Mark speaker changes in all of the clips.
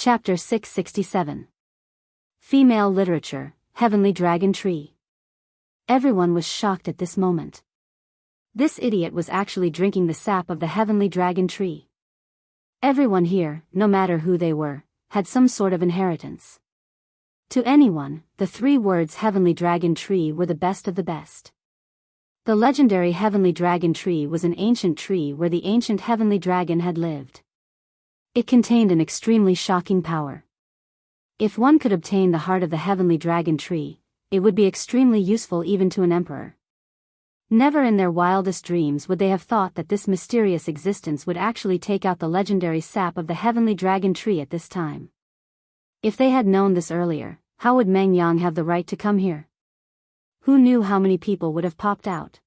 Speaker 1: Chapter 667. Female Literature, Heavenly Dragon Tree. Everyone was shocked at this moment. This idiot was actually drinking the sap of the Heavenly Dragon Tree. Everyone here, no matter who they were, had some sort of inheritance. To anyone, the 3 words Heavenly Dragon Tree were the best of the best. The legendary Heavenly Dragon Tree was an ancient tree where the ancient Heavenly Dragon had lived. It contained an extremely shocking power. If one could obtain the heart of the Heavenly Dragon Tree, it would be extremely useful even to an emperor. Never in their wildest dreams would they have thought that this mysterious existence would actually take out the legendary sap of the Heavenly Dragon Tree at this time. If they had known this earlier, how would Meng Yang have the right to come here? Who knew how many people would have popped out?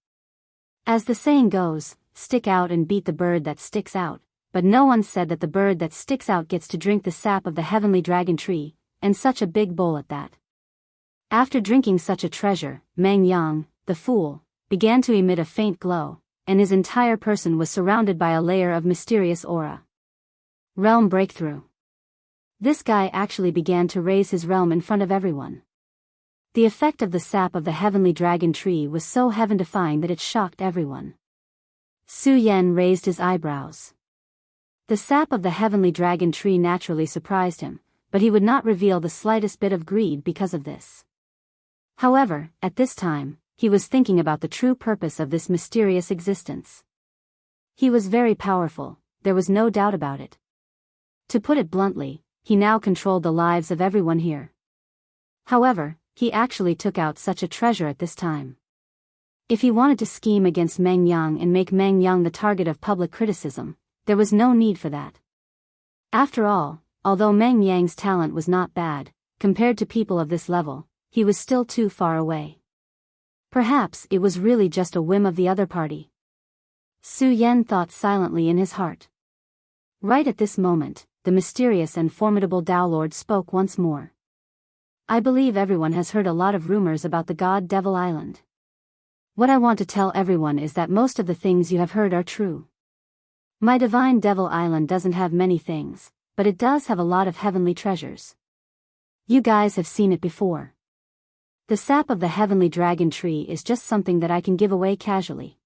Speaker 1: As the saying goes, stick out and beat the bird that sticks out. But no one said that the bird that sticks out gets to drink the sap of the Heavenly Dragon Tree, and such a big bowl at that. After drinking such a treasure, Meng Yang, the fool, began to emit a faint glow, and his entire person was surrounded by a layer of mysterious aura. Realm breakthrough. This guy actually began to raise his realm in front of everyone. The effect of the sap of the Heavenly Dragon Tree was so heaven-defying that it shocked everyone. Su Yan raised his eyebrows. The sap of the Heavenly Dragon Tree naturally surprised him, but he would not reveal the slightest bit of greed because of this. However, at this time, he was thinking about the true purpose of this mysterious existence. He was very powerful, there was no doubt about it. To put it bluntly, he now controlled the lives of everyone here. However, he actually took out such a treasure at this time. If he wanted to scheme against Meng Yang and make Meng Yang the target of public criticism, there was no need for that. After all, although Meng Yang's talent was not bad, compared to people of this level, he was still too far away. Perhaps it was really just a whim of the other party. Su Yan thought silently in his heart. Right at this moment, the mysterious and formidable Tao Lord spoke once more. I believe everyone has heard a lot of rumors about the God Devil Island. What I want to tell everyone is that most of the things you have heard are true. My divine Devil Island doesn't have many things, but it does have a lot of heavenly treasures. You guys have seen it before. The sap of the Heavenly Dragon Tree is just something that I can give away casually.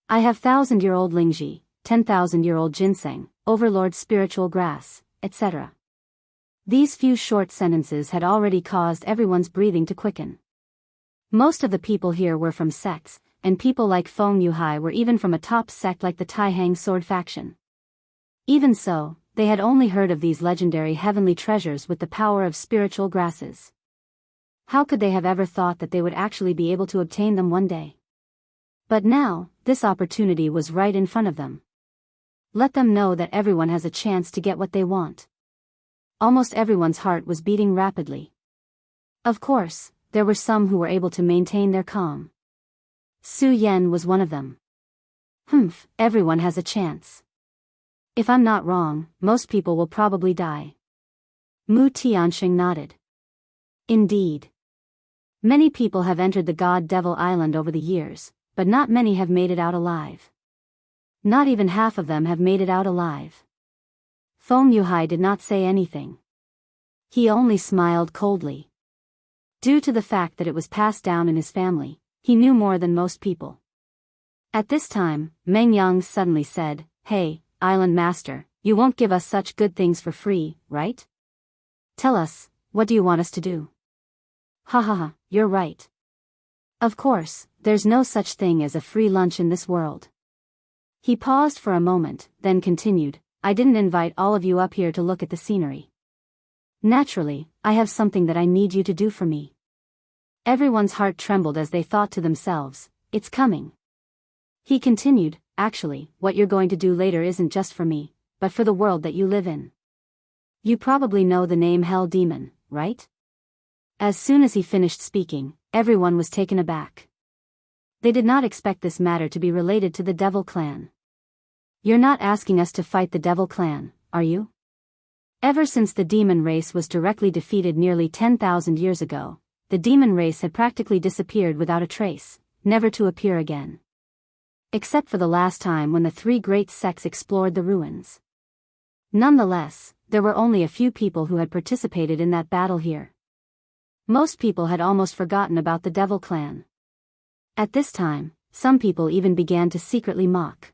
Speaker 1: I have 1,000-year-old Lingji, 10,000-year-old ginseng, overlord spiritual grass, etc. These few short sentences had already caused everyone's breathing to quicken. Most of the people here were from sects, and people like Feng Yuhai were even from a top sect like the Taihang Sword faction. Even so, they had only heard of these legendary heavenly treasures with the power of spiritual grasses. How could they have ever thought that they would actually be able to obtain them one day? But now, this opportunity was right in front of them. Let them know that everyone has a chance to get what they want. Almost everyone's heart was beating rapidly. Of course, there were some who were able to maintain their calm. Su Yan was one of them. Everyone has a chance. If I'm not wrong, most people will probably die. Mu Tianxing nodded. Indeed. Many people have entered the God Devil Island over the years, but not many have made it out alive. Not even half of them have made it out alive. Feng Yuhai did not say anything. He only smiled coldly. Due to the fact that it was passed down in his family, he knew more than most people. At this time, Meng Yang suddenly said, Hey, Island Master, you won't give us such good things for free, right? Tell us, what do you want us to do? Ha, you're right. Of course, there's no such thing as a free lunch in this world. He paused for a moment, then continued, I didn't invite all of you up here to look at the scenery. Naturally, I have something that I need you to do for me. Everyone's heart trembled as they thought to themselves, it's coming. He continued, actually, what you're going to do later isn't just for me, but for the world that you live in. You probably know the name Hell Demon, right? As soon as he finished speaking, everyone was taken aback. They did not expect this matter to be related to the Devil Clan. You're not asking us to fight the Devil Clan, are you? Ever since the demon race was directly defeated nearly 10,000 years ago, the demon race had practically disappeared without a trace, never to appear again. Except for the last time when the 3 great sects explored the ruins. Nonetheless, there were only a few people who had participated in that battle here. Most people had almost forgotten about the Devil Clan. At this time, some people even began to secretly mock.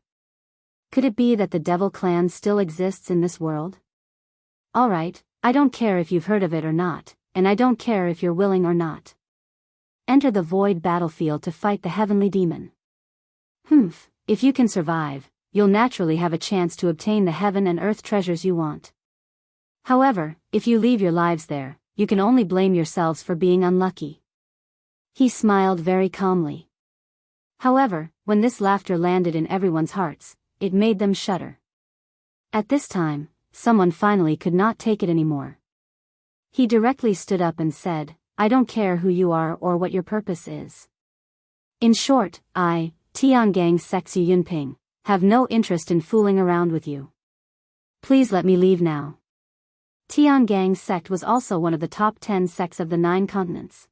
Speaker 1: Could it be that the Devil Clan still exists in this world? Alright, I don't care if you've heard of it or not, and I don't care if you're willing or not. Enter the void battlefield to fight the heavenly demon. If you can survive, you'll naturally have a chance to obtain the heaven and earth treasures you want. However, if you leave your lives there, you can only blame yourselves for being unlucky. He smiled very calmly. However, when this laughter landed in everyone's hearts, it made them shudder. At this time, someone finally could not take it anymore. He directly stood up and said, I don't care who you are or what your purpose is. In short, I, Tiangang Seksu Yunping, have no interest in fooling around with you. Please let me leave now. Tiangang sect was also one of the top 10 sects of the 9 continents.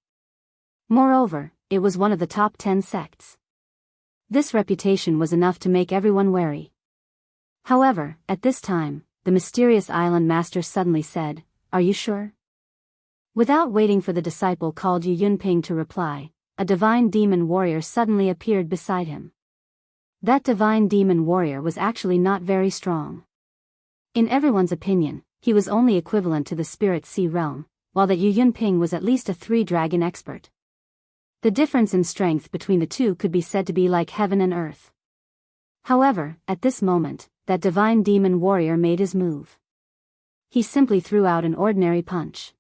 Speaker 1: Moreover, it was one of the top 10 sects. This reputation was enough to make everyone wary. However, at this time, the mysterious island master suddenly said, Are you sure? Without waiting for the disciple called Yu Yunping to reply, a divine demon warrior suddenly appeared beside him. That divine demon warrior was actually not very strong. In everyone's opinion, he was only equivalent to the spirit sea realm, while that Yu Yunping was at least a 3-dragon expert. The difference in strength between the two could be said to be like heaven and earth. However, at this moment, that divine demon warrior made his move. He simply threw out an ordinary punch.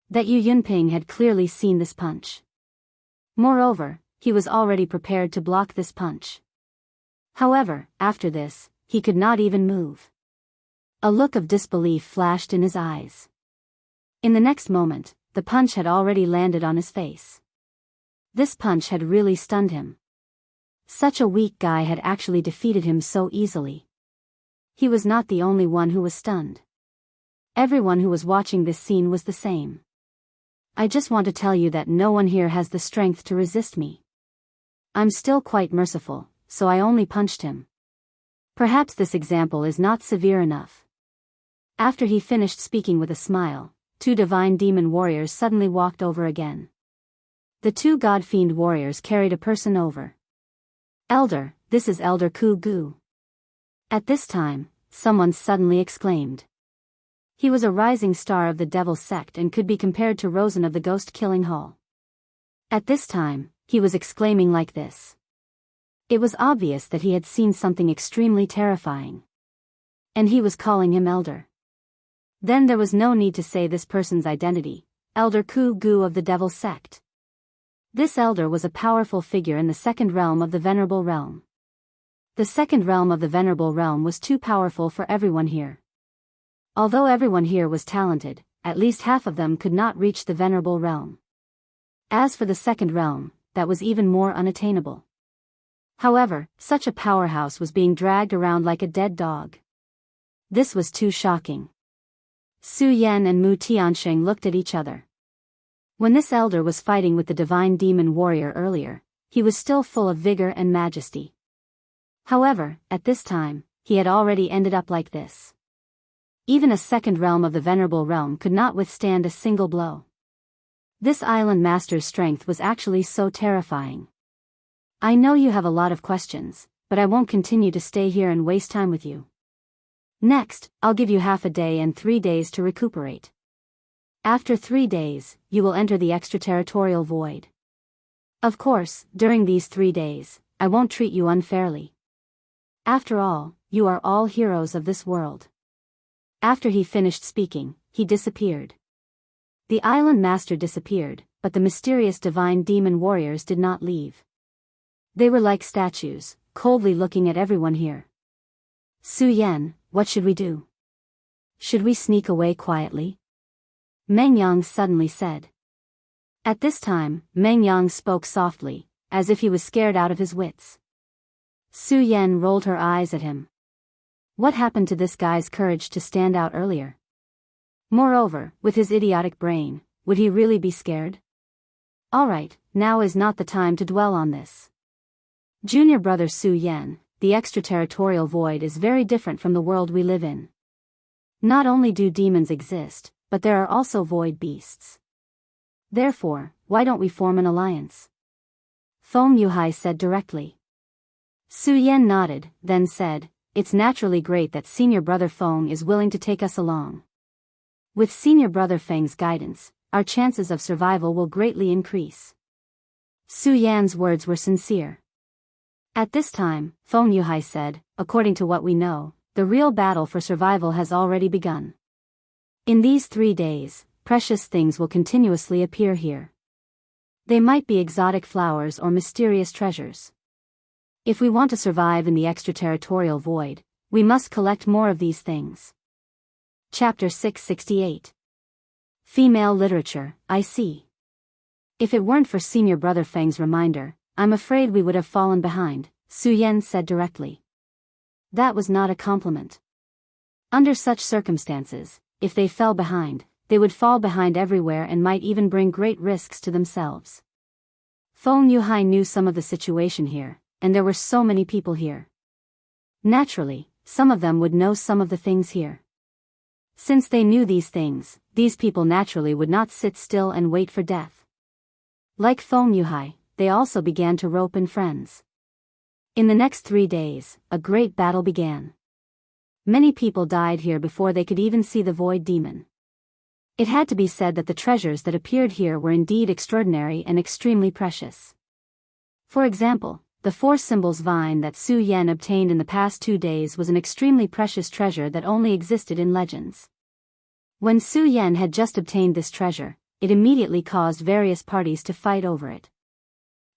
Speaker 1: That Yu Yunping had clearly seen this punch. Moreover, he was already prepared to block this punch. However, after this, he could not even move. A look of disbelief flashed in his eyes. In the next moment, the punch had already landed on his face. This punch had really stunned him. Such a weak guy had actually defeated him so easily. He was not the only one who was stunned. Everyone who was watching this scene was the same. I just want to tell you that no one here has the strength to resist me. I'm still quite merciful, so I only punched him. Perhaps this example is not severe enough. After he finished speaking with a smile, 2 divine demon warriors suddenly walked over again. The 2 god-fiend warriors carried a person over. Elder, this is Elder Ku Gu. At this time, someone suddenly exclaimed. He was a rising star of the Devil sect and could be compared to Rosen of the Ghost-Killing Hall. At this time, he was exclaiming like this. It was obvious that he had seen something extremely terrifying. And he was calling him Elder. Then there was no need to say this person's identity, Elder Ku Gu of the Devil sect. This elder was a powerful figure in the second realm of the Venerable Realm. The second realm of the Venerable Realm was too powerful for everyone here. Although everyone here was talented, at least half of them could not reach the Venerable Realm. As for the second realm, that was even more unattainable. However, such a powerhouse was being dragged around like a dead dog. This was too shocking. Su Yan and Mu Tiansheng looked at each other. When this elder was fighting with the divine demon warrior earlier, he was still full of vigor and majesty. However, at this time, he had already ended up like this. Even a second realm of the Venerable Realm could not withstand a single blow. This island master's strength was actually so terrifying. I know you have a lot of questions, but I won't continue to stay here and waste time with you. Next, I'll give you half a day and 3 days to recuperate. After 3 days, you will enter the extraterritorial void. Of course, during these 3 days, I won't treat you unfairly. After all, you are all heroes of this world. After he finished speaking, he disappeared. The island master disappeared, but the mysterious divine demon warriors did not leave. They were like statues, coldly looking at everyone here. Su Yan, what should we do? Should we sneak away quietly? Meng Yang suddenly said. At this time, Meng Yang spoke softly, as if he was scared out of his wits. Su Yan rolled her eyes at him. What happened to this guy's courage to stand out earlier? Moreover, with his idiotic brain, would he really be scared? Alright, now is not the time to dwell on this. Junior brother Su Yan, the extraterritorial void is very different from the world we live in. Not only do demons exist, but there are also void beasts. Therefore, why don't we form an alliance? Feng Yuhai said directly. Su Yan nodded, then said, it's naturally great that senior brother Feng is willing to take us along. With senior brother Feng's guidance, our chances of survival will greatly increase. Su Yan's words were sincere. At this time, Feng Yuhai said, according to what we know, the real battle for survival has already begun. In these 3 days, precious things will continuously appear here. They might be exotic flowers or mysterious treasures. If we want to survive in the extraterritorial void, we must collect more of these things. Chapter 668. Female Literature, I see. If it weren't for senior brother Feng's reminder, I'm afraid we would have fallen behind, Su Yan said directly. That was not a compliment. Under such circumstances, if they fell behind, they would fall behind everywhere and might even bring great risks to themselves. Feng Yuhai knew some of the situation here, and there were so many people here. Naturally, some of them would know some of the things here. Since they knew these things, these people naturally would not sit still and wait for death. Like Feng Yuhai, they also began to rope in friends. In the next 3 days, a great battle began. Many people died here before they could even see the void demon. It had to be said that the treasures that appeared here were indeed extraordinary and extremely precious. For example, the 4 symbols vine that Su Yan obtained in the past 2 days was an extremely precious treasure that only existed in legends. When Su Yan had just obtained this treasure, it immediately caused various parties to fight over it.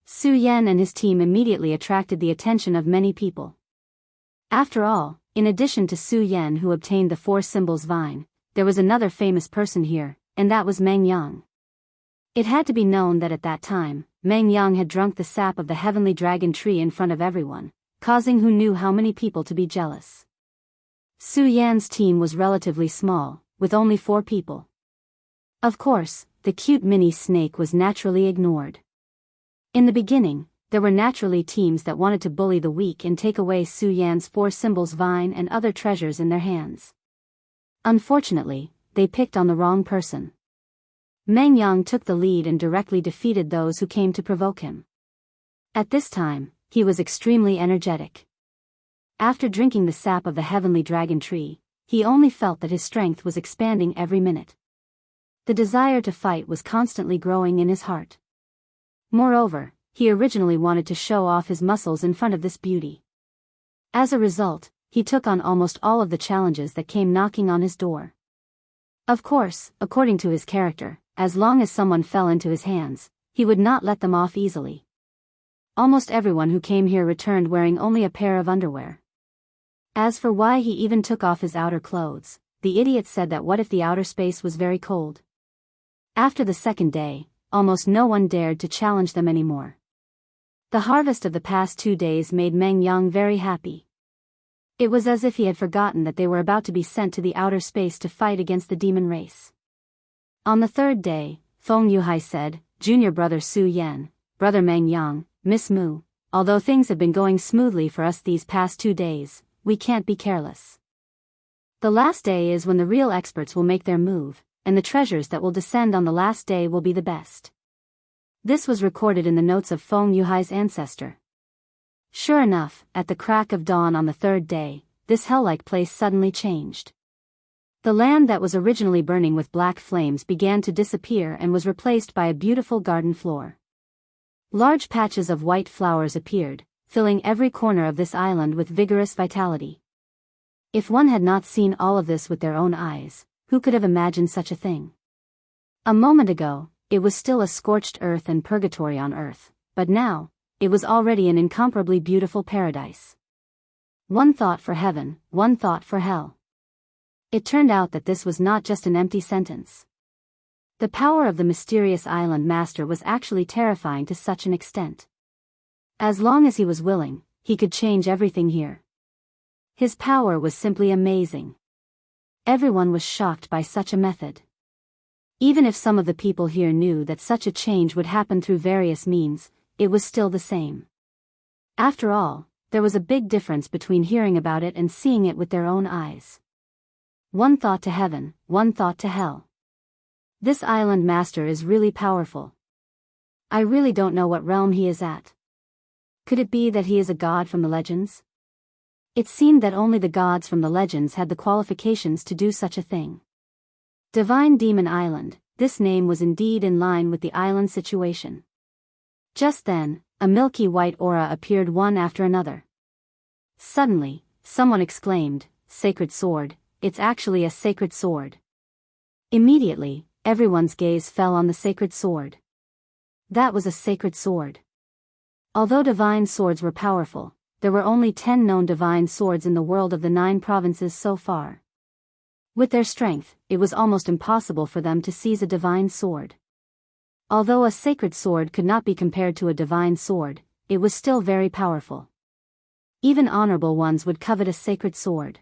Speaker 1: Su Yan and his team immediately attracted the attention of many people. After all, in addition to Su Yan who obtained the 4 symbols vine, there was another famous person here, and that was Meng Yang. It had to be known that at that time, Meng Yang had drunk the sap of the heavenly dragon tree in front of everyone, causing who knew how many people to be jealous. Su Yan's team was relatively small, with only 4 people. Of course, the cute mini snake was naturally ignored. In the beginning, there were naturally teams that wanted to bully the weak and take away Su Yan's 4 symbols vine and other treasures in their hands. Unfortunately, they picked on the wrong person. Meng Yang took the lead and directly defeated those who came to provoke him. At this time, he was extremely energetic. After drinking the sap of the heavenly dragon tree, he only felt that his strength was expanding every minute. The desire to fight was constantly growing in his heart. Moreover, he originally wanted to show off his muscles in front of this beauty. As a result, he took on almost all of the challenges that came knocking on his door. Of course, according to his character, as long as someone fell into his hands, he would not let them off easily. Almost everyone who came here returned wearing only a pair of underwear. As for why he even took off his outer clothes, the idiot said that what if the outer space was very cold? After the second day, almost no one dared to challenge them anymore. The harvest of the past 2 days made Meng Yang very happy. It was as if he had forgotten that they were about to be sent to the outer space to fight against the demon race. On the 3rd day, Feng Yuhai said, Junior brother Su Yan, brother Meng Yang, Miss Mu, although things have been going smoothly for us these past 2 days, we can't be careless. The last day is when the real experts will make their move, and the treasures that will descend on the last day will be the best. This was recorded in the notes of Feng Yuhai's ancestor. Sure enough, at the crack of dawn on the 3rd day, this hell-like place suddenly changed. The land that was originally burning with black flames began to disappear and was replaced by a beautiful garden floor. Large patches of white flowers appeared, filling every corner of this island with vigorous vitality. If one had not seen all of this with their own eyes, who could have imagined such a thing? A moment ago, it was still a scorched earth and purgatory on earth, but now, it was already an incomparably beautiful paradise. One thought for heaven, one thought for hell. It turned out that this was not just an empty sentence. The power of the mysterious island master was actually terrifying to such an extent. As long as he was willing, he could change everything here. His power was simply amazing. Everyone was shocked by such a method. Even if some of the people here knew that such a change would happen through various means, it was still the same. After all, there was a big difference between hearing about it and seeing it with their own eyes. One thought to heaven, one thought to hell. This island master is really powerful. I really don't know what realm he is at. Could it be that he is a god from the legends? It seemed that only the gods from the legends had the qualifications to do such a thing. Divine Demon Island, this name was indeed in line with the island situation. Just then, a milky white aura appeared one after another. Suddenly, someone exclaimed, "Sacred sword, it's actually a sacred sword." Immediately, everyone's gaze fell on the sacred sword. That was a sacred sword. Although divine swords were powerful, there were only 10 known divine swords in the world of the 9 provinces so far. With their strength, it was almost impossible for them to seize a divine sword. Although a sacred sword could not be compared to a divine sword, it was still very powerful. Even honorable ones would covet a sacred sword.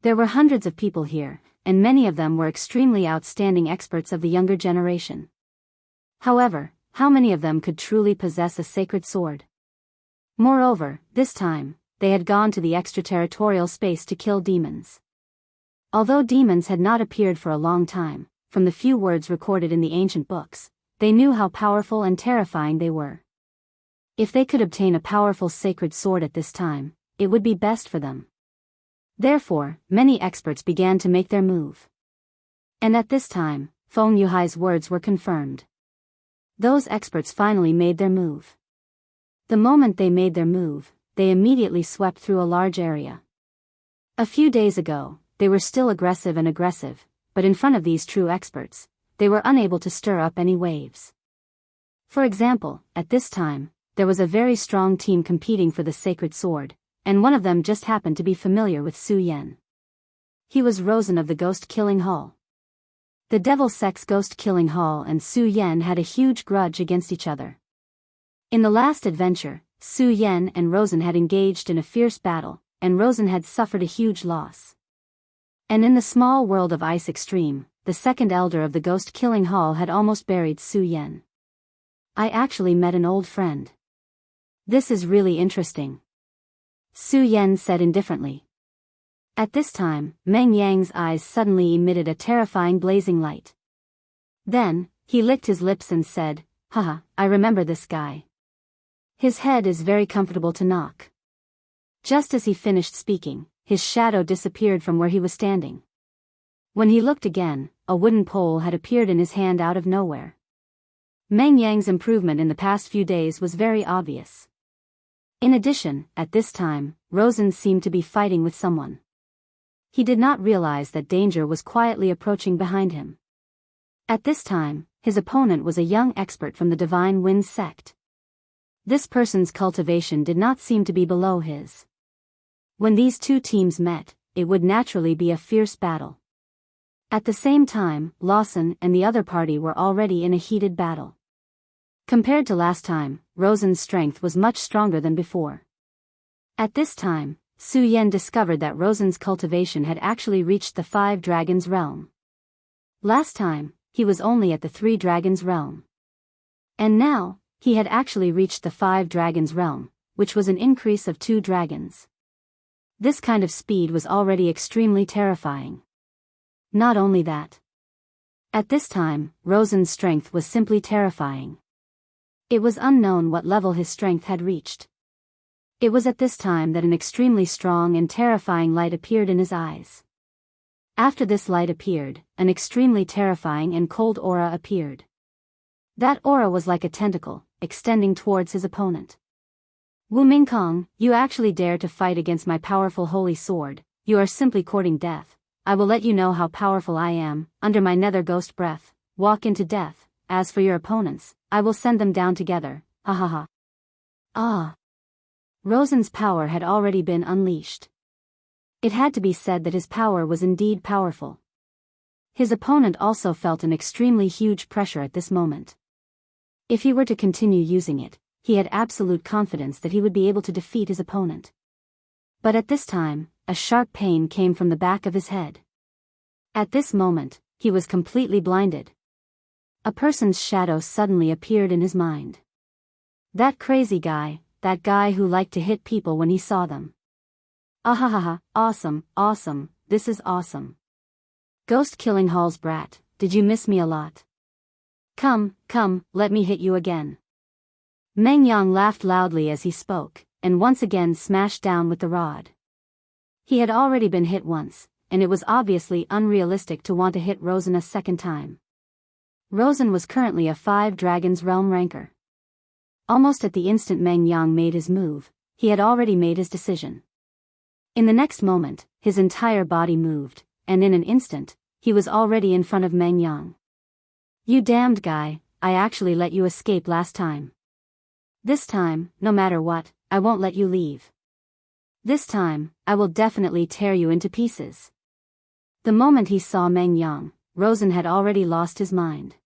Speaker 1: There were hundreds of people here, and many of them were extremely outstanding experts of the younger generation. However, how many of them could truly possess a sacred sword? Moreover, this time, they had gone to the extraterritorial space to kill demons. Although demons had not appeared for a long time, from the few words recorded in the ancient books, they knew how powerful and terrifying they were. If they could obtain a powerful sacred sword at this time, it would be best for them. Therefore, many experts began to make their move. And at this time, Feng Yuhai's words were confirmed. Those experts finally made their move. The moment they made their move, they immediately swept through a large area. A few days ago, they were still aggressive, but in front of these true experts, they were unable to stir up any waves. For example, at this time, there was a very strong team competing for the sacred sword, and one of them just happened to be familiar with Su Yan. He was Rosen of the Ghost Killing Hall. The Devil Sex Ghost Killing Hall and Su Yan had a huge grudge against each other. In the last adventure, Su Yan and Rosen had engaged in a fierce battle, and Rosen had suffered a huge loss. And in the small world of Ice Extreme, the second elder of the Ghost Killing Hall had almost buried Su Yan. I actually met an old friend. This is really interesting, Su Yan said indifferently. At this time, Meng Yang's eyes suddenly emitted a terrifying blazing light. Then, he licked his lips and said, "Haha, I remember this guy. His head is very comfortable to knock." Just as he finished speaking, his shadow disappeared from where he was standing. When he looked again, a wooden pole had appeared in his hand out of nowhere. Meng Yang's improvement in the past few days was very obvious. In addition, at this time, Rosen seemed to be fighting with someone. He did not realize that danger was quietly approaching behind him. At this time, his opponent was a young expert from the Divine Winds sect. This person's cultivation did not seem to be below his. When these two teams met, it would naturally be a fierce battle. At the same time, Lawson and the other party were already in a heated battle. Compared to last time, Rosen's strength was much stronger than before. At this time, Su Yan discovered that Rosen's cultivation had actually reached the 5 Dragons realm. Last time, he was only at the 3 Dragons realm. And now, he had actually reached the 5 Dragons realm, which was an increase of 2 dragons. This kind of speed was already extremely terrifying. Not only that. At this time, Rosen's strength was simply terrifying. It was unknown what level his strength had reached. It was at this time that an extremely strong and terrifying light appeared in his eyes. After this light appeared, an extremely terrifying and cold aura appeared. That aura was like a tentacle, extending towards his opponent. "Wu Mingkong, you actually dare to fight against my powerful holy sword. You are simply courting death. I will let you know how powerful I am. Under my nether ghost breath, walk into death. As for your opponents, I will send them down together. Ha ha ha." Ah! Rosen's power had already been unleashed. It had to be said that his power was indeed powerful. His opponent also felt an extremely huge pressure at this moment. If he were to continue using it, he had absolute confidence that he would be able to defeat his opponent. But at this time, a sharp pain came from the back of his head. At this moment, he was completely blinded. A person's shadow suddenly appeared in his mind. That crazy guy, that guy who liked to hit people when he saw them. Ahahaha, awesome, awesome, this is awesome. Ghost killing hall's brat, did you miss me a lot? Come, let me hit you again. Meng Yang laughed loudly as he spoke, and once again smashed down with the rod. He had already been hit once, and it was obviously unrealistic to want to hit Rosen a second time. Rosen was currently a 5 Dragons Realm ranker. Almost at the instant Meng Yang made his move, he had already made his decision. In the next moment, his entire body moved, and in an instant, he was already in front of Meng Yang. You damned guy, I actually let you escape last time. This time, no matter what, I won't let you leave. This time, I will definitely tear you into pieces. The moment he saw Meng Yang, Rosen had already lost his mind.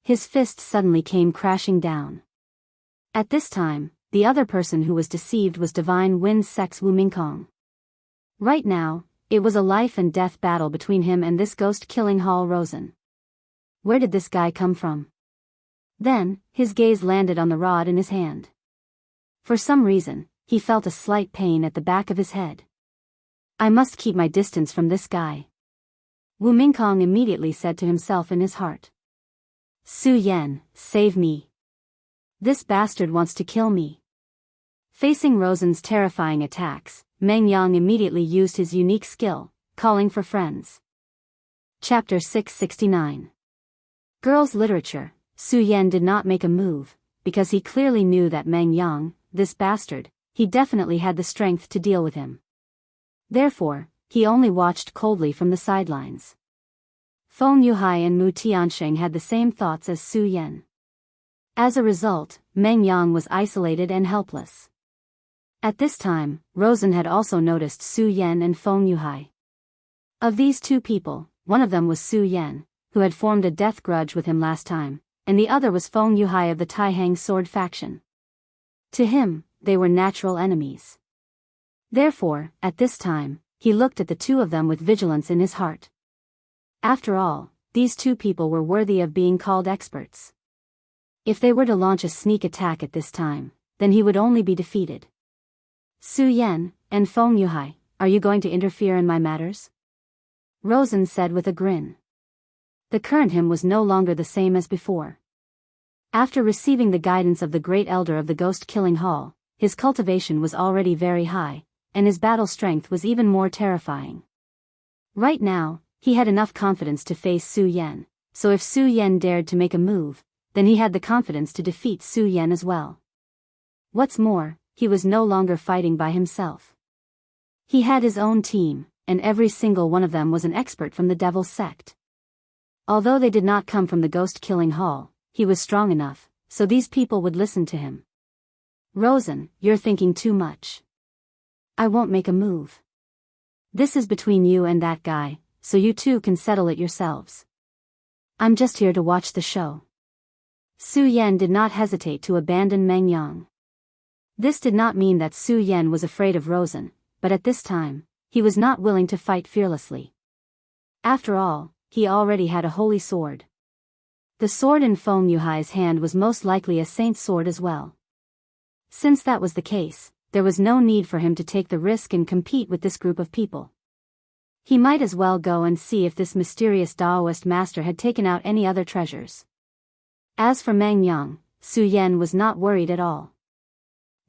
Speaker 1: His fist suddenly came crashing down. At this time, the other person who was deceived was Divine Wind's sex Wu Mingkong. Right now, it was a life and death battle between him and this ghost-killing Hall Rosen. Where did this guy come from? Then, his gaze landed on the rod in his hand. For some reason, he felt a slight pain at the back of his head. I must keep my distance from this guy. Wu Mingkong immediately said to himself in his heart. Su Yan, save me. This bastard wants to kill me. Facing Rosen's terrifying attacks, Meng Yang immediately used his unique skill, calling for friends. Chapter 669. Girls' Literature. Su Yan did not make a move, because he clearly knew that Meng Yang, this bastard, he definitely had the strength to deal with him. Therefore, he only watched coldly from the sidelines. Feng Yuhai and Mu Tiansheng had the same thoughts as Su Yan. As a result, Meng Yang was isolated and helpless. At this time, Rosen had also noticed Su Yan and Feng Yuhai. Of these two people, one of them was Su Yan, who had formed a death grudge with him last time, and the other was Feng Yuhai of the Taihang sword faction. To him, they were natural enemies. Therefore, at this time, he looked at the two of them with vigilance in his heart. After all, these two people were worthy of being called experts. If they were to launch a sneak attack at this time, then he would only be defeated. Su Yan and Feng Yuhai, are you going to interfere in my matters? Rosen said with a grin. The current him was no longer the same as before. After receiving the guidance of the Great Elder of the Ghost-Killing Hall, his cultivation was already very high, and his battle strength was even more terrifying. Right now, he had enough confidence to face Su Yan, so if Su Yan dared to make a move, then he had the confidence to defeat Su Yan as well. What's more, he was no longer fighting by himself. He had his own team, and every single one of them was an expert from the Devil's Sect. Although they did not come from the Ghost-Killing Hall, he was strong enough, so these people would listen to him. Rosen, you're thinking too much. I won't make a move. This is between you and that guy, so you two can settle it yourselves. I'm just here to watch the show. Su Yan did not hesitate to abandon Meng Yang. This did not mean that Su Yan was afraid of Rosen, but at this time, he was not willing to fight fearlessly. After all, he already had a holy sword. The sword in Feng Yuhai's hand was most likely a saint's sword as well. Since that was the case, there was no need for him to take the risk and compete with this group of people. He might as well go and see if this mysterious Daoist master had taken out any other treasures. As for Meng Yang, Su Yan was not worried at all.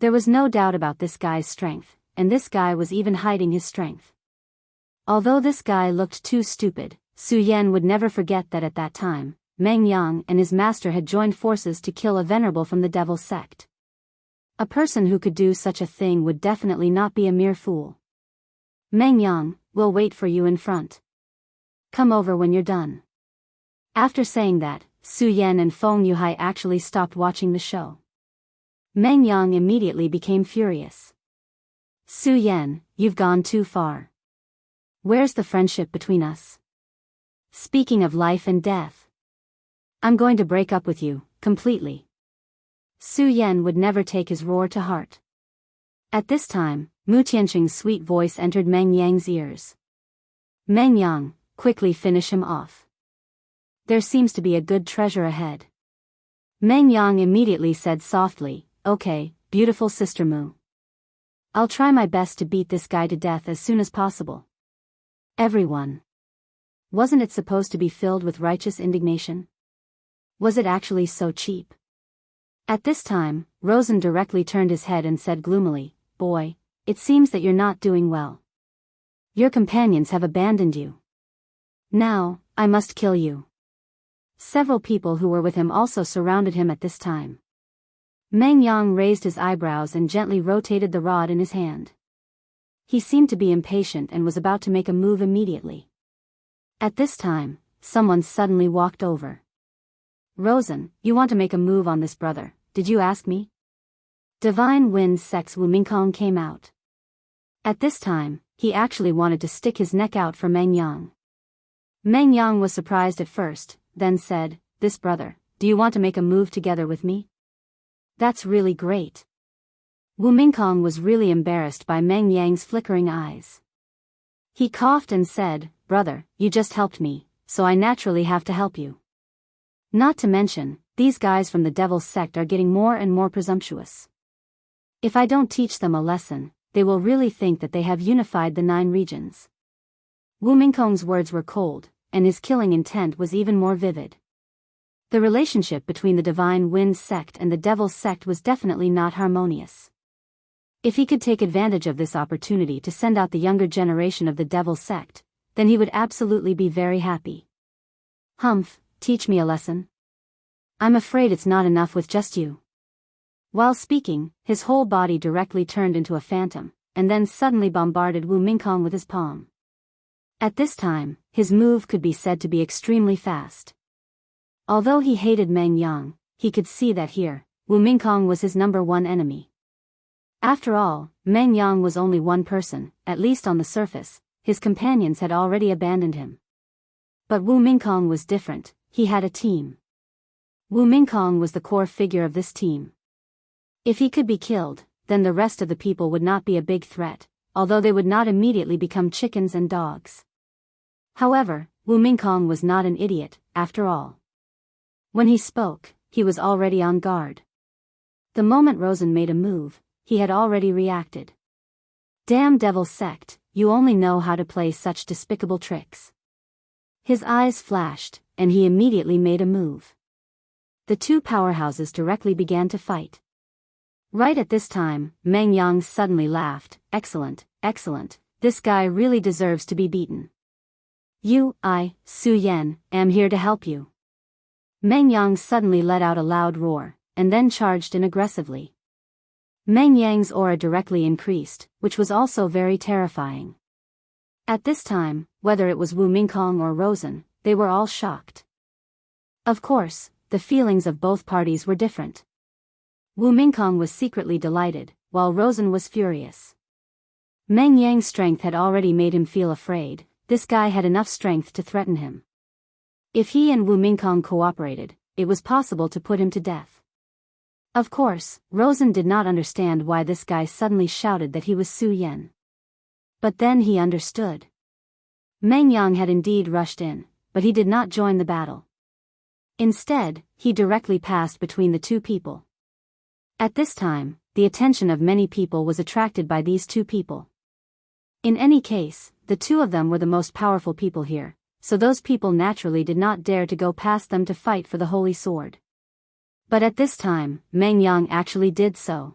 Speaker 1: There was no doubt about this guy's strength, and this guy was even hiding his strength. Although this guy looked too stupid, Su Yan would never forget that at that time, Meng Yang and his master had joined forces to kill a venerable from the Devil's Sect. A person who could do such a thing would definitely not be a mere fool. Meng Yang, we'll wait for you in front. Come over when you're done. After saying that, Su Yan and Feng Yuhai actually stopped watching the show. Meng Yang immediately became furious. Su Yan, you've gone too far. Where's the friendship between us? Speaking of life and death, I'm going to break up with you, completely. Su Yan would never take his roar to heart. At this time, Mu Tiansheng's sweet voice entered Meng Yang's ears. Meng Yang, quickly finish him off. There seems to be a good treasure ahead. Meng Yang immediately said softly, okay, beautiful sister Mu. I'll try my best to beat this guy to death as soon as possible. Everyone. Wasn't it supposed to be filled with righteous indignation? Was it actually so cheap? At this time, Rosen directly turned his head and said gloomily, "Boy, it seems that you're not doing well. Your companions have abandoned you. Now, I must kill you." Several people who were with him also surrounded him at this time. Meng Yang raised his eyebrows and gently rotated the rod in his hand. He seemed to be impatient and was about to make a move immediately. At this time, someone suddenly walked over. "Rosen, you want to make a move on this brother, did you ask me?" Divine Wind Sect's Wu Mingkong came out. At this time, he actually wanted to stick his neck out for Meng Yang. Meng Yang was surprised at first, then said, "This brother, do you want to make a move together with me? That's really great." Wu Mingkong was really embarrassed by Meng Yang's flickering eyes. He coughed and said, "Brother, you just helped me, so I naturally have to help you. Not to mention, these guys from the Devil's Sect are getting more and more presumptuous. If I don't teach them a lesson, they will really think that they have unified the 9 regions." Wu Mingkong's words were cold, and his killing intent was even more vivid. The relationship between the Divine Wind Sect and the Devil's Sect was definitely not harmonious. If he could take advantage of this opportunity to send out the younger generation of the Devil's Sect, then he would absolutely be very happy. "Humph, teach me a lesson. I'm afraid it's not enough with just you." While speaking, his whole body directly turned into a phantom, and then suddenly bombarded Wu Mingkong with his palm. At this time, his move could be said to be extremely fast. Although he hated Meng Yang, he could see that here, Wu Mingkong was his number 1 enemy. After all, Meng Yang was only one person, at least on the surface. His companions had already abandoned him. But Wu Mingkong was different, he had a team. Wu Mingkong was the core figure of this team. If he could be killed, then the rest of the people would not be a big threat, although they would not immediately become chickens and dogs. However, Wu Mingkong was not an idiot, after all. When he spoke, he was already on guard. The moment Rosen made a move, he had already reacted. "Damn Devil Sect, you only know how to play such despicable tricks." His eyes flashed, and he immediately made a move. The 2 powerhouses directly began to fight. Right at this time, Meng Yang suddenly laughed, "Excellent, excellent, this guy really deserves to be beaten. I, Su Yan, am here to help you." Meng Yang suddenly let out a loud roar, and then charged in aggressively. Meng Yang's aura directly increased, which was also very terrifying. At this time, whether it was Wu Mingkong or Rosen, they were all shocked. Of course, the feelings of both parties were different. Wu Mingkong was secretly delighted, while Rosen was furious. Meng Yang's strength had already made him feel afraid. This guy had enough strength to threaten him. If he and Wu Mingkong cooperated, it was possible to put him to death. Of course, Rosen did not understand why this guy suddenly shouted that he was Su Yan. But then he understood. Meng Yang had indeed rushed in, but he did not join the battle. Instead, he directly passed between the 2 people. At this time, the attention of many people was attracted by these 2 people. In any case, the 2 of them were the most powerful people here, so those people naturally did not dare to go past them to fight for the holy sword. But at this time, Meng Yang actually did so.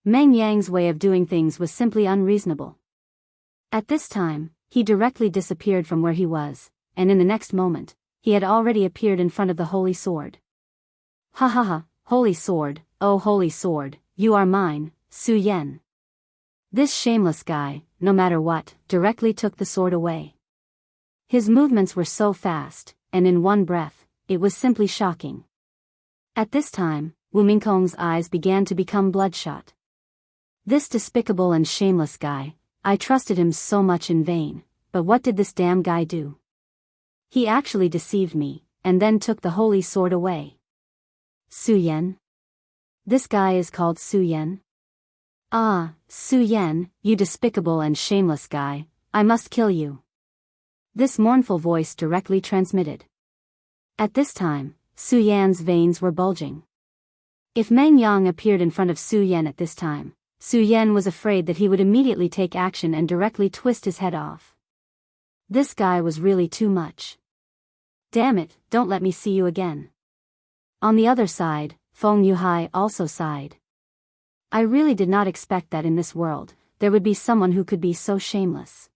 Speaker 1: Meng Yang's way of doing things was simply unreasonable. At this time, he directly disappeared from where he was, and in the next moment, he had already appeared in front of the holy sword. "Ha ha ha, holy sword, oh holy sword, you are mine, Su Yan." This shameless guy, no matter what, directly took the sword away. His movements were so fast, and in one breath, it was simply shocking. At this time, Wu Mingkong's eyes began to become bloodshot. This despicable and shameless guy, I trusted him so much in vain, but what did this damn guy do? He actually deceived me, and then took the holy sword away. Su Yan? This guy is called Su Yan? Ah, Su Yan, you despicable and shameless guy, I must kill you. This mournful voice directly transmitted. At this time, Su Yan's veins were bulging. If Meng Yang appeared in front of Su Yan at this time, Su Yan was afraid that he would immediately take action and directly twist his head off. This guy was really too much. Damn it, don't let me see you again. On the other side, Feng Yuhai also sighed. I really did not expect that in this world, there would be someone who could be so shameless.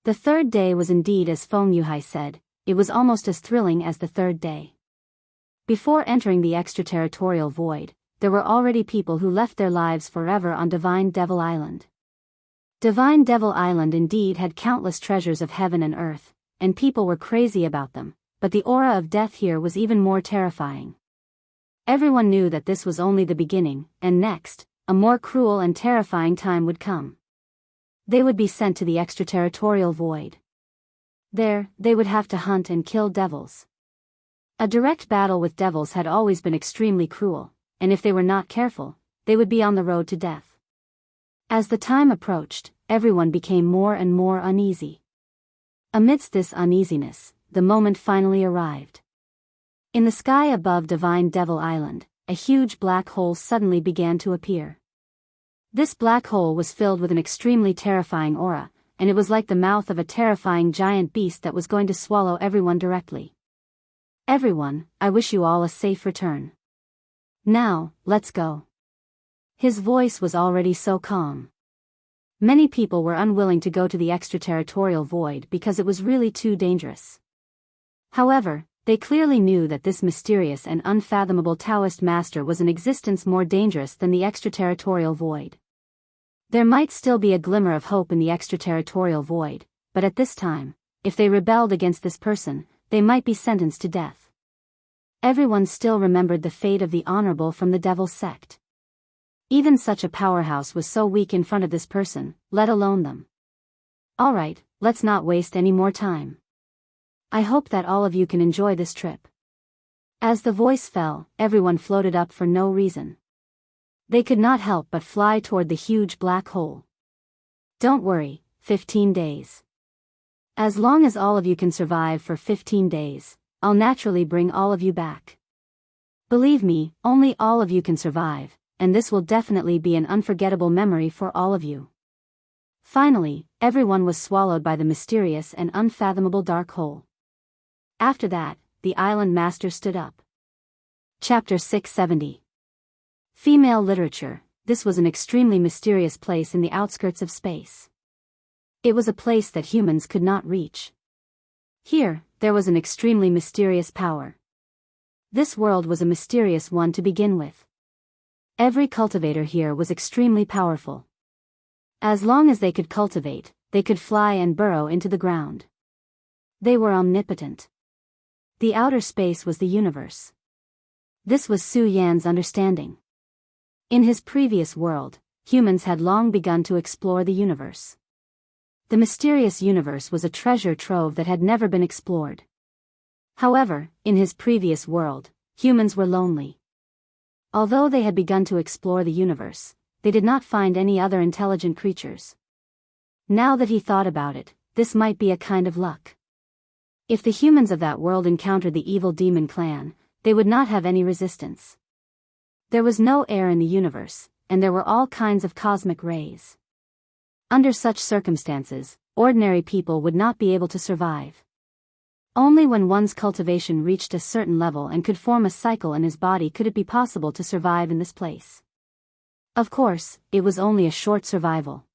Speaker 1: The third day was indeed as Feng Yuhai said, it was almost as thrilling as the third day. Before entering the extraterritorial void, there were already people who left their lives forever on Divine Devil Island. Divine Devil Island indeed had countless treasures of heaven and earth, and people were crazy about them, but the aura of death here was even more terrifying. Everyone knew that this was only the beginning, and next, a more cruel and terrifying time would come. They would be sent to the extraterritorial void. There, they would have to hunt and kill devils. A direct battle with devils had always been extremely cruel, and if they were not careful, they would be on the road to death. As the time approached, everyone became more and more uneasy. Amidst this uneasiness, the moment finally arrived. In the sky above Divine Devil Island, a huge black hole suddenly began to appear. This black hole was filled with an extremely terrifying aura, and it was like the mouth of a terrifying giant beast that was going to swallow everyone directly. Everyone, I wish you all a safe return. Now, let's go. His voice was already so calm. Many people were unwilling to go to the extraterritorial void because it was really too dangerous. However, they clearly knew that this mysterious and unfathomable Taoist master was an existence more dangerous than the extraterritorial void. There might still be a glimmer of hope in the extraterritorial void, but at this time, if they rebelled against this person, they might be sentenced to death. Everyone still remembered the fate of the honorable from the Devil's sect. Even such a powerhouse was so weak in front of this person, let alone them. Alright, let's not waste any more time. I hope that all of you can enjoy this trip. As the voice fell, everyone floated up for no reason. They could not help but fly toward the huge black hole. Don't worry, 15 days. As long as all of you can survive for 15 days, I'll naturally bring all of you back. Believe me, only all of you can survive, and this will definitely be an unforgettable memory for all of you. Finally, everyone was swallowed by the mysterious and unfathomable dark hole. After that, the island master stood up. Chapter 670. Female literature. This was an extremely mysterious place in the outskirts of space. It was a place that humans could not reach. Here, there was an extremely mysterious power. This world was a mysterious one to begin with. Every cultivator here was extremely powerful. As long as they could cultivate, they could fly and burrow into the ground. They were omnipotent. The outer space was the universe. This was Su Yan's understanding. In his previous world, humans had long begun to explore the universe. The mysterious universe was a treasure trove that had never been explored. However, in his previous world, humans were lonely. Although they had begun to explore the universe, they did not find any other intelligent creatures. Now that he thought about it, this might be a kind of luck. If the humans of that world encountered the evil demon clan, they would not have any resistance. There was no air in the universe, and there were all kinds of cosmic rays. Under such circumstances, ordinary people would not be able to survive. Only when one's cultivation reached a certain level and could form a cycle in his body could it be possible to survive in this place. Of course, it was only a short survival.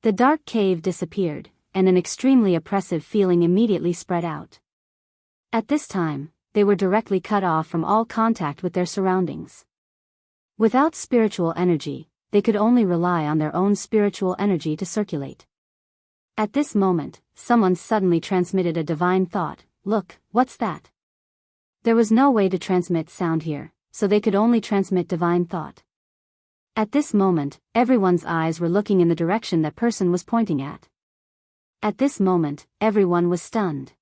Speaker 1: The dark cave disappeared, and an extremely oppressive feeling immediately spread out. At this time, they were directly cut off from all contact with their surroundings. Without spiritual energy, they could only rely on their own spiritual energy to circulate. At this moment, someone suddenly transmitted a divine thought. Look, what's that? There was no way to transmit sound here, so they could only transmit divine thought. At this moment, everyone's eyes were looking in the direction that person was pointing at. At this moment, everyone was stunned.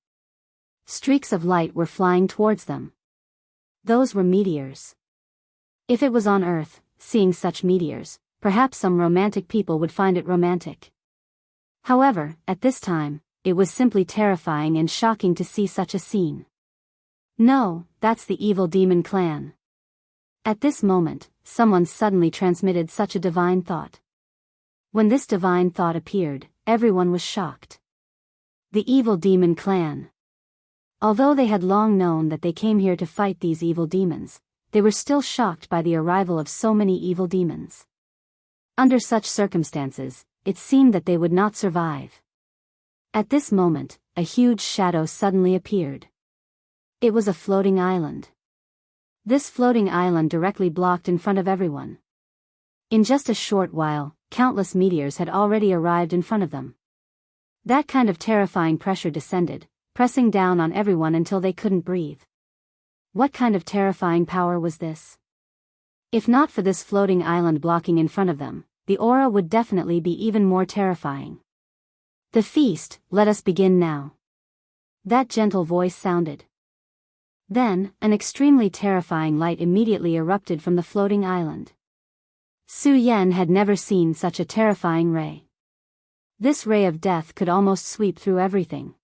Speaker 1: Streaks of light were flying towards them. Those were meteors. If it was on Earth, seeing such meteors, perhaps some romantic people would find it romantic. However, at this time, it was simply terrifying and shocking to see such a scene. No, that's the evil demon clan. At this moment, someone suddenly transmitted such a divine thought. When this divine thought appeared, everyone was shocked. The Evil Demon Clan. Although they had long known that they came here to fight these evil demons, they were still shocked by the arrival of so many evil demons. Under such circumstances, it seemed that they would not survive. At this moment, a huge shadow suddenly appeared. It was a floating island. This floating island directly blocked in front of everyone. In just a short while, countless meteors had already arrived in front of them. That kind of terrifying pressure descended, pressing down on everyone until they couldn't breathe. What kind of terrifying power was this? If not for this floating island blocking in front of them, the aura would definitely be even more terrifying. The feast, let us begin now. That gentle voice sounded. Then, an extremely terrifying light immediately erupted from the floating island. Su Yan had never seen such a terrifying ray. This ray of death could almost sweep through everything.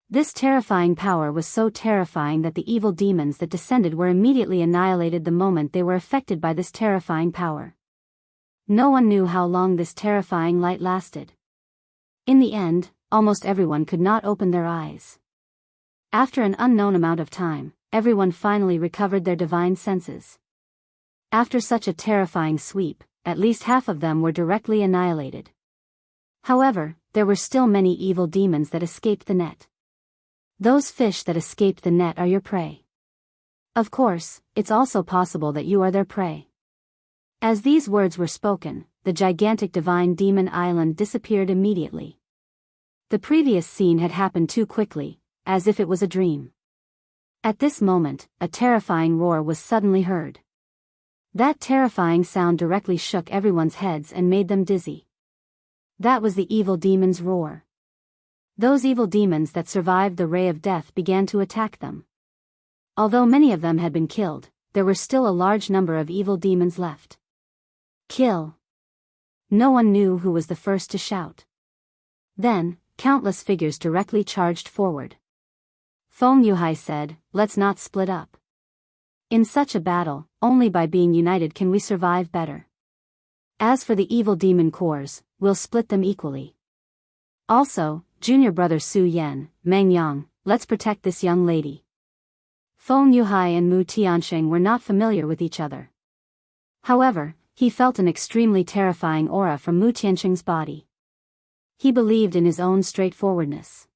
Speaker 1: This terrifying power was so terrifying that the evil demons that descended were immediately annihilated the moment they were affected by this terrifying power. No one knew how long this terrifying light lasted. In the end, almost everyone could not open their eyes. After an unknown amount of time, everyone finally recovered their divine senses. After such a terrifying sweep, at least half of them were directly annihilated. However, there were still many evil demons that escaped the net. Those fish that escaped the net are your prey. Of course, it's also possible that you are their prey. As these words were spoken, the gigantic divine demon island disappeared immediately. The previous scene had happened too quickly, as if it was a dream. At this moment, a terrifying roar was suddenly heard. That terrifying sound directly shook everyone's heads and made them dizzy. That was the evil demon's roar. Those evil demons that survived the ray of death began to attack them. Although many of them had been killed, there were still a large number of evil demons left. Kill! No one knew who was the first to shout. Then, countless figures directly charged forward. Feng Yuhai said, "Let's not split up. In such a battle, only by being united can we survive better. As for the evil demon cores, we'll split them equally. Also, junior brother Su Yan, Meng Yang, let's protect this young lady." Feng Yuhai and Mu Tiansheng were not familiar with each other. However, he felt an extremely terrifying aura from Mu Tiansheng's body. He believed in his own straightforwardness.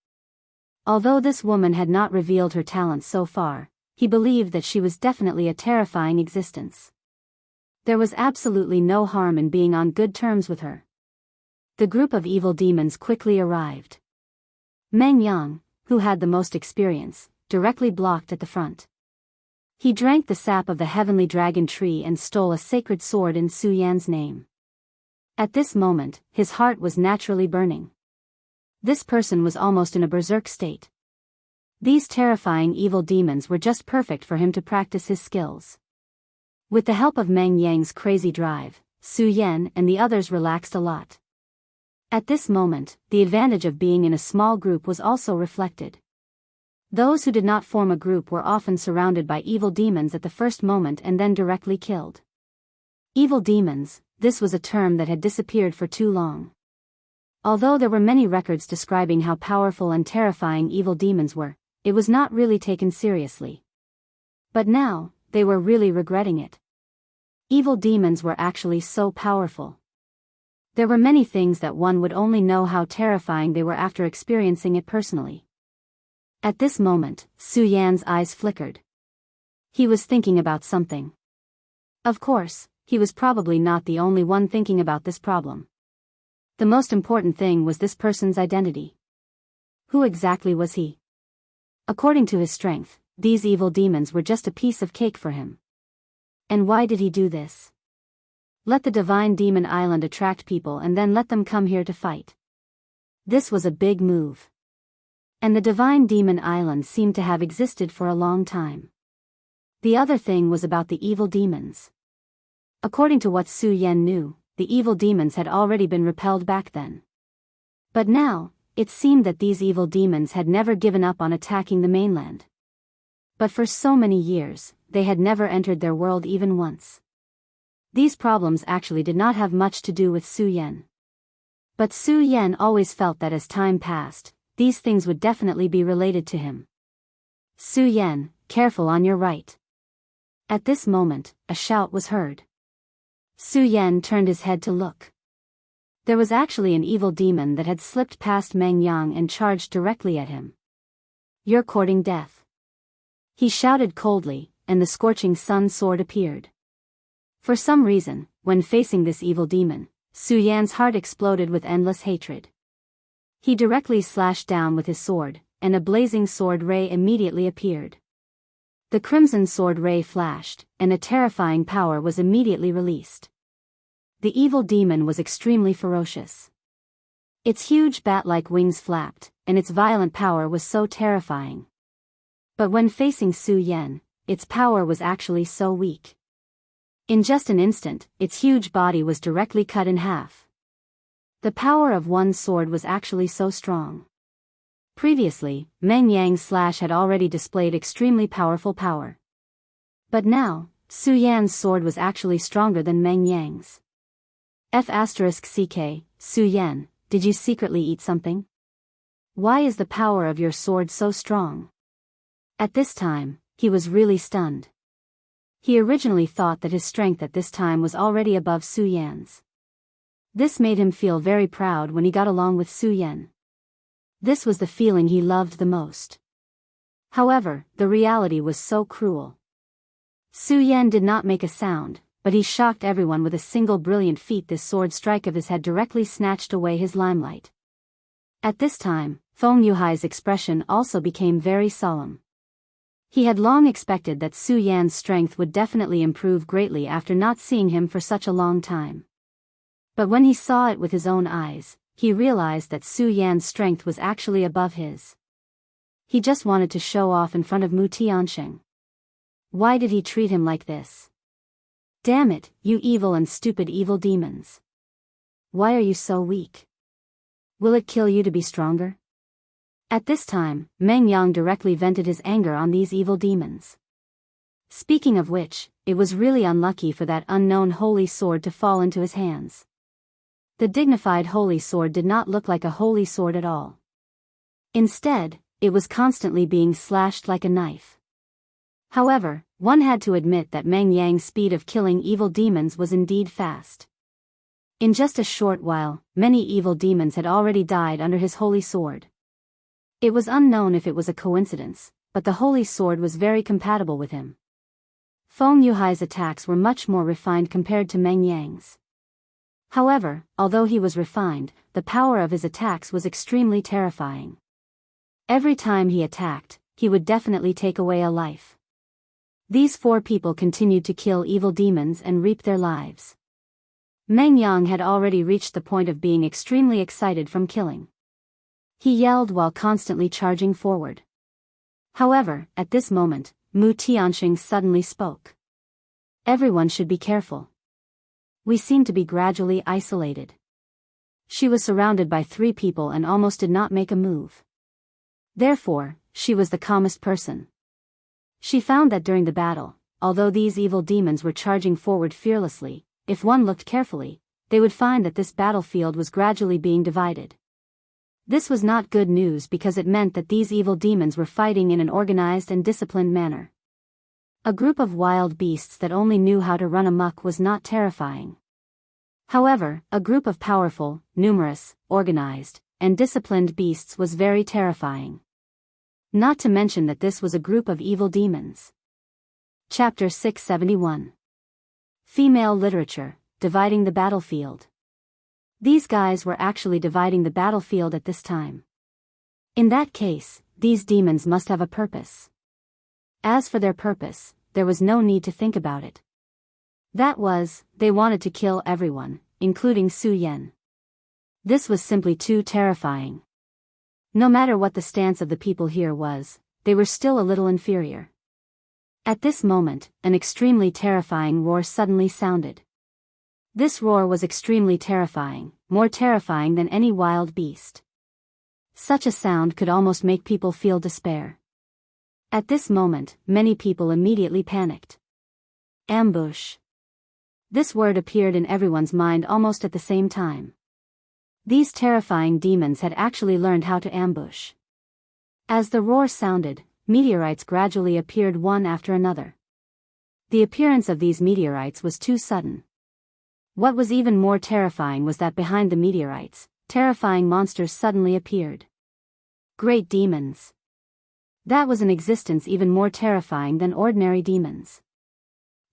Speaker 1: Although this woman had not revealed her talents so far, he believed that she was definitely a terrifying existence. There was absolutely no harm in being on good terms with her. The group of evil demons quickly arrived. Meng Yang, who had the most experience, directly blocked at the front. He drank the sap of the heavenly dragon tree and stole a sacred sword in Su Yan's name. At this moment, his heart was naturally burning. This person was almost in a berserk state. These terrifying evil demons were just perfect for him to practice his skills. With the help of Meng Yang's crazy drive, Su Yan and the others relaxed a lot. At this moment, the advantage of being in a small group was also reflected. Those who did not form a group were often surrounded by evil demons at the first moment and then directly killed. Evil demons, this was a term that had disappeared for too long. Although there were many records describing how powerful and terrifying evil demons were, it was not really taken seriously. But now, they were really regretting it. Evil demons were actually so powerful. There were many things that one would only know how terrifying they were after experiencing it personally. At this moment, Su Yan's eyes flickered. He was thinking about something. Of course, he was probably not the only one thinking about this problem. The most important thing was this person's identity. Who exactly was he? According to his strength, these evil demons were just a piece of cake for him. And why did he do this? Let the divine demon island attract people and then let them come here to fight. This was a big move. And the divine demon island seemed to have existed for a long time. The other thing was about the evil demons. According to what Su Yan knew, the evil demons had already been repelled back then. But now, it seemed that these evil demons had never given up on attacking the mainland. But for so many years, they had never entered their world even once. These problems actually did not have much to do with Su Yan. But Su Yan always felt that as time passed, these things would definitely be related to him. Su Yan, careful on your right. At this moment, a shout was heard. Su Yan turned his head to look. There was actually an evil demon that had slipped past Meng Yang and charged directly at him. You're courting death. He shouted coldly, and the scorching sun sword appeared. For some reason, when facing this evil demon, Su Yan's heart exploded with endless hatred. He directly slashed down with his sword, and a blazing sword ray immediately appeared. The crimson sword ray flashed, and a terrifying power was immediately released. The evil demon was extremely ferocious. Its huge bat-like wings flapped, and its violent power was so terrifying. But when facing Su Yan, its power was actually so weak. In just an instant, its huge body was directly cut in half. The power of one sword was actually so strong. Previously, Meng Yang's slash had already displayed extremely powerful power. But now, Su Yan's sword was actually stronger than Meng Yang's. F***ck, Su Yan, did you secretly eat something? Why is the power of your sword so strong? At this time, he was really stunned. He originally thought that his strength at this time was already above Su Yan's. This made him feel very proud when he got along with Su Yan. This was the feeling he loved the most. However, the reality was so cruel. Su Yan did not make a sound, but he shocked everyone with a single brilliant feat. This sword strike of his had directly snatched away his limelight. At this time, Feng Yuhai's expression also became very solemn. He had long expected that Su Yan's strength would definitely improve greatly after not seeing him for such a long time. But when he saw it with his own eyes, he realized that Su Yan's strength was actually above his. He just wanted to show off in front of Mu Tiansheng. Why did he treat him like this? Damn it, you evil and stupid evil demons. Why are you so weak? Will it kill you to be stronger? At this time, Meng Yang directly vented his anger on these evil demons. Speaking of which, it was really unlucky for that unknown holy sword to fall into his hands. The dignified holy sword did not look like a holy sword at all. Instead, it was constantly being slashed like a knife. However, one had to admit that Meng Yang's speed of killing evil demons was indeed fast. In just a short while, many evil demons had already died under his holy sword. It was unknown if it was a coincidence, but the holy sword was very compatible with him. Feng Yuhai's attacks were much more refined compared to Meng Yang's. However, although he was refined, the power of his attacks was extremely terrifying. Every time he attacked, he would definitely take away a life. These four people continued to kill evil demons and reap their lives. Meng Yang had already reached the point of being extremely excited from killing. He yelled while constantly charging forward. However, at this moment, Mu Tianxing suddenly spoke. Everyone should be careful. We seem to be gradually isolated. She was surrounded by three people and almost did not make a move. Therefore, she was the calmest person. She found that during the battle, although these evil demons were charging forward fearlessly, if one looked carefully, they would find that this battlefield was gradually being divided. This was not good news because it meant that these evil demons were fighting in an organized and disciplined manner. A group of wild beasts that only knew how to run amok was not terrifying. However, a group of powerful, numerous, organized, and disciplined beasts was very terrifying. Not to mention that this was a group of evil demons. Chapter 671. Female Literature, Dividing the Battlefield. These guys were actually dividing the battlefield at this time. In that case, these demons must have a purpose. As for their purpose, there was no need to think about it. That was, they wanted to kill everyone, including Su Yan. This was simply too terrifying. No matter what the stance of the people here was, they were still a little inferior. At this moment, an extremely terrifying roar suddenly sounded. This roar was extremely terrifying, more terrifying than any wild beast. Such a sound could almost make people feel despair. At this moment, many people immediately panicked. Ambush. This word appeared in everyone's mind almost at the same time. These terrifying demons had actually learned how to ambush. As the roar sounded, meteorites gradually appeared one after another. The appearance of these meteorites was too sudden. What was even more terrifying was that behind the meteorites, terrifying monsters suddenly appeared. Great demons. That was an existence even more terrifying than ordinary demons.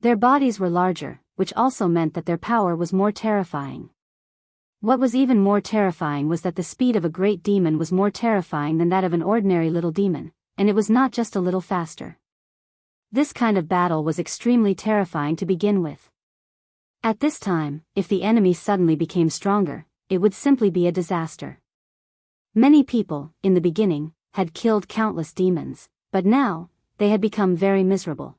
Speaker 1: Their bodies were larger, which also meant that their power was more terrifying. What was even more terrifying was that the speed of a great demon was more terrifying than that of an ordinary little demon, and it was not just a little faster. This kind of battle was extremely terrifying to begin with. At this time, if the enemy suddenly became stronger, it would simply be a disaster. Many people, in the beginning, had killed countless demons, but now, they had become very miserable.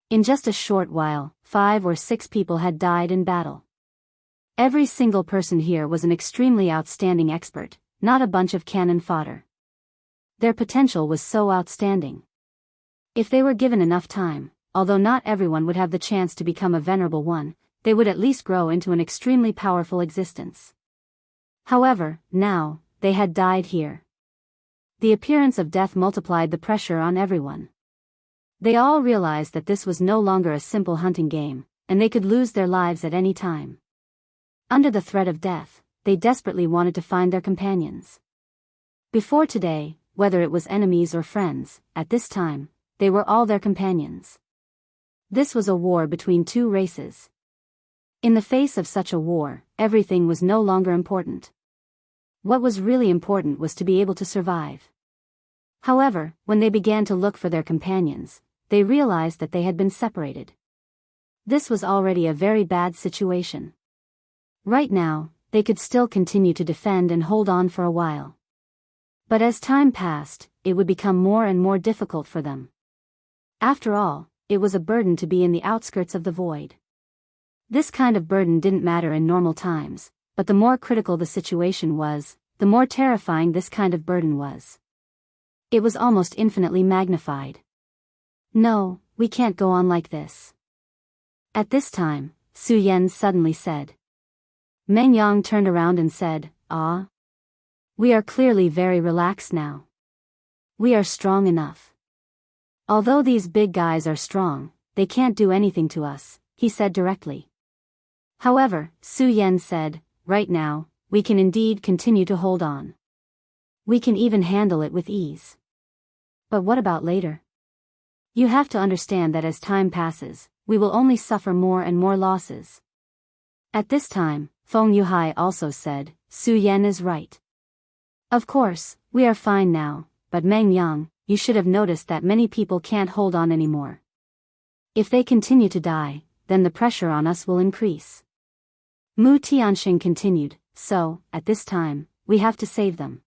Speaker 1: In just a short while, 5 or 6 people had died in battle. Every single person here was an extremely outstanding expert, not a bunch of cannon fodder. Their potential was so outstanding. If they were given enough time, although not everyone would have the chance to become a venerable one, they would at least grow into an extremely powerful existence. However, now, they had died here. The appearance of death multiplied the pressure on everyone. They all realized that this was no longer a simple hunting game, and they could lose their lives at any time. Under the threat of death, they desperately wanted to find their companions. Before today, whether it was enemies or friends, at this time, they were all their companions. This was a war between two races. In the face of such a war, everything was no longer important. What was really important was to be able to survive. However, when they began to look for their companions, they realized that they had been separated. This was already a very bad situation. Right now, they could still continue to defend and hold on for a while. But as time passed, it would become more and more difficult for them. After all, it was a burden to be in the outskirts of the void. This kind of burden didn't matter in normal times, but the more critical the situation was, the more terrifying this kind of burden was. It was almost infinitely magnified. No, we can't go on like this. At this time, Su Yan suddenly said. Meng Yang turned around and said, "Ah. We are clearly very relaxed now. We are strong enough. Although these big guys are strong, they can't do anything to us," he said directly. However, Su Yan said, "Right now, we can indeed continue to hold on. We can even handle it with ease. But what about later? You have to understand that as time passes, we will only suffer more and more losses." At this time, Feng Yuhai also said, "Su Yan is right. Of course, we are fine now, but Meng Yang, you should have noticed that many people can't hold on anymore. If they continue to die, then the pressure on us will increase." Mu Tianxing continued, "So, at this time, we have to save them.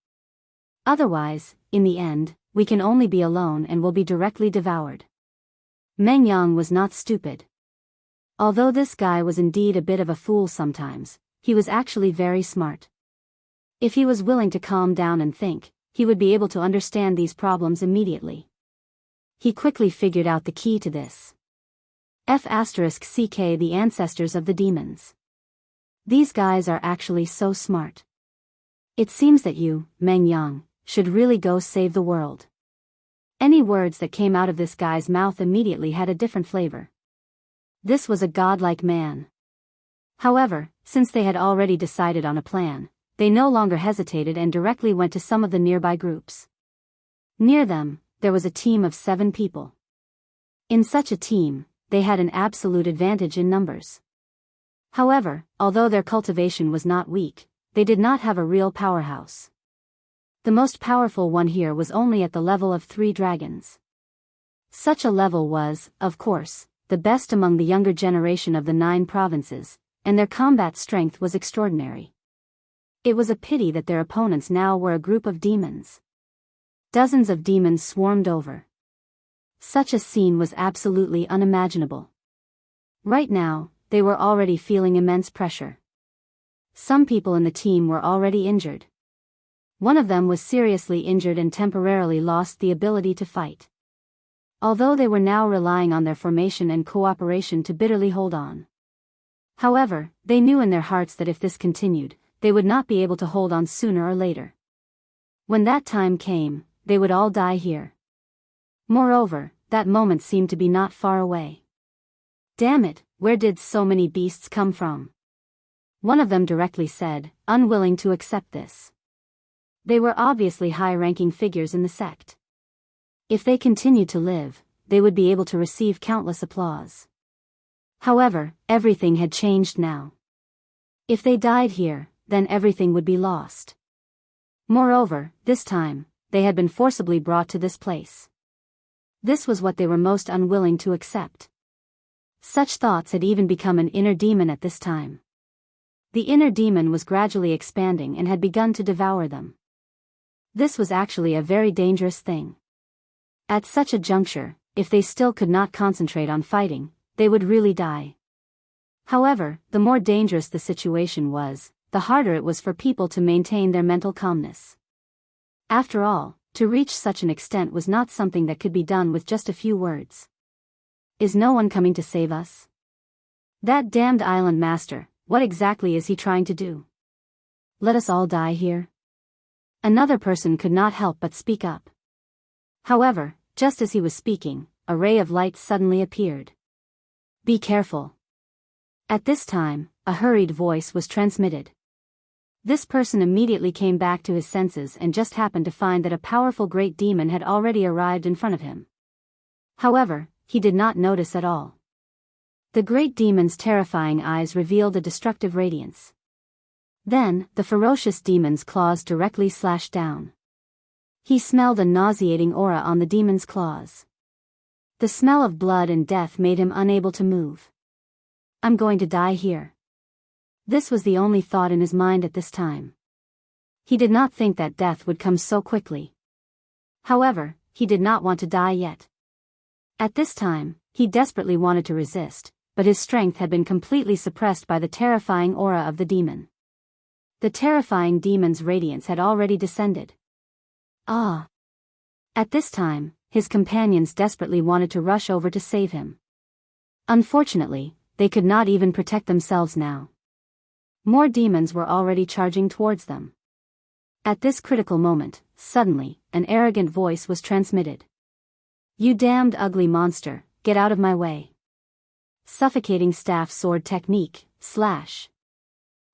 Speaker 1: Otherwise, in the end, we can only be alone and will be directly devoured." Meng Yang was not stupid. Although this guy was indeed a bit of a fool sometimes, he was actually very smart. If he was willing to calm down and think, he would be able to understand these problems immediately. He quickly figured out the key to this. *CK The ancestors of the demons. These guys are actually so smart. It seems that you, Meng Yang, should really go save the world. Any words that came out of this guy's mouth immediately had a different flavor. This was a godlike man. However, since they had already decided on a plan, they no longer hesitated and directly went to some of the nearby groups. Near them, there was a team of 7 people. In such a team, they had an absolute advantage in numbers. However, although their cultivation was not weak, they did not have a real powerhouse. The most powerful one here was only at the level of 3 dragons. Such a level was, of course, the best among the younger generation of the 9 provinces, and their combat strength was extraordinary. It was a pity that their opponents now were a group of demons. Dozens of demons swarmed over. Such a scene was absolutely unimaginable. Right now, they were already feeling immense pressure. Some people in the team were already injured. One of them was seriously injured and temporarily lost the ability to fight. Although they were now relying on their formation and cooperation to bitterly hold on. However, they knew in their hearts that if this continued, they would not be able to hold on sooner or later. When that time came, they would all die here. Moreover, that moment seemed to be not far away. Damn it, where did so many beasts come from? One of them directly said, unwilling to accept this. They were obviously high-ranking figures in the sect. If they continued to live, they would be able to receive countless applause. However, everything had changed now. If they died here, then everything would be lost. Moreover, this time, they had been forcibly brought to this place. This was what they were most unwilling to accept. Such thoughts had even become an inner demon at this time. The inner demon was gradually expanding and had begun to devour them. This was actually a very dangerous thing. At such a juncture, if they still could not concentrate on fighting, they would really die. However, the more dangerous the situation was, the harder it was for people to maintain their mental calmness. After all, to reach such an extent was not something that could be done with just a few words. Is no one coming to save us? That damned island master, what exactly is he trying to do? Let us all die here? Another person could not help but speak up. However, just as he was speaking, a ray of light suddenly appeared. Be careful. At this time, a hurried voice was transmitted. This person immediately came back to his senses and just happened to find that a powerful great demon had already arrived in front of him. However, he did not notice at all. The great demon's terrifying eyes revealed a destructive radiance. Then, the ferocious demon's claws directly slashed down. He smelled a nauseating aura on the demon's claws. The smell of blood and death made him unable to move. I'm going to die here. This was the only thought in his mind at this time. He did not think that death would come so quickly. However, he did not want to die yet. At this time, he desperately wanted to resist, but his strength had been completely suppressed by the terrifying aura of the demon. The terrifying demon's radiance had already descended. Ah! At this time, his companions desperately wanted to rush over to save him. Unfortunately, they could not even protect themselves now. More demons were already charging towards them. At this critical moment, suddenly, an arrogant voice was transmitted. You damned ugly monster, get out of my way. Suffocating staff sword technique, slash.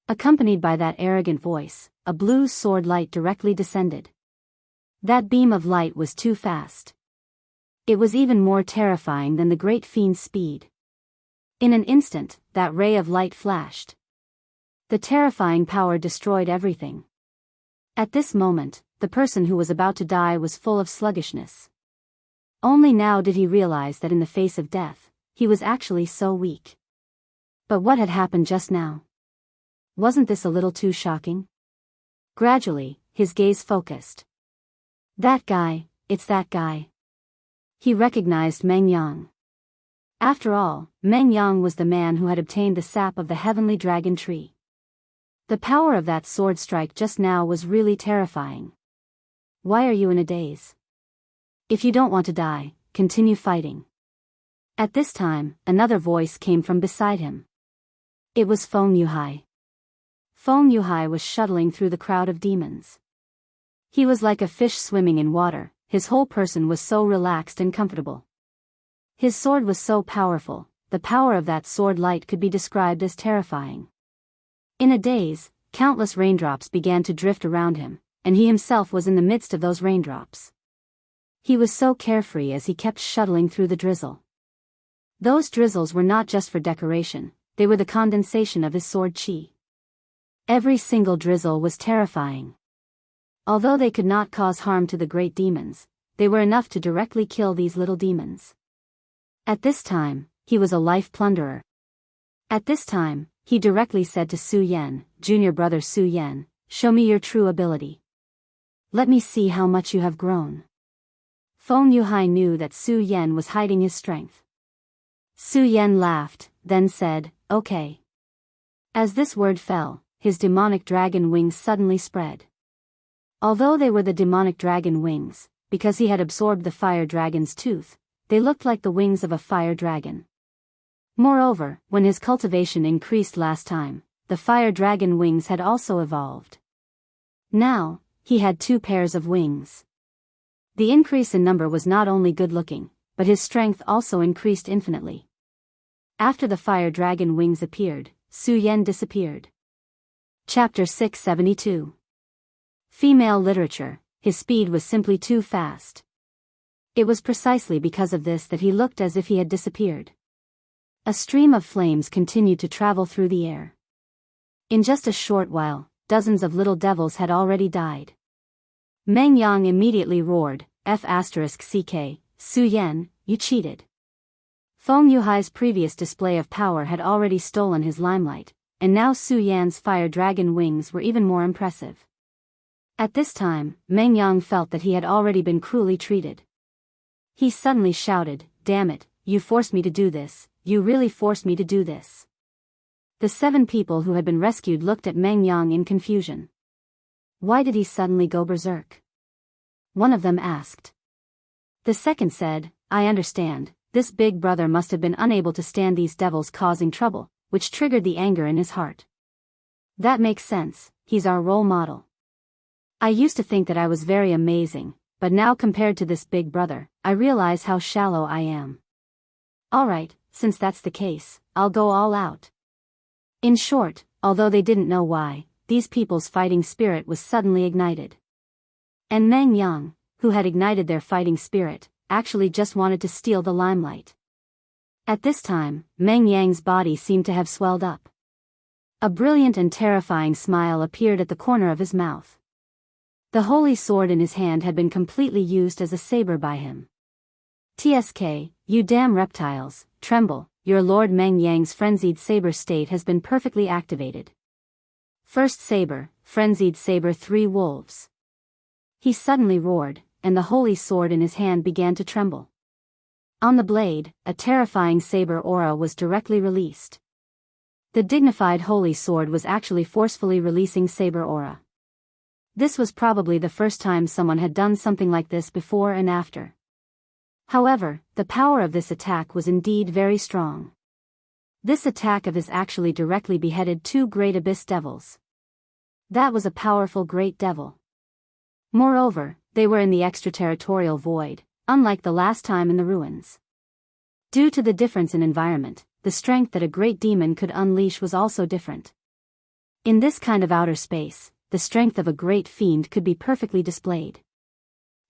Speaker 1: Accompanied by that arrogant voice, a blue sword light directly descended. That beam of light was too fast. It was even more terrifying than the great fiend's speed. In an instant, that ray of light flashed. The terrifying power destroyed everything. At this moment, the person who was about to die was full of sluggishness. Only now did he realize that in the face of death, he was actually so weak. But what had happened just now? Wasn't this a little too shocking? Gradually, his gaze focused. That guy, it's that guy. He recognized Meng Yang. After all, Meng Yang was the man who had obtained the sap of the heavenly dragon tree. The power of that sword strike just now was really terrifying. Why are you in a daze? If you don't want to die, continue fighting. At this time, another voice came from beside him. It was Feng Yuhai. Feng Yuhai was shuttling through the crowd of demons. He was like a fish swimming in water, his whole person was so relaxed and comfortable. His sword was so powerful, the power of that sword light could be described as terrifying. In a daze, countless raindrops began to drift around him, and he himself was in the midst of those raindrops. He was so carefree as he kept shuttling through the drizzle. Those drizzles were not just for decoration, they were the condensation of his sword chi. Every single drizzle was terrifying. Although they could not cause harm to the great demons, they were enough to directly kill these little demons. At this time, he was a life plunderer. At this time, he directly said to Su Yan, junior brother Su Yan, show me your true ability. Let me see how much you have grown. Feng Yuhai knew that Su Yan was hiding his strength. Su Yan laughed, then said, okay. As this word fell, his demonic dragon wings suddenly spread. Although they were the demonic dragon wings, because he had absorbed the fire dragon's tooth, they looked like the wings of a fire dragon. Moreover, when his cultivation increased last time, the fire dragon wings had also evolved. Now, he had 2 pairs of wings. The increase in number was not only good-looking, but his strength also increased infinitely. After the fire dragon wings appeared, Su Yan disappeared. Chapter 672. Female literature. His speed was simply too fast. It was precisely because of this that he looked as if he had disappeared. A stream of flames continued to travel through the air. In just a short while, dozens of little devils had already died. Meng Yang immediately roared, F***ck, Su Yan, you cheated. Feng Yuhai's previous display of power had already stolen his limelight, and now Su Yan's fire dragon wings were even more impressive. At this time, Meng Yang felt that he had already been cruelly treated. He suddenly shouted, damn it, you forced me to do this, you really forced me to do this. The 7 people who had been rescued looked at Meng Yang in confusion. Why did he suddenly go berserk? One of them asked. The second said, I understand, this big brother must have been unable to stand these devils causing trouble, which triggered the anger in his heart. That makes sense, he's our role model. I used to think that I was very amazing, but now compared to this big brother, I realize how shallow I am. Alright, since that's the case, I'll go all out. In short, although they didn't know why, these people's fighting spirit was suddenly ignited. And Meng Yang, who had ignited their fighting spirit, actually just wanted to steal the limelight. At this time, Meng Yang's body seemed to have swelled up. A brilliant and terrifying smile appeared at the corner of his mouth. The holy sword in his hand had been completely used as a saber by him. TSK, you damn reptiles, tremble, your Lord Meng Yang's frenzied saber state has been perfectly activated. First saber, frenzied saber 3 wolves. He suddenly roared, and the holy sword in his hand began to tremble. On the blade, a terrifying saber aura was directly released. The dignified holy sword was actually forcefully releasing saber aura. This was probably the first time someone had done something like this before and after. However, the power of this attack was indeed very strong. This attack of his actually directly beheaded 2 great abyss devils. That was a powerful great devil. Moreover, they were in the extraterritorial void, unlike the last time in the ruins. Due to the difference in environment, the strength that a great demon could unleash was also different. In this kind of outer space, the strength of a great fiend could be perfectly displayed.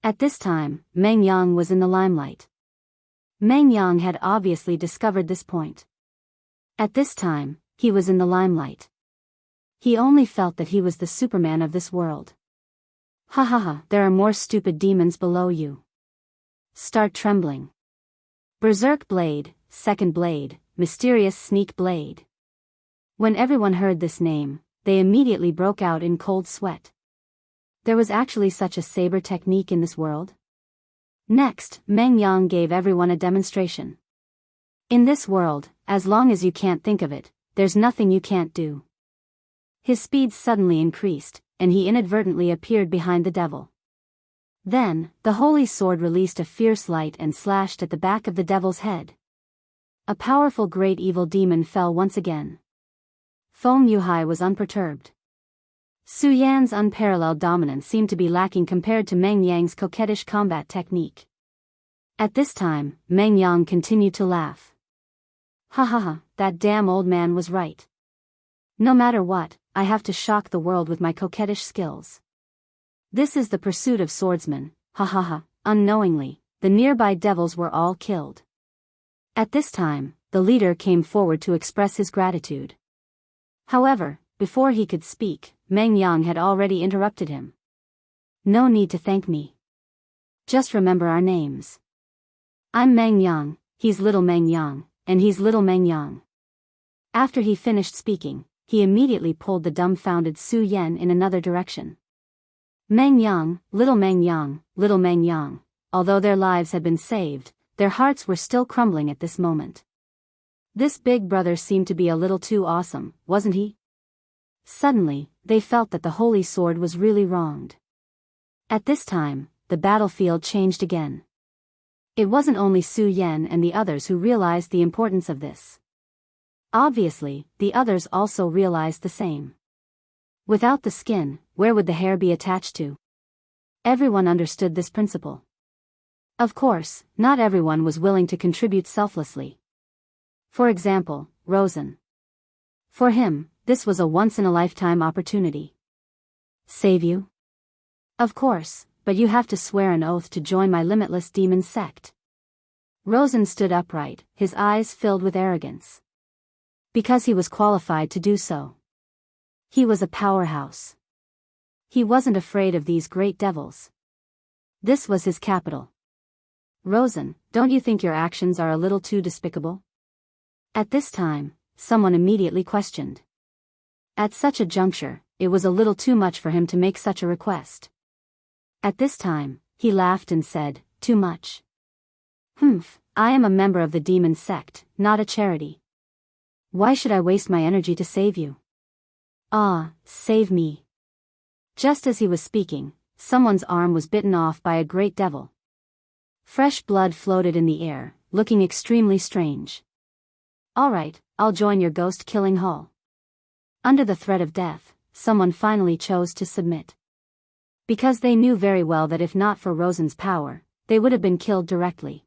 Speaker 1: At this time, Meng Yang was in the limelight. Meng Yang had obviously discovered this point. At this time, he was in the limelight. He only felt that he was the Superman of this world. Ha ha ha, there are more stupid demons below you. Start trembling. Berserk Blade, Second Blade, Mysterious Sneak Blade. When everyone heard this name, they immediately broke out in cold sweat. There was actually such a saber technique in this world? Next, Meng Yang gave everyone a demonstration. In this world, as long as you can't think of it, there's nothing you can't do. His speed suddenly increased, and he inadvertently appeared behind the devil. Then, the holy sword released a fierce light and slashed at the back of the devil's head. A powerful great evil demon fell once again. Feng Yuhai was unperturbed. Su Yan's unparalleled dominance seemed to be lacking compared to Meng Yang's coquettish combat technique. At this time, Meng Yang continued to laugh. Ha ha ha, that damn old man was right. No matter what, I have to shock the world with my coquettish skills. This is the pursuit of swordsmen, ha ha ha. Unknowingly, the nearby devils were all killed. At this time, the leader came forward to express his gratitude. However, before he could speak, Meng Yang had already interrupted him. No need to thank me. Just remember our names. I'm Meng Yang, he's little Meng Yang, and he's little Meng Yang. After he finished speaking, he immediately pulled the dumbfounded Su Yan in another direction. Meng Yang, little Meng Yang, although their lives had been saved, their hearts were still crumbling at this moment. This big brother seemed to be a little too awesome, wasn't he? Suddenly, they felt that the holy sword was really wronged. At this time, the battlefield changed again. It wasn't only Su Yan and the others who realized the importance of this. Obviously, the others also realized the same. Without the skin, where would the hair be attached to? Everyone understood this principle. Of course, not everyone was willing to contribute selflessly. For example, Rosen. For him, this was a once-in-a-lifetime opportunity. Save you? Of course, but you have to swear an oath to join my limitless demon sect. Rosen stood upright, his eyes filled with arrogance. Because he was qualified to do so. He was a powerhouse. He wasn't afraid of these great devils. This was his capital. Rosen, don't you think your actions are a little too despicable? At this time, someone immediately questioned. At such a juncture, it was a little too much for him to make such a request. At this time, he laughed and said, too much. I am a member of the demon sect, not a charity. Why should I waste my energy to save you? Ah, save me. Just as he was speaking, someone's arm was bitten off by a great devil. Fresh blood floated in the air, looking extremely strange. All right, I'll join your ghost-killing haul. Under the threat of death, someone finally chose to submit. Because they knew very well that if not for Rosen's power, they would have been killed directly.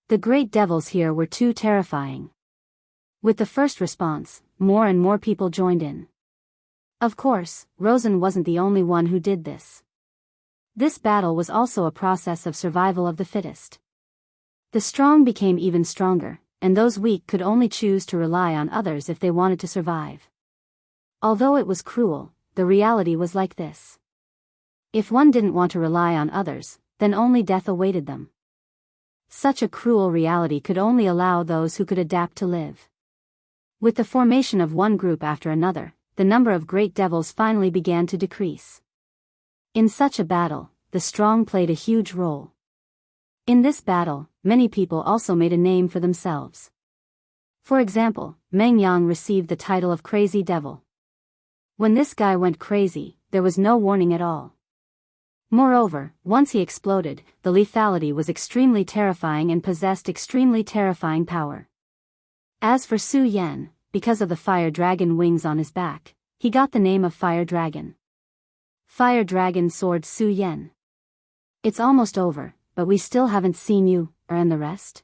Speaker 1: The great devils here were too terrifying. With the first response, more and more people joined in. Of course, Rosen wasn't the only one who did this. This battle was also a process of survival of the fittest. The strong became even stronger, and those weak could only choose to rely on others if they wanted to survive. Although it was cruel, the reality was like this. If one didn't want to rely on others, then only death awaited them. Such a cruel reality could only allow those who could adapt to live. With the formation of one group after another, the number of great devils finally began to decrease. In such a battle, the strong played a huge role. In this battle, many people also made a name for themselves. For example, Meng Yang received the title of Crazy Devil. When this guy went crazy, there was no warning at all. Moreover, once he exploded, the lethality was extremely terrifying and possessed extremely terrifying power. As for Su Yan, because of the fire dragon wings on his back, he got the name of Fire Dragon. Fire Dragon Sword Su Yan. It's almost over, but we still haven't seen you, and the rest?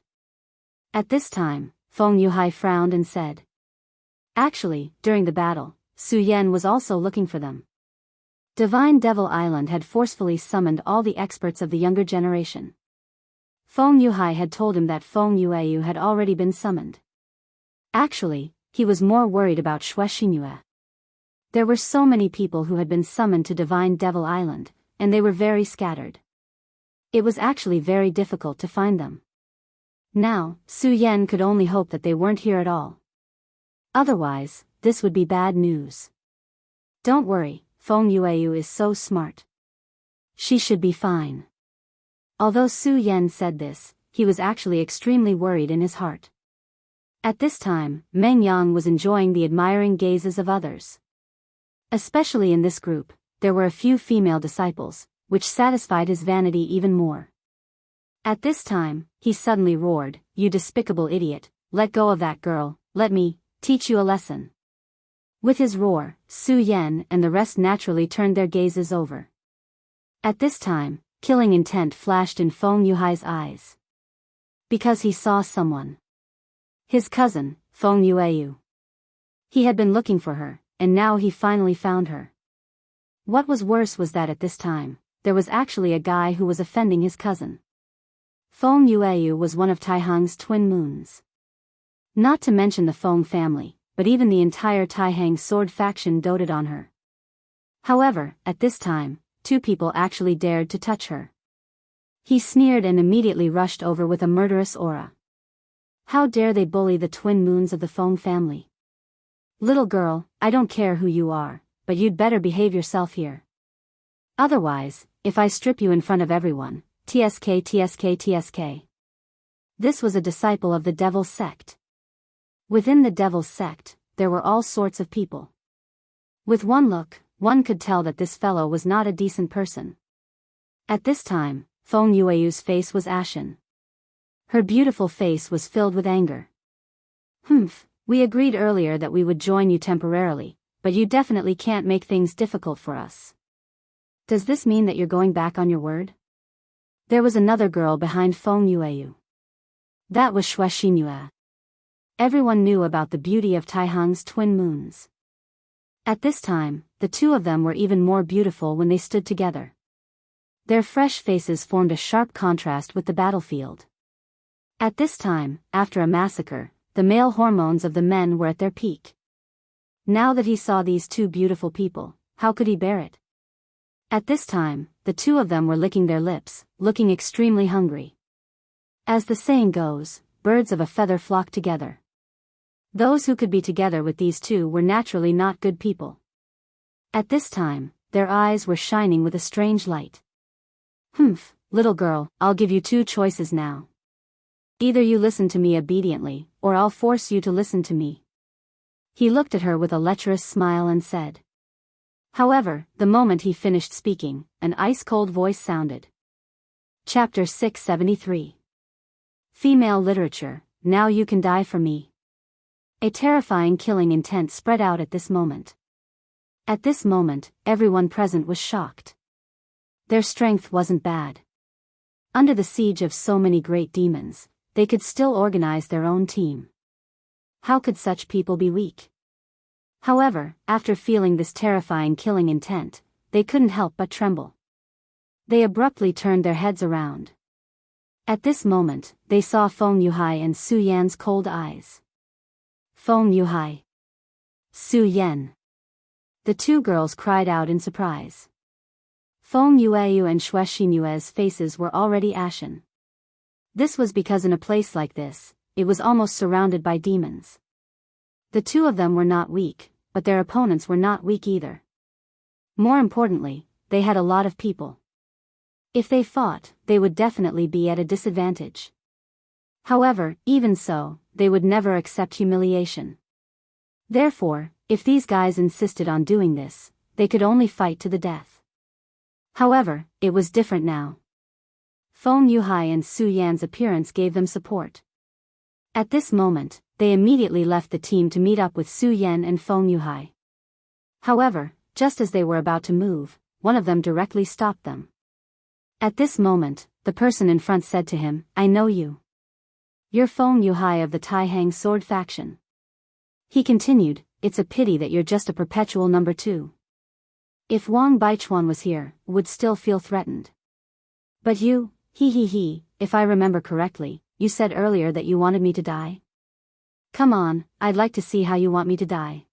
Speaker 1: At this time, Feng Yuhai frowned and said. Actually, during the battle, Su Yan was also looking for them. Divine Devil Island had forcefully summoned all the experts of the younger generation. Feng Yuhai had told him that Feng Yueyu had already been summoned. Actually, he was more worried about Xue Xinyue. There were so many people who had been summoned to Divine Devil Island, and they were very scattered. It was actually very difficult to find them. Now, Su Yan could only hope that they weren't here at all. Otherwise, this would be bad news. Don't worry, Feng Yueyu is so smart. She should be fine. Although Su Yan said this, he was actually extremely worried in his heart. At this time, Meng Yang was enjoying the admiring gazes of others. Especially in this group, there were a few female disciples, which satisfied his vanity even more. At this time, he suddenly roared, "You despicable idiot, let go of that girl, let me teach you a lesson." With his roar, Su Yan and the rest naturally turned their gazes over. At this time, killing intent flashed in Feng Yuhai's eyes. Because he saw someone. His cousin, Feng Yueyu. He had been looking for her, and now he finally found her. What was worse was that at this time, there was actually a guy who was offending his cousin. Feng Yueyu was one of Taihang's twin moons. Not to mention the Feng family, but even the entire Taihang sword faction doted on her. However, at this time, two people actually dared to touch her. He sneered and immediately rushed over with a murderous aura. How dare they bully the twin moons of the Feng family? Little girl, I don't care who you are, but you'd better behave yourself here. Otherwise, if I strip you in front of everyone, TSK TSK TSK. This was a disciple of the Devil sect. Within the Devil sect, there were all sorts of people. With one look, one could tell that this fellow was not a decent person. At this time, Feng Yueyu's face was ashen. Her beautiful face was filled with anger. We agreed earlier that we would join you temporarily, but you definitely can't make things difficult for us. Does this mean that you're going back on your word? There was another girl behind Feng Yueyu. That was Xue Xinhua. Everyone knew about the beauty of Taihang's twin moons. At this time, the two of them were even more beautiful when they stood together. Their fresh faces formed a sharp contrast with the battlefield. At this time, after a massacre, the male hormones of the men were at their peak. Now that he saw these two beautiful people, how could he bear it? At this time, the two of them were licking their lips, looking extremely hungry. As the saying goes, birds of a feather flock together. Those who could be together with these two were naturally not good people. At this time, their eyes were shining with a strange light. Humph, little girl, I'll give you two choices now. Either you listen to me obediently, or I'll force you to listen to me. He looked at her with a lecherous smile and said. However, the moment he finished speaking, an ice-cold voice sounded. Chapter 673. Female Literature, Now You Can Die for Me. A terrifying killing intent spread out at this moment. At this moment, everyone present was shocked. Their strength wasn't bad. Under the siege of so many great demons, they could still organize their own team. How could such people be weak? However, after feeling this terrifying killing intent, they couldn't help but tremble. They abruptly turned their heads around. At this moment, they saw Feng Yuhai and Su Yan's cold eyes. Feng Yuhai. Su Yan. The two girls cried out in surprise. Feng Yueyu and Xue Xinyue's faces were already ashen. This was because in a place like this, it was almost surrounded by demons. The two of them were not weak, but their opponents were not weak either. More importantly, they had a lot of people. If they fought, they would definitely be at a disadvantage. However, even so, they would never accept humiliation. Therefore, if these guys insisted on doing this, they could only fight to the death. However, it was different now. Feng Yuhai and Su Yan's appearance gave them support. At this moment, they immediately left the team to meet up with Su Yan and Feng Yuhai. However, just as they were about to move, one of them directly stopped them. At this moment, the person in front said to him, I know you. You're Feng Yuhai of the Taihang sword faction. He continued, it's a pity that you're just a perpetual number 2. If Wang Baichuan was here, would still feel threatened. But you, if I remember correctly, you said earlier that you wanted me to die? Come on, I'd like to see how you want me to die.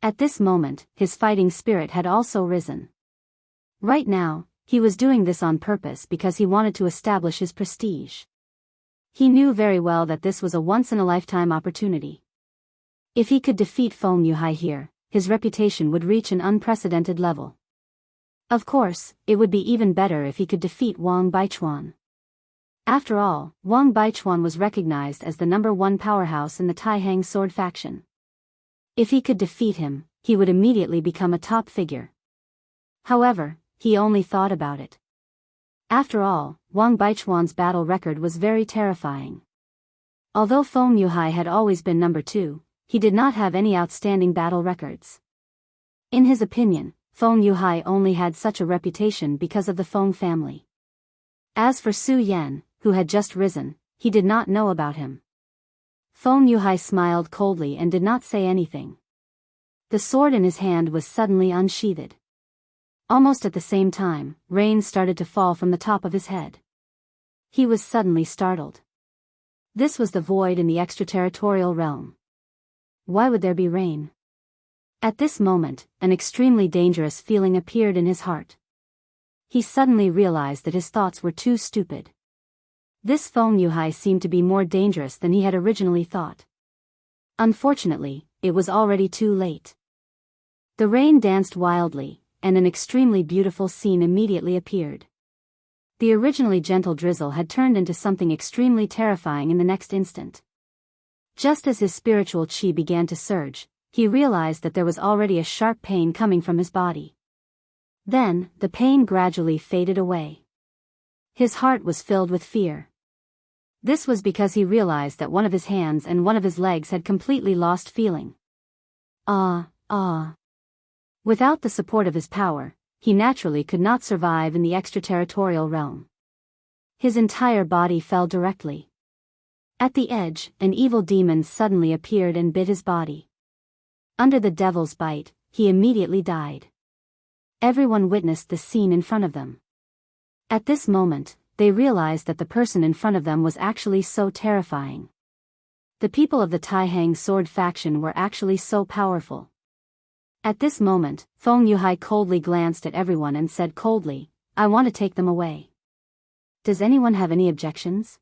Speaker 1: At this moment, his fighting spirit had also risen. Right now, he was doing this on purpose because he wanted to establish his prestige. He knew very well that this was a once-in-a-lifetime opportunity. If he could defeat Feng Yuhai here, his reputation would reach an unprecedented level. Of course, it would be even better if he could defeat Wang Baichuan. After all, Wang Baichuan was recognized as the number 1 powerhouse in the Taihang sword faction. If he could defeat him, he would immediately become a top figure. However, he only thought about it. After all, Wang Baichuan's battle record was very terrifying. Although Feng Yuhai had always been number 2, he did not have any outstanding battle records. In his opinion, Feng Yuhai only had such a reputation because of the Feng family. As for Su Yan, who had just risen, he did not know about him. Feng Yuhai smiled coldly and did not say anything. The sword in his hand was suddenly unsheathed. Almost at the same time, rain started to fall from the top of his head. He was suddenly startled. This was the void in the extraterritorial realm. Why would there be rain? At this moment, an extremely dangerous feeling appeared in his heart. He suddenly realized that his thoughts were too stupid. This Feng Yuhai seemed to be more dangerous than he had originally thought. Unfortunately, it was already too late. The rain danced wildly, and an extremely beautiful scene immediately appeared. The originally gentle drizzle had turned into something extremely terrifying in the next instant. Just as his spiritual qi began to surge, he realized that there was already a sharp pain coming from his body. Then, the pain gradually faded away. His heart was filled with fear. This was because he realized that one of his hands and one of his legs had completely lost feeling. Without the support of his power, he naturally could not survive in the extraterritorial realm. His entire body fell directly. At the edge, an evil demon suddenly appeared and bit his body. Under the devil's bite, he immediately died. Everyone witnessed the scene in front of them. At this moment, they realized that the person in front of them was actually so terrifying. The people of the Tai-Hang sword faction were actually so powerful. At this moment, Feng Yuhai coldly glanced at everyone and said coldly, "I want to take them away. Does anyone have any objections?"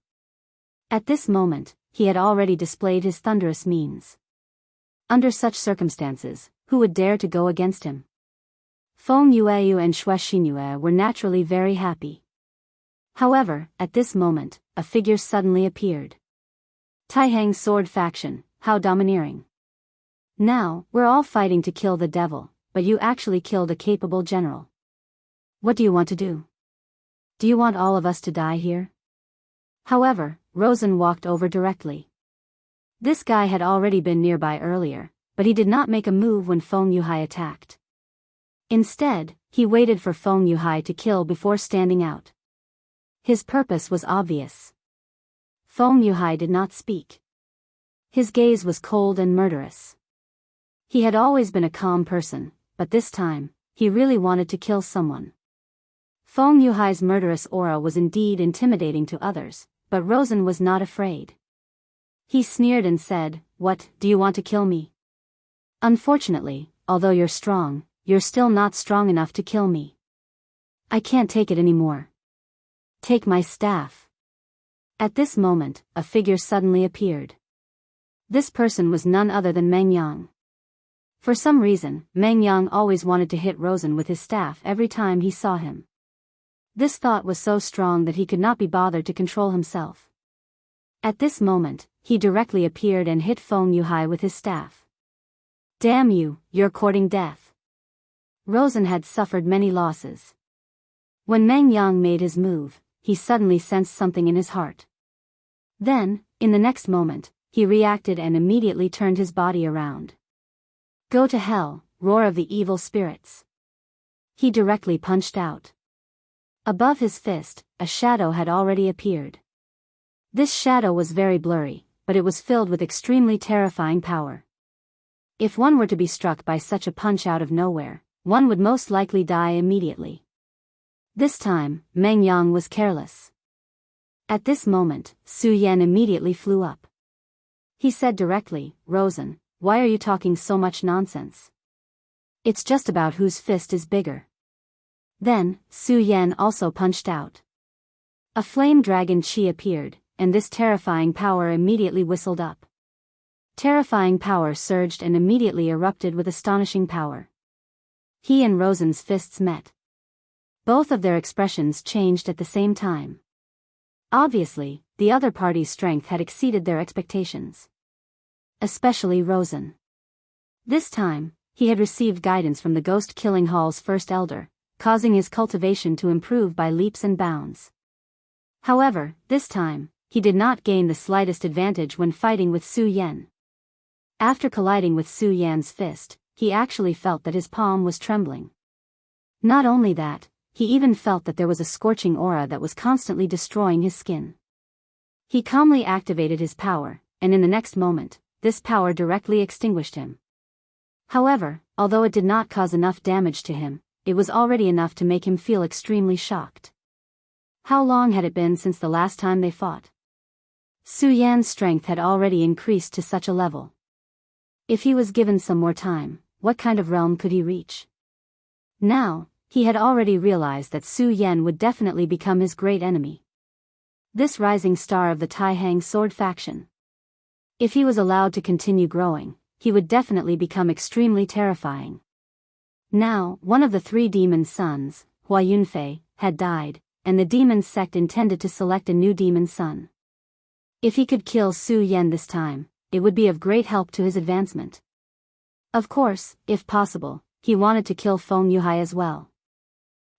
Speaker 1: At this moment, he had already displayed his thunderous means. Under such circumstances, who would dare to go against him? Feng Yueyu and Xue Xinyue were naturally very happy. However, at this moment, a figure suddenly appeared. Tai-Hang sword faction, how domineering. Now, we're all fighting to kill the devil, but you actually killed a capable general. What do you want to do? Do you want all of us to die here? However, Rosen walked over directly. This guy had already been nearby earlier, but he did not make a move when Feng Yuhai attacked. Instead, he waited for Feng Yuhai to kill before standing out. His purpose was obvious. Feng Yuhai did not speak. His gaze was cold and murderous. He had always been a calm person, but this time, he really wanted to kill someone. Feng Yuhai's murderous aura was indeed intimidating to others, but Rosen was not afraid. He sneered and said, "What, do you want to kill me? Unfortunately, although you're strong, you're still not strong enough to kill me. I can't take it anymore. Take my staff." At this moment, a figure suddenly appeared. This person was none other than Meng Yang. For some reason, Meng Yang always wanted to hit Rosen with his staff every time he saw him. This thought was so strong that he could not be bothered to control himself. At this moment, he directly appeared and hit Feng Yuhai with his staff. "Damn you, you're courting death." Rosen had suffered many losses. When Meng Yang made his move, he suddenly sensed something in his heart. Then, in the next moment, he reacted and immediately turned his body around. "Go to hell, roar of the evil spirits." He directly punched out. Above his fist, a shadow had already appeared. This shadow was very blurry, but it was filled with extremely terrifying power. If one were to be struck by such a punch out of nowhere, one would most likely die immediately. This time, Meng Yang was careless. At this moment, Su Yan immediately flew up. He said directly, "Rosen, why are you talking so much nonsense? It's just about whose fist is bigger." Then, Su Yan also punched out. A flame dragon chi appeared, and this terrifying power immediately whistled up. Terrifying power surged and immediately erupted with astonishing power. He and Rosen's fists met. Both of their expressions changed at the same time. Obviously, the other party's strength had exceeded their expectations. Especially Rosen. This time, he had received guidance from the Ghost Killing Hall's first elder, causing his cultivation to improve by leaps and bounds. However, this time, he did not gain the slightest advantage when fighting with Su Yan. After colliding with Su Yan's fist, he actually felt that his palm was trembling. Not only that, he even felt that there was a scorching aura that was constantly destroying his skin. He calmly activated his power, and in the next moment, this power directly extinguished him. However, although it did not cause enough damage to him, it was already enough to make him feel extremely shocked. How long had it been since the last time they fought? Su Yan's strength had already increased to such a level. If he was given some more time, what kind of realm could he reach? Now, he had already realized that Su Yan would definitely become his great enemy. This rising star of the Tai-Hang sword faction. If he was allowed to continue growing, he would definitely become extremely terrifying. Now, one of the three demon sons, Hua Yunfei, had died, and the demon sect intended to select a new demon son. If he could kill Su Yan this time, it would be of great help to his advancement. Of course, if possible, he wanted to kill Feng Yuhai as well.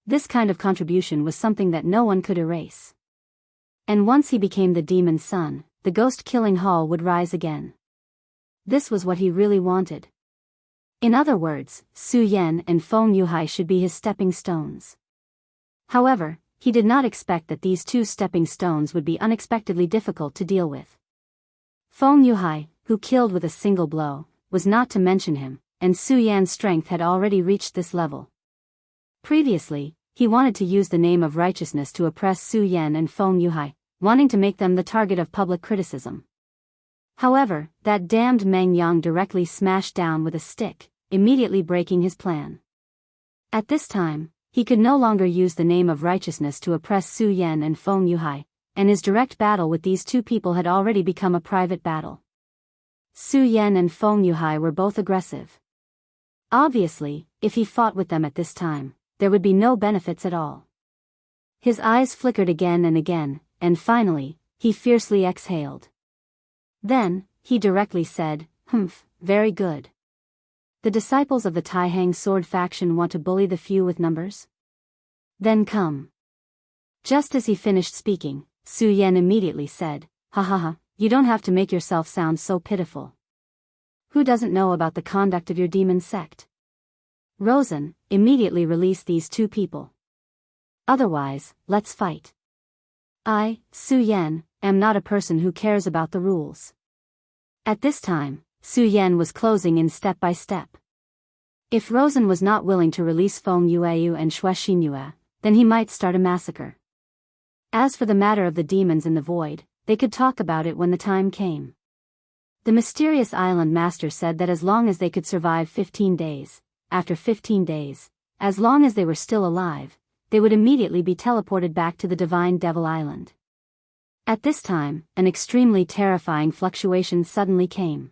Speaker 1: This kind of contribution was something that no one could erase. And once he became the demon's son, the ghost-killing hall would rise again. This was what he really wanted. In other words, Su Yan and Feng Yuhai should be his stepping stones. However, he did not expect that these two stepping stones would be unexpectedly difficult to deal with. Feng Yuhai, who killed with a single blow, was not to mention him, and Su Yan's strength had already reached this level. Previously, he wanted to use the name of righteousness to oppress Su Yan and Feng Yuhai, wanting to make them the target of public criticism. However, that damned Meng Yang directly smashed down with a stick, immediately breaking his plan. At this time, he could no longer use the name of righteousness to oppress Su Yan and Feng Yuhai, and his direct battle with these two people had already become a private battle. Su Yan and Feng Yuhai were both aggressive. Obviously, if he fought with them at this time, there would be no benefits at all. His eyes flickered again and again, and finally, he fiercely exhaled. Then, he directly said, "Humph, very good. The disciples of the Taihang sword faction want to bully the few with numbers? Then come." Just as he finished speaking, Su Yan immediately said, "Ha ha ha, you don't have to make yourself sound so pitiful. Who doesn't know about the conduct of your demon sect? Rosen, immediately release these two people. Otherwise, let's fight. I, Su Yan, am not a person who cares about the rules." At this time, Su Yan was closing in step by step. If Rosen was not willing to release Feng Yueyu and Xue Xinyue, then he might start a massacre. As for the matter of the demons in the void, they could talk about it when the time came. The mysterious island master said that as long as they could survive 15 days, after 15 days, as long as they were still alive, they would immediately be teleported back to the Divine Devil Island. At this time, an extremely terrifying fluctuation suddenly came.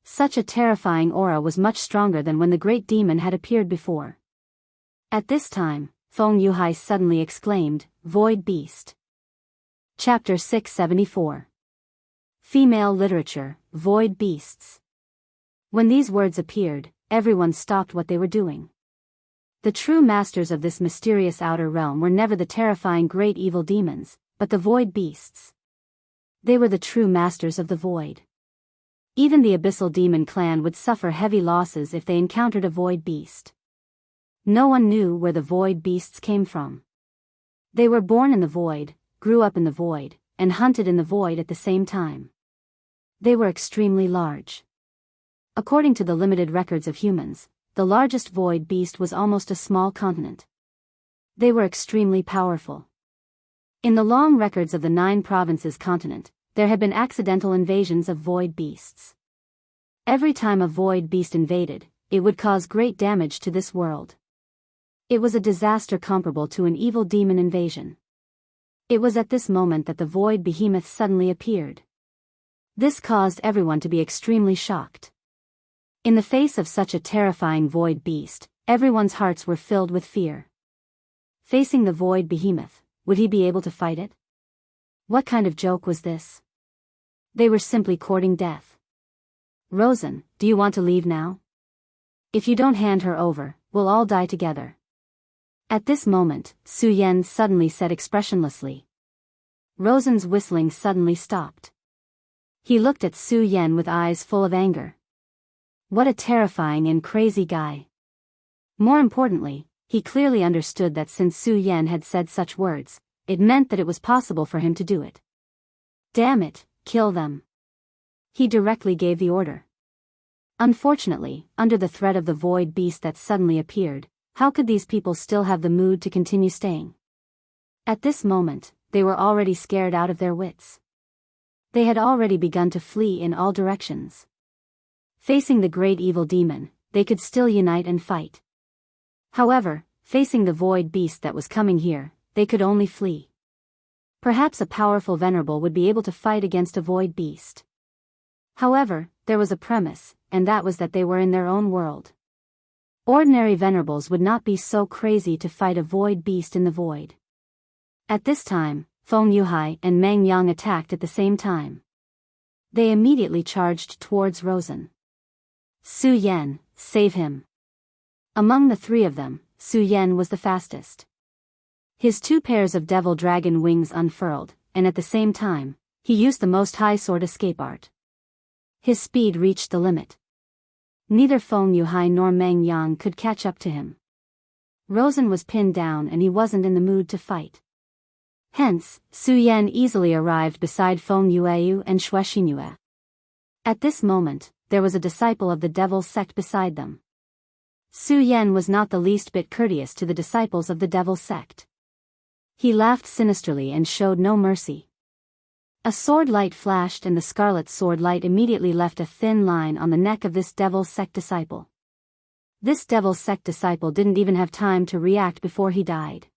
Speaker 1: Such a terrifying aura was much stronger than when the great demon had appeared before. At this time, Feng Yuhai suddenly exclaimed, "Void Beast." Chapter 674. Female Literature, Void Beasts. When these words appeared, everyone stopped what they were doing. The true masters of this mysterious outer realm were never the terrifying great evil demons, but the Void Beasts. They were the true masters of the void. Even the Abyssal Demon clan would suffer heavy losses if they encountered a Void Beast. No one knew where the Void Beasts came from. They were born in the void, grew up in the void, and hunted in the void at the same time. They were extremely large. According to the limited records of humans, the largest void beast was almost a small continent. They were extremely powerful. In the long records of the 9 provinces continent, there had been accidental invasions of void beasts. Every time a void beast invaded, it would cause great damage to this world. It was a disaster comparable to an evil demon invasion. It was at this moment that the void behemoth suddenly appeared. This caused everyone to be extremely shocked. In the face of such a terrifying void beast, everyone's hearts were filled with fear. Facing the void behemoth, would he be able to fight it? What kind of joke was this? They were simply courting death. "Rosen, do you want to leave now? If you don't hand her over, we'll all die together." At this moment, Su Yan suddenly said expressionlessly. Rosen's whistling suddenly stopped. He looked at Su Yan with eyes full of anger. What a terrifying and crazy guy. More importantly, he clearly understood that since Su Yan had said such words, it meant that it was possible for him to do it. Damn it, kill them. He directly gave the order. Unfortunately, under the threat of the void beast that suddenly appeared, how could these people still have the mood to continue staying? At this moment, they were already scared out of their wits. They had already begun to flee in all directions. Facing the great evil demon, they could still unite and fight. However, facing the void beast that was coming here, they could only flee. Perhaps a powerful venerable would be able to fight against a void beast. However, there was a premise, and that was that they were in their own world. Ordinary venerables would not be so crazy to fight a void beast in the void. At this time, Feng Yuhai and Meng Yang attacked at the same time. They immediately charged towards Rosen. Su Yan, save him. Among the 3 of them, Su Yan was the fastest. His 2 pairs of devil dragon wings unfurled, and at the same time, he used the most high sword escape art. His speed reached the limit. Neither Feng Yuhai nor Meng Yang could catch up to him. Rosen was pinned down and he wasn't in the mood to fight. Hence, Su Yan easily arrived beside Feng Yueyu and Xue Xingyue. At this moment, there was a disciple of the devil's sect beside them. Su Yan was not the least bit courteous to the disciples of the devil's sect. He laughed sinisterly and showed no mercy. A sword light flashed and the scarlet sword light immediately left a thin line on the neck of this devil's sect disciple. This devil's sect disciple didn't even have time to react before he died.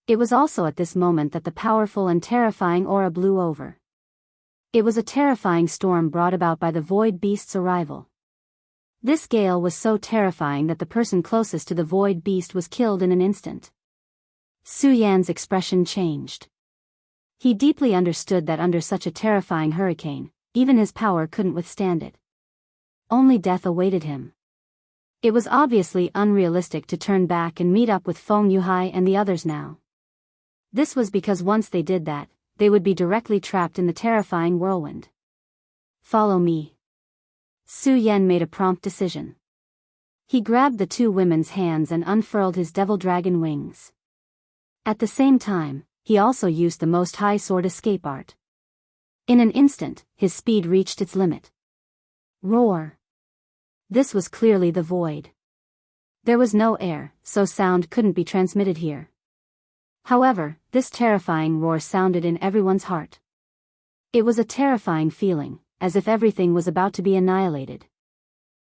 Speaker 1: It was also at this moment that the powerful and terrifying aura blew over. It was a terrifying storm brought about by the void beast's arrival. This gale was so terrifying that the person closest to the void beast was killed in an instant. Su Yan's expression changed. He deeply understood that under such a terrifying hurricane, even his power couldn't withstand it. Only death awaited him. It was obviously unrealistic to turn back and meet up with Feng Yuhai and the others now. This was because once they did that, they would be directly trapped in the terrifying whirlwind. Follow me. Su Yan made a prompt decision. He grabbed the two women's hands and unfurled his devil dragon wings. At the same time, he also used the most high sword escape art. In an instant, his speed reached its limit. Roar. This was clearly the void. There was no air, so sound couldn't be transmitted here. However, this terrifying roar sounded in everyone's heart. It was a terrifying feeling, as if everything was about to be annihilated.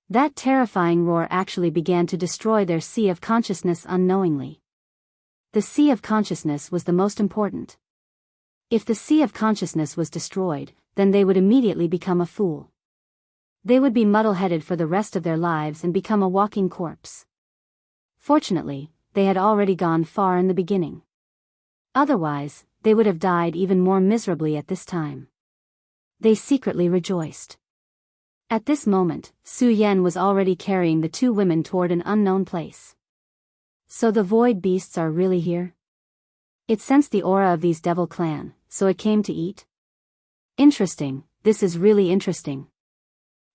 Speaker 1: That terrifying roar actually began to destroy their sea of consciousness unknowingly. The sea of consciousness was the most important. If the sea of consciousness was destroyed, then they would immediately become a fool. They would be muddle-headed for the rest of their lives and become a walking corpse. Fortunately, they had already gone far in the beginning. Otherwise, they would have died even more miserably at this time. They secretly rejoiced. At this moment, Su Yan was already carrying the two women toward an unknown place. So the void beasts are really here? It sensed the aura of these devil clan, so it came to eat? Interesting, this is really interesting.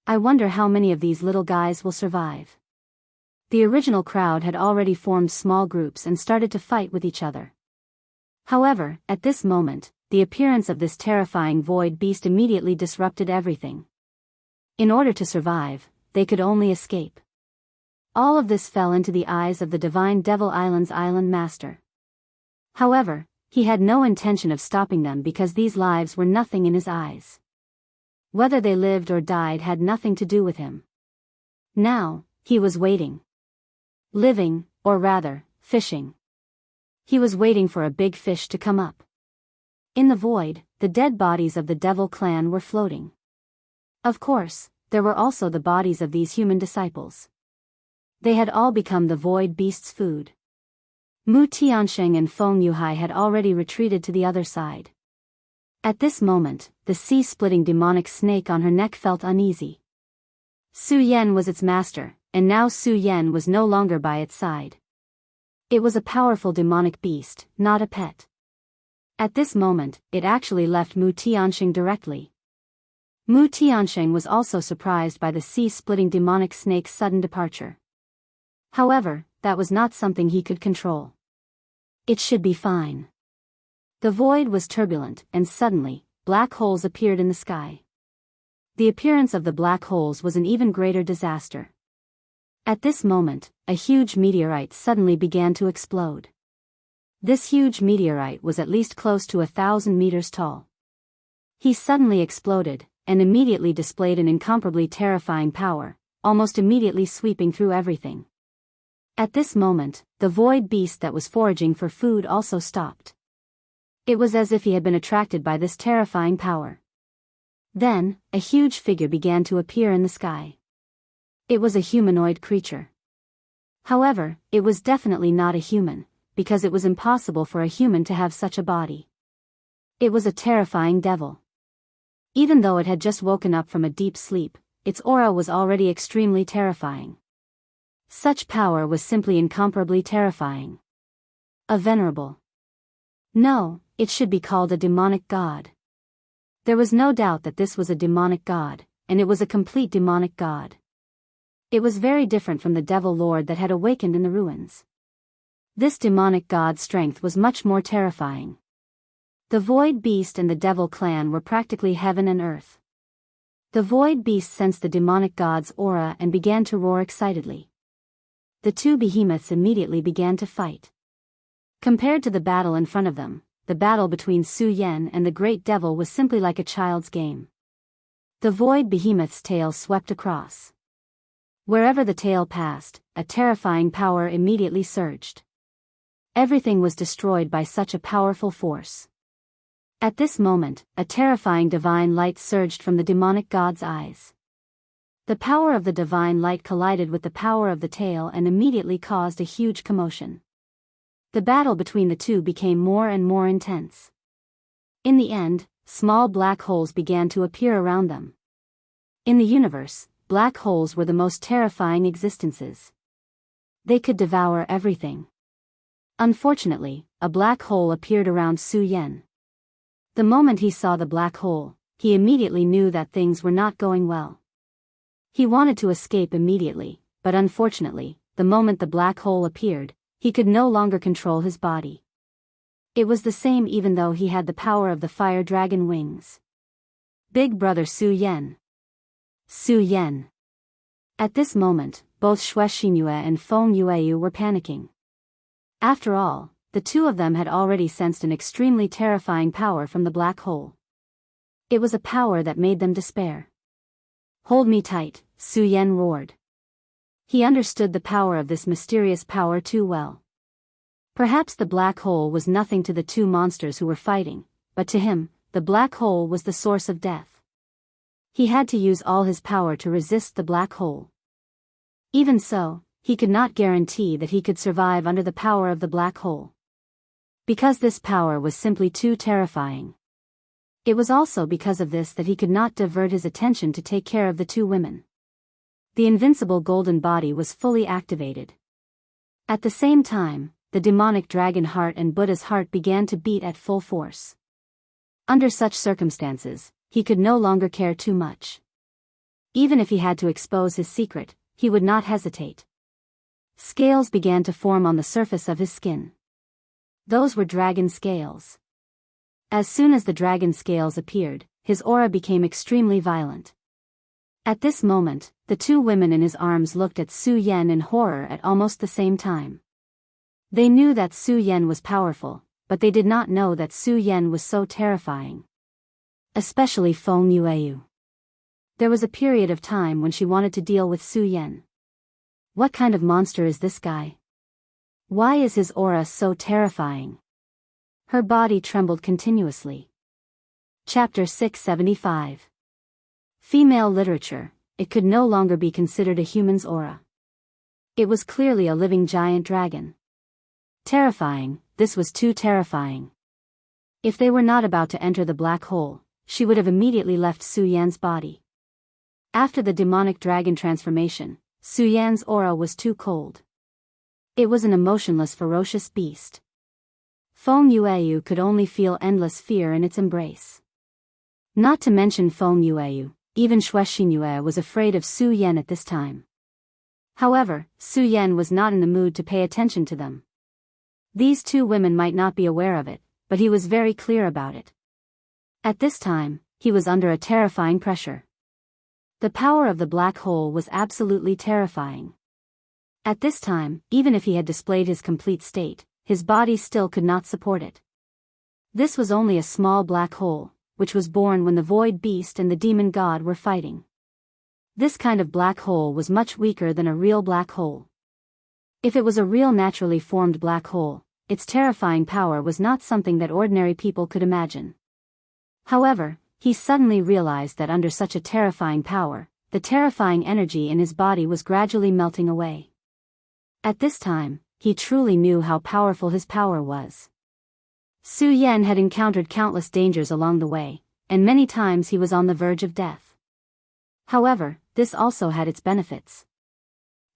Speaker 1: I wonder how many of these little guys will survive. The original crowd had already formed small groups and started to fight with each other. However, at this moment, the appearance of this terrifying void beast immediately disrupted everything. In order to survive, they could only escape. All of this fell into the eyes of the divine Devil Island's island master. However, he had no intention of stopping them because these lives were nothing in his eyes. Whether they lived or died had nothing to do with him. Now, he was waiting. Living, or rather, fishing. He was waiting for a big fish to come up. In the void, the dead bodies of the devil clan were floating. Of course, there were also the bodies of these human disciples. They had all become the void beast's food. Mu Tiansheng and Feng Yuhai had already retreated to the other side. At this moment, the sea-splitting demonic snake on her neck felt uneasy. Su Yan was its master, and now Su Yan was no longer by its side. It was a powerful demonic beast, not a pet. At this moment, it actually left Mu Tiansheng directly. Mu Tiansheng was also surprised by the sea-splitting demonic snake's sudden departure. However, that was not something he could control. It should be fine. The void was turbulent, and suddenly, black holes appeared in the sky. The appearance of the black holes was an even greater disaster. At this moment, a huge meteorite suddenly began to explode. This huge meteorite was at least close to 1,000 meters tall. He suddenly exploded, and immediately displayed an incomparably terrifying power, almost immediately sweeping through everything. At this moment, the void beast that was foraging for food also stopped. It was as if he had been attracted by this terrifying power. Then, a huge figure began to appear in the sky. It was a humanoid creature. However, it was definitely not a human, because it was impossible for a human to have such a body. It was a terrifying devil. Even though it had just woken up from a deep sleep, its aura was already extremely terrifying. Such power was simply incomparably terrifying. A venerable. No, it should be called a demonic god. There was no doubt that this was a demonic god, and it was a complete demonic god. It was very different from the devil lord that had awakened in the ruins. This demonic god's strength was much more terrifying. The void beast and the devil clan were practically heaven and earth. The void beast sensed the demonic god's aura and began to roar excitedly. The two behemoths immediately began to fight. Compared to the battle in front of them, the battle between Su Yan and the great devil was simply like a child's game. The void behemoth's tail swept across. Wherever the tail passed, a terrifying power immediately surged. Everything was destroyed by such a powerful force. At this moment, a terrifying divine light surged from the demonic god's eyes. The power of the divine light collided with the power of the tail and immediately caused a huge commotion. The battle between the two became more and more intense. In the end, small black holes began to appear around them. In the universe, black holes were the most terrifying existences. They could devour everything. Unfortunately, a black hole appeared around Su Yan. The moment he saw the black hole, he immediately knew that things were not going well. He wanted to escape immediately, but unfortunately, the moment the black hole appeared, he could no longer control his body. It was the same even though he had the power of the fire dragon wings. Big brother Su Yan. Su Yan. At this moment, both Xue Xinyue and Feng Yueyu were panicking. After all, the two of them had already sensed an extremely terrifying power from the black hole. It was a power that made them despair. "Hold me tight," Su Yan roared. He understood the power of this mysterious power too well. Perhaps the black hole was nothing to the two monsters who were fighting, but to him, the black hole was the source of death. He had to use all his power to resist the black hole. Even so, he could not guarantee that he could survive under the power of the black hole. Because this power was simply too terrifying. It was also because of this that he could not divert his attention to take care of the two women. The invincible golden body was fully activated. At the same time, the demonic dragon heart and Buddha's heart began to beat at full force. Under such circumstances, he could no longer care too much. Even if he had to expose his secret, he would not hesitate. Scales began to form on the surface of his skin. Those were dragon scales. As soon as the dragon scales appeared, his aura became extremely violent. At this moment, the two women in his arms looked at Su Yan in horror at almost the same time. They knew that Su Yan was powerful, but they did not know that Su Yan was so terrifying. Especially Feng Yueyu. There was a period of time when she wanted to deal with Su Yan. What kind of monster is this guy? Why is his aura so terrifying? Her body trembled continuously. Chapter 675. Female literature. It could no longer be considered a human's aura. It was clearly a living giant dragon. Terrifying, this was too terrifying. If they were not about to enter the black hole, she would have immediately left Su Yan's body. After the demonic dragon transformation, Su Yan's aura was too cold. It was an emotionless, ferocious beast. Feng Yueyu could only feel endless fear in its embrace. Not to mention Feng Yueyu, even Xue Xinyue was afraid of Su Yan at this time. However, Su Yan was not in the mood to pay attention to them. These two women might not be aware of it, but he was very clear about it. At this time, he was under a terrifying pressure. The power of the black hole was absolutely terrifying. At this time, even if he had displayed his complete state, his body still could not support it. This was only a small black hole, which was born when the void beast and the demon god were fighting. This kind of black hole was much weaker than a real black hole. If it was a real naturally formed black hole, its terrifying power was not something that ordinary people could imagine. However, he suddenly realized that under such a terrifying power, the terrifying energy in his body was gradually melting away. At this time, he truly knew how powerful his power was. Su Yan had encountered countless dangers along the way, and many times he was on the verge of death. However, this also had its benefits.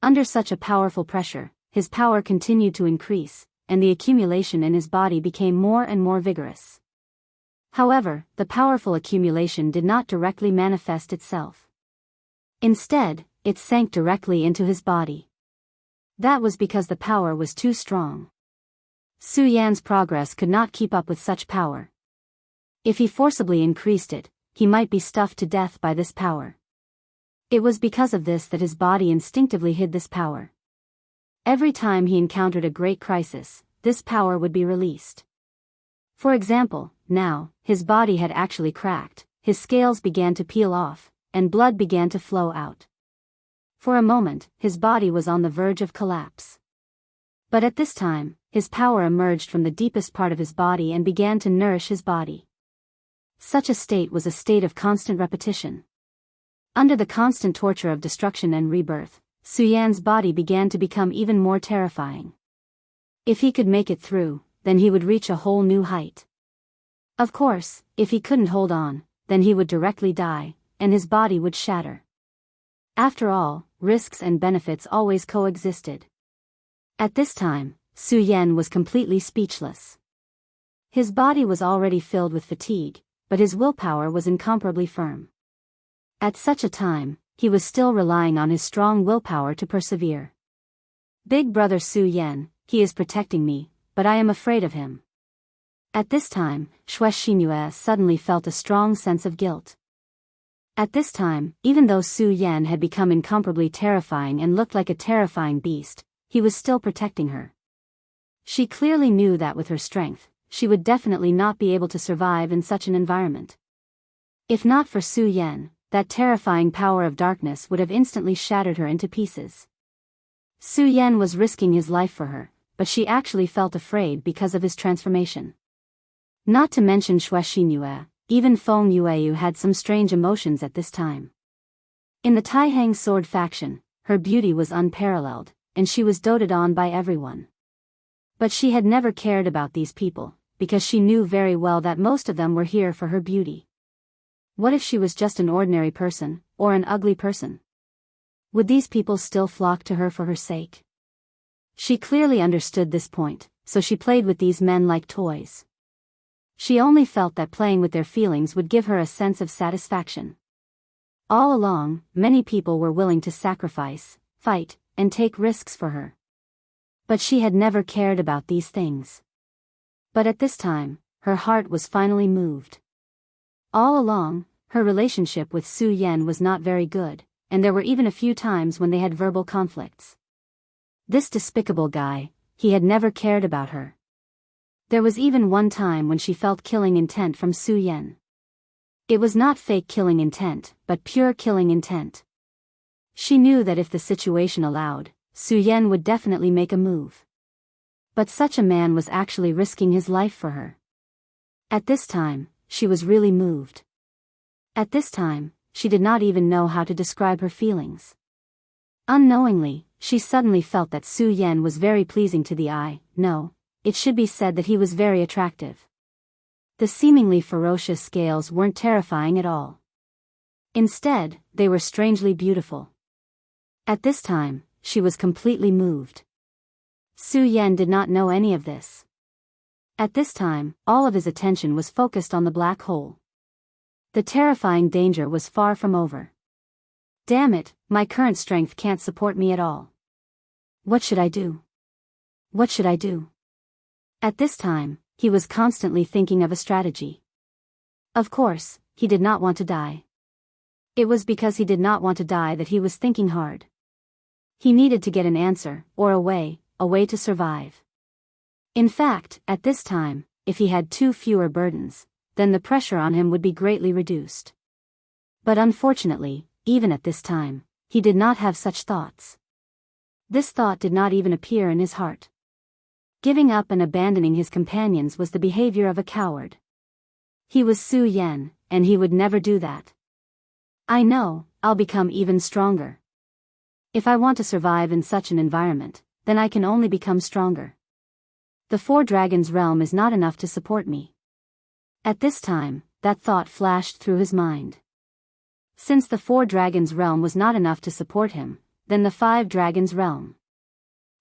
Speaker 1: Under such a powerful pressure, his power continued to increase, and the accumulation in his body became more and more vigorous. However, the powerful accumulation did not directly manifest itself. Instead, it sank directly into his body. That was because the power was too strong. Su Yan's progress could not keep up with such power. If he forcibly increased it, he might be stuffed to death by this power. It was because of this that his body instinctively hid this power. Every time he encountered a great crisis, this power would be released. For example, now, his body had actually cracked, his scales began to peel off, and blood began to flow out. For a moment, his body was on the verge of collapse. But at this time, his power emerged from the deepest part of his body and began to nourish his body. Such a state was a state of constant repetition. Under the constant torture of destruction and rebirth, Su Yan's body began to become even more terrifying. If he could make it through, then he would reach a whole new height. Of course, if he couldn't hold on, then he would directly die, and his body would shatter. After all, risks and benefits always coexisted. At this time, Su Yan was completely speechless. His body was already filled with fatigue, but his willpower was incomparably firm. At such a time, he was still relying on his strong willpower to persevere. Big brother Su Yan, he is protecting me, but I am afraid of him. At this time, Xue Xingyue suddenly felt a strong sense of guilt. At this time, even though Su Yan had become incomparably terrifying and looked like a terrifying beast, he was still protecting her. She clearly knew that with her strength, she would definitely not be able to survive in such an environment. If not for Su Yan, that terrifying power of darkness would have instantly shattered her into pieces. Su Yan was risking his life for her, but she actually felt afraid because of his transformation. Not to mention Xue Xingyue, even Feng Yueyu had some strange emotions at this time. In the Taihang sword faction, her beauty was unparalleled, and she was doted on by everyone. But she had never cared about these people, because she knew very well that most of them were here for her beauty. What if she was just an ordinary person, or an ugly person? Would these people still flock to her for her sake? She clearly understood this point, so she played with these men like toys. She only felt that playing with their feelings would give her a sense of satisfaction. All along, many people were willing to sacrifice, fight, and take risks for her. But she had never cared about these things. But at this time, her heart was finally moved. All along, her relationship with Su Yan was not very good, and there were even a few times when they had verbal conflicts. This despicable guy, he had never cared about her. There was even one time when she felt killing intent from Su Yan. It was not fake killing intent, but pure killing intent. She knew that if the situation allowed, Su Yan would definitely make a move. But such a man was actually risking his life for her. At this time, she was really moved. At this time, she did not even know how to describe her feelings. Unknowingly, she suddenly felt that Su Yan was very pleasing to the eye. No, it should be said that he was very attractive. The seemingly ferocious scales weren't terrifying at all. Instead, they were strangely beautiful. At this time, she was completely moved. Su Yan did not know any of this. At this time, all of his attention was focused on the black hole. The terrifying danger was far from over. Damn it, my current strength can't support me at all. What should I do? What should I do? At this time, he was constantly thinking of a strategy. Of course, he did not want to die. It was because he did not want to die that he was thinking hard. He needed to get an answer, or a way to survive. In fact, at this time, if he had two fewer burdens, then the pressure on him would be greatly reduced. But unfortunately, even at this time, he did not have such thoughts. This thought did not even appear in his heart. Giving up and abandoning his companions was the behavior of a coward. He was Su Yan, and he would never do that. I know, I'll become even stronger. If I want to survive in such an environment, then I can only become stronger. The Four Dragons realm is not enough to support me. At this time, that thought flashed through his mind. Since the Four Dragons realm was not enough to support him, then the Five Dragons realm.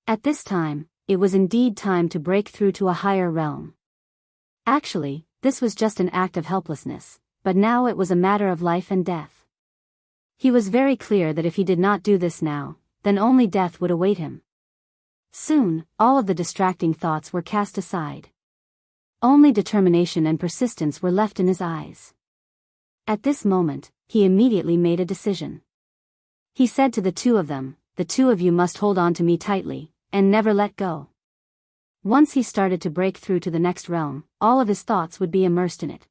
Speaker 1: At this time, it was indeed time to break through to a higher realm. Actually, this was just an act of helplessness, but now it was a matter of life and death. He was very clear that if he did not do this now, then only death would await him. Soon, all of the distracting thoughts were cast aside. Only determination and persistence were left in his eyes. At this moment, he immediately made a decision. He said to the two of them, "The two of you must hold on to me tightly, and never let go." Once he started to break through to the next realm, all of his thoughts would be immersed in it.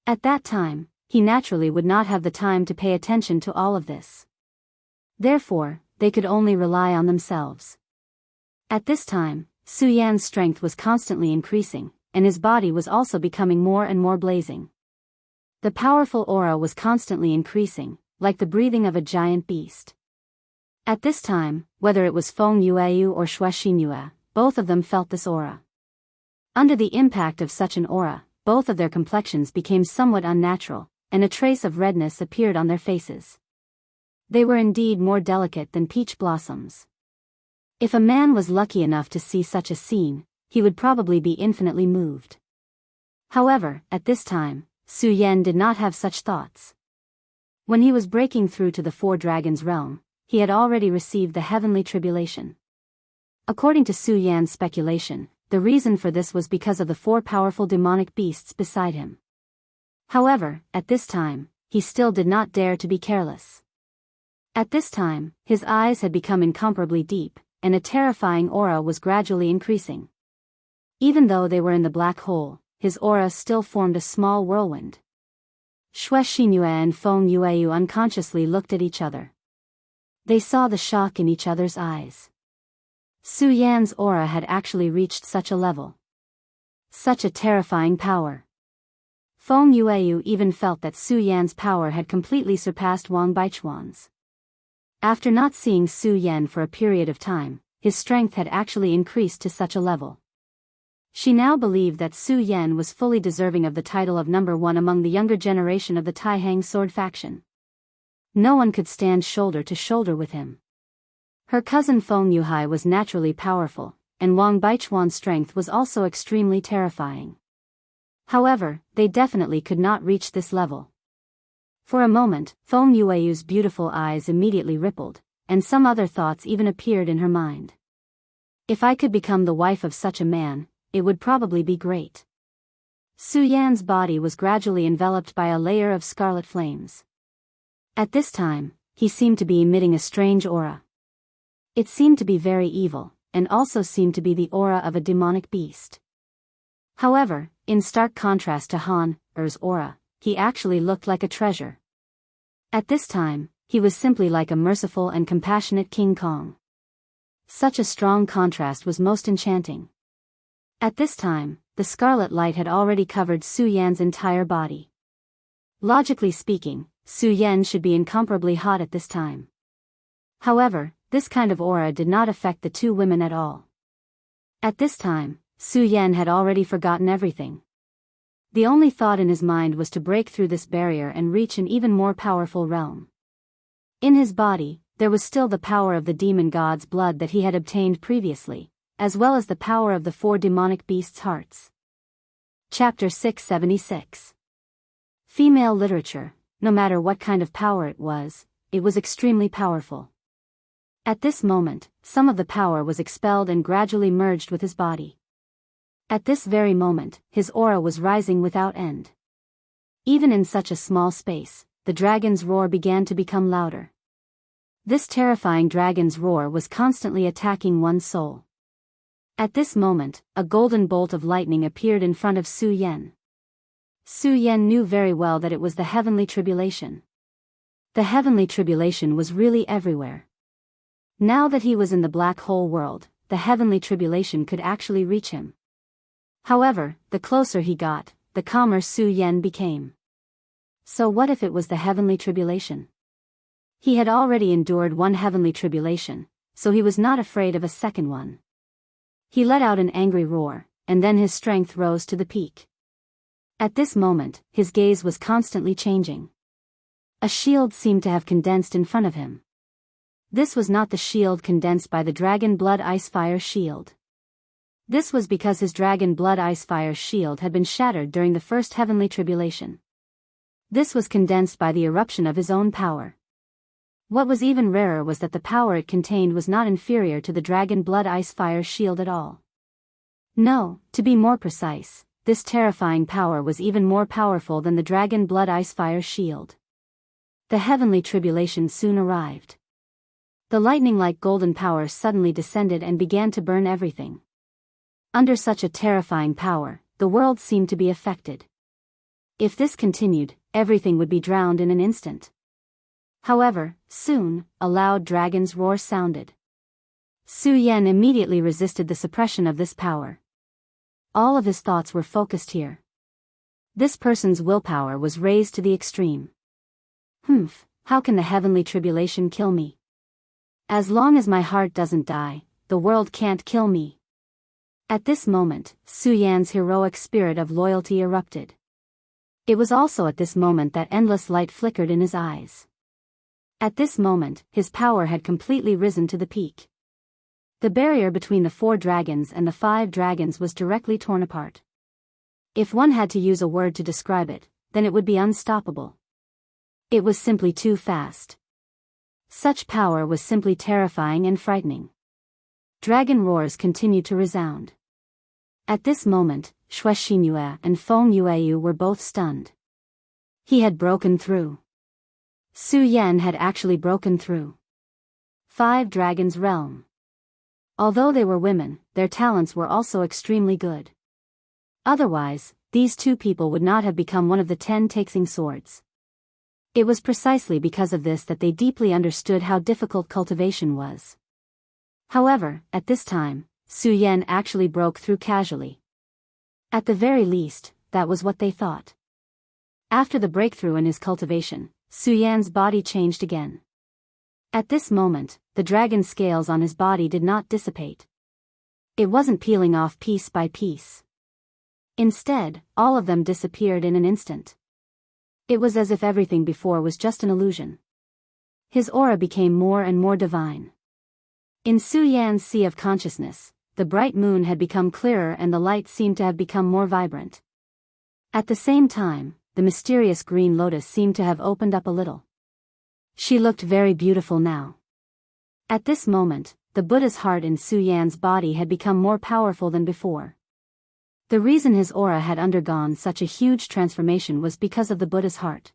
Speaker 1: At that time, he naturally would not have the time to pay attention to all of this. Therefore, they could only rely on themselves. At this time, Su Yan's strength was constantly increasing, and his body was also becoming more and more blazing. The powerful aura was constantly increasing, like the breathing of a giant beast. At this time, whether it was Feng Yueyu or Xue Xinyue, both of them felt this aura. Under the impact of such an aura, both of their complexions became somewhat unnatural, and a trace of redness appeared on their faces. They were indeed more delicate than peach blossoms. If a man was lucky enough to see such a scene, he would probably be infinitely moved. However, at this time, Su Yan did not have such thoughts. When he was breaking through to the Four Dragons realm, he had already received the heavenly tribulation. According to Su Yan's speculation, the reason for this was because of the four powerful demonic beasts beside him. However, at this time, he still did not dare to be careless. At this time, his eyes had become incomparably deep, and a terrifying aura was gradually increasing. Even though they were in the black hole, his aura still formed a small whirlwind. Xue Xinyue and Feng Yueyu unconsciously looked at each other. They saw the shock in each other's eyes. Su Yan's aura had actually reached such a level. Such a terrifying power. Feng Yueyu even felt that Su Yan's power had completely surpassed Wang Baichuan's. After not seeing Su Yan for a period of time, his strength had actually increased to such a level. She now believed that Su Yan was fully deserving of the title of number one among the younger generation of the Taihang sword faction. No one could stand shoulder to shoulder with him. Her cousin Feng Yuhai was naturally powerful, and Wang Baichuan's strength was also extremely terrifying. However, they definitely could not reach this level. For a moment, Feng Yueyu's beautiful eyes immediately rippled, and some other thoughts even appeared in her mind. If I could become the wife of such a man, it would probably be great. Su Yan's body was gradually enveloped by a layer of scarlet flames. At this time, he seemed to be emitting a strange aura. It seemed to be very evil, and also seemed to be the aura of a demonic beast. However, in stark contrast to Han Er's aura, he actually looked like a treasure. At this time, he was simply like a merciful and compassionate King Kong. Such a strong contrast was most enchanting. At this time, the scarlet light had already covered Su Yan's entire body. Logically speaking, Su Yan should be incomparably hot at this time. However, this kind of aura did not affect the two women at all. At this time, Su Yan had already forgotten everything. The only thought in his mind was to break through this barrier and reach an even more powerful realm. In his body, there was still the power of the demon god's blood that he had obtained previously, as well as the power of the four demonic beasts' hearts. Chapter 676. Female literature, no matter what kind of power it was extremely powerful. At this moment, some of the power was expelled and gradually merged with his body. At this very moment, his aura was rising without end. Even in such a small space, the dragon's roar began to become louder. This terrifying dragon's roar was constantly attacking one's soul. At this moment, a golden bolt of lightning appeared in front of Su Yan. Su Yan knew very well that it was the heavenly tribulation. The heavenly tribulation was really everywhere. Now that he was in the black hole world, the heavenly tribulation could actually reach him. However, the closer he got, the calmer Su Yan became. So what if it was the heavenly tribulation? He had already endured one heavenly tribulation, so he was not afraid of a second one. He let out an angry roar, and then his strength rose to the peak. At this moment, his gaze was constantly changing. A shield seemed to have condensed in front of him. This was not the shield condensed by the dragon blood ice fire shield. This was because his dragon blood ice fire shield had been shattered during the first heavenly tribulation. This was condensed by the eruption of his own power. What was even rarer was that the power it contained was not inferior to the dragon blood ice fire shield at all. No, to be more precise, this terrifying power was even more powerful than the dragon blood ice fire shield. The heavenly tribulation soon arrived. The lightning-like golden power suddenly descended and began to burn everything. Under such a terrifying power, the world seemed to be affected. If this continued, everything would be drowned in an instant. However, soon, a loud dragon's roar sounded. Su Yan immediately resisted the suppression of this power. All of his thoughts were focused here. This person's willpower was raised to the extreme. How can the heavenly tribulation kill me? As long as my heart doesn't die, the world can't kill me. At this moment, Su Yan's heroic spirit of loyalty erupted. It was also at this moment that endless light flickered in his eyes. At this moment, his power had completely risen to the peak. The barrier between the 4 dragons and the 5 dragons was directly torn apart. If one had to use a word to describe it, then it would be unstoppable. It was simply too fast. Such power was simply terrifying and frightening. Dragon roars continued to resound. At this moment, Xue Xinyue and Feng Yueyu were both stunned. He had broken through. Su Yan had actually broken through 5 Dragons' realm. Although they were women, their talents were also extremely good. Otherwise, these 2 people would not have become one of the 10 Taxing swords. It was precisely because of this that they deeply understood how difficult cultivation was. However, at this time, Su Yan actually broke through casually. At the very least, that was what they thought. After the breakthrough in his cultivation, Su Yan's body changed again. At this moment, the dragon scales on his body did not dissipate. It wasn't peeling off piece by piece. Instead, all of them disappeared in an instant. It was as if everything before was just an illusion. His aura became more and more divine. In Su Yan's sea of consciousness, the bright moon had become clearer and the light seemed to have become more vibrant. At the same time, the mysterious green lotus seemed to have opened up a little. She looked very beautiful now. At this moment, the Buddha's heart in Su Yan's body had become more powerful than before. The reason his aura had undergone such a huge transformation was because of the Buddha's heart.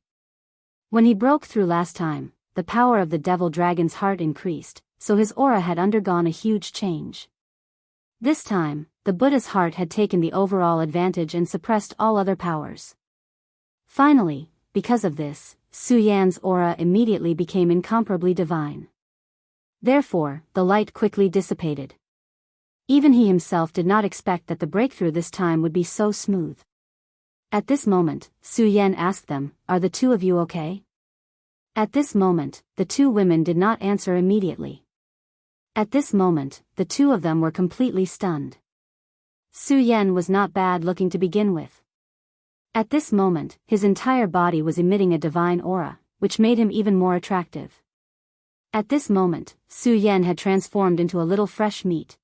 Speaker 1: When he broke through last time, the power of the devil dragon's heart increased, so his aura had undergone a huge change. This time, the Buddha's heart had taken the overall advantage and suppressed all other powers. Finally, because of this, Su Yan's aura immediately became incomparably divine. Therefore, the light quickly dissipated. Even he himself did not expect that the breakthrough this time would be so smooth. At this moment, Su Yan asked them, "Are the 2 of you okay?" At this moment, the 2 women did not answer immediately. At this moment, the 2 of them were completely stunned. Su Yan was not bad looking to begin with. At this moment, his entire body was emitting a divine aura, which made him even more attractive. At this moment, Su Yan had transformed into a little fresh meat.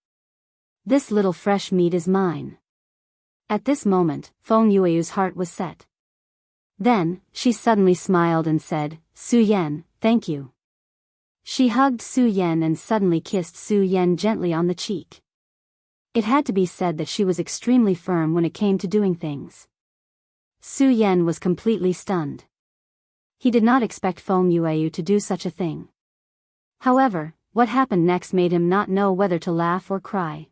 Speaker 1: "This little fresh meat is mine." At this moment, Feng Yueyu's heart was set. Then, she suddenly smiled and said, "Su Yan, thank you." She hugged Su Yan and suddenly kissed Su Yan gently on the cheek. It had to be said that she was extremely firm when it came to doing things. Su Yan was completely stunned. He did not expect Feng Yueyu to do such a thing. However, what happened next made him not know whether to laugh or cry.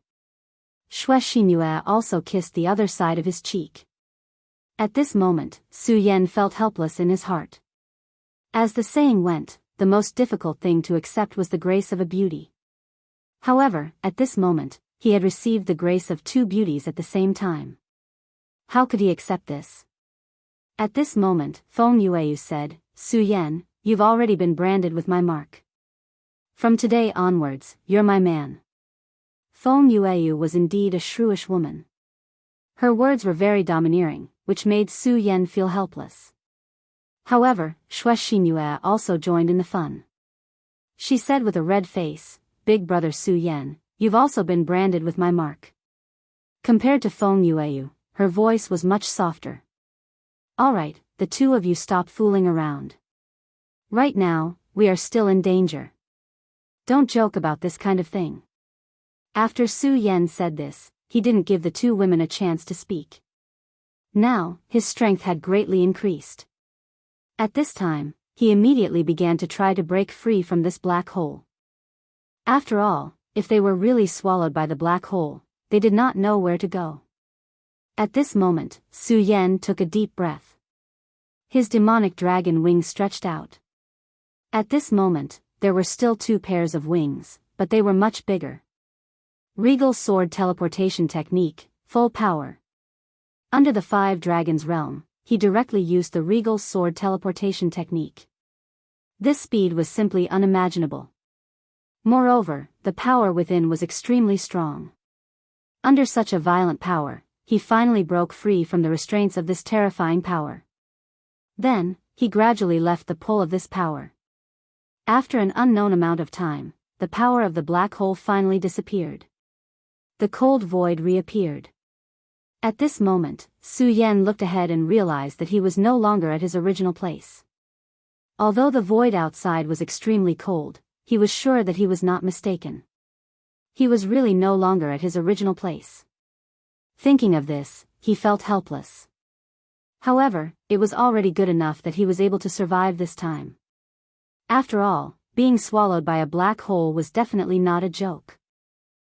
Speaker 1: Xue Xinyue also kissed the other side of his cheek. At this moment, Su Yan felt helpless in his heart. As the saying went, the most difficult thing to accept was the grace of a beauty. However, at this moment, he had received the grace of 2 beauties at the same time. How could he accept this? At this moment, Feng Yueyu said, "Su Yan, you've already been branded with my mark. From today onwards, you're my man." Feng Yueyu was indeed a shrewish woman. Her words were very domineering, which made Su Yan feel helpless. However, Xue Xinyue also joined in the fun. She said with a red face, "Big brother Su Yan, you've also been branded with my mark. Compared to Feng Yueyu, her voice was much softer. Alright, the two of you stop fooling around. Right now, we are still in danger. Don't joke about this kind of thing. After Su Yan said this, he didn't give the two women a chance to speak. Now, his strength had greatly increased. At this time, he immediately began to try to break free from this black hole. After all, if they were really swallowed by the black hole, they did not know where to go. At this moment, Su Yan took a deep breath. His demonic dragon wings stretched out. At this moment, there were still two pairs of wings, but they were much bigger. Regal Sword Teleportation Technique, Full Power. Under the Five Dragons realm, he directly used the Regal Sword Teleportation Technique. This speed was simply unimaginable. Moreover, the power within was extremely strong. Under such a violent power, he finally broke free from the restraints of this terrifying power. Then, he gradually left the pull of this power. After an unknown amount of time, the power of the black hole finally disappeared. The cold void reappeared. At this moment, Su Yan looked ahead and realized that he was no longer at his original place. Although the void outside was extremely cold, he was sure that he was not mistaken. He was really no longer at his original place. Thinking of this, he felt helpless. However, it was already good enough that he was able to survive this time. After all, being swallowed by a black hole was definitely not a joke.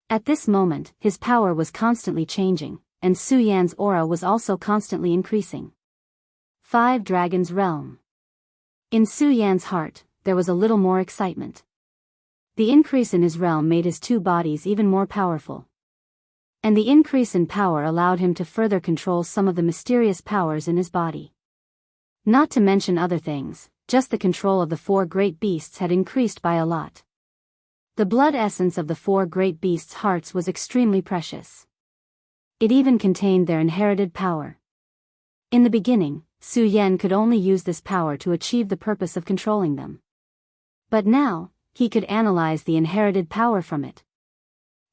Speaker 1: At this moment, his power was constantly changing, and Su Yan's aura was also constantly increasing. Five Dragons Realm. In Su Yan's heart, there was a little more excitement. The increase in his realm made his two bodies even more powerful. And the increase in power allowed him to further control some of the mysterious powers in his body. Not to mention other things, just the control of the four great beasts had increased by a lot. The blood essence of the four great beasts' hearts was extremely precious. It even contained their inherited power. In the beginning, Su Yan could only use this power to achieve the purpose of controlling them. But now, he could analyze the inherited power from it.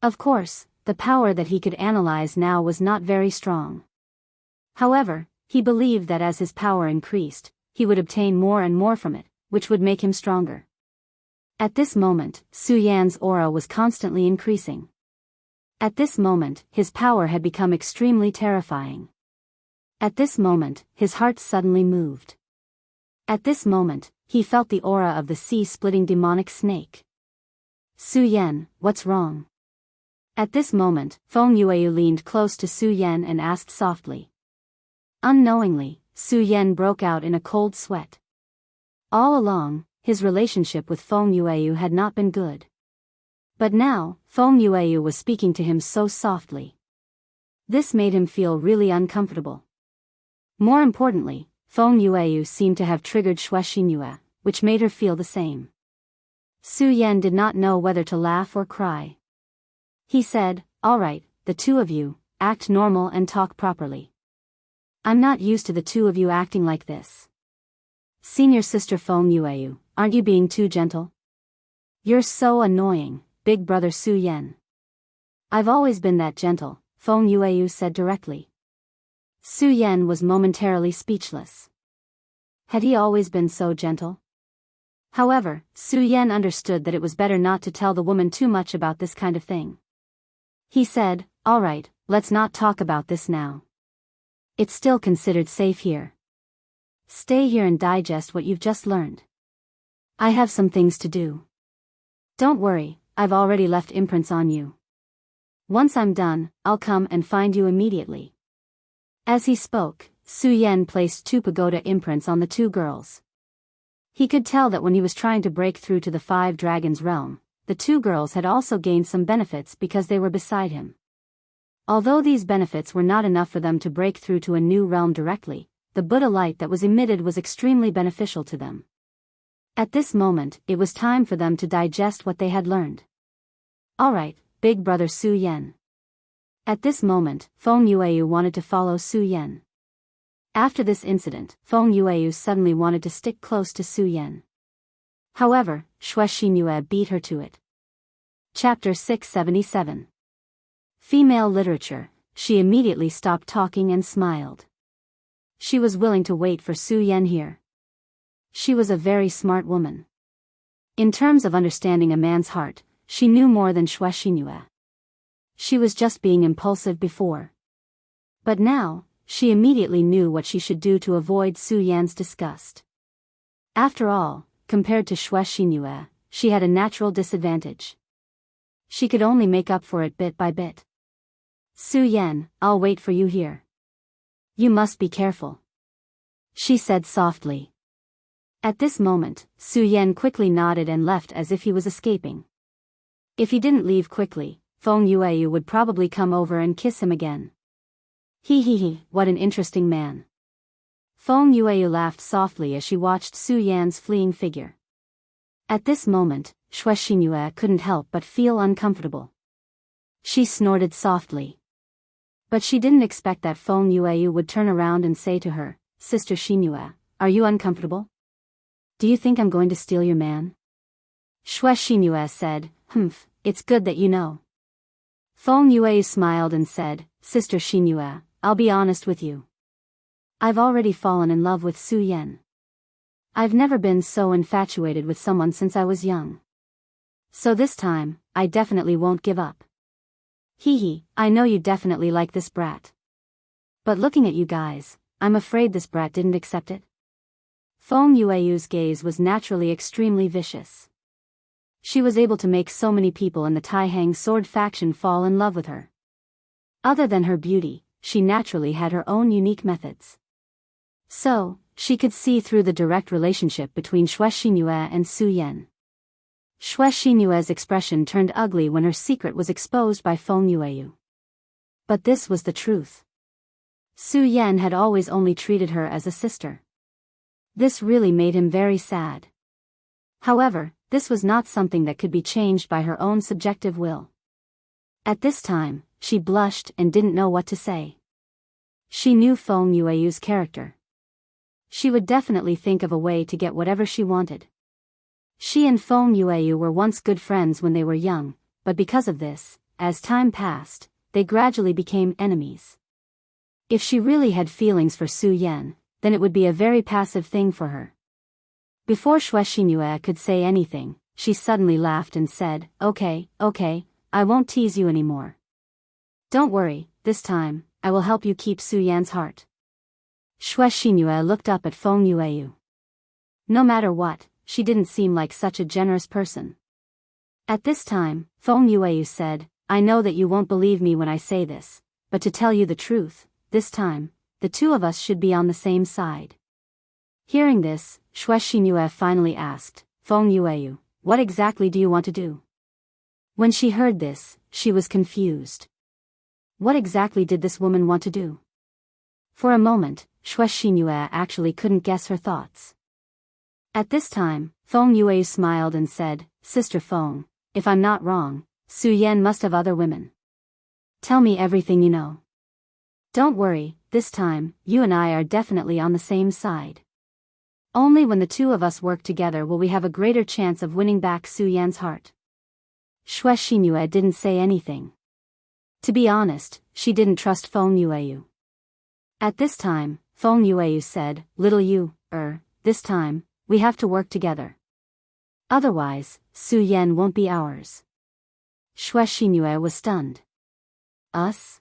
Speaker 1: Of course, the power that he could analyze now was not very strong. However, he believed that as his power increased, he would obtain more and more from it, which would make him stronger. At this moment, Su Yan's aura was constantly increasing. At this moment, his power had become extremely terrifying. At this moment, his heart suddenly moved. At this moment, he felt the aura of the sea-splitting demonic snake. Su Yan, what's wrong? At this moment, Feng Yueyu leaned close to Su Yan and asked softly. Unknowingly, Su Yan broke out in a cold sweat. All along, his relationship with Feng Yueyu had not been good. But now, Feng Yueyu was speaking to him so softly. This made him feel really uncomfortable. More importantly, Feng Yueyu seemed to have triggered Shuexingyue, which made her feel the same. Su Yan did not know whether to laugh or cry. He said, "Alright, the two of you, act normal and talk properly. I'm not used to the two of you acting like this. Senior sister Feng Yueyu, aren't you being too gentle? You're so annoying, big brother Su Yan." "I've always been that gentle," Feng Yueyu said directly. Su Yan was momentarily speechless. Had he always been so gentle? However, Su Yan understood that it was better not to tell the woman too much about this kind of thing. He said, "Alright, let's not talk about this now. It's still considered safe here. Stay here and digest what you've just learned. I have some things to do. Don't worry, I've already left imprints on you. Once I'm done, I'll come and find you immediately." As he spoke, Su Yan placed two pagoda imprints on the two girls. He could tell that when he was trying to break through to the Five Dragons realm, the two girls had also gained some benefits because they were beside him. Although these benefits were not enough for them to break through to a new realm directly, the Buddha light that was emitted was extremely beneficial to them. At this moment, it was time for them to digest what they had learned. "Alright, big brother Su Yan." At this moment, Feng Yueyu wanted to follow Su Yan. After this incident, Feng Yueyu suddenly wanted to stick close to Su Yan. However, Shuexingyue beat her to it. Chapter 677. Female Literature, she immediately stopped talking and smiled. She was willing to wait for Su Yan here. She was a very smart woman. In terms of understanding a man's heart, she knew more than Xue Xingyue. She was just being impulsive before. But now, she immediately knew what she should do to avoid Su Yan's disgust. After all, compared to Xue Xingyue, she had a natural disadvantage. She could only make up for it bit by bit. Su Yan, I'll wait for you here. You must be careful, she said softly. At this moment, Su Yan quickly nodded and left as if he was escaping. If he didn't leave quickly, Feng Yueyu would probably come over and kiss him again. He, what an interesting man. Feng Yueyu laughed softly as she watched Su Yan's fleeing figure. At this moment, Xue Xingyue couldn't help but feel uncomfortable. She snorted softly. But she didn't expect that Feng Yueyu would turn around and say to her, Sister Xingyue, are you uncomfortable? Do you think I'm going to steal your man? Xue Xingyue said, it's good that you know. Feng Yueyu smiled and said, Sister Xingyue, I'll be honest with you. I've already fallen in love with Su Yan. I've never been so infatuated with someone since I was young. So this time, I definitely won't give up. I know you definitely like this brat. But looking at you guys, I'm afraid this brat didn't accept it. Feng Yueyu's gaze was naturally extremely vicious. She was able to make so many people in the Taihang sword faction fall in love with her. Other than her beauty, she naturally had her own unique methods. So, she could see through the direct relationship between Xue Xingyue and Su Yan. Xue Xingyue's expression turned ugly when her secret was exposed by Feng Yueyu. But this was the truth. Su Yan had always only treated her as a sister. This really made him very sad. However, this was not something that could be changed by her own subjective will. At this time, she blushed and didn't know what to say. She knew Feng Yueyu's character. She would definitely think of a way to get whatever she wanted. She and Feng Yueyu were once good friends when they were young, but because of this, as time passed, they gradually became enemies. If she really had feelings for Su Yan, then it would be a very passive thing for her. Before Xue Xingyue could say anything, she suddenly laughed and said, Okay, I won't tease you anymore. Don't worry, this time, I will help you keep Su Yan's heart. Xue Xingyue looked up at Feng Yueyu. No matter what, she didn't seem like such a generous person. At this time, Feng Yueyu said, I know that you won't believe me when I say this, but to tell you the truth, this time, the two of us should be on the same side. Hearing this, Xue Xingyue finally asked, Feng Yueyu, what exactly do you want to do? When she heard this, she was confused. What exactly did this woman want to do? For a moment, Xue Xingyue actually couldn't guess her thoughts. At this time, Feng Yueyu smiled and said, Sister Feng, if I'm not wrong, Su Yan must have other women. Tell me everything you know. Don't worry, this time, you and I are definitely on the same side. Only when the two of us work together will we have a greater chance of winning back Su Yan's heart. Xue Xingyue didn't say anything. To be honest, she didn't trust Feng Yueyu. At this time, Feng Yueyu said, Little you, this time, we have to work together. Otherwise, Su Yan won't be ours. Xue Xingyue was stunned. Us?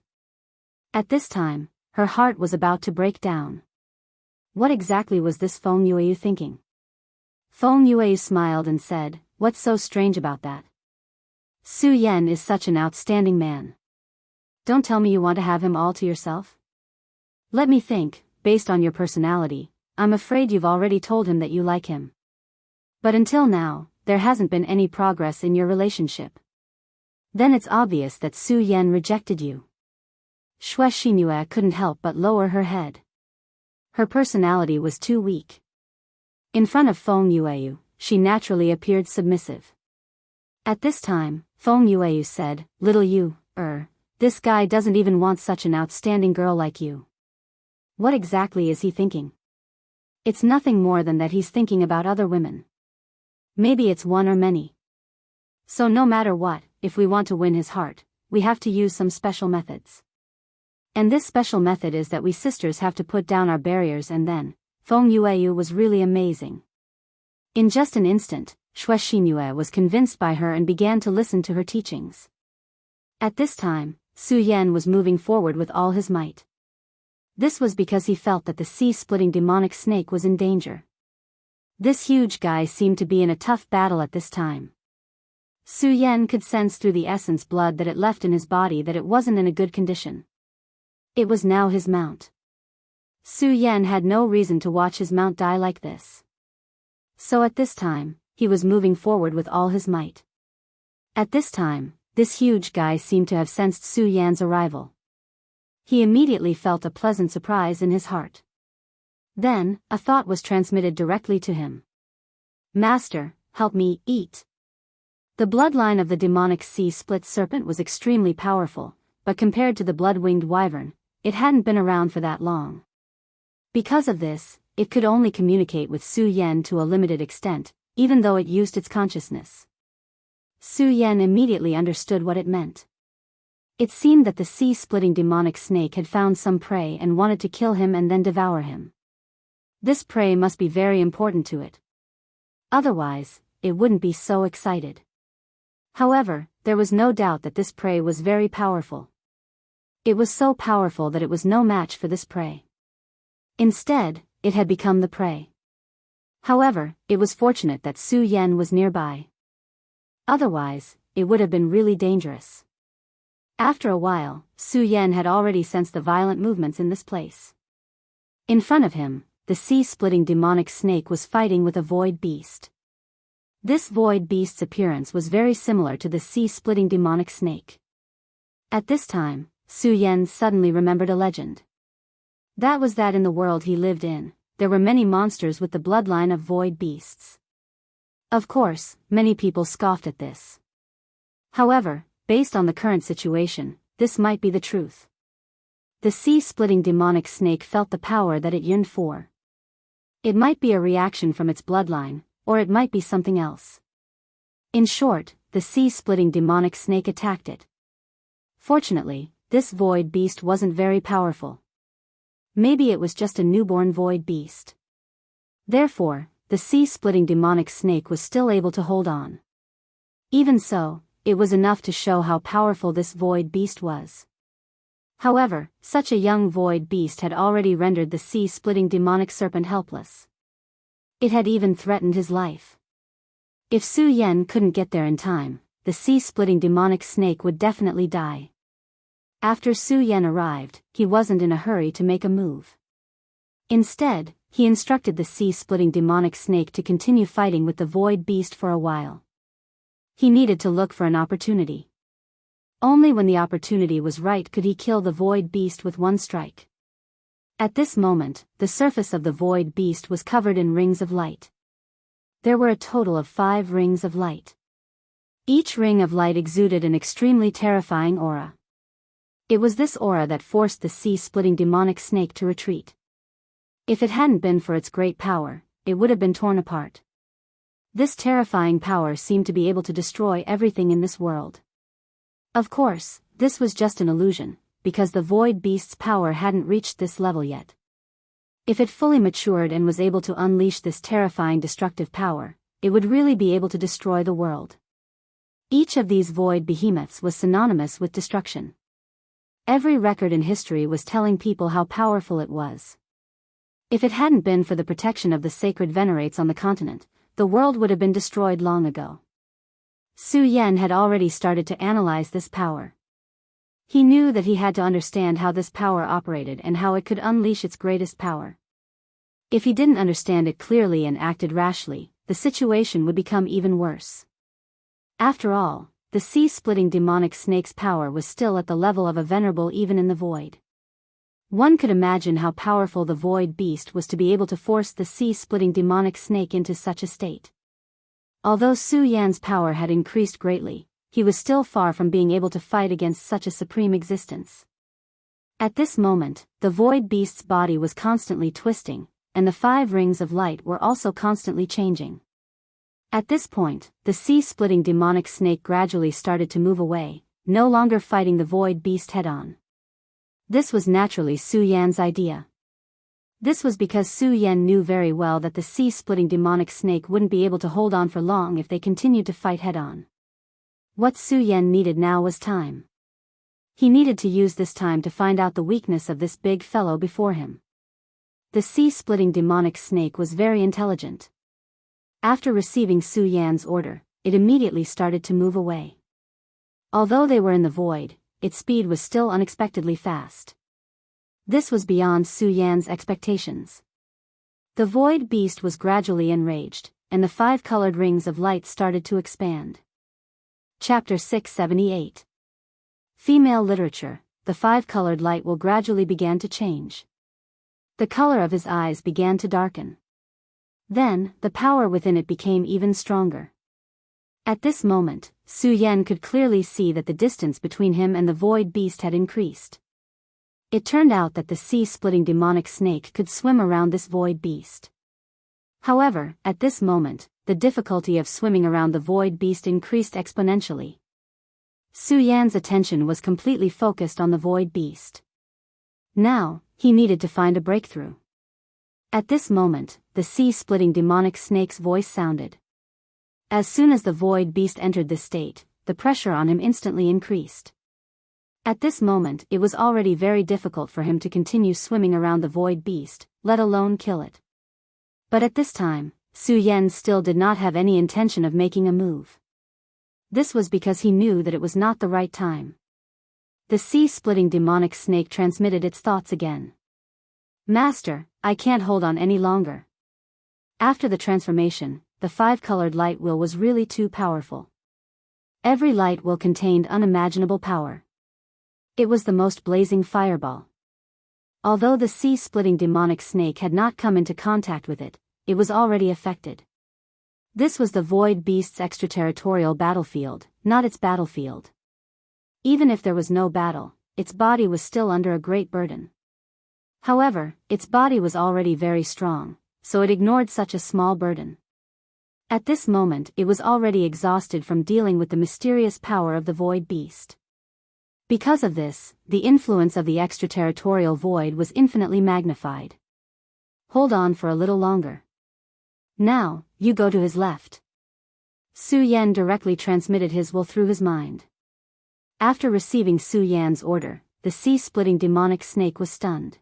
Speaker 1: At this time, her heart was about to break down. What exactly was this Feng Yueyu thinking? Feng Yueyu smiled and said, What's so strange about that? Su Yan is such an outstanding man. Don't tell me you want to have him all to yourself? Let me think, based on your personality, I'm afraid you've already told him that you like him. But until now, there hasn't been any progress in your relationship. Then it's obvious that Su Yan rejected you. Xue Xingyue couldn't help but lower her head. Her personality was too weak. In front of Feng Yueyu, she naturally appeared submissive. At this time, Feng Yueyu said, Little you, this guy doesn't even want such an outstanding girl like you. What exactly is he thinking? It's nothing more than that he's thinking about other women. Maybe it's one or many. So no matter what, if we want to win his heart, we have to use some special methods. And this special method is that we sisters have to put down our barriers and then, Feng Yueyu was really amazing. In just an instant, Xue Xingyue was convinced by her and began to listen to her teachings. At this time, Su Yan was moving forward with all his might. This was because he felt that the sea-splitting demonic snake was in danger. This huge guy seemed to be in a tough battle at this time. Su Yan could sense through the essence blood that it left in his body that it wasn't in a good condition. It was now his mount. Su Yan had no reason to watch his mount die like this. So at this time, he was moving forward with all his might. At this time, this huge guy seemed to have sensed Su Yan's arrival. He immediately felt a pleasant surprise in his heart. Then, a thought was transmitted directly to him. Master, help me eat. The bloodline of the demonic sea-split serpent was extremely powerful, but compared to the blood-winged wyvern, it hadn't been around for that long. Because of this, it could only communicate with Su Yan to a limited extent, even though it used its consciousness. Su Yan immediately understood what it meant. It seemed that the sea-splitting demonic snake had found some prey and wanted to kill him and then devour him. This prey must be very important to it. Otherwise, it wouldn't be so excited. However, there was no doubt that this prey was very powerful. It was so powerful that it was no match for this prey. Instead, it had become the prey. However, it was fortunate that Su Yan was nearby. Otherwise, it would have been really dangerous. After a while, Su Yan had already sensed the violent movements in this place. In front of him, the sea-splitting demonic snake was fighting with a void beast. This void beast's appearance was very similar to the sea-splitting demonic snake. At this time, Su Yan suddenly remembered a legend. That was that in the world he lived in, there were many monsters with the bloodline of void beasts. Of course, many people scoffed at this. However, based on the current situation, this might be the truth. The sea-splitting demonic snake felt the power that it yearned for. It might be a reaction from its bloodline, or it might be something else. In short, the sea-splitting demonic snake attacked it. Fortunately, this void beast wasn't very powerful. Maybe it was just a newborn void beast. Therefore, the sea-splitting demonic snake was still able to hold on. Even so, it was enough to show how powerful this void beast was. However, such a young void beast had already rendered the sea-splitting demonic serpent helpless. It had even threatened his life. If Su Yan couldn't get there in time, the sea-splitting demonic snake would definitely die. After Su Yan arrived, he wasn't in a hurry to make a move. Instead, he instructed the sea-splitting demonic snake to continue fighting with the void beast for a while. He needed to look for an opportunity. Only when the opportunity was right could he kill the void beast with one strike. At this moment, the surface of the void beast was covered in rings of light. There were a total of 5 rings of light. Each ring of light exuded an extremely terrifying aura. It was this aura that forced the sea-splitting demonic snake to retreat. If it hadn't been for its great power, it would have been torn apart. This terrifying power seemed to be able to destroy everything in this world. Of course, this was just an illusion, because the void beast's power hadn't reached this level yet. If it fully matured and was able to unleash this terrifying destructive power, it would really be able to destroy the world. Each of these void behemoths was synonymous with destruction. Every record in history was telling people how powerful it was. If it hadn't been for the protection of the sacred venerates on the continent, the world would have been destroyed long ago. Su Yan had already started to analyze this power. He knew that he had to understand how this power operated and how it could unleash its greatest power. If he didn't understand it clearly and acted rashly, the situation would become even worse. After all, the sea-splitting demonic snake's power was still at the level of a venerable even in the void. One could imagine how powerful the void beast was to be able to force the sea-splitting demonic snake into such a state. Although Su Yan's power had increased greatly, he was still far from being able to fight against such a supreme existence. At this moment, the void beast's body was constantly twisting, and the 5 rings of light were also constantly changing. At this point, the sea-splitting demonic snake gradually started to move away, no longer fighting the void beast head-on. This was naturally Su Yan's idea. This was because Su Yan knew very well that the sea-splitting demonic snake wouldn't be able to hold on for long if they continued to fight head-on. What Su Yan needed now was time. He needed to use this time to find out the weakness of this big fellow before him. The sea-splitting demonic snake was very intelligent. After receiving Su Yan's order, it immediately started to move away. Although they were in the void, its speed was still unexpectedly fast. This was beyond Su Yan's expectations. The void beast was gradually enraged, and the 5 colored rings of light started to expand. Chapter 678. Female literature. The 5 colored light will gradually began to change. The color of his eyes began to darken. Then, the power within it became even stronger. At this moment, Su Yan could clearly see that the distance between him and the void beast had increased. It turned out that the sea-splitting demonic snake could swim around this void beast. However, at this moment, the difficulty of swimming around the void beast increased exponentially. Su Yan's attention was completely focused on the void beast. Now, he needed to find a breakthrough. At this moment, the sea-splitting demonic snake's voice sounded. As soon as the void beast entered this state, the pressure on him instantly increased. At this moment it was already very difficult for him to continue swimming around the void beast, let alone kill it. But at this time, Su Yan still did not have any intention of making a move. This was because he knew that it was not the right time. The sea-splitting demonic snake transmitted its thoughts again. Master, I can't hold on any longer. After the transformation, the 5 colored light wheel was really too powerful. Every light wheel contained unimaginable power. It was the most blazing fireball. Although the sea-splitting demonic snake had not come into contact with it, it was already affected. This was the void beast's extraterritorial battlefield, not its battlefield. Even if there was no battle, its body was still under a great burden. However, its body was already very strong, so it ignored such a small burden. At this moment it was already exhausted from dealing with the mysterious power of the void beast. Because of this, the influence of the extraterritorial void was infinitely magnified. Hold on for a little longer. Now, you go to his left. Su Yan directly transmitted his will through his mind. After receiving Su Yan's order, the sea-splitting demonic snake was stunned.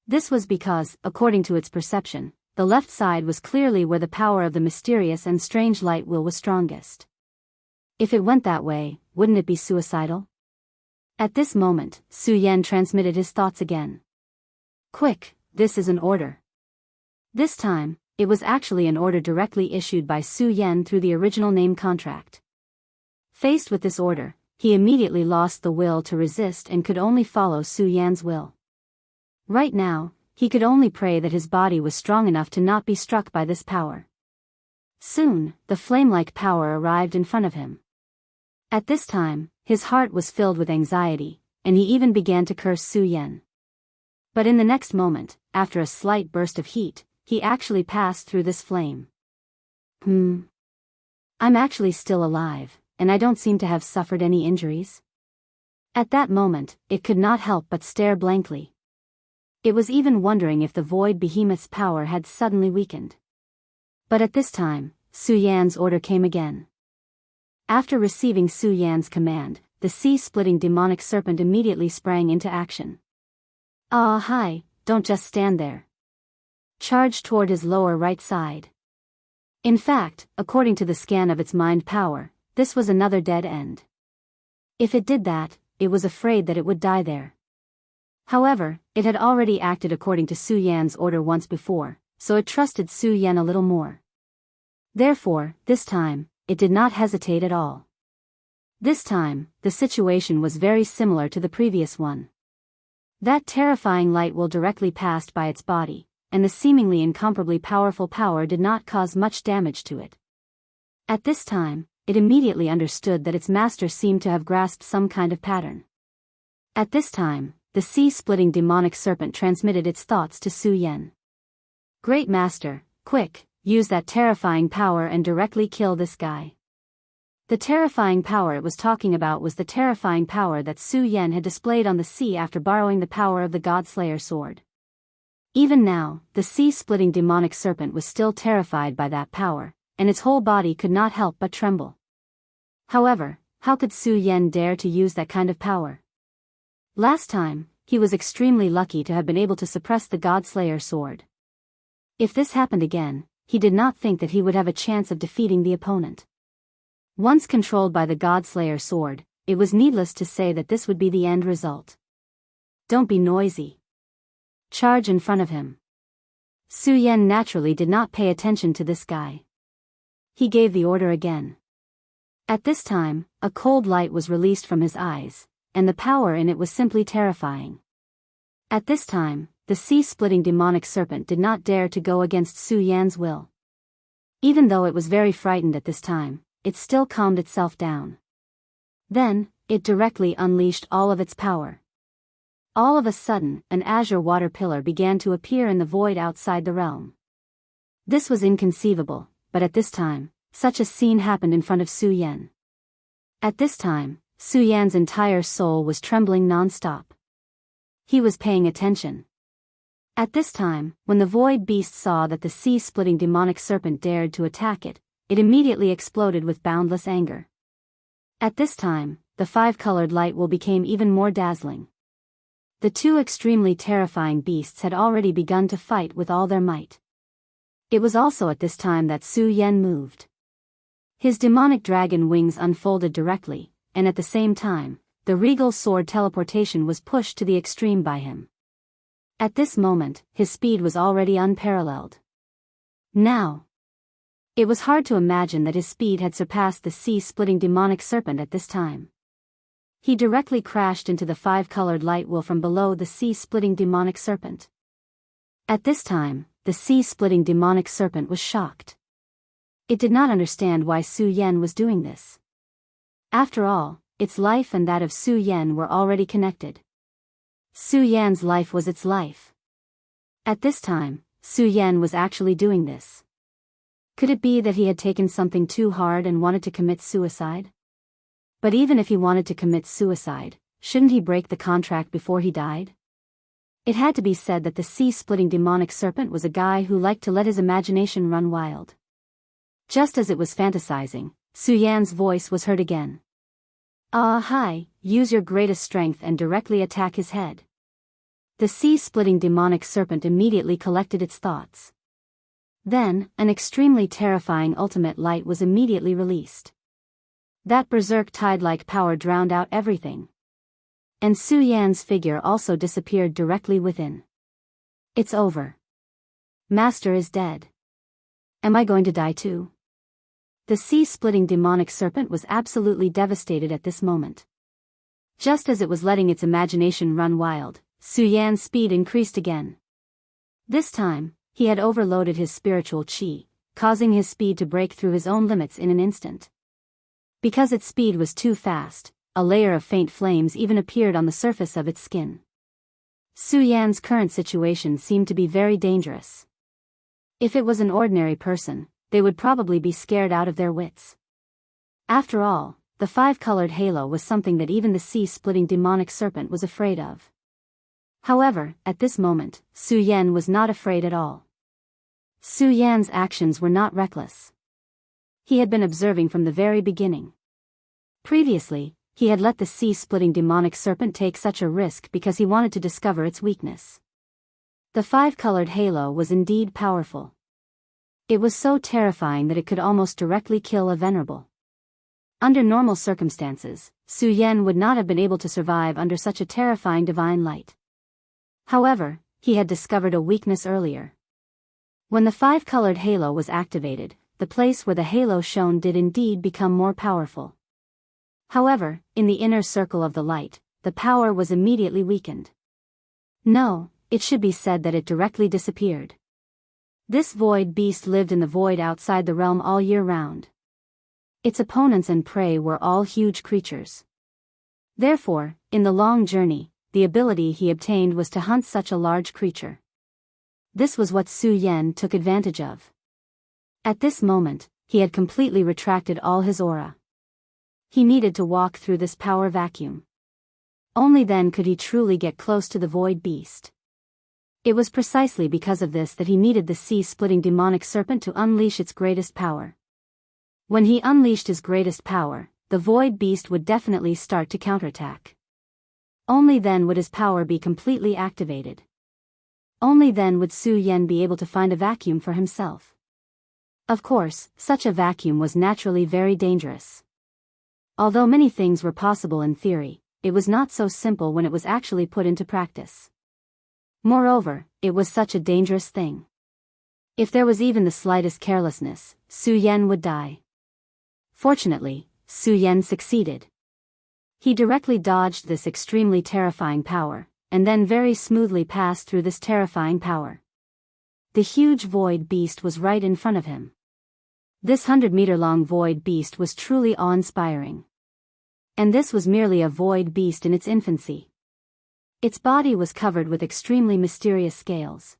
Speaker 1: This was because, according to its perception, the left side was clearly where the power of the mysterious and strange light wheel was strongest. If it went that way, wouldn't it be suicidal? At this moment, Su Yan transmitted his thoughts again. Quick, this is an order. This time, it was actually an order directly issued by Su Yan through the original name contract. Faced with this order, he immediately lost the will to resist and could only follow Su Yan's will. Right now, he could only pray that his body was strong enough to not be struck by this power. Soon, the flame-like power arrived in front of him. At this time, his heart was filled with anxiety, and he even began to curse Su Yan. But in the next moment, after a slight burst of heat, he actually passed through this flame. I'm actually still alive, and I don't seem to have suffered any injuries. At that moment, it could not help but stare blankly. It was even wondering if the void behemoth's power had suddenly weakened. But at this time, Su Yan's order came again. After receiving Su Yan's command, the sea-splitting demonic serpent immediately sprang into action. Hi, don't just stand there. Charged toward his lower right side. In fact, according to the scan of its mind power, this was another dead end. If it did that, it was afraid that it would die there. However, it had already acted according to Su Yan's order once before, so it trusted Su Yan a little more. Therefore, this time, it did not hesitate at all. This time, the situation was very similar to the previous one. That terrifying light will directly passed by its body, and the seemingly incomparably powerful power did not cause much damage to it. At this time, it immediately understood that its master seemed to have grasped some kind of pattern. At this time, the sea-splitting demonic serpent transmitted its thoughts to Su Yan. Great master, quick, use that terrifying power and directly kill this guy. The terrifying power it was talking about was the terrifying power that Su Yan had displayed on the sea after borrowing the power of the Godslayer sword. Even now, the sea-splitting demonic serpent was still terrified by that power, and its whole body could not help but tremble. However, how could Su Yan dare to use that kind of power? Last time, he was extremely lucky to have been able to suppress the Godslayer sword. If this happened again, he did not think that he would have a chance of defeating the opponent. Once controlled by the Godslayer sword, it was needless to say that this would be the end result. Don't be noisy. Charge in front of him. Su Yan naturally did not pay attention to this guy. He gave the order again. At this time, a cold light was released from his eyes, and the power in it was simply terrifying. At this time, the sea-splitting demonic serpent did not dare to go against Su Yan's will. Even though it was very frightened at this time, it still calmed itself down. Then, it directly unleashed all of its power. All of a sudden, an azure water pillar began to appear in the void outside the realm. This was inconceivable, but at this time, such a scene happened in front of Su Yan. At this time, Su Yan's entire soul was trembling non-stop. He was paying attention. At this time, when the void beast saw that the sea-splitting demonic serpent dared to attack it, it immediately exploded with boundless anger. At this time, the five-colored light will became even more dazzling. The two extremely terrifying beasts had already begun to fight with all their might. It was also at this time that Su Yan moved. His demonic dragon wings unfolded directly, and at the same time, the regal sword teleportation was pushed to the extreme by him. At this moment, his speed was already unparalleled. Now, it was hard to imagine that his speed had surpassed the sea-splitting demonic serpent at this time. He directly crashed into the five-colored light wheel from below the sea-splitting demonic serpent. At this time, the sea-splitting demonic serpent was shocked. It did not understand why Su Yan was doing this. After all, its life and that of Su Yan were already connected. Su Yan's life was its life. At this time, Su Yan was actually doing this. Could it be that he had taken something too hard and wanted to commit suicide? But even if he wanted to commit suicide, shouldn't he break the contract before he died? It had to be said that the sea-splitting demonic serpent was a guy who liked to let his imagination run wild. Just as it was fantasizing, Su Yan's voice was heard again. Hi, use your greatest strength and directly attack his head. The sea-splitting demonic serpent immediately collected its thoughts. Then, an extremely terrifying ultimate light was immediately released. That berserk tide-like power drowned out everything. And Su Yan's figure also disappeared directly within. It's over. Master is dead. Am I going to die too? The sea-splitting demonic serpent was absolutely devastated at this moment. Just as it was letting its imagination run wild, Su Yan's speed increased again. This time, he had overloaded his spiritual qi, causing his speed to break through his own limits in an instant. Because its speed was too fast, a layer of faint flames even appeared on the surface of its skin. Su Yan's current situation seemed to be very dangerous. If it was an ordinary person, they would probably be scared out of their wits. After all, the five-colored halo was something that even the sea-splitting demonic serpent was afraid of. However, at this moment, Su Yan was not afraid at all. Su Yan's actions were not reckless. He had been observing from the very beginning. Previously, he had let the sea-splitting demonic serpent take such a risk because he wanted to discover its weakness. The five-colored halo was indeed powerful. It was so terrifying that it could almost directly kill a venerable. Under normal circumstances, Su Yan would not have been able to survive under such a terrifying divine light. However, he had discovered a weakness earlier. When the five-colored halo was activated, the place where the halo shone did indeed become more powerful. However, in the inner circle of the light, the power was immediately weakened. No, it should be said that it directly disappeared. This void beast lived in the void outside the realm all year round. Its opponents and prey were all huge creatures. Therefore, in the long journey, the ability he obtained was to hunt such a large creature. This was what Su Yan took advantage of. At this moment, he had completely retracted all his aura. He needed to walk through this power vacuum. Only then could he truly get close to the void beast. It was precisely because of this that he needed the sea-splitting demonic serpent to unleash its greatest power. When he unleashed his greatest power, the void beast would definitely start to counterattack. Only then would his power be completely activated. Only then would Su Yan be able to find a vacuum for himself. Of course, such a vacuum was naturally very dangerous. Although many things were possible in theory, it was not so simple when it was actually put into practice. Moreover, it was such a dangerous thing. If there was even the slightest carelessness, Su Yan would die. Fortunately, Su Yan succeeded. He directly dodged this extremely terrifying power, and then very smoothly passed through this terrifying power. The huge void beast was right in front of him. This 100-meter-long void beast was truly awe-inspiring. And this was merely a void beast in its infancy. Its body was covered with extremely mysterious scales.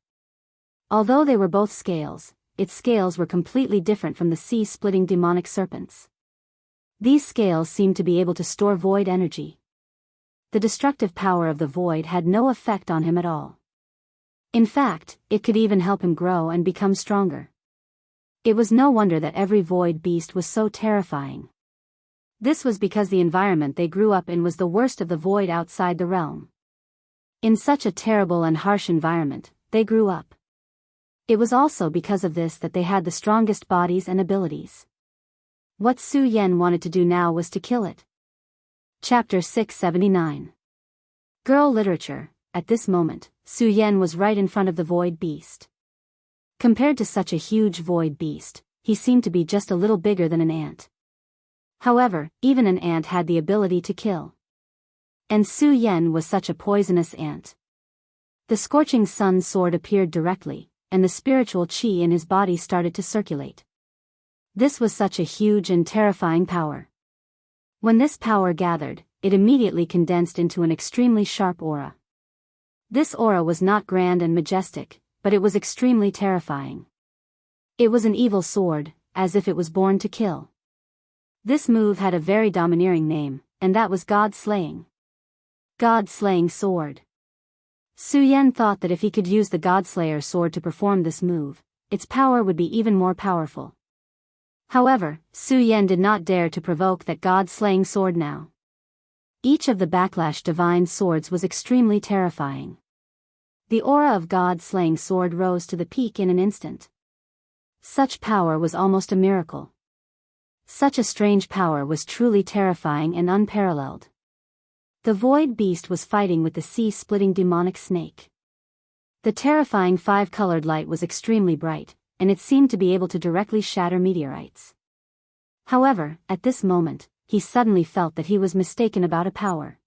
Speaker 1: Although they were both scales, its scales were completely different from the sea-splitting demonic serpents. These scales seemed to be able to store void energy. The destructive power of the void had no effect on him at all. In fact, it could even help him grow and become stronger. It was no wonder that every void beast was so terrifying. This was because the environment they grew up in was the worst of the void outside the realm. In such a terrible and harsh environment, they grew up. It was also because of this that they had the strongest bodies and abilities. What Su Yan wanted to do now was to kill it. Chapter 679. Girl Literature. At this moment, Su Yan was right in front of the void beast. Compared to such a huge void beast, he seemed to be just a little bigger than an ant. However, even an ant had the ability to kill. And Su Yan was such a poisonous ant. The scorching sun sword appeared directly, and the spiritual qi in his body started to circulate. This was such a huge and terrifying power. When this power gathered, it immediately condensed into an extremely sharp aura. This aura was not grand and majestic, but it was extremely terrifying. It was an evil sword, as if it was born to kill. This move had a very domineering name, and that was God-slaying. God-slaying sword. Su Yan thought that if he could use the God-slayer sword to perform this move, its power would be even more powerful. However, Su Yan did not dare to provoke that God-slaying sword now. Each of the backlash divine swords was extremely terrifying. The aura of God-slaying sword rose to the peak in an instant. Such power was almost a miracle. Such a strange power was truly terrifying and unparalleled. The void beast was fighting with the sea-splitting demonic snake. The terrifying five-colored light was extremely bright, and it seemed to be able to directly shatter meteorites. However, at this moment, he suddenly felt that he was mistaken about a power.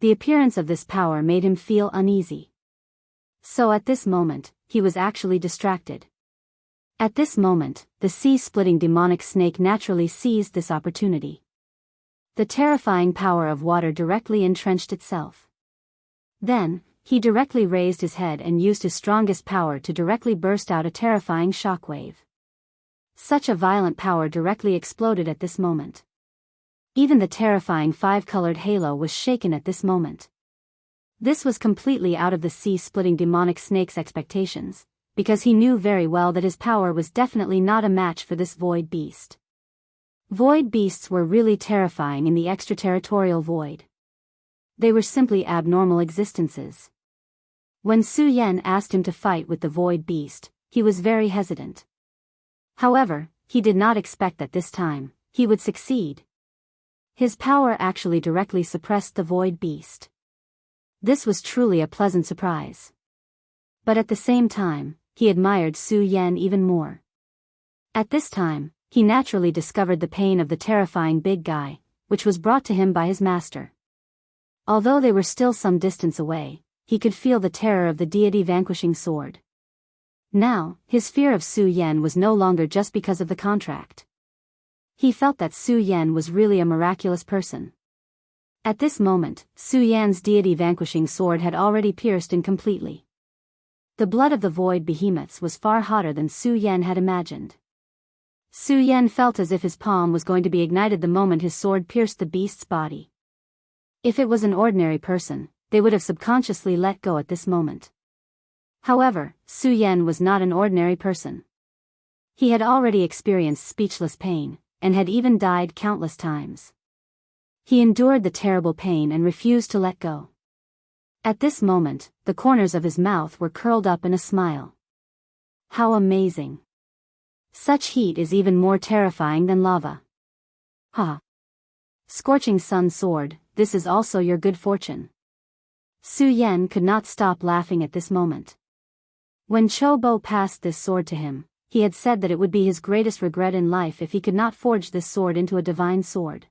Speaker 1: The appearance of this power made him feel uneasy. So at this moment, he was actually distracted. At this moment, the sea-splitting demonic snake naturally seized this opportunity. The terrifying power of water directly entrenched itself. Then, he directly raised his head and used his strongest power to directly burst out a terrifying shockwave. Such a violent power directly exploded at this moment. Even the terrifying five-colored halo was shaken at this moment. This was completely out of the sea-splitting demonic snake's expectations, because he knew very well that his power was definitely not a match for this void beast. Void beasts were really terrifying in the extraterritorial void. They were simply abnormal existences. When Su Yan asked him to fight with the void beast, he was very hesitant. However, he did not expect that this time, he would succeed. His power actually directly suppressed the void beast. This was truly a pleasant surprise. But at the same time, he admired Su Yan even more. At this time, he naturally discovered the pain of the terrifying big guy, which was brought to him by his master. Although they were still some distance away, he could feel the terror of the deity-vanquishing sword. Now, his fear of Su Yan was no longer just because of the contract. He felt that Su Yan was really a miraculous person. At this moment, Su Yan's deity-vanquishing sword had already pierced him completely. The blood of the void behemoths was far hotter than Su Yan had imagined. Su Yan felt as if his palm was going to be ignited the moment his sword pierced the beast's body. If it was an ordinary person, they would have subconsciously let go at this moment. However, Su Yan was not an ordinary person. He had already experienced speechless pain, and had even died countless times. He endured the terrible pain and refused to let go. At this moment, the corners of his mouth were curled up in a smile. How amazing! Such heat is even more terrifying than lava. Ha! Scorching sun sword, this is also your good fortune. Su Yan could not stop laughing at this moment. When Cho Bo passed this sword to him, he had said that it would be his greatest regret in life if he could not forge this sword into a divine sword.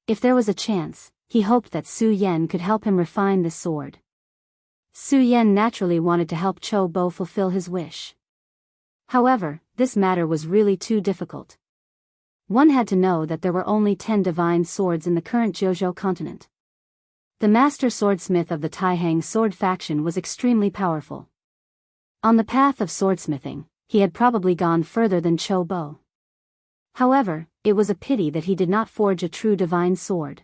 Speaker 1: If there was a chance, he hoped that Su Yan could help him refine this sword. Su Yan naturally wanted to help Cho Bo fulfill his wish. However, this matter was really too difficult. One had to know that there were only 10 divine swords in the current Jojo continent. The master swordsmith of the Taihang sword faction was extremely powerful. On the path of swordsmithing, he had probably gone further than Cho Bo. However, it was a pity that he did not forge a true divine sword.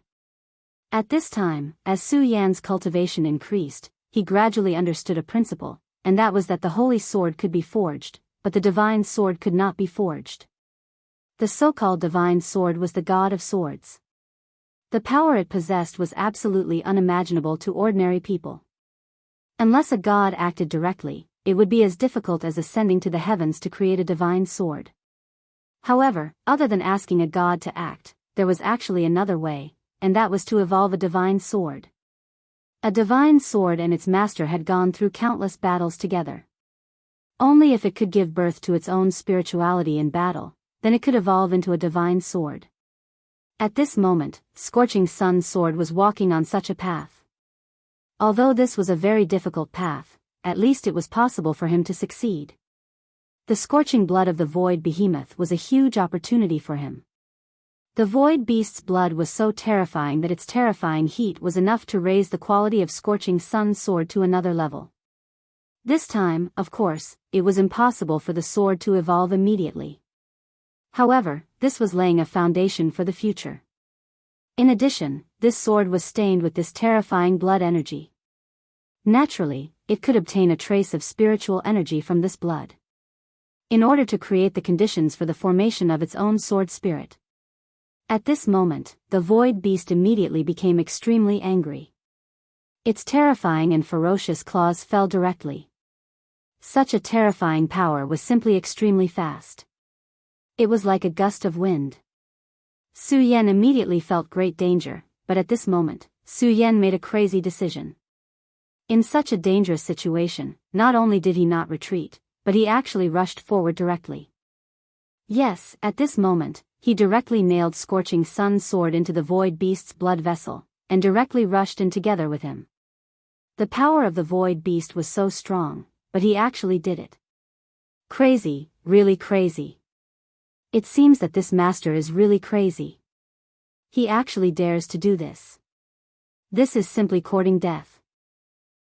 Speaker 1: At this time, as Su Yan's cultivation increased, he gradually understood a principle, and that was that the holy sword could be forged, but the divine sword could not be forged. The so-called divine sword was the god of swords. The power it possessed was absolutely unimaginable to ordinary people. Unless a god acted directly, it would be as difficult as ascending to the heavens to create a divine sword. However, other than asking a god to act, there was actually another way, and that was to evolve a divine sword. A divine sword and its master had gone through countless battles together. Only if it could give birth to its own spirituality in battle, then it could evolve into a divine sword. At this moment, Scorching Sun's sword was walking on such a path. Although this was a very difficult path, at least it was possible for him to succeed. The scorching blood of the void behemoth was a huge opportunity for him. The void beast's blood was so terrifying that its terrifying heat was enough to raise the quality of Scorching Sun's sword to another level. This time, of course, it was impossible for the sword to evolve immediately. However, this was laying a foundation for the future. In addition, this sword was stained with this terrifying blood energy. Naturally, it could obtain a trace of spiritual energy from this blood, in order to create the conditions for the formation of its own sword spirit. At this moment, the void beast immediately became extremely angry. Its terrifying and ferocious claws fell directly. Such a terrifying power was simply extremely fast. It was like a gust of wind. Su Yan immediately felt great danger, but at this moment, Su Yan made a crazy decision. In such a dangerous situation, not only did he not retreat, but he actually rushed forward directly. Yes, at this moment, he directly nailed Scorching Sun's sword into the void beast's blood vessel, and directly rushed in together with him. The power of the void beast was so strong, but he actually did it. Crazy, really crazy. It seems that this master is really crazy. He actually dares to do this. This is simply courting death.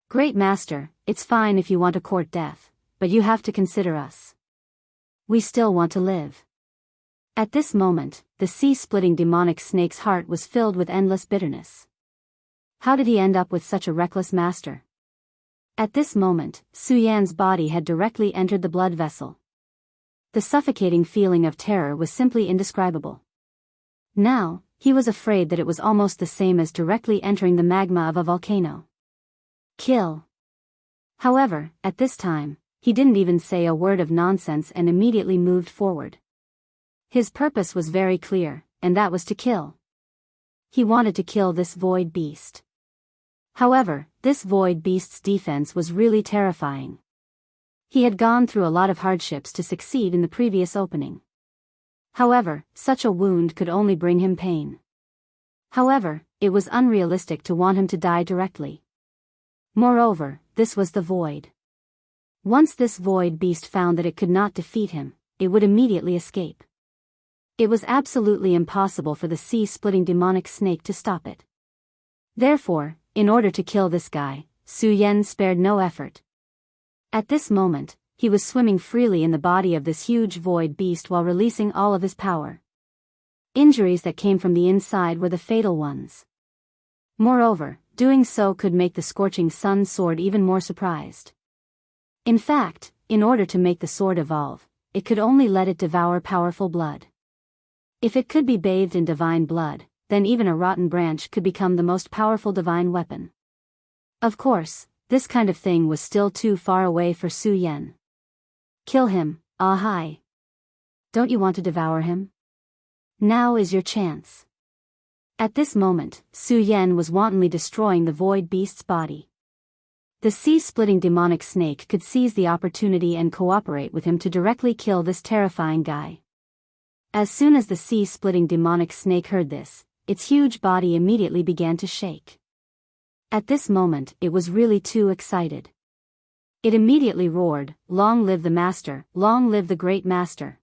Speaker 1: Great master, it's fine if you want to court death, but you have to consider us. We still want to live. At this moment, the sea-splitting demonic snake's heart was filled with endless bitterness. How did he end up with such a reckless master? At this moment, Su Yan's body had directly entered the blood vessel. The suffocating feeling of terror was simply indescribable. Now, he was afraid that it was almost the same as directly entering the magma of a volcano. Kill. However, at this time, he didn't even say a word of nonsense and immediately moved forward. His purpose was very clear, and that was to kill. He wanted to kill this void beast. However, this void beast's defense was really terrifying. He had gone through a lot of hardships to succeed in the previous opening. However, such a wound could only bring him pain. However, it was unrealistic to want him to die directly. Moreover, this was the void. Once this void beast found that it could not defeat him, it would immediately escape. It was absolutely impossible for the sea-splitting demonic snake to stop it. Therefore, in order to kill this guy, Su Yan spared no effort. At this moment, he was swimming freely in the body of this huge void beast while releasing all of his power. Injuries that came from the inside were the fatal ones. Moreover, doing so could make the scorching sun sword even more surprised. In fact, in order to make the sword evolve, it could only let it devour powerful blood. If it could be bathed in divine blood, then even a rotten branch could become the most powerful divine weapon. Of course, this kind of thing was still too far away for Su Yan. Kill him, ah hi. Don't you want to devour him? Now is your chance. At this moment, Su Yan was wantonly destroying the void beast's body. The sea-splitting demonic snake could seize the opportunity and cooperate with him to directly kill this terrifying guy. As soon as the sea-splitting demonic snake heard this, its huge body immediately began to shake. At this moment, it was really too excited. It immediately roared, "Long live the master, long live the great master."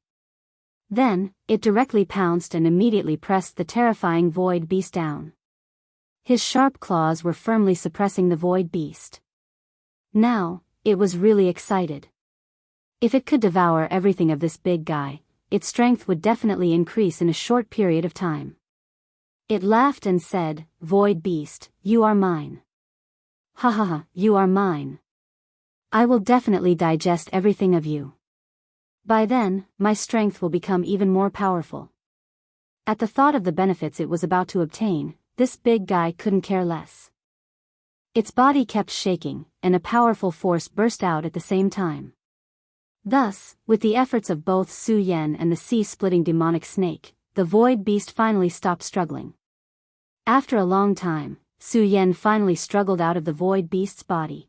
Speaker 1: Then, it directly pounced and immediately pressed the terrifying void beast down. His sharp claws were firmly suppressing the void beast. Now, it was really excited. If it could devour everything of this big guy, its strength would definitely increase in a short period of time. It laughed and said, "Void beast, you are mine. Ha ha ha, you are mine. I will definitely digest everything of you. By then, my strength will become even more powerful." At the thought of the benefits it was about to obtain, this big guy couldn't care less. Its body kept shaking, and a powerful force burst out at the same time. Thus, with the efforts of both Su Yan and the sea-splitting demonic snake, the void beast finally stopped struggling. After a long time, Su Yan finally struggled out of the void beast's body.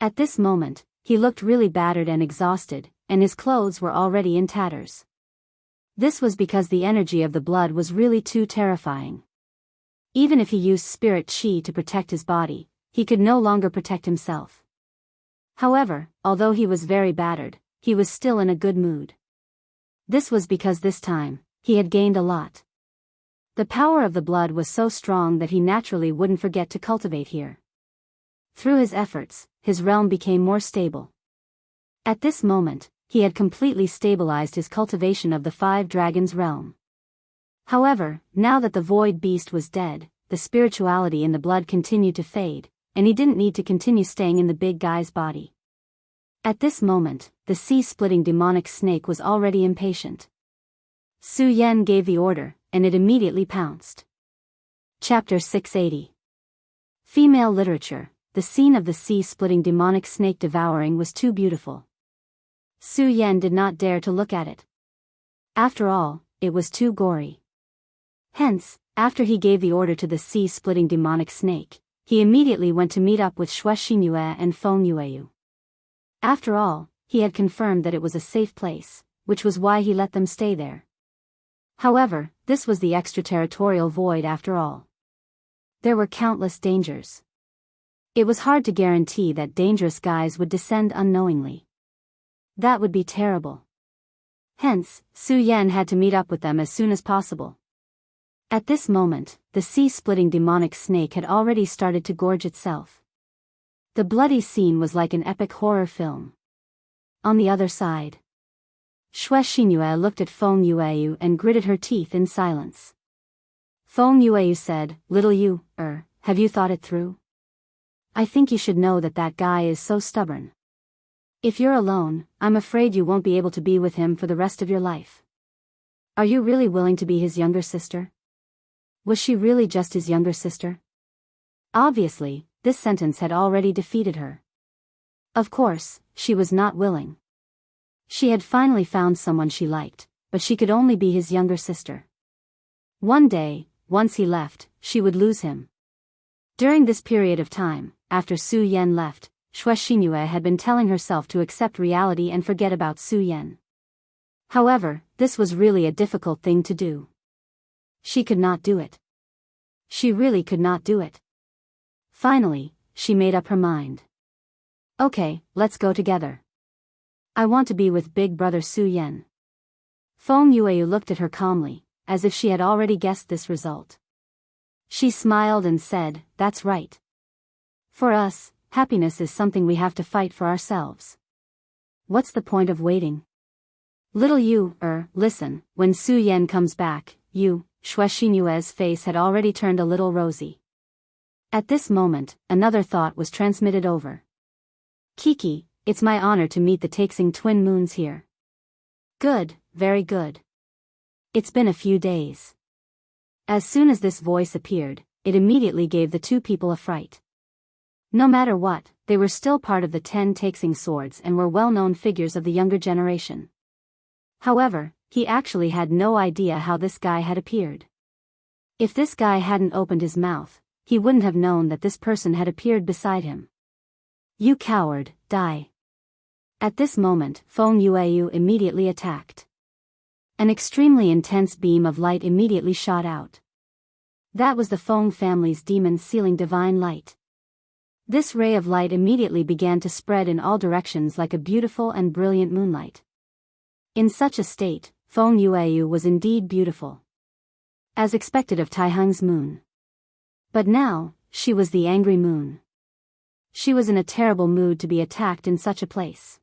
Speaker 1: At this moment, he looked really battered and exhausted, and his clothes were already in tatters. This was because the energy of the blood was really too terrifying. Even if he used spirit chi to protect his body, he could no longer protect himself. However, although he was very battered, he was still in a good mood. This was because this time, he had gained a lot. The power of the blood was so strong that he naturally wouldn't forget to cultivate here. Through his efforts, his realm became more stable. At this moment, he had completely stabilized his cultivation of the 5 dragons realm. However, now that the void beast was dead, the spirituality in the blood continued to fade, and he didn't need to continue staying in the big guy's body. At this moment, the sea-splitting demonic snake was already impatient. Su Yan gave the order, and it immediately pounced. Chapter 680. Female literature. The scene of the sea-splitting demonic snake devouring was too beautiful. Su Yan did not dare to look at it. After all, it was too gory. Hence, after he gave the order to the sea-splitting demonic snake, he immediately went to meet up with Xue Xinyue and Feng Yueyu. After all, he had confirmed that it was a safe place, which was why he let them stay there. However, this was the extraterritorial void after all. There were countless dangers. It was hard to guarantee that dangerous guys would descend unknowingly. That would be terrible. Hence, Su Yan had to meet up with them as soon as possible. At this moment, the sea-splitting demonic snake had already started to gorge itself. The bloody scene was like an epic horror film. On the other side, Xue Xinyue looked at Feng Yueyu and gritted her teeth in silence. Feng Yueyu said, "Little you, have you thought it through? I think you should know that that guy is so stubborn. If you're alone, I'm afraid you won't be able to be with him for the rest of your life. Are you really willing to be his younger sister? Was she really just his younger sister?" Obviously, this sentence had already defeated her. Of course, she was not willing. She had finally found someone she liked, but she could only be his younger sister. One day, once he left, she would lose him. During this period of time, after Su Yan left, Xue Xinyue had been telling herself to accept reality and forget about Su Yan. However, this was really a difficult thing to do. She could not do it. She really could not do it. Finally, she made up her mind. "Okay, let's go together. I want to be with big brother Su Yan." Feng Yueyu looked at her calmly, as if she had already guessed this result. She smiled and said, "That's right. For us, happiness is something we have to fight for ourselves. What's the point of waiting? Little you, listen, when Su Yen comes back, Xue Xinyue's face had already turned a little rosy. At this moment, another thought was transmitted over. Kiki, it's my honor to meet the Taixing twin moons here. Good, very good. It's been a few days. As soon as this voice appeared, it immediately gave the two people a fright. No matter what, they were still part of the 10 Taixing swords and were well-known figures of the younger generation. However, he actually had no idea how this guy had appeared. If this guy hadn't opened his mouth, he wouldn't have known that this person had appeared beside him. You coward, die. At this moment, Feng Yueyu immediately attacked. An extremely intense beam of light immediately shot out. That was the Feng family's demon sealing divine light. This ray of light immediately began to spread in all directions like a beautiful and brilliant moonlight. In such a state, Feng Yueyu was indeed beautiful. As expected of Taiheng's moon. But now, she was the angry moon. She was in a terrible mood to be attacked in such a place.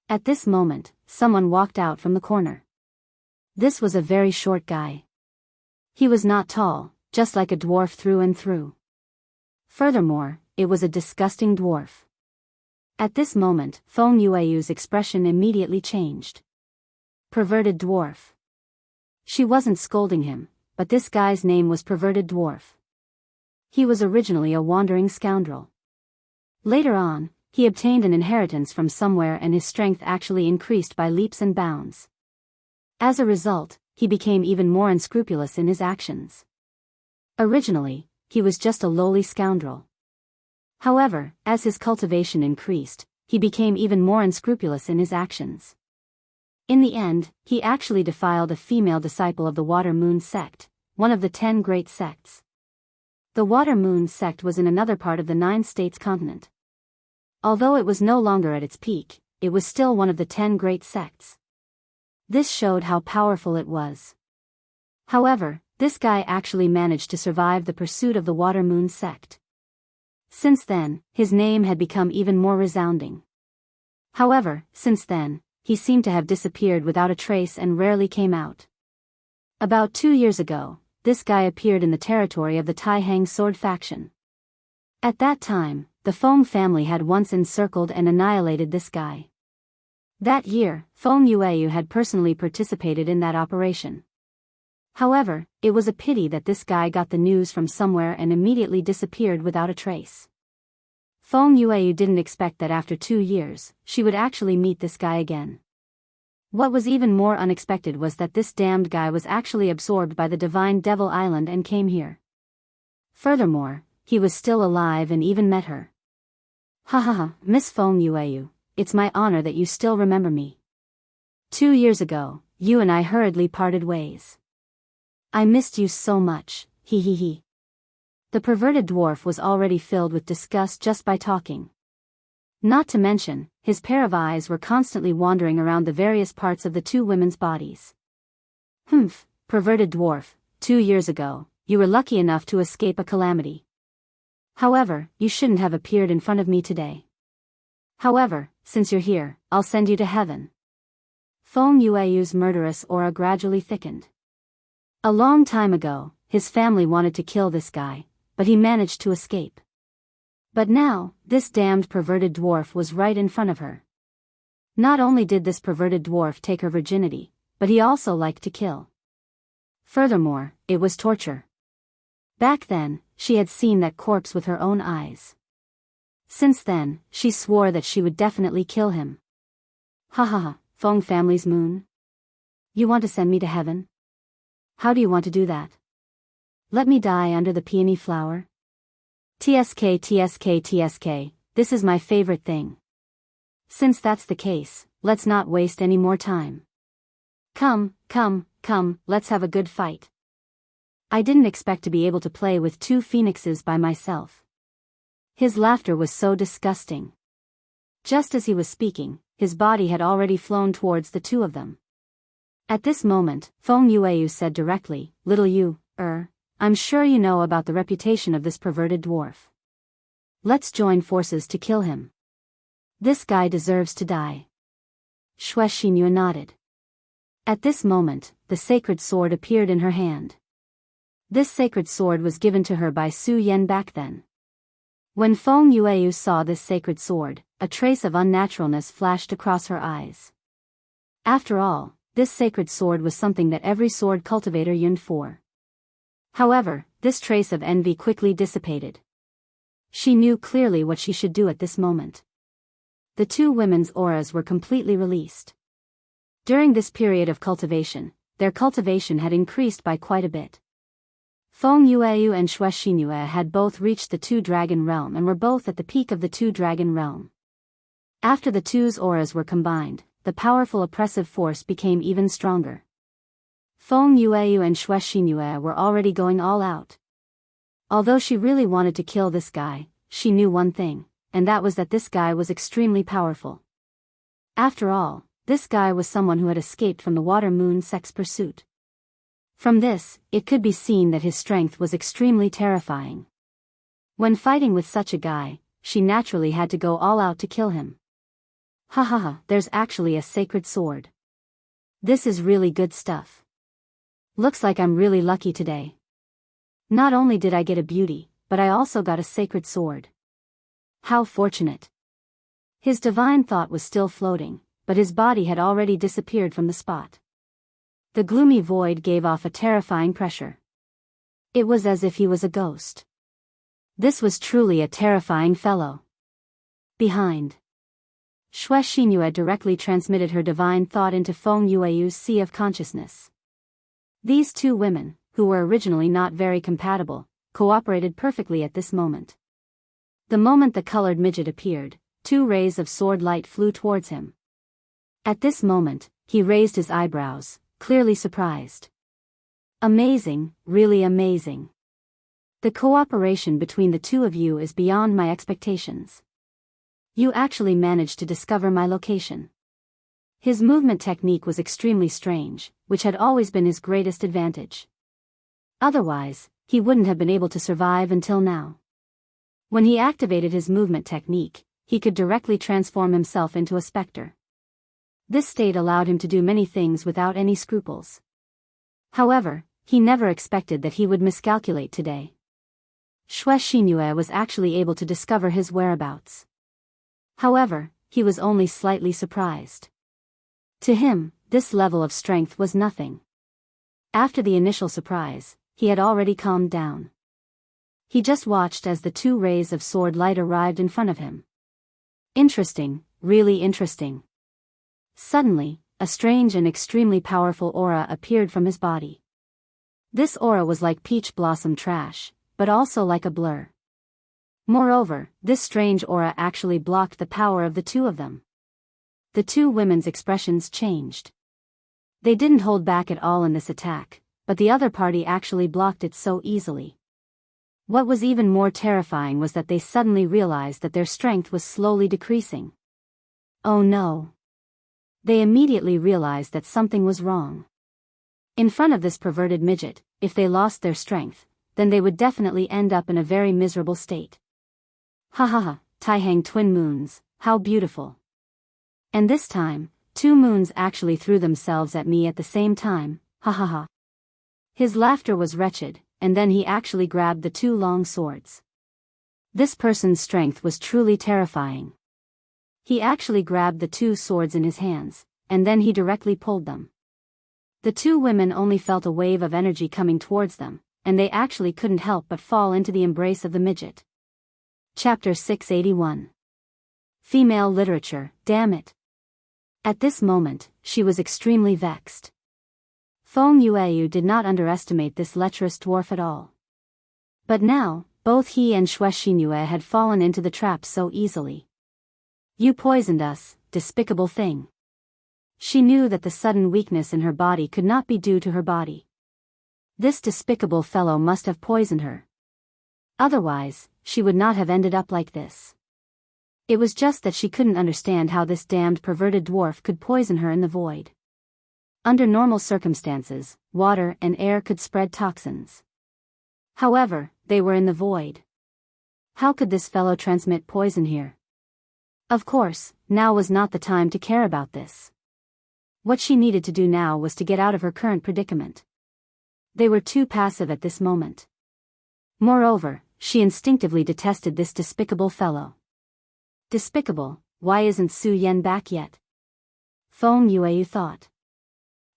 Speaker 1: At this moment, someone walked out from the corner. This was a very short guy. He was not tall, just like a dwarf through and through. Furthermore, it was a disgusting dwarf. At this moment, Feng Yueyu's expression immediately changed. Perverted dwarf. She wasn't scolding him, but this guy's name was Perverted Dwarf. He was originally a wandering scoundrel. Later on, he obtained an inheritance from somewhere and his strength actually increased by leaps and bounds. As a result, he became even more unscrupulous in his actions. Originally, he was just a lowly scoundrel. However, as his cultivation increased, he became even more unscrupulous in his actions. In the end, he actually defiled a female disciple of the Water Moon sect, one of the 10 great sects. The Water Moon sect was in another part of the 9 states continent. Although it was no longer at its peak, it was still one of the 10 great sects. This showed how powerful it was. However, this guy actually managed to survive the pursuit of the Water Moon sect. Since then, his name had become even more resounding. However, since then, he seemed to have disappeared without a trace and rarely came out. About 2 years ago, this guy appeared in the territory of the Taiheng sword faction. At that time, the Feng family had once encircled and annihilated this guy. That year, Feng Yueyu had personally participated in that operation. However, it was a pity that this guy got the news from somewhere and immediately disappeared without a trace. Feng Yueyu didn't expect that after 2 years, she would actually meet this guy again. What was even more unexpected was that this damned guy was actually absorbed by the divine Devil Island and came here. Furthermore, he was still alive and even met her. Ha ha ha, Miss Feng Yueyu, it's my honor that you still remember me. 2 years ago, you and I hurriedly parted ways. I missed you so much, he he he. The perverted dwarf was already filled with disgust just by talking. Not to mention, his pair of eyes were constantly wandering around the various parts of the two women's bodies. Humph, perverted dwarf, 2 years ago, you were lucky enough to escape a calamity. However, you shouldn't have appeared in front of me today. However, since you're here, I'll send you to heaven. Feng Yueyu's murderous aura gradually thickened. A long time ago, his family wanted to kill this guy, but he managed to escape. But now, this damned perverted dwarf was right in front of her. Not only did this perverted dwarf take her virginity, but he also liked to kill. Furthermore, it was torture. Back then, she had seen that corpse with her own eyes. Since then, she swore that she would definitely kill him. Ha ha ha, Feng family's moon. You want to send me to heaven? How do you want to do that? Let me die under the peony flower? TSK TSK TSK, this is my favorite thing. Since that's the case, let's not waste any more time. Come, let's have a good fight. I didn't expect to be able to play with 2 phoenixes by myself. His laughter was so disgusting. Just as he was speaking, his body had already flown towards the 2 of them. At this moment, Feng Yueyu said directly, Little you, I'm sure you know about the reputation of this perverted dwarf. Let's join forces to kill him. This guy deserves to die. Xue Xinyu nodded. At this moment, the sacred sword appeared in her hand. This sacred sword was given to her by Su Yan back then. When Feng Yueyu saw this sacred sword, a trace of unnaturalness flashed across her eyes. After all, this sacred sword was something that every sword cultivator yearned for. However, this trace of envy quickly dissipated. She knew clearly what she should do at this moment. The two women's auras were completely released. During this period of cultivation, their cultivation had increased by quite a bit. Feng Yueyu and Xue Xinyu had both reached the two-dragon realm and were both at the peak of the two-dragon realm. After the two's auras were combined, the powerful oppressive force became even stronger. Feng Yueyu and Xue Xinyu were already going all out. Although she really wanted to kill this guy, she knew one thing, and that was that this guy was extremely powerful. After all, this guy was someone who had escaped from the Water Moon sex pursuit. From this, it could be seen that his strength was extremely terrifying. When fighting with such a guy, she naturally had to go all out to kill him. Ha ha ha, there's actually a sacred sword. This is really good stuff. Looks like I'm really lucky today. Not only did I get a beauty, but I also got a sacred sword. How fortunate. His divine thought was still floating, but his body had already disappeared from the spot. The gloomy void gave off a terrifying pressure. It was as if he was a ghost. This was truly a terrifying fellow. Behind. Xue Xinyu directly transmitted her divine thought into Feng Yueyu's sea of consciousness. These two women, who were originally not very compatible, cooperated perfectly at this moment. The moment the colored midget appeared, two rays of sword light flew towards him. At this moment, he raised his eyebrows, clearly surprised. Amazing, really amazing. The cooperation between the two of you is beyond my expectations. You actually managed to discover my location. His movement technique was extremely strange, which had always been his greatest advantage. Otherwise, he wouldn't have been able to survive until now. When he activated his movement technique, he could directly transform himself into a specter. This state allowed him to do many things without any scruples. However, he never expected that he would miscalculate today. Xue Xinyu was actually able to discover his whereabouts. However, he was only slightly surprised. To him, this level of strength was nothing. After the initial surprise, he had already calmed down. He just watched as the two rays of sword light arrived in front of him. Interesting, really interesting. Suddenly, a strange and extremely powerful aura appeared from his body. This aura was like peach blossom trash, but also like a blur. Moreover, this strange aura actually blocked the power of the two of them. The two women's expressions changed. They didn't hold back at all in this attack, but the other party actually blocked it so easily. What was even more terrifying was that they suddenly realized that their strength was slowly decreasing. Oh no. They immediately realized that something was wrong. In front of this perverted midget, if they lost their strength, then they would definitely end up in a very miserable state. Ha ha ha, Taihang twin moons, how beautiful. And this time, two moons actually threw themselves at me at the same time, ha ha ha. His laughter was wretched, and then he actually grabbed the two long swords. This person's strength was truly terrifying. He actually grabbed the two swords in his hands, and then he directly pulled them. The two women only felt a wave of energy coming towards them, and they actually couldn't help but fall into the embrace of the midget. Chapter 681. Female Literature, damn it. At this moment, she was extremely vexed. Feng Yueyu did not underestimate this lecherous dwarf at all. But now, both he and Xue Xinyu had fallen into the trap so easily. You poisoned us, despicable thing. She knew that the sudden weakness in her body could not be due to her body. This despicable fellow must have poisoned her. Otherwise, she would not have ended up like this. It was just that she couldn't understand how this damned perverted dwarf could poison her in the void. Under normal circumstances, water and air could spread toxins. However, they were in the void. How could this fellow transmit poison here? Of course, now was not the time to care about this. What she needed to do now was to get out of her current predicament. They were too passive at this moment. Moreover, she instinctively detested this despicable fellow. Despicable, why isn't Su Yen back yet? Feng Yue thought.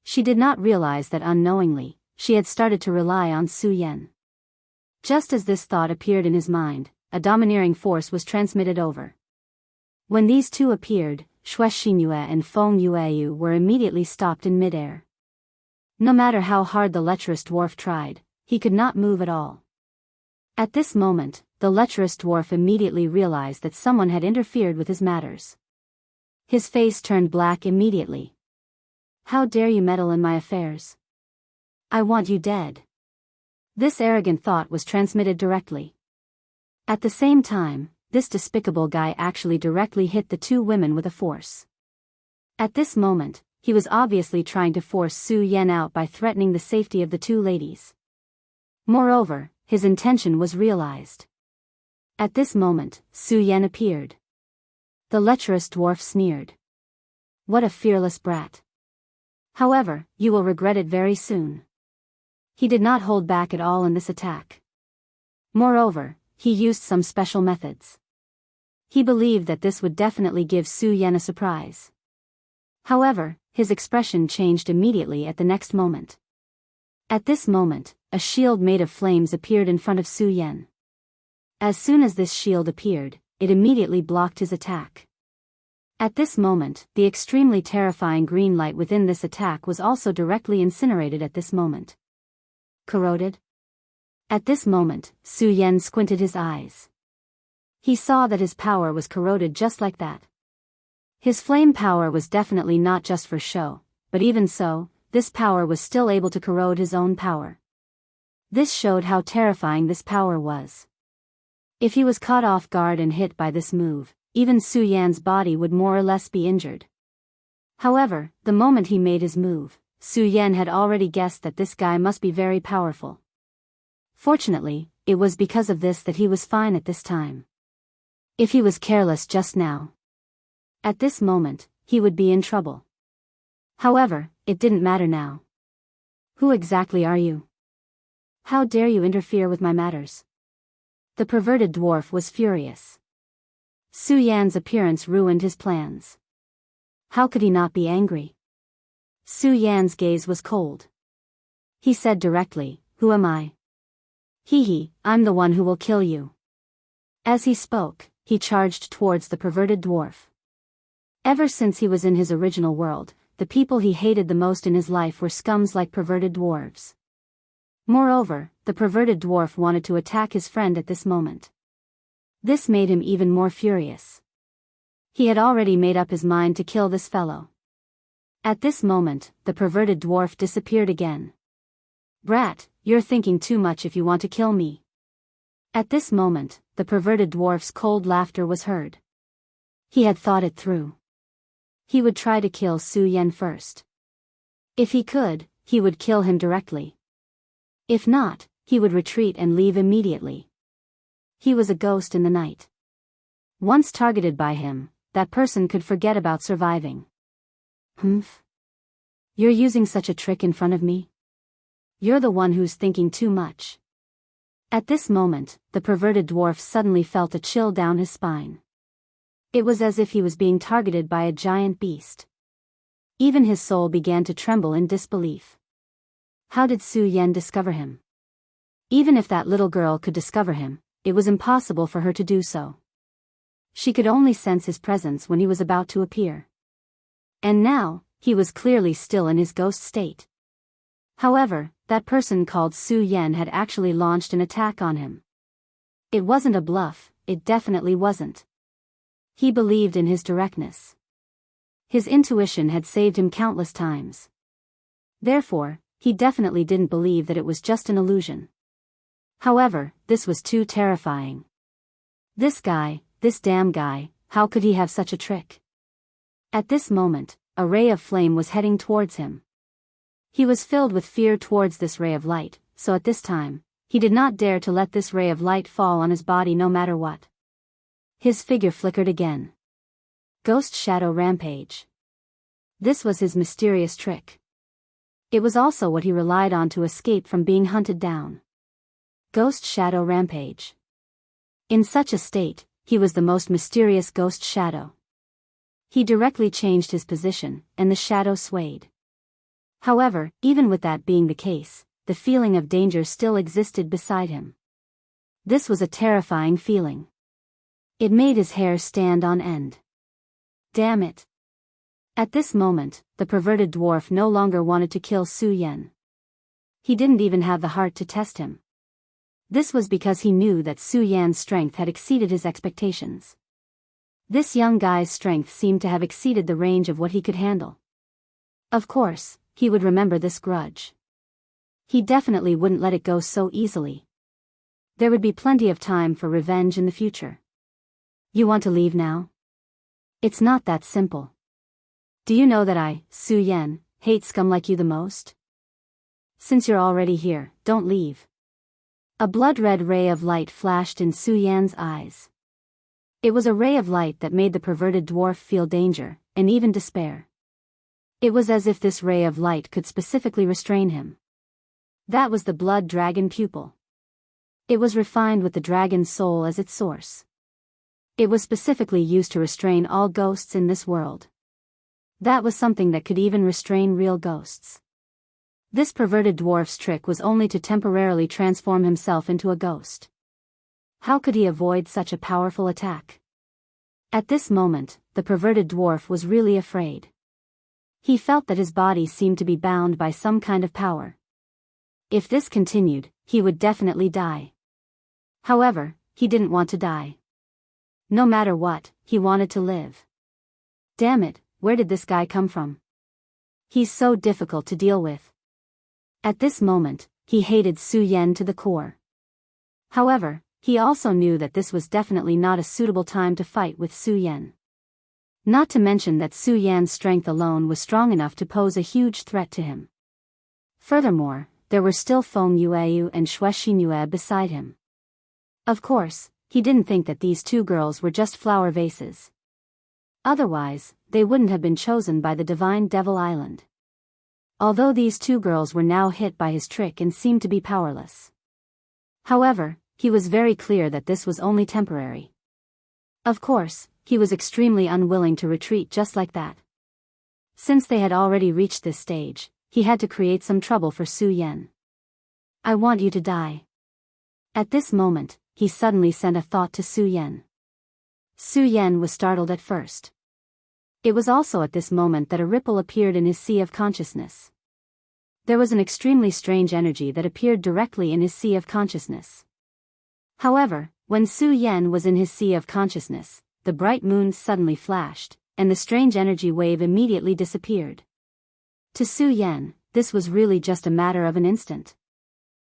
Speaker 1: She did not realize that unknowingly, she had started to rely on Su Yen. Just as this thought appeared in his mind, a domineering force was transmitted over. When these two appeared, Xue Xingyue and Feng Yue were immediately stopped in midair. No matter how hard the lecherous dwarf tried, he could not move at all. At this moment, the lecherous dwarf immediately realized that someone had interfered with his matters. His face turned black immediately. How dare you meddle in my affairs? I want you dead. This arrogant thought was transmitted directly. At the same time, this despicable guy actually directly hit the two women with a force. At this moment, he was obviously trying to force Su Yen out by threatening the safety of the two ladies. Moreover, his intention was realized. At this moment, Su Yen appeared. The lecherous dwarf sneered. What a fearless brat. However, you will regret it very soon. He did not hold back at all in this attack. Moreover, he used some special methods. He believed that this would definitely give Su Yen a surprise. However, his expression changed immediately at the next moment. At this moment, a shield made of flames appeared in front of Su Yen. As soon as this shield appeared, it immediately blocked his attack. At this moment, the extremely terrifying green light within this attack was also directly incinerated at this moment. Corroded? At this moment, Su Yen squinted his eyes. He saw that his power was corroded just like that. His flame power was definitely not just for show, but even so, this power was still able to corrode his own power. This showed how terrifying this power was. If he was caught off guard and hit by this move, even Su Yan's body would more or less be injured. However, the moment he made his move, Su Yan had already guessed that this guy must be very powerful. Fortunately, it was because of this that he was fine at this time. If he was careless just now, at this moment, he would be in trouble. However, it didn't matter now. Who exactly are you? How dare you interfere with my matters? The perverted dwarf was furious. Su Yan's appearance ruined his plans. How could he not be angry? Su Yan's gaze was cold. He said directly, "Who am I?" "Hee, I'm the one who will kill you." As he spoke, he charged towards the perverted dwarf. Ever since he was in his original world, the people he hated the most in his life were scums like perverted dwarves. Moreover, the perverted dwarf wanted to attack his friend at this moment. This made him even more furious. He had already made up his mind to kill this fellow. At this moment, the perverted dwarf disappeared again. "Brat, you're thinking too much if you want to kill me." At this moment, the perverted dwarf's cold laughter was heard. He had thought it through. He would try to kill Su Yen first. If he could, he would kill him directly. If not, he would retreat and leave immediately. He was a ghost in the night. Once targeted by him, that person could forget about surviving. Humph. You're using such a trick in front of me? You're the one who's thinking too much. At this moment, the perverted dwarf suddenly felt a chill down his spine. It was as if he was being targeted by a giant beast. Even his soul began to tremble in disbelief. How did Su Yen discover him? Even if that little girl could discover him, it was impossible for her to do so. She could only sense his presence when he was about to appear. And now, he was clearly still in his ghost state. However, that person called Su Yen had actually launched an attack on him. It wasn't a bluff, it definitely wasn't. He believed in his directness. His intuition had saved him countless times. Therefore, he definitely didn't believe that it was just an illusion. However, this was too terrifying. This guy, this damn guy, how could he have such a trick? At this moment, a ray of flame was heading towards him. He was filled with fear towards this ray of light, so at this time, he did not dare to let this ray of light fall on his body no matter what. His figure flickered again. Ghost Shadow Rampage. This was his mysterious trick. It was also what he relied on to escape from being hunted down. Ghost Shadow Rampage. In such a state, he was the most mysterious ghost shadow. He directly changed his position, and the shadow swayed. However, even with that being the case, the feeling of danger still existed beside him. This was a terrifying feeling. It made his hair stand on end. Damn it. At this moment, the perverted dwarf no longer wanted to kill Su Yan. He didn't even have the heart to test him. This was because he knew that Su Yan's strength had exceeded his expectations. This young guy's strength seemed to have exceeded the range of what he could handle. Of course, he would remember this grudge. He definitely wouldn't let it go so easily. There would be plenty of time for revenge in the future. You want to leave now? It's not that simple. Do you know that I, Su Yan, hate scum like you the most? Since you're already here, don't leave. A blood-red ray of light flashed in Su Yan's eyes. It was a ray of light that made the perverted dwarf feel danger, and even despair. It was as if this ray of light could specifically restrain him. That was the blood dragon pupil. It was refined with the dragon's soul as its source. It was specifically used to restrain all ghosts in this world. That was something that could even restrain real ghosts. This perverted dwarf's trick was only to temporarily transform himself into a ghost. How could he avoid such a powerful attack? At this moment, the perverted dwarf was really afraid. He felt that his body seemed to be bound by some kind of power. If this continued, he would definitely die. However, he didn't want to die. No matter what, he wanted to live. Damn it, where did this guy come from? He's so difficult to deal with. At this moment, he hated Su Yan to the core. However, he also knew that this was definitely not a suitable time to fight with Su Yan. Not to mention that Su Yan's strength alone was strong enough to pose a huge threat to him. Furthermore, there were still Feng Yueyu and Xue Xinyue beside him. Of course, he didn't think that these two girls were just flower vases. Otherwise, they wouldn't have been chosen by the Divine Devil Island. Although these two girls were now hit by his trick and seemed to be powerless. However, he was very clear that this was only temporary. Of course, he was extremely unwilling to retreat just like that. Since they had already reached this stage, he had to create some trouble for Su Yan. I want you to die. At this moment, he suddenly sent a thought to Su Yan. Su Yan was startled at first. It was also at this moment that a ripple appeared in his sea of consciousness. There was an extremely strange energy that appeared directly in his sea of consciousness. However, when Su Yan was in his sea of consciousness, the bright moon suddenly flashed, and the strange energy wave immediately disappeared. To Su Yan, this was really just a matter of an instant.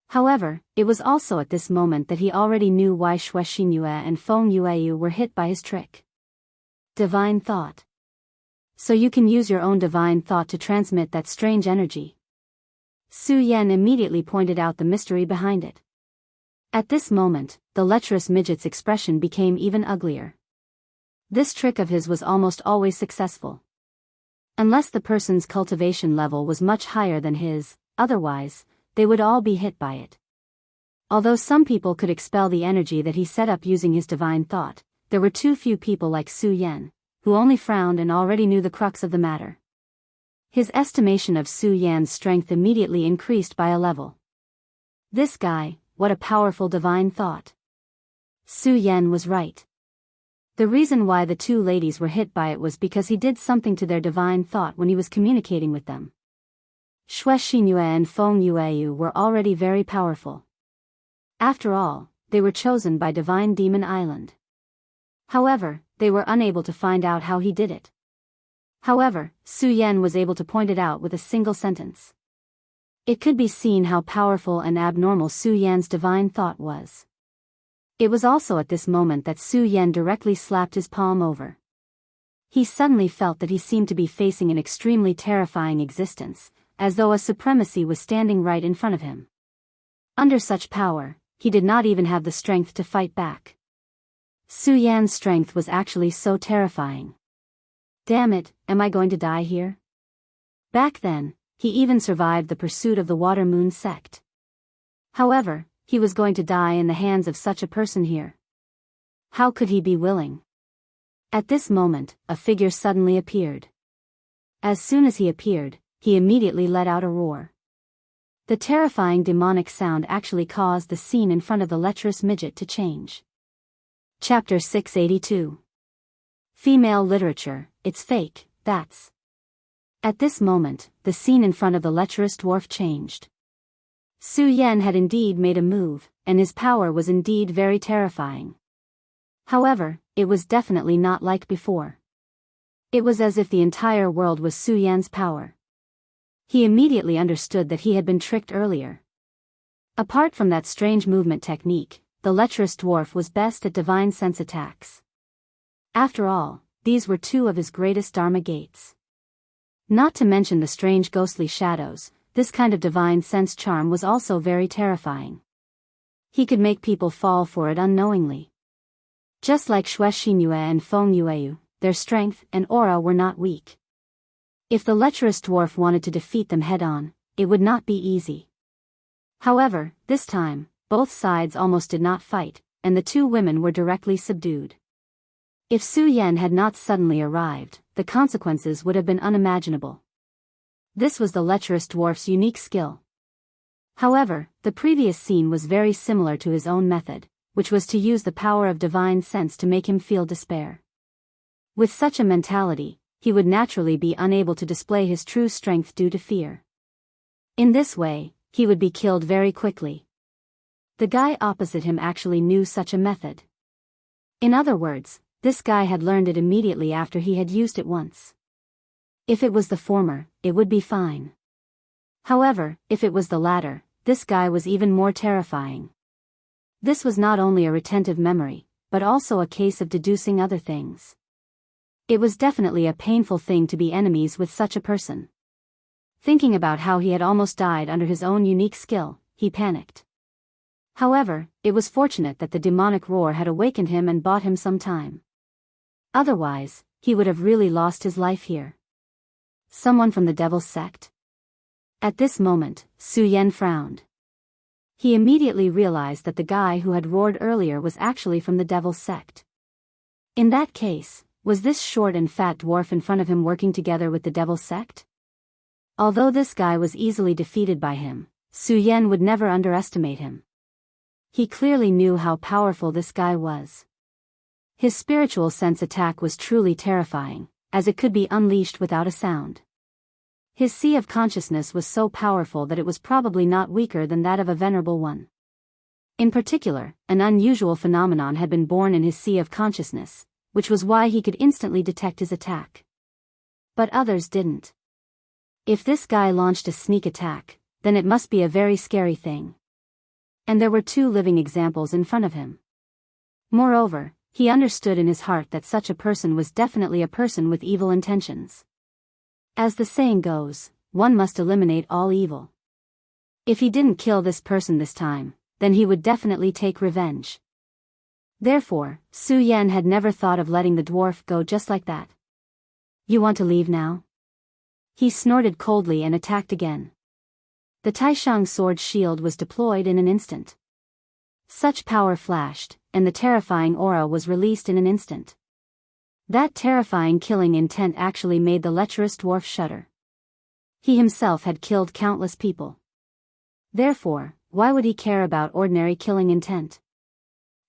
Speaker 1: However, it was also at this moment that he already knew why Xue Xinyue and Feng Yueyu were hit by his trick. Divine thought. So you can use your own divine thought to transmit that strange energy. Su Yan immediately pointed out the mystery behind it. At this moment, the lecherous midget's expression became even uglier. This trick of his was almost always successful. Unless the person's cultivation level was much higher than his, otherwise, they would all be hit by it. Although some people could expel the energy that he set up using his divine thought, there were too few people like Su Yan, who only frowned and already knew the crux of the matter. His estimation of Su Yan's strength immediately increased by a level. This guy, what a powerful divine thought. Su Yan was right. The reason why the two ladies were hit by it was because he did something to their divine thought when he was communicating with them. Xue Xinyue and Feng Yueyu were already very powerful. After all, they were chosen by Divine Demon Island. However, they were unable to find out how he did it. However, Su Yan was able to point it out with a single sentence. It could be seen how powerful and abnormal Su Yan's divine thought was. It was also at this moment that Su Yan directly slapped his palm over. He suddenly felt that he seemed to be facing an extremely terrifying existence, as though a supremacy was standing right in front of him. Under such power, he did not even have the strength to fight back. Su Yan's strength was actually so terrifying. Damn it, am I going to die here? Back then, he even survived the pursuit of the Water Moon sect. However, he was going to die in the hands of such a person here. How could he be willing? At this moment, a figure suddenly appeared. As soon as he appeared, he immediately let out a roar. The terrifying demonic sound actually caused the scene in front of the lecherous midget to change. Chapter 682. Female literature, it's fake, that's. At this moment, the scene in front of the lecherous dwarf changed. Su Yan had indeed made a move, and his power was indeed very terrifying. However, it was definitely not like before. It was as if the entire world was Su Yan's power. He immediately understood that he had been tricked earlier. Apart from that strange movement technique, the lecherous dwarf was best at divine sense attacks. After all, these were two of his greatest Dharma gates. Not to mention the strange ghostly shadows, this kind of divine sense charm was also very terrifying. He could make people fall for it unknowingly. Just like Xue Xinyue and Feng Yueyu, their strength and aura were not weak. If the lecherous dwarf wanted to defeat them head-on, it would not be easy. However, this time, both sides almost did not fight, and the two women were directly subdued. If Su Yan had not suddenly arrived, the consequences would have been unimaginable. This was the lecherous dwarf's unique skill. However, the previous scene was very similar to his own method, which was to use the power of divine sense to make him feel despair. With such a mentality, he would naturally be unable to display his true strength due to fear. In this way, he would be killed very quickly. The guy opposite him actually knew such a method. In other words, this guy had learned it immediately after he had used it once. If it was the former, it would be fine. However, if it was the latter, this guy was even more terrifying. This was not only a retentive memory, but also a case of deducing other things. It was definitely a painful thing to be enemies with such a person. Thinking about how he had almost died under his own unique skill, he panicked. However, it was fortunate that the demonic roar had awakened him and bought him some time. Otherwise, he would have really lost his life here. Someone from the devil's sect? At this moment, Su Yan frowned. He immediately realized that the guy who had roared earlier was actually from the devil's sect. In that case, was this short and fat dwarf in front of him working together with the devil's sect? Although this guy was easily defeated by him, Su Yan would never underestimate him. He clearly knew how powerful this guy was. His spiritual sense attack was truly terrifying, as it could be unleashed without a sound. His sea of consciousness was so powerful that it was probably not weaker than that of a venerable one. In particular, an unusual phenomenon had been born in his sea of consciousness, which was why he could instantly detect his attack. But others didn't. If this guy launched a sneak attack, then it must be a very scary thing. And there were two living examples in front of him. Moreover, he understood in his heart that such a person was definitely a person with evil intentions. As the saying goes, one must eliminate all evil. If he didn't kill this person this time, then he would definitely take revenge. Therefore, Su Yan had never thought of letting the dwarf go just like that. You want to leave now? He snorted coldly and attacked again. The Taishang sword shield was deployed in an instant. Such power flashed, and the terrifying aura was released in an instant. That terrifying killing intent actually made the lecherous dwarf shudder. He himself had killed countless people. Therefore, why would he care about ordinary killing intent?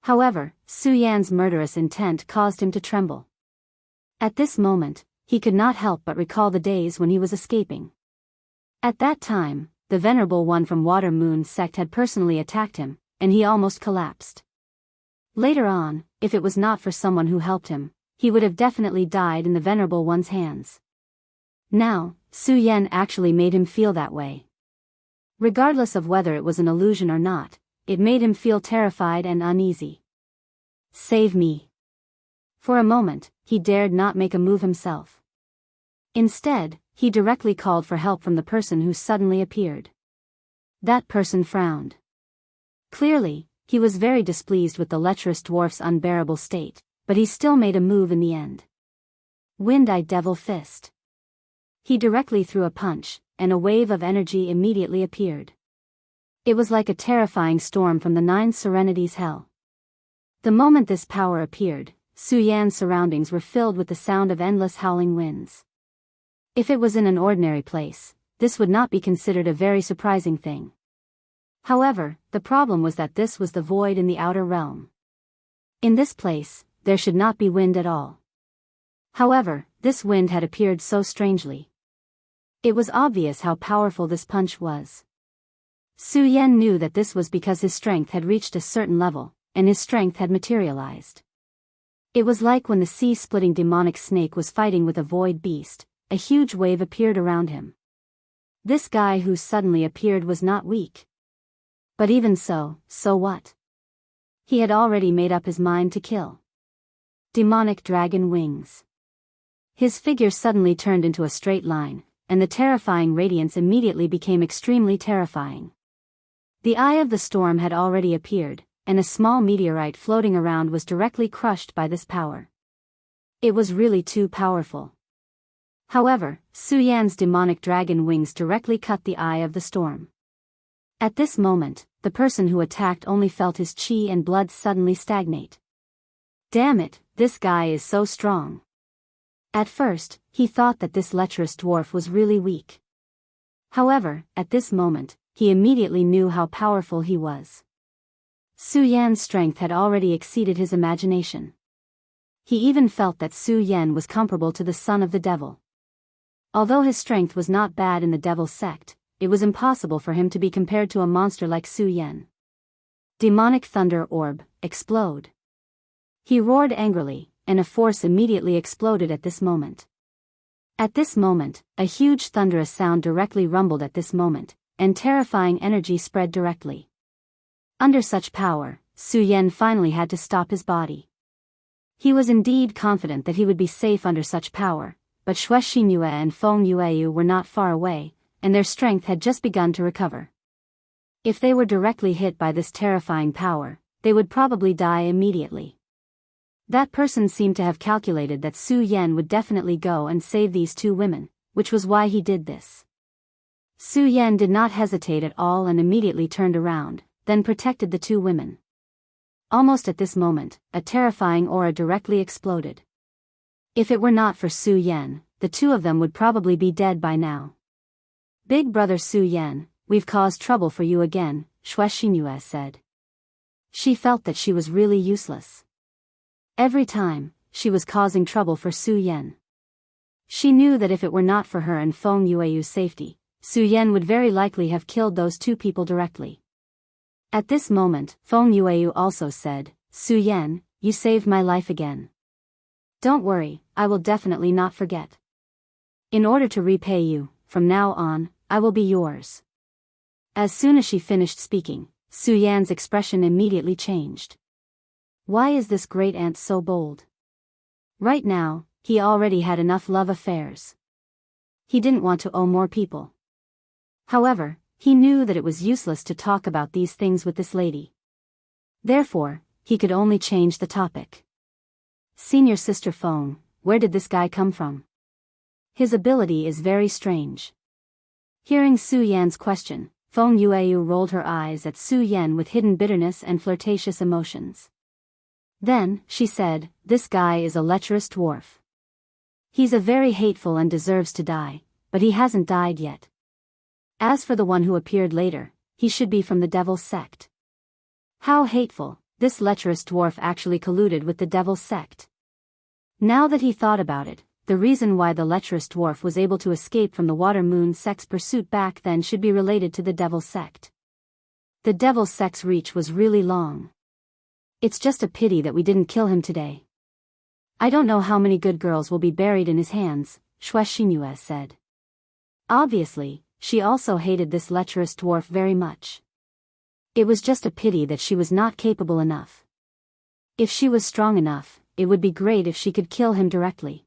Speaker 1: However, Su Yan's murderous intent caused him to tremble. At this moment, he could not help but recall the days when he was escaping. At that time, the Venerable One from Water Moon sect had personally attacked him, and he almost collapsed. Later on, if it was not for someone who helped him, he would have definitely died in the Venerable One's hands. Now, Su Yan actually made him feel that way. Regardless of whether it was an illusion or not, it made him feel terrified and uneasy. Save me. For a moment, he dared not make a move himself. Instead, he directly called for help from the person who suddenly appeared. That person frowned. Clearly, he was very displeased with the lecherous dwarf's unbearable state, but he still made a move in the end. Wind-Eye Devil Fist. He directly threw a punch, and a wave of energy immediately appeared. It was like a terrifying storm from the Nine Serenities hell. The moment this power appeared, Su Yan's surroundings were filled with the sound of endless howling winds. If it was in an ordinary place, this would not be considered a very surprising thing. However, the problem was that this was the void in the outer realm. In this place, there should not be wind at all. However, this wind had appeared so strangely. It was obvious how powerful this punch was. Su Yan knew that this was because his strength had reached a certain level, and his strength had materialized. It was like when the sea-splitting demonic snake was fighting with a void beast, a huge wave appeared around him. This guy who suddenly appeared was not weak. But even so what? He had already made up his mind to kill. Demonic dragon wings. His figure suddenly turned into a straight line, and the terrifying radiance immediately became extremely terrifying. The eye of the storm had already appeared, and a small meteorite floating around was directly crushed by this power. It was really too powerful. However, Su Yan's demonic dragon wings directly cut the eye of the storm. At this moment, the person who attacked only felt his chi and blood suddenly stagnate. Damn it, this guy is so strong. At first, he thought that this lecherous dwarf was really weak. However, at this moment, he immediately knew how powerful he was. Su Yan's strength had already exceeded his imagination. He even felt that Su Yan was comparable to the son of the devil. Although his strength was not bad in the devil's sect, it was impossible for him to be compared to a monster like Su Yan. Demonic thunder orb, explode. He roared angrily, and a force immediately exploded at this moment. At this moment, a huge thunderous sound directly rumbled at this moment, and terrifying energy spread directly. Under such power, Su Yan finally had to stop his body. He was indeed confident that he would be safe under such power, but Xue Xinyue and Feng Yueyu were not far away, and their strength had just begun to recover. If they were directly hit by this terrifying power, they would probably die immediately. That person seemed to have calculated that Su Yan would definitely go and save these two women, which was why he did this. Su Yan did not hesitate at all and immediately turned around, then protected the two women. Almost at this moment, a terrifying aura directly exploded. If it were not for Su Yan, the two of them would probably be dead by now. Big brother Su Yan, we've caused trouble for you again, Xue Xinyue said. She felt that she was really useless. Every time, she was causing trouble for Su Yan. She knew that if it were not for her and Feng Yueyu's safety, Su Yan would very likely have killed those two people directly. At this moment, Feng Yueyu also said, Su Yan, you saved my life again. Don't worry, I will definitely not forget. In order to repay you, from now on, I will be yours. As soon as she finished speaking, Su Yan's expression immediately changed. Why is this great aunt so bold? Right now, he already had enough love affairs. He didn't want to owe more people. However, he knew that it was useless to talk about these things with this lady. Therefore, he could only change the topic. Senior Sister Feng, where did this guy come from? His ability is very strange. Hearing Su Yan's question, Feng Yueyu rolled her eyes at Su Yan with hidden bitterness and flirtatious emotions. Then, she said, this guy is a lecherous dwarf. He's a very hateful and deserves to die, but he hasn't died yet. As for the one who appeared later, he should be from the devil's sect. How hateful, this lecherous dwarf actually colluded with the devil's sect. Now that he thought about it, the reason why the lecherous dwarf was able to escape from the Water Moon sect's pursuit back then should be related to the devil's sect. The devil's sect's reach was really long. It's just a pity that we didn't kill him today. I don't know how many good girls will be buried in his hands, Xue Xinyue said. Obviously, she also hated this lecherous dwarf very much. It was just a pity that she was not capable enough. If she was strong enough, it would be great if she could kill him directly.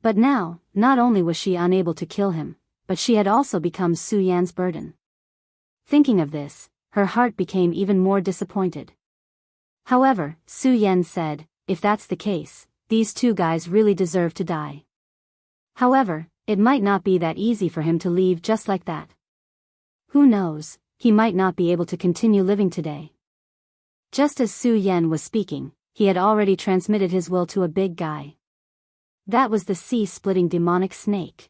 Speaker 1: But now, not only was she unable to kill him, but she had also become Su Yan's burden. Thinking of this, her heart became even more disappointed. However, Su Yan said, if that's the case, these two guys really deserve to die. However, it might not be that easy for him to leave just like that. Who knows, he might not be able to continue living today. Just as Su Yan was speaking, he had already transmitted his will to a big guy. That was the sea-splitting demonic snake.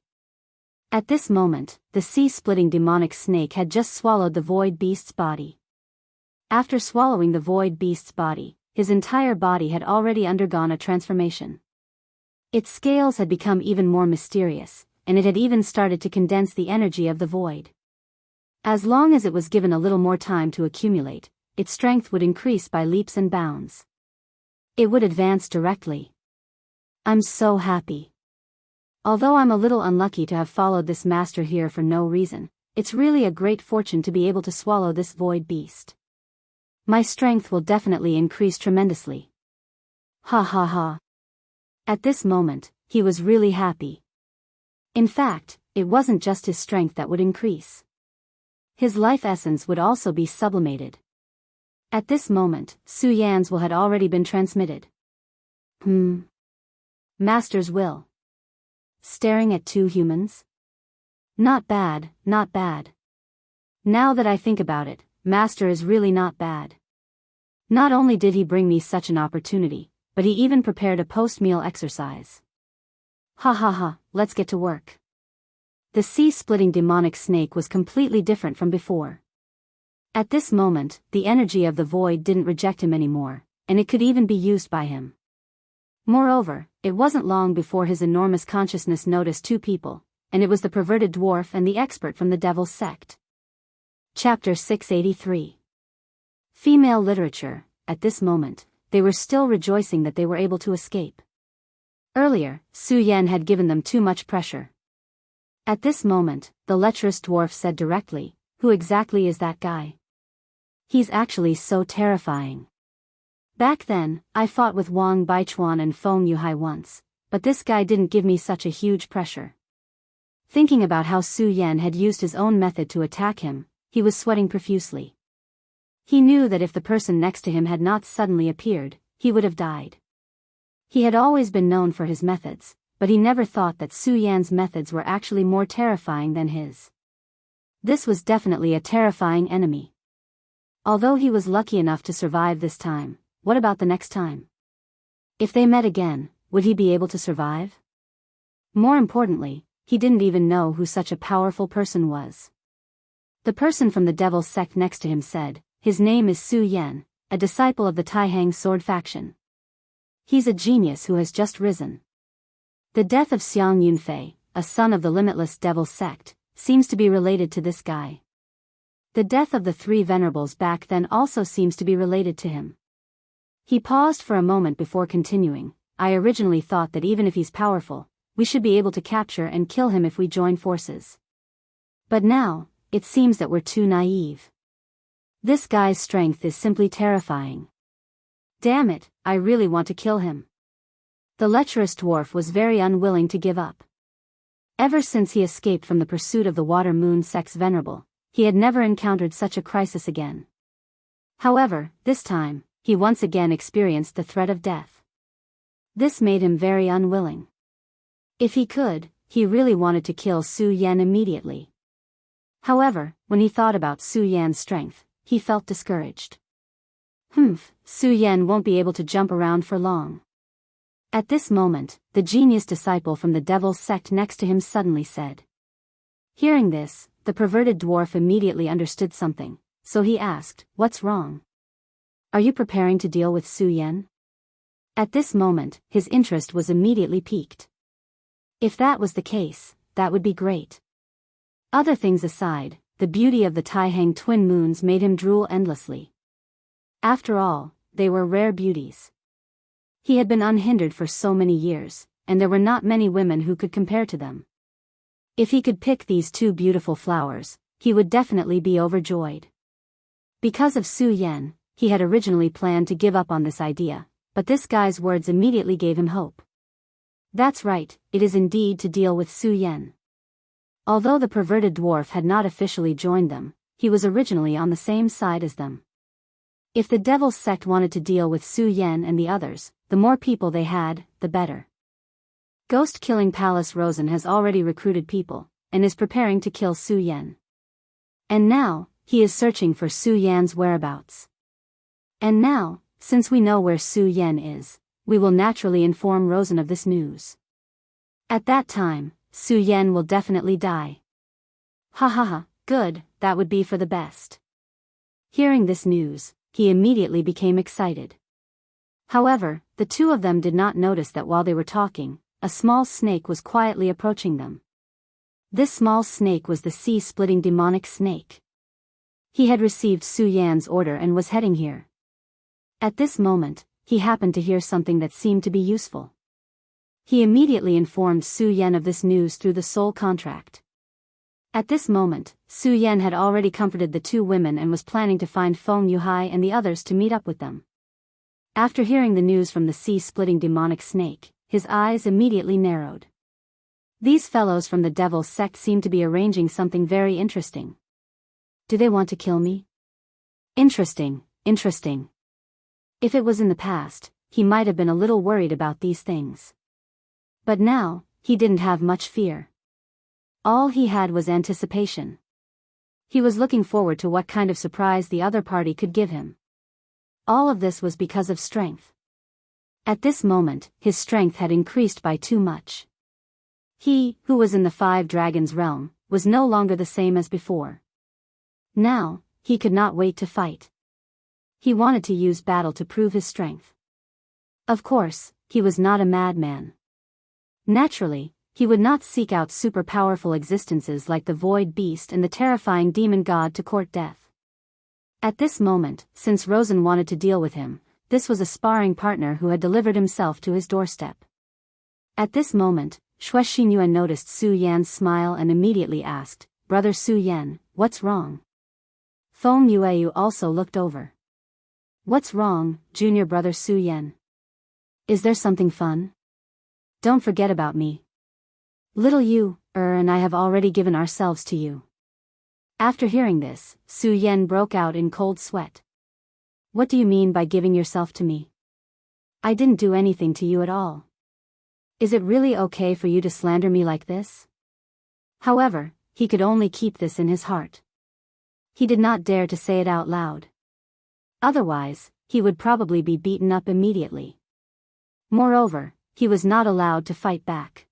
Speaker 1: At this moment, the sea-splitting demonic snake had just swallowed the void beast's body. After swallowing the void beast's body, his entire body had already undergone a transformation. Its scales had become even more mysterious, and it had even started to condense the energy of the void. As long as it was given a little more time to accumulate, its strength would increase by leaps and bounds. It would advance directly. I'm so happy. Although I'm a little unlucky to have followed this master here for no reason, it's really a great fortune to be able to swallow this void beast. My strength will definitely increase tremendously. Ha ha ha. At this moment, he was really happy. In fact, it wasn't just his strength that would increase. His life essence would also be sublimated. At this moment, Su Yan's will had already been transmitted. Master's will. Staring at two humans? Not bad, not bad. Now that I think about it, Master is really not bad. Not only did he bring me such an opportunity, but he even prepared a post-meal exercise. Ha ha ha, let's get to work. The sea-splitting demonic snake was completely different from before. At this moment, the energy of the void didn't reject him anymore, and it could even be used by him. Moreover, it wasn't long before his enormous consciousness noticed two people, and it was the perverted dwarf and the expert from the devil's sect. Chapter 683. Female literature. At this moment, they were still rejoicing that they were able to escape. Earlier, Su Yan had given them too much pressure. At this moment, the lecherous dwarf said directly, "Who exactly is that guy? He's actually so terrifying. Back then, I fought with Wang Baichuan and Feng Yuhai once, but this guy didn't give me such a huge pressure." Thinking about how Su Yan had used his own method to attack him, he was sweating profusely. He knew that if the person next to him had not suddenly appeared, he would have died. He had always been known for his methods, but he never thought that Su Yan's methods were actually more terrifying than his. This was definitely a terrifying enemy. Although he was lucky enough to survive this time, what about the next time? If they met again, would he be able to survive? More importantly, he didn't even know who such a powerful person was. The person from the devil's sect next to him said, "His name is Su Yan, a disciple of the Taihang sword faction. He's a genius who has just risen." The death of Xiang Yunfei, a son of the limitless devil's sect, seems to be related to this guy. The death of the three venerables back then also seems to be related to him. He paused for a moment before continuing. "I originally thought that even if he's powerful, we should be able to capture and kill him if we join forces. But now, it seems that we're too naive. This guy's strength is simply terrifying. Damn it, I really want to kill him." The lecherous dwarf was very unwilling to give up. Ever since he escaped from the pursuit of the Water Moon Sect's venerable, he had never encountered such a crisis again. However, this time, he once again experienced the threat of death. This made him very unwilling. If he could, he really wanted to kill Su Yan immediately. However, when he thought about Su Yan's strength, he felt discouraged. Su Yan won't be able to jump around for long. At this moment, the genius disciple from the devil's sect next to him suddenly said. Hearing this, the perverted dwarf immediately understood something, so he asked, "What's wrong? Are you preparing to deal with Su Yan?" At this moment, his interest was immediately piqued. If that was the case, that would be great. Other things aside, the beauty of the Taihang twin moons made him drool endlessly. After all, they were rare beauties. He had been unhindered for so many years, and there were not many women who could compare to them. If he could pick these two beautiful flowers, he would definitely be overjoyed. Because of Su Yan, he had originally planned to give up on this idea, but this guy's words immediately gave him hope. That's right, it is indeed to deal with Su Yan. Although the perverted dwarf had not officially joined them, he was originally on the same side as them. If the devil's sect wanted to deal with Su Yan and the others, the more people they had, the better. Ghost-killing Palace Rosen has already recruited people, and is preparing to kill Su Yan. And now, he is searching for Su Yan's whereabouts. And now, since we know where Su Yan is, we will naturally inform Rosen of this news. At that time, Su Yan will definitely die. Ha ha ha, good, that would be for the best. Hearing this news, he immediately became excited. However, the two of them did not notice that while they were talking, a small snake was quietly approaching them. This small snake was the sea-splitting demonic snake. He had received Su Yan's order and was heading here. At this moment, he happened to hear something that seemed to be useful. He immediately informed Su Yan of this news through the soul contract. At this moment, Su Yan had already comforted the two women and was planning to find Feng Yuhai and the others to meet up with them. After hearing the news from the sea-splitting demonic snake, his eyes immediately narrowed. These fellows from the devil's sect seem to be arranging something very interesting. Do they want to kill me? Interesting, interesting. If it was in the past, he might have been a little worried about these things. But now, he didn't have much fear. All he had was anticipation. He was looking forward to what kind of surprise the other party could give him. All of this was because of strength. At this moment, his strength had increased by too much. He, who was in the Five Dragons realm, was no longer the same as before. Now, he could not wait to fight. He wanted to use battle to prove his strength. Of course, he was not a madman. Naturally, he would not seek out super-powerful existences like the Void Beast and the terrifying Demon God to court death. At this moment, since Rosen wanted to deal with him, this was a sparring partner who had delivered himself to his doorstep. At this moment, Xue Xinyuan noticed Su Yan's smile and immediately asked, "Brother Su Yan, what's wrong?" Feng Yueyu also looked over. "What's wrong, junior brother Su Yan? Is there something fun? Don't forget about me. Little you, and I have already given ourselves to you." After hearing this, Su Yan broke out in cold sweat. "What do you mean by giving yourself to me? I didn't do anything to you at all. Is it really okay for you to slander me like this?" However, he could only keep this in his heart. He did not dare to say it out loud. Otherwise, he would probably be beaten up immediately. Moreover, he was not allowed to fight back.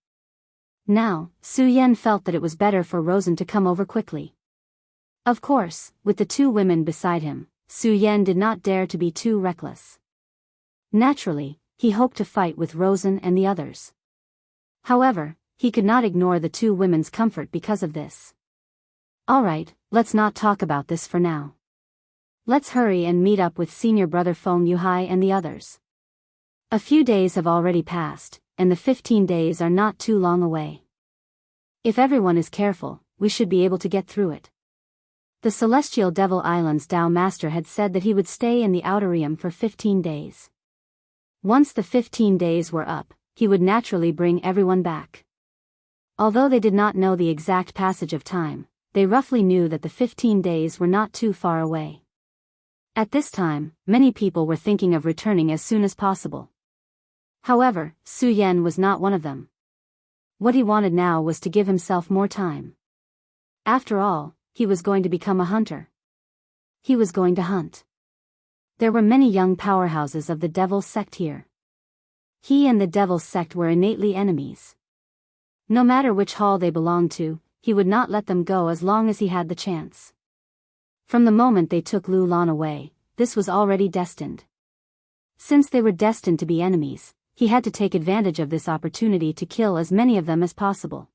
Speaker 1: Now, Su Yan felt that it was better for Rosen to come over quickly. Of course, with the two women beside him, Su Yan did not dare to be too reckless. Naturally, he hoped to fight with Rosen and the others. However, he could not ignore the two women's comfort because of this. "Alright, let's not talk about this for now. Let's hurry and meet up with senior brother Feng Yuhai and the others. A few days have already passed, and the 15 days are not too long away. If everyone is careful, we should be able to get through it." The Celestial Devil Island's Tao Master had said that he would stay in the Outer Realm for 15 days. Once the 15 days were up, he would naturally bring everyone back. Although they did not know the exact passage of time, they roughly knew that the 15 days were not too far away. At this time, many people were thinking of returning as soon as possible. However, Su Yan was not one of them. What he wanted now was to give himself more time. After all, he was going to become a hunter. He was going to hunt. There were many young powerhouses of the Devil's Sect here. He and the Devil's Sect were innately enemies. No matter which hall they belonged to, he would not let them go as long as he had the chance. From the moment they took Lu Lan away, this was already destined. Since they were destined to be enemies, he had to take advantage of this opportunity to kill as many of them as possible.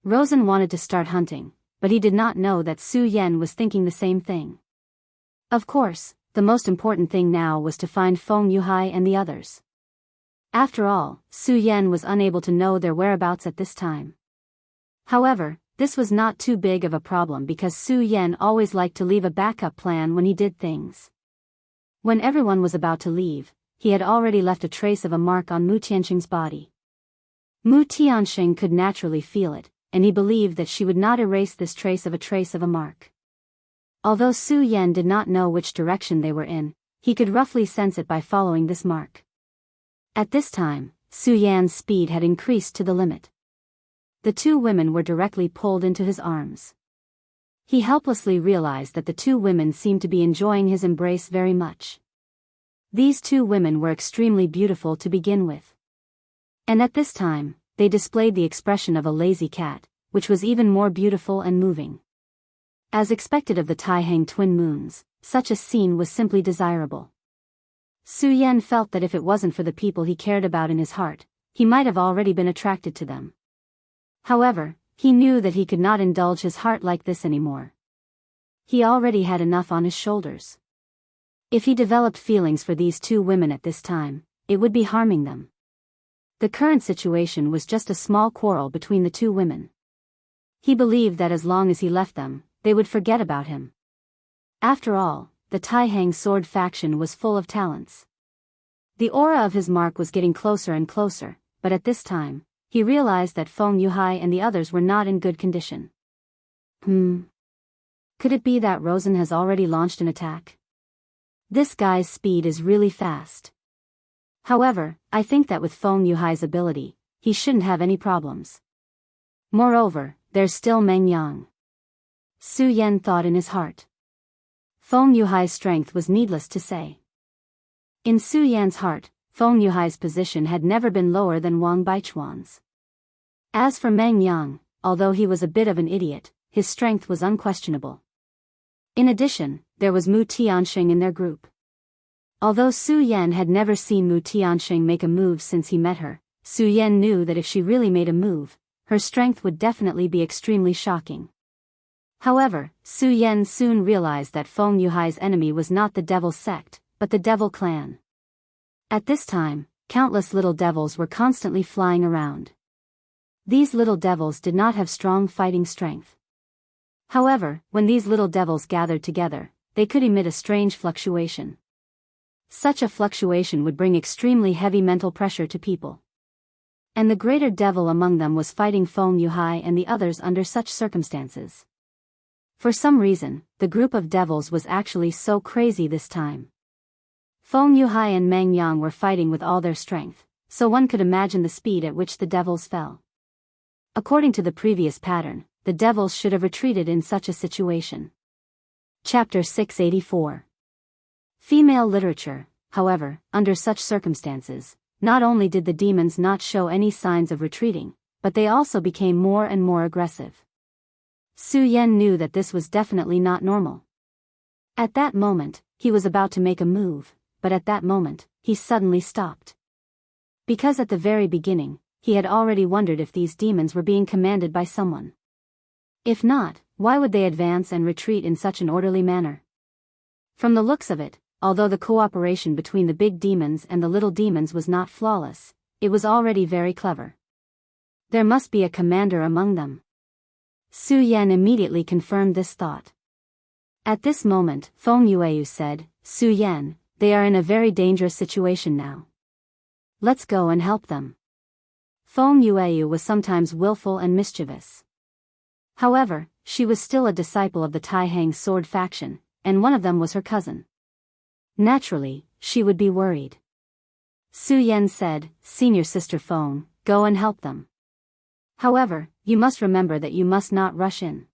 Speaker 1: Rosen wanted to start hunting, but he did not know that Su Yan was thinking the same thing. Of course, the most important thing now was to find Feng Yuhai and the others. After all, Su Yan was unable to know their whereabouts at this time. However, this was not too big of a problem because Su Yan always liked to leave a backup plan when he did things. When everyone was about to leave, he had already left a trace of a mark on Mu Tianxing's body. Mu Tianxing could naturally feel it, and he believed that she would not erase this trace of a mark. Although Su Yan did not know which direction they were in, he could roughly sense it by following this mark. At this time, Su Yan's speed had increased to the limit. The two women were directly pulled into his arms. He helplessly realized that the two women seemed to be enjoying his embrace very much. These two women were extremely beautiful to begin with. And at this time, they displayed the expression of a lazy cat, which was even more beautiful and moving. As expected of the Taihang twin moons, such a scene was simply desirable. Su Yan felt that if it wasn't for the people he cared about in his heart, he might have already been attracted to them. However, he knew that he could not indulge his heart like this anymore. He already had enough on his shoulders. If he developed feelings for these two women at this time, it would be harming them. The current situation was just a small quarrel between the two women. He believed that as long as he left them, they would forget about him. After all, the Taihang sword faction was full of talents. The aura of his mark was getting closer and closer, but at this time, he realized that Feng Yuhai and the others were not in good condition. Could it be that Rosen has already launched an attack? This guy's speed is really fast. However, I think that with Feng Yuhai's ability, he shouldn't have any problems. Moreover, there's still Meng Yang. Su Yan thought in his heart. Feng Yuhai's strength was needless to say. In Su Yan's heart, Feng Yuhai's position had never been lower than Wang Baichuan's. As for Meng Yang, although he was a bit of an idiot, his strength was unquestionable. In addition, there was Mu Tianxing in their group. Although Su Yan had never seen Mu Tianxing make a move since he met her, Su Yan knew that if she really made a move, her strength would definitely be extremely shocking. However, Su Yan soon realized that Feng Yuhai's enemy was not the devil sect, but the devil clan. At this time, countless little devils were constantly flying around. These little devils did not have strong fighting strength. However, when these little devils gathered together, they could emit a strange fluctuation. Such a fluctuation would bring extremely heavy mental pressure to people. And the greater devil among them was fighting Feng Yuhai and the others under such circumstances. For some reason, the group of devils was actually so crazy this time. Feng Yuhai and Meng Yang were fighting with all their strength, so one could imagine the speed at which the devils fell. According to the previous pattern, the devils should have retreated in such a situation. Chapter 684. Female literature. However, under such circumstances, not only did the demons not show any signs of retreating, but they also became more and more aggressive. Su Yan knew that this was definitely not normal. At that moment, he was about to make a move, but at that moment, he suddenly stopped. Because at the very beginning, he had already wondered if these demons were being commanded by someone. If not, why would they advance and retreat in such an orderly manner? From the looks of it, although the cooperation between the big demons and the little demons was not flawless, it was already very clever. There must be a commander among them. Su Yan immediately confirmed this thought. At this moment, Feng Yueyu said, "Su Yan, they are in a very dangerous situation now. Let's go and help them." Feng Yueyu was sometimes willful and mischievous. However, she was still a disciple of the Taihang sword faction, and one of them was her cousin. Naturally, she would be worried. Su Yan said, "Senior sister Feng, go and help them. However, you must remember that you must not rush in.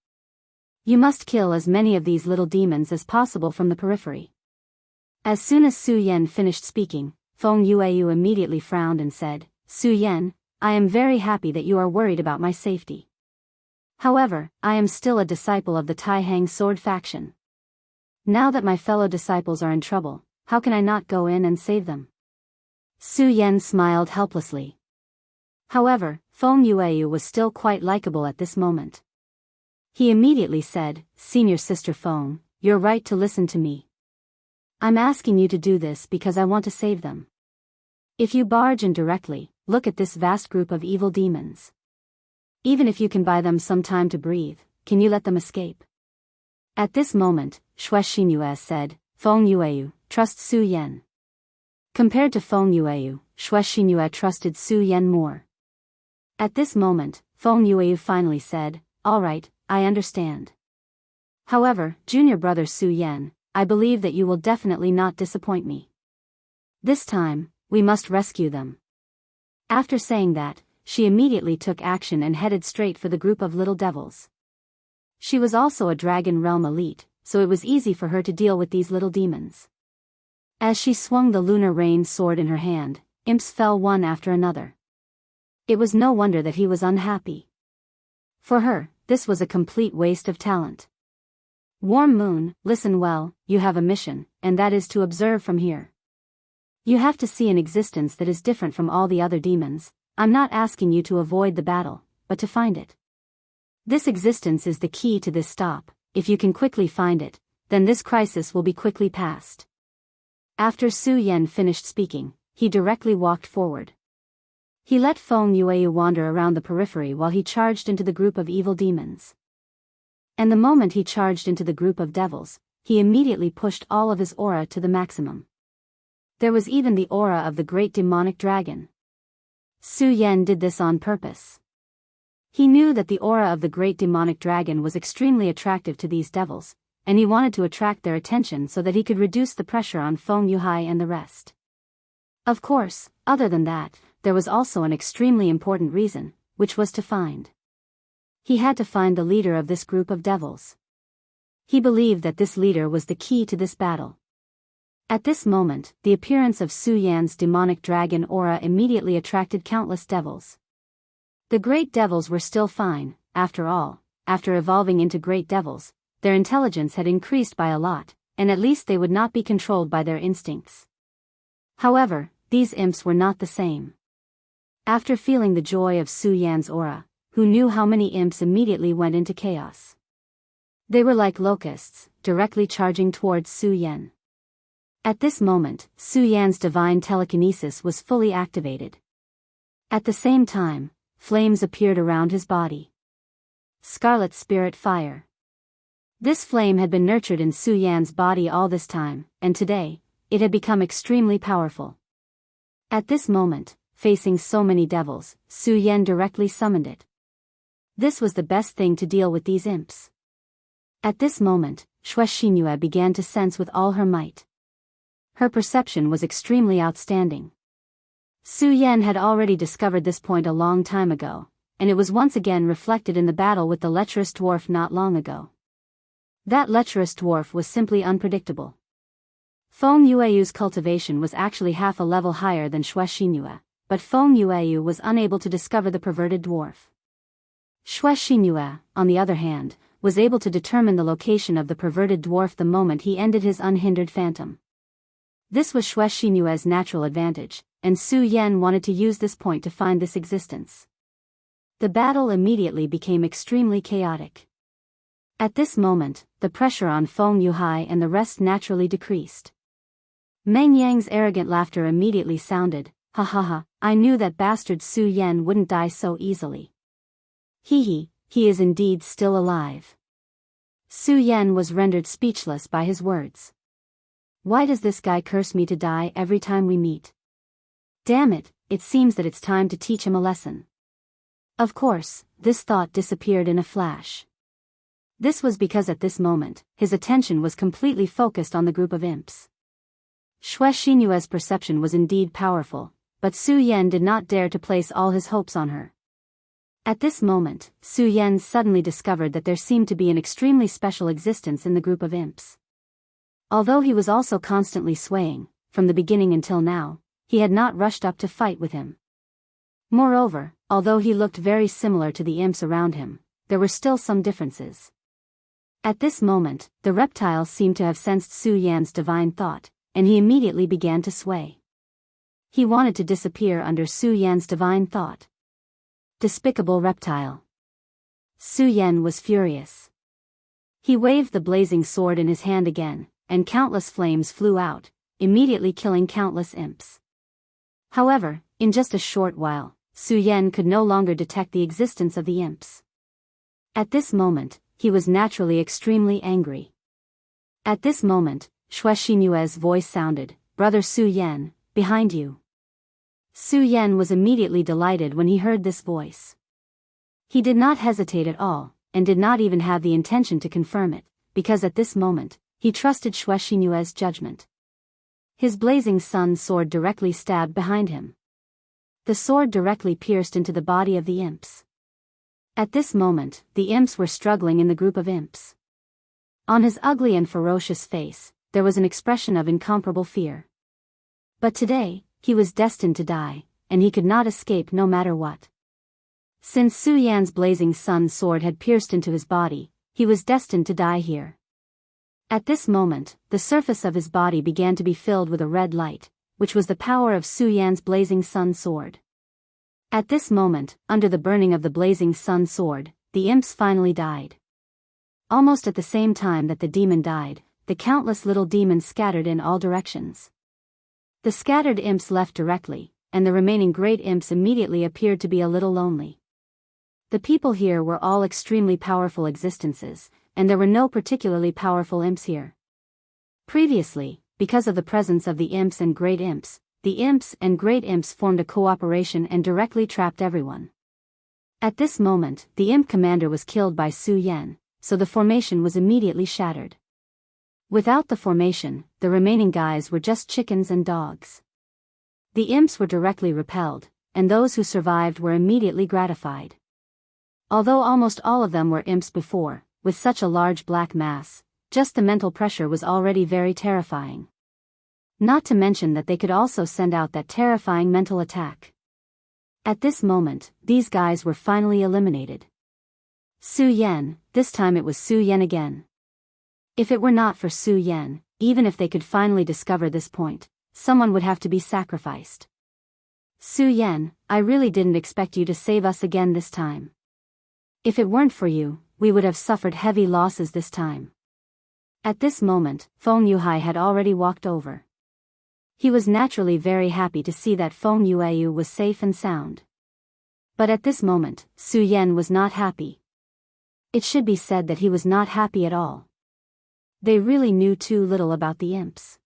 Speaker 1: You must kill as many of these little demons as possible from the periphery." As soon as Su Yan finished speaking, Feng Yueyu immediately frowned and said, "Su Yan, I am very happy that you are worried about my safety. However, I am still a disciple of the Taihang sword faction. Now that my fellow disciples are in trouble, how can I not go in and save them?" Su Yan smiled helplessly. However, Feng Yueyu was still quite likable at this moment. He immediately said, "Senior sister Feng, you're right to listen to me. I'm asking you to do this because I want to save them. If you barge in directly, look at this vast group of evil demons. Even if you can buy them some time to breathe, can you let them escape?" At this moment, Xue Xinyue said, "Feng Yueyu, trust Su Yan." Compared to Feng Yueyu, Xue Xinyue trusted Su Yan more. At this moment, Feng Yueyu finally said, "All right, I understand. However, junior brother Su Yan, I believe that you will definitely not disappoint me. This time, we must rescue them. After saying that, she immediately took action and headed straight for the group of little devils. She was also a dragon realm elite, so it was easy for her to deal with these little demons. As she swung the lunar rain sword in her hand, imps fell one after another. It was no wonder that he was unhappy. For her, this was a complete waste of talent. Warm Moon, listen well, you have a mission, and that is to observe from here. You have to see an existence that is different from all the other demons. I'm not asking you to avoid the battle, but to find it. This existence is the key to this stop. If you can quickly find it, then this crisis will be quickly passed. After Su Yan finished speaking, he directly walked forward. He let Feng Yueyu wander around the periphery while he charged into the group of evil demons. And the moment he charged into the group of devils, he immediately pushed all of his aura to the maximum. There was even the aura of the great demonic dragon. Su Yan did this on purpose. He knew that the aura of the great demonic dragon was extremely attractive to these devils, and he wanted to attract their attention so that he could reduce the pressure on Feng Yuhai and the rest. Of course, other than that, there was also an extremely important reason, which was to find. He had to find the leader of this group of devils. He believed that this leader was the key to this battle. At this moment, the appearance of Su Yan's demonic dragon aura immediately attracted countless devils. The great devils were still fine, after all. After evolving into great devils, their intelligence had increased by a lot, and at least they would not be controlled by their instincts. However, these imps were not the same. After feeling the joy of Su Yan's aura, who knew how many imps immediately went into chaos. They were like locusts, directly charging towards Su Yan. At this moment, Su Yan's divine telekinesis was fully activated. At the same time, flames appeared around his body. Scarlet Spirit Fire. This flame had been nurtured in Su Yan's body all this time, and today, it had become extremely powerful. At this moment, facing so many devils, Su Yan directly summoned it. This was the best thing to deal with these imps. At this moment, Xue Xingyue began to sense with all her might. Her perception was extremely outstanding. Su Yan had already discovered this point a long time ago, and it was once again reflected in the battle with the lecherous dwarf not long ago. That lecherous dwarf was simply unpredictable. Feng Yueyu's cultivation was actually half a level higher than Xue Xingyue, but Feng Yueyu was unable to discover the perverted dwarf. Xue Xingyue, on the other hand, was able to determine the location of the perverted dwarf the moment he ended his unhindered phantom. This was Xue Xingyue's natural advantage, and Su Yan wanted to use this point to find this existence. The battle immediately became extremely chaotic. At this moment, the pressure on Feng Yuhai and the rest naturally decreased. Meng Yang's arrogant laughter immediately sounded, ha ha ha, I knew that bastard Su Yan wouldn't die so easily. He is indeed still alive. Su Yan was rendered speechless by his words. Why does this guy curse me to die every time we meet? Damn it, it seems that it's time to teach him a lesson. Of course, this thought disappeared in a flash. This was because at this moment, his attention was completely focused on the group of imps. Xue Xinyue's perception was indeed powerful, but Su Yan did not dare to place all his hopes on her. At this moment, Su Yan suddenly discovered that there seemed to be an extremely special existence in the group of imps. Although he was also constantly swaying, from the beginning until now, he had not rushed up to fight with him. Moreover, although he looked very similar to the imps around him, there were still some differences. At this moment, the reptile seemed to have sensed Su Yan's divine thought, and he immediately began to sway. He wanted to disappear under Su Yan's divine thought. Despicable reptile. Su Yan was furious. He waved the blazing sword in his hand again, and countless flames flew out, immediately killing countless imps. However, in just a short while, Su Yan could no longer detect the existence of the imps. At this moment, he was naturally extremely angry. At this moment, Xue Xinyue's voice sounded, Brother Su Yan, behind you. Su Yan was immediately delighted when he heard this voice. He did not hesitate at all, and did not even have the intention to confirm it, because at this moment, he trusted Xue Xinyue's judgment. His blazing sun sword directly stabbed behind him. The sword directly pierced into the body of the imps. At this moment, the imps were struggling in the group of imps. On his ugly and ferocious face, there was an expression of incomparable fear. But today, he was destined to die, and he could not escape no matter what. Since Su Yan's blazing sun sword had pierced into his body, he was destined to die here. At this moment, the surface of his body began to be filled with a red light, which was the power of Su Yan's blazing sun sword. At this moment, under the burning of the blazing sun sword, the imps finally died. Almost at the same time that the demon died, the countless little demons scattered in all directions. The scattered imps left directly, and the remaining great imps immediately appeared to be a little lonely. The people here were all extremely powerful existences, and there were no particularly powerful imps here. Previously, because of the presence of the imps and great imps, the imps and great imps formed a cooperation and directly trapped everyone. At this moment, the imp commander was killed by Su Yan, so the formation was immediately shattered. Without the formation, the remaining guys were just chickens and dogs. The imps were directly repelled, and those who survived were immediately gratified. Although almost all of them were imps before, with such a large black mass, just the mental pressure was already very terrifying. Not to mention that they could also send out that terrifying mental attack. At this moment, these guys were finally eliminated. Su Yan, this time it was Su Yan again. If it were not for Su Yan, even if they could finally discover this point, someone would have to be sacrificed. Su Yan, I really didn't expect you to save us again this time. If it weren't for you, we would have suffered heavy losses this time. At this moment, Feng Yuhai had already walked over. He was naturally very happy to see that Feng Yueyu was safe and sound. But at this moment, Su Yan was not happy. It should be said that he was not happy at all. They really knew too little about the imps.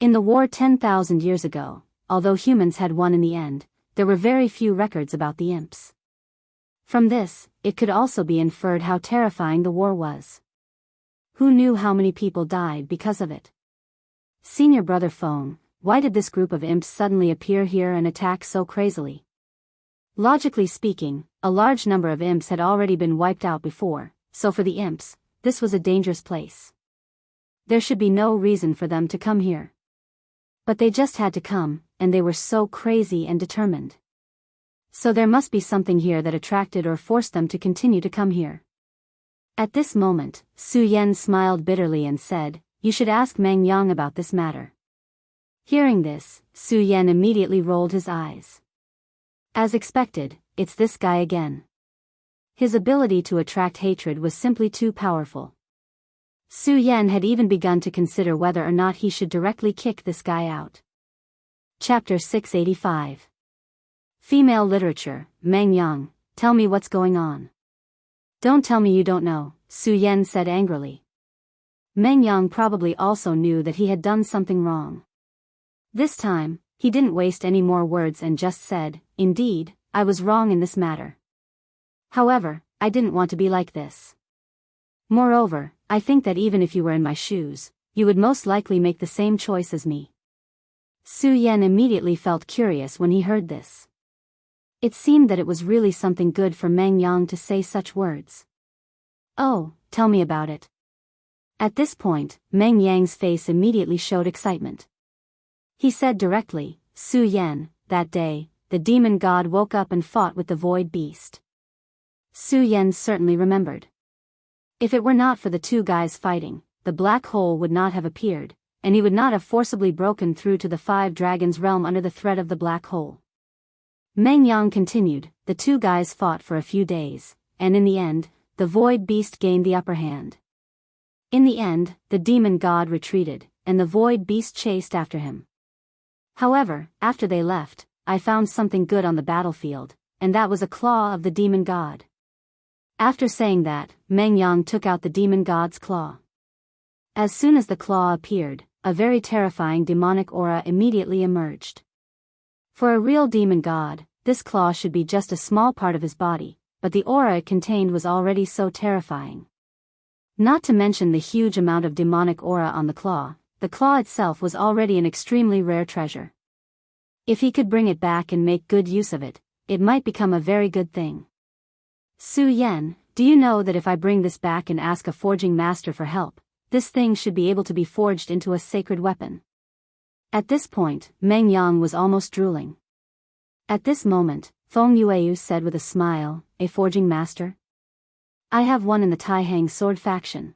Speaker 1: In the war 10,000 years ago, although humans had won in the end, there were very few records about the imps. From this, it could also be inferred how terrifying the war was. Who knew how many people died because of it? Senior brother Feng, why did this group of imps suddenly appear here and attack so crazily? Logically speaking, a large number of imps had already been wiped out before, so for the imps, this was a dangerous place. There should be no reason for them to come here. But they just had to come, and they were so crazy and determined. So there must be something here that attracted or forced them to continue to come here. At this moment, Su Yan smiled bitterly and said, "You should ask Meng Yang about this matter." Hearing this, Su Yan immediately rolled his eyes. As expected, it's this guy again. His ability to attract hatred was simply too powerful. Su Yan had even begun to consider whether or not he should directly kick this guy out. Chapter 685. Female Literature, Meng Yang, tell me what's going on. Don't tell me you don't know, Su Yan said angrily. Meng Yang probably also knew that he had done something wrong. This time, he didn't waste any more words and just said, "Indeed, I was wrong in this matter. However, I didn't want to be like this. Moreover, I think that even if you were in my shoes, you would most likely make the same choice as me." Su Yan immediately felt curious when he heard this. It seemed that it was really something good for Meng Yang to say such words. "Oh, tell me about it." At this point, Meng Yang's face immediately showed excitement. He said directly, "Su Yan, that day, the demon god woke up and fought with the void beast." Su Yan certainly remembered. If it were not for the two guys fighting, the black hole would not have appeared, and he would not have forcibly broken through to the five dragons' realm under the threat of the black hole. Meng Yang continued, "The two guys fought for a few days, and in the end, the void beast gained the upper hand. In the end, the demon god retreated, and the void beast chased after him. However, after they left, I found something good on the battlefield, and that was a claw of the demon god." After saying that, Meng Yang took out the demon god's claw. As soon as the claw appeared, a very terrifying demonic aura immediately emerged. For a real demon god, this claw should be just a small part of his body, but the aura it contained was already so terrifying. Not to mention the huge amount of demonic aura on the claw itself was already an extremely rare treasure. If he could bring it back and make good use of it, it might become a very good thing. Su Yan, do you know that if I bring this back and ask a forging master for help, this thing should be able to be forged into a sacred weapon? At this point, Meng Yang was almost drooling. At this moment, Feng Yueyu said with a smile, a forging master? I have one in the Taihang sword faction.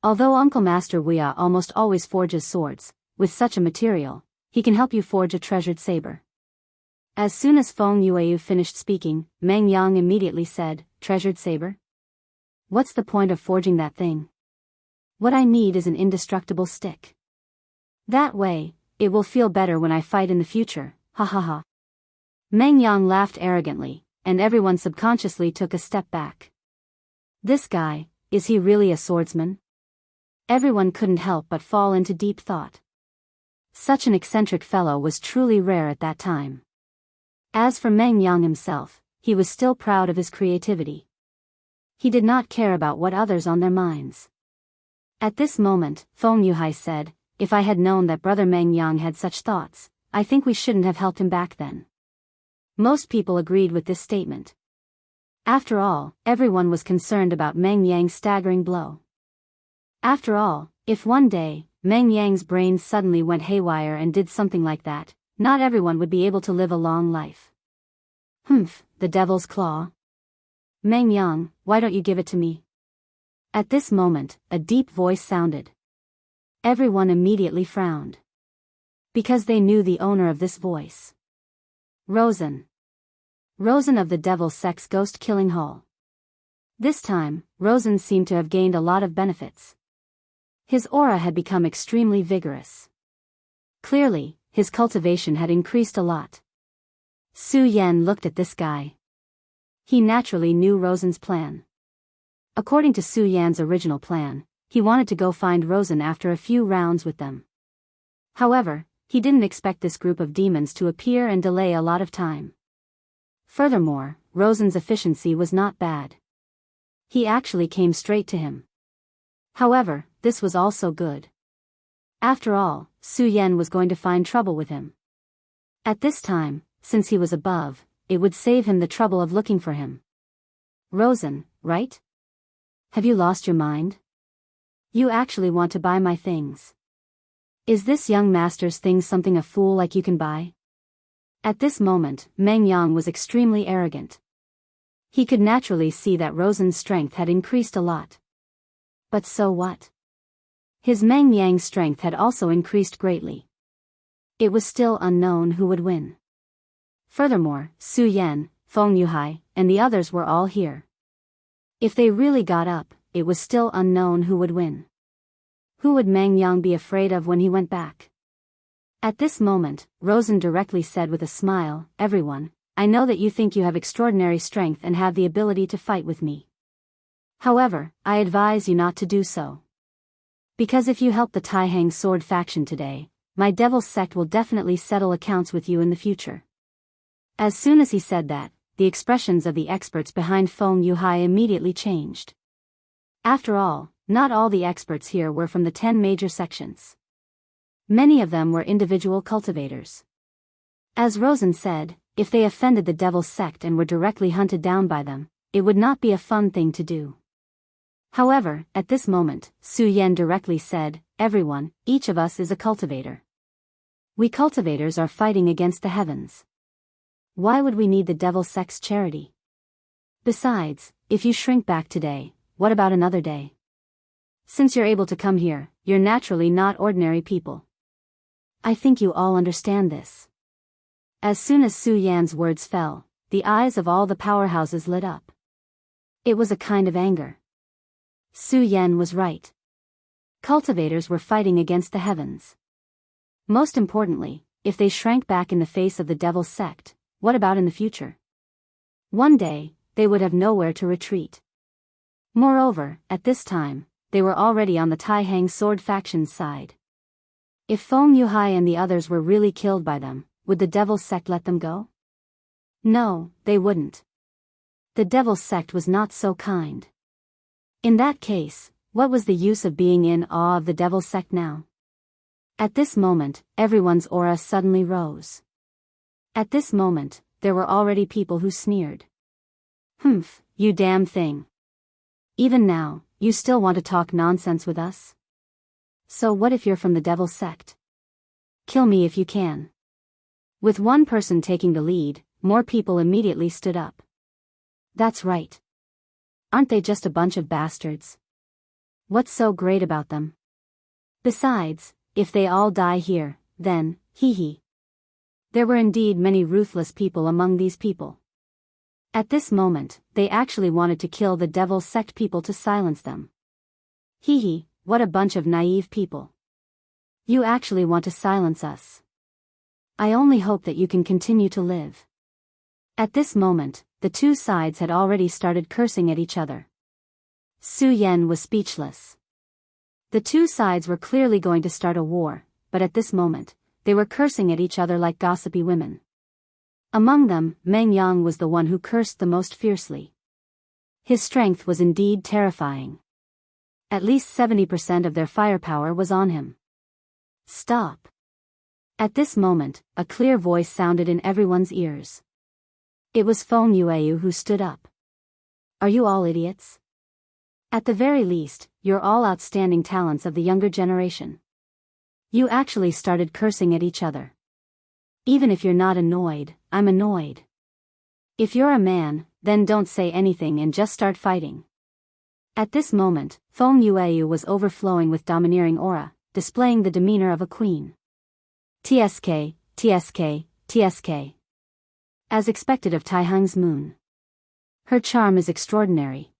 Speaker 1: Although Uncle Master Weia almost always forges swords, with such a material, he can help you forge a treasured saber. As soon as Feng Yueyu finished speaking, Meng Yang immediately said, treasured saber? What's the point of forging that thing? What I need is an indestructible stick. That way, it will feel better when I fight in the future, ha ha ha. Meng Yang laughed arrogantly, and everyone subconsciously took a step back. This guy, is he really a swordsman? Everyone couldn't help but fall into deep thought. Such an eccentric fellow was truly rare at that time. As for Meng Yang himself, he was still proud of his creativity. He did not care about what others on their minds. At this moment, Feng Yuhai said, if I had known that brother Meng Yang had such thoughts, I think we shouldn't have helped him back then. Most people agreed with this statement. After all, everyone was concerned about Meng Yang's staggering blow. After all, if one day, Meng Yang's brain suddenly went haywire and did something like that, not everyone would be able to live a long life. Humph, the devil's claw. Meng Yang, why don't you give it to me? At this moment, a deep voice sounded. Everyone immediately frowned. Because they knew the owner of this voice. Rosen. Rosen of the Devil's Sex Ghost Killing Hall. This time, Rosen seemed to have gained a lot of benefits. His aura had become extremely vigorous. Clearly, his cultivation had increased a lot. Su Yan looked at this guy. He naturally knew Rosen's plan. According to Su Yan's original plan, he wanted to go find Rosen after a few rounds with them. However, he didn't expect this group of demons to appear and delay a lot of time. Furthermore, Rosen's efficiency was not bad. He actually came straight to him. However, this was also good. After all, Su Yan was going to find trouble with him. At this time, since he was above, it would save him the trouble of looking for him. Rosen, right? Have you lost your mind? You actually want to buy my things. Is this young master's thing something a fool like you can buy? At this moment, Meng Yang was extremely arrogant. He could naturally see that Rosen's strength had increased a lot. But so what? His Meng Yang's strength had also increased greatly. It was still unknown who would win. Furthermore, Su Yan, Feng Yuhai, and the others were all here. If they really got up, it was still unknown who would win. Who would Meng Yang be afraid of when he went back? At this moment, Rosen directly said with a smile, everyone, I know that you think you have extraordinary strength and have the ability to fight with me. However, I advise you not to do so. Because if you help the Taihang sword faction today, my devil's sect will definitely settle accounts with you in the future. As soon as he said that, the expressions of the experts behind Feng Yuhai immediately changed. After all, not all the experts here were from the 10 major sections. Many of them were individual cultivators. As Rosen said, if they offended the devil's sect and were directly hunted down by them, it would not be a fun thing to do. However, at this moment, Su Yan directly said, everyone, each of us is a cultivator. We cultivators are fighting against the heavens. Why would we need the devil's sect's charity? Besides, if you shrink back today, what about another day? Since you're able to come here, you're naturally not ordinary people. I think you all understand this. As soon as Su Yan's words fell, the eyes of all the powerhouses lit up. It was a kind of anger. Su Yan was right. Cultivators were fighting against the heavens. Most importantly, if they shrank back in the face of the devil's sect, what about in the future? One day, they would have nowhere to retreat. Moreover, at this time, they were already on the Taihang sword faction's side. If Feng Yuhai and the others were really killed by them, would the devil's sect let them go? No, they wouldn't. The devil's sect was not so kind. In that case, what was the use of being in awe of the devil's sect now? At this moment, everyone's aura suddenly rose. At this moment, there were already people who sneered. "Humph, you damn thing. Even now, you still want to talk nonsense with us? So what if you're from the devil's sect? Kill me if you can." With one person taking the lead, more people immediately stood up. "That's right. Aren't they just a bunch of bastards? What's so great about them? Besides, if they all die here, then, hee. There were indeed many ruthless people among these people. At this moment, they actually wanted to kill the devil's sect people to silence them. Hee, what a bunch of naive people. You actually want to silence us. I only hope that you can continue to live." At this moment, the two sides had already started cursing at each other. Su Yen was speechless. The two sides were clearly going to start a war, but at this moment, they were cursing at each other like gossipy women. Among them, Meng Yang was the one who cursed the most fiercely. His strength was indeed terrifying. At least 70% of their firepower was on him. "Stop." At this moment, a clear voice sounded in everyone's ears. It was Feng Yueyu who stood up. "Are you all idiots? At the very least, you're all outstanding talents of the younger generation. You actually started cursing at each other. Even if you're not annoyed, I'm annoyed. If you're a man, then don't say anything and just start fighting." At this moment, Feng Yueyu was overflowing with domineering aura, displaying the demeanor of a queen. "TSK, TSK, TSK. As expected of Taihang's moon. Her charm is extraordinary.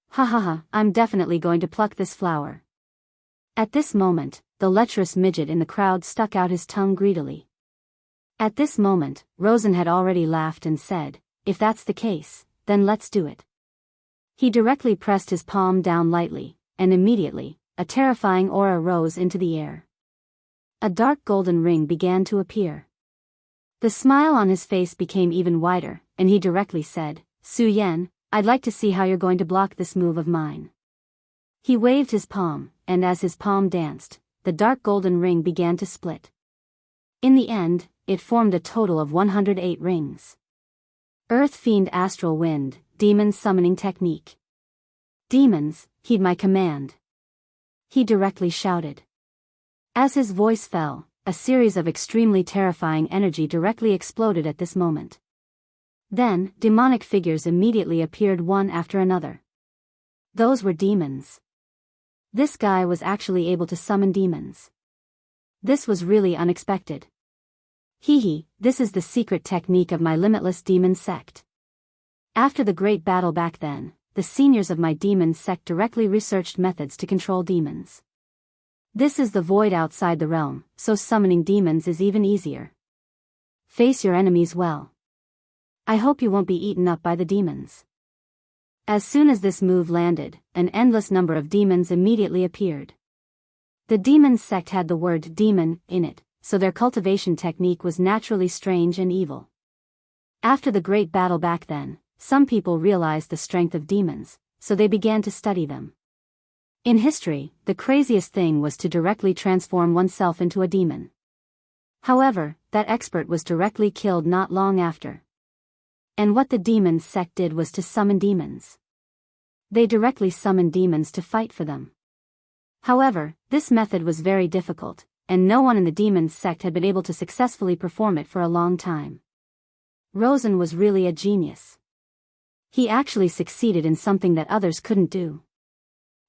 Speaker 1: Ha ha ha, I'm definitely going to pluck this flower." At this moment, the lecherous midget in the crowd stuck out his tongue greedily. At this moment, Rosen had already laughed and said, "If that's the case, then let's do it." He directly pressed his palm down lightly, and immediately, a terrifying aura rose into the air. A dark golden ring began to appear. The smile on his face became even wider, and he directly said, "Su Yen, I'd like to see how you're going to block this move of mine." He waved his palm, and as his palm danced, the dark golden ring began to split. In the end, it formed a total of 108 rings. Earth Fiend Astral Wind, Demon Summoning Technique. "Demons, heed my command," he directly shouted. As his voice fell, a series of extremely terrifying energy directly exploded at this moment. Then, demonic figures immediately appeared one after another. Those were demons. This guy was actually able to summon demons. This was really unexpected. Hee, this is the secret technique of my limitless demon sect. After the great battle back then, the seniors of my demon sect directly researched methods to control demons. This is the void outside the realm, so summoning demons is even easier. Face your enemies well. I hope you won't be eaten up by the demons." As soon as this move landed, an endless number of demons immediately appeared. The demon sect had the word demon in it, so their cultivation technique was naturally strange and evil. After the great battle back then, some people realized the strength of demons, so they began to study them. In history, the craziest thing was to directly transform oneself into a demon. However, that expert was directly killed not long after. And what the demon sect did was to summon demons. They directly summoned demons to fight for them. However, this method was very difficult, and no one in the demon sect had been able to successfully perform it for a long time. Rosen was really a genius. He actually succeeded in something that others couldn't do.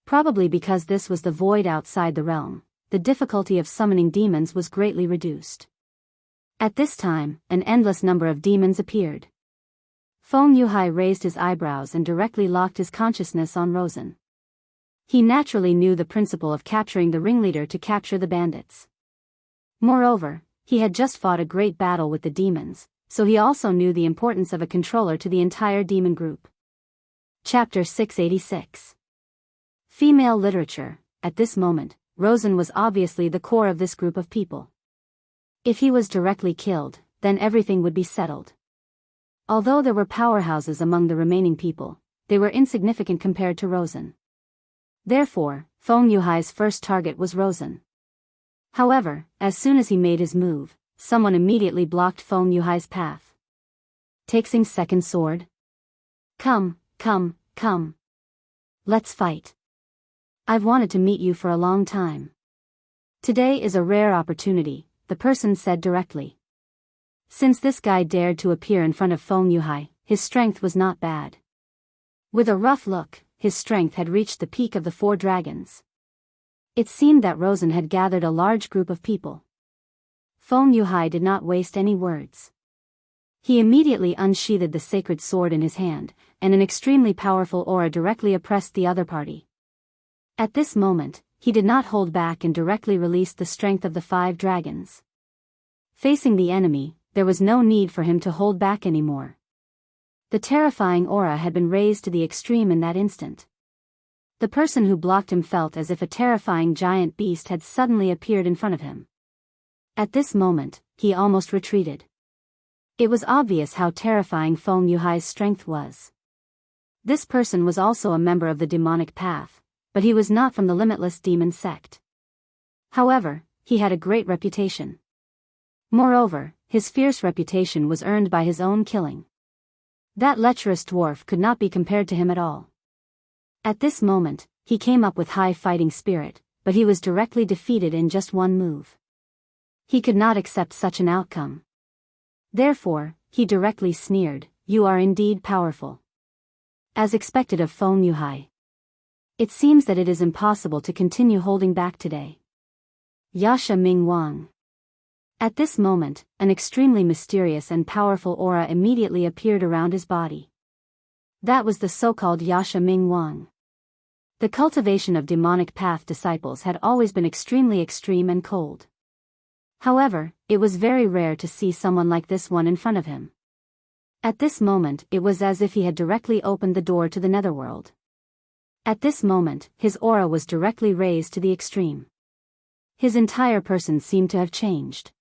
Speaker 1: Probably because this was the void outside the realm, the difficulty of summoning demons was greatly reduced. At this time, an endless number of demons appeared. Feng Yuhai raised his eyebrows and directly locked his consciousness on Rosen. He naturally knew the principle of capturing the ringleader to capture the bandits. Moreover, he had just fought a great battle with the demons, so he also knew the importance of a controller to the entire demon group. Chapter 686. Female Literature. At this moment, Rosen was obviously the core of this group of people. If he was directly killed, then everything would be settled. Although there were powerhouses among the remaining people, they were insignificant compared to Rosen. Therefore, Feng Yuhai's first target was Rosen. However, as soon as he made his move, Someone immediately blocked Feng Yuhai's path. Taking second sword. Come, come, come. Let's fight. I've wanted to meet you for a long time. Today is a rare opportunity, the person said directly. Since this guy dared to appear in front of Feng Yuhai, his strength was not bad. With a rough look, his strength had reached the peak of the 4 dragons. It seemed that Rosen had gathered a large group of people. Feng Yuhai did not waste any words. He immediately unsheathed the sacred sword in his hand, and an extremely powerful aura directly oppressed the other party. At this moment, he did not hold back and directly released the strength of the 5 dragons. Facing the enemy, there was no need for him to hold back anymore. The terrifying aura had been raised to the extreme in that instant. The person who blocked him felt as if a terrifying giant beast had suddenly appeared in front of him. At this moment, he almost retreated. It was obvious how terrifying Feng Yuhai's strength was. This person was also a member of the demonic path, but he was not from the limitless demon sect. However, he had a great reputation. Moreover, his fierce reputation was earned by his own killing. That lecherous dwarf could not be compared to him at all. At this moment, he came up with high fighting spirit, but he was directly defeated in just one move. He could not accept such an outcome. Therefore, he directly sneered, "You are indeed powerful." As expected of Feng Yuhai. It seems that it is impossible to continue holding back today. Yasha Ming Wang. At this moment, an extremely mysterious and powerful aura immediately appeared around his body. That was the so-called Yasha Ming Wang. The cultivation of demonic path disciples had always been extremely extreme and cold. However, it was very rare to see someone like this one in front of him. At this moment, it was as if he had directly opened the door to the netherworld. At this moment, his aura was directly raised to the extreme. His entire person seemed to have changed.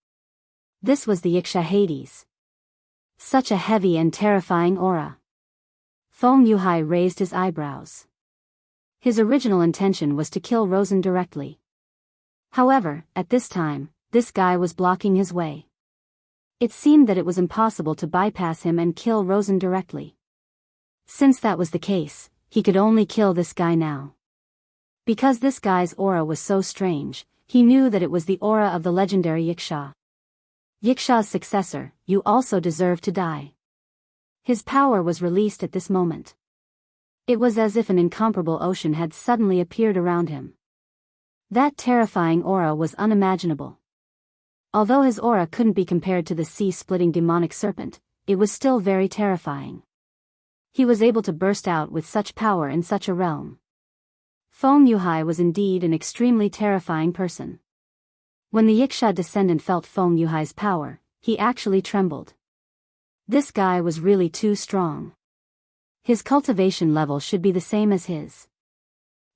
Speaker 1: This was the Yiksha Hades. Such a heavy and terrifying aura. Feng Yuhai raised his eyebrows. His original intention was to kill Rosen directly. However, at this time, this guy was blocking his way. It seemed that it was impossible to bypass him and kill Rosen directly. Since that was the case, he could only kill this guy now. Because this guy's aura was so strange, he knew that it was the aura of the legendary Yiksha. Yiksha's successor, you also deserve to die. His power was released at this moment. It was as if an incomparable ocean had suddenly appeared around him. That terrifying aura was unimaginable. Although his aura couldn't be compared to the sea-splitting demonic serpent, it was still very terrifying. He was able to burst out with such power in such a realm. Feng Yuhai was indeed an extremely terrifying person. When the Yiksha descendant felt Feng Yuhai's power, he actually trembled. This guy was really too strong. His cultivation level should be the same as his.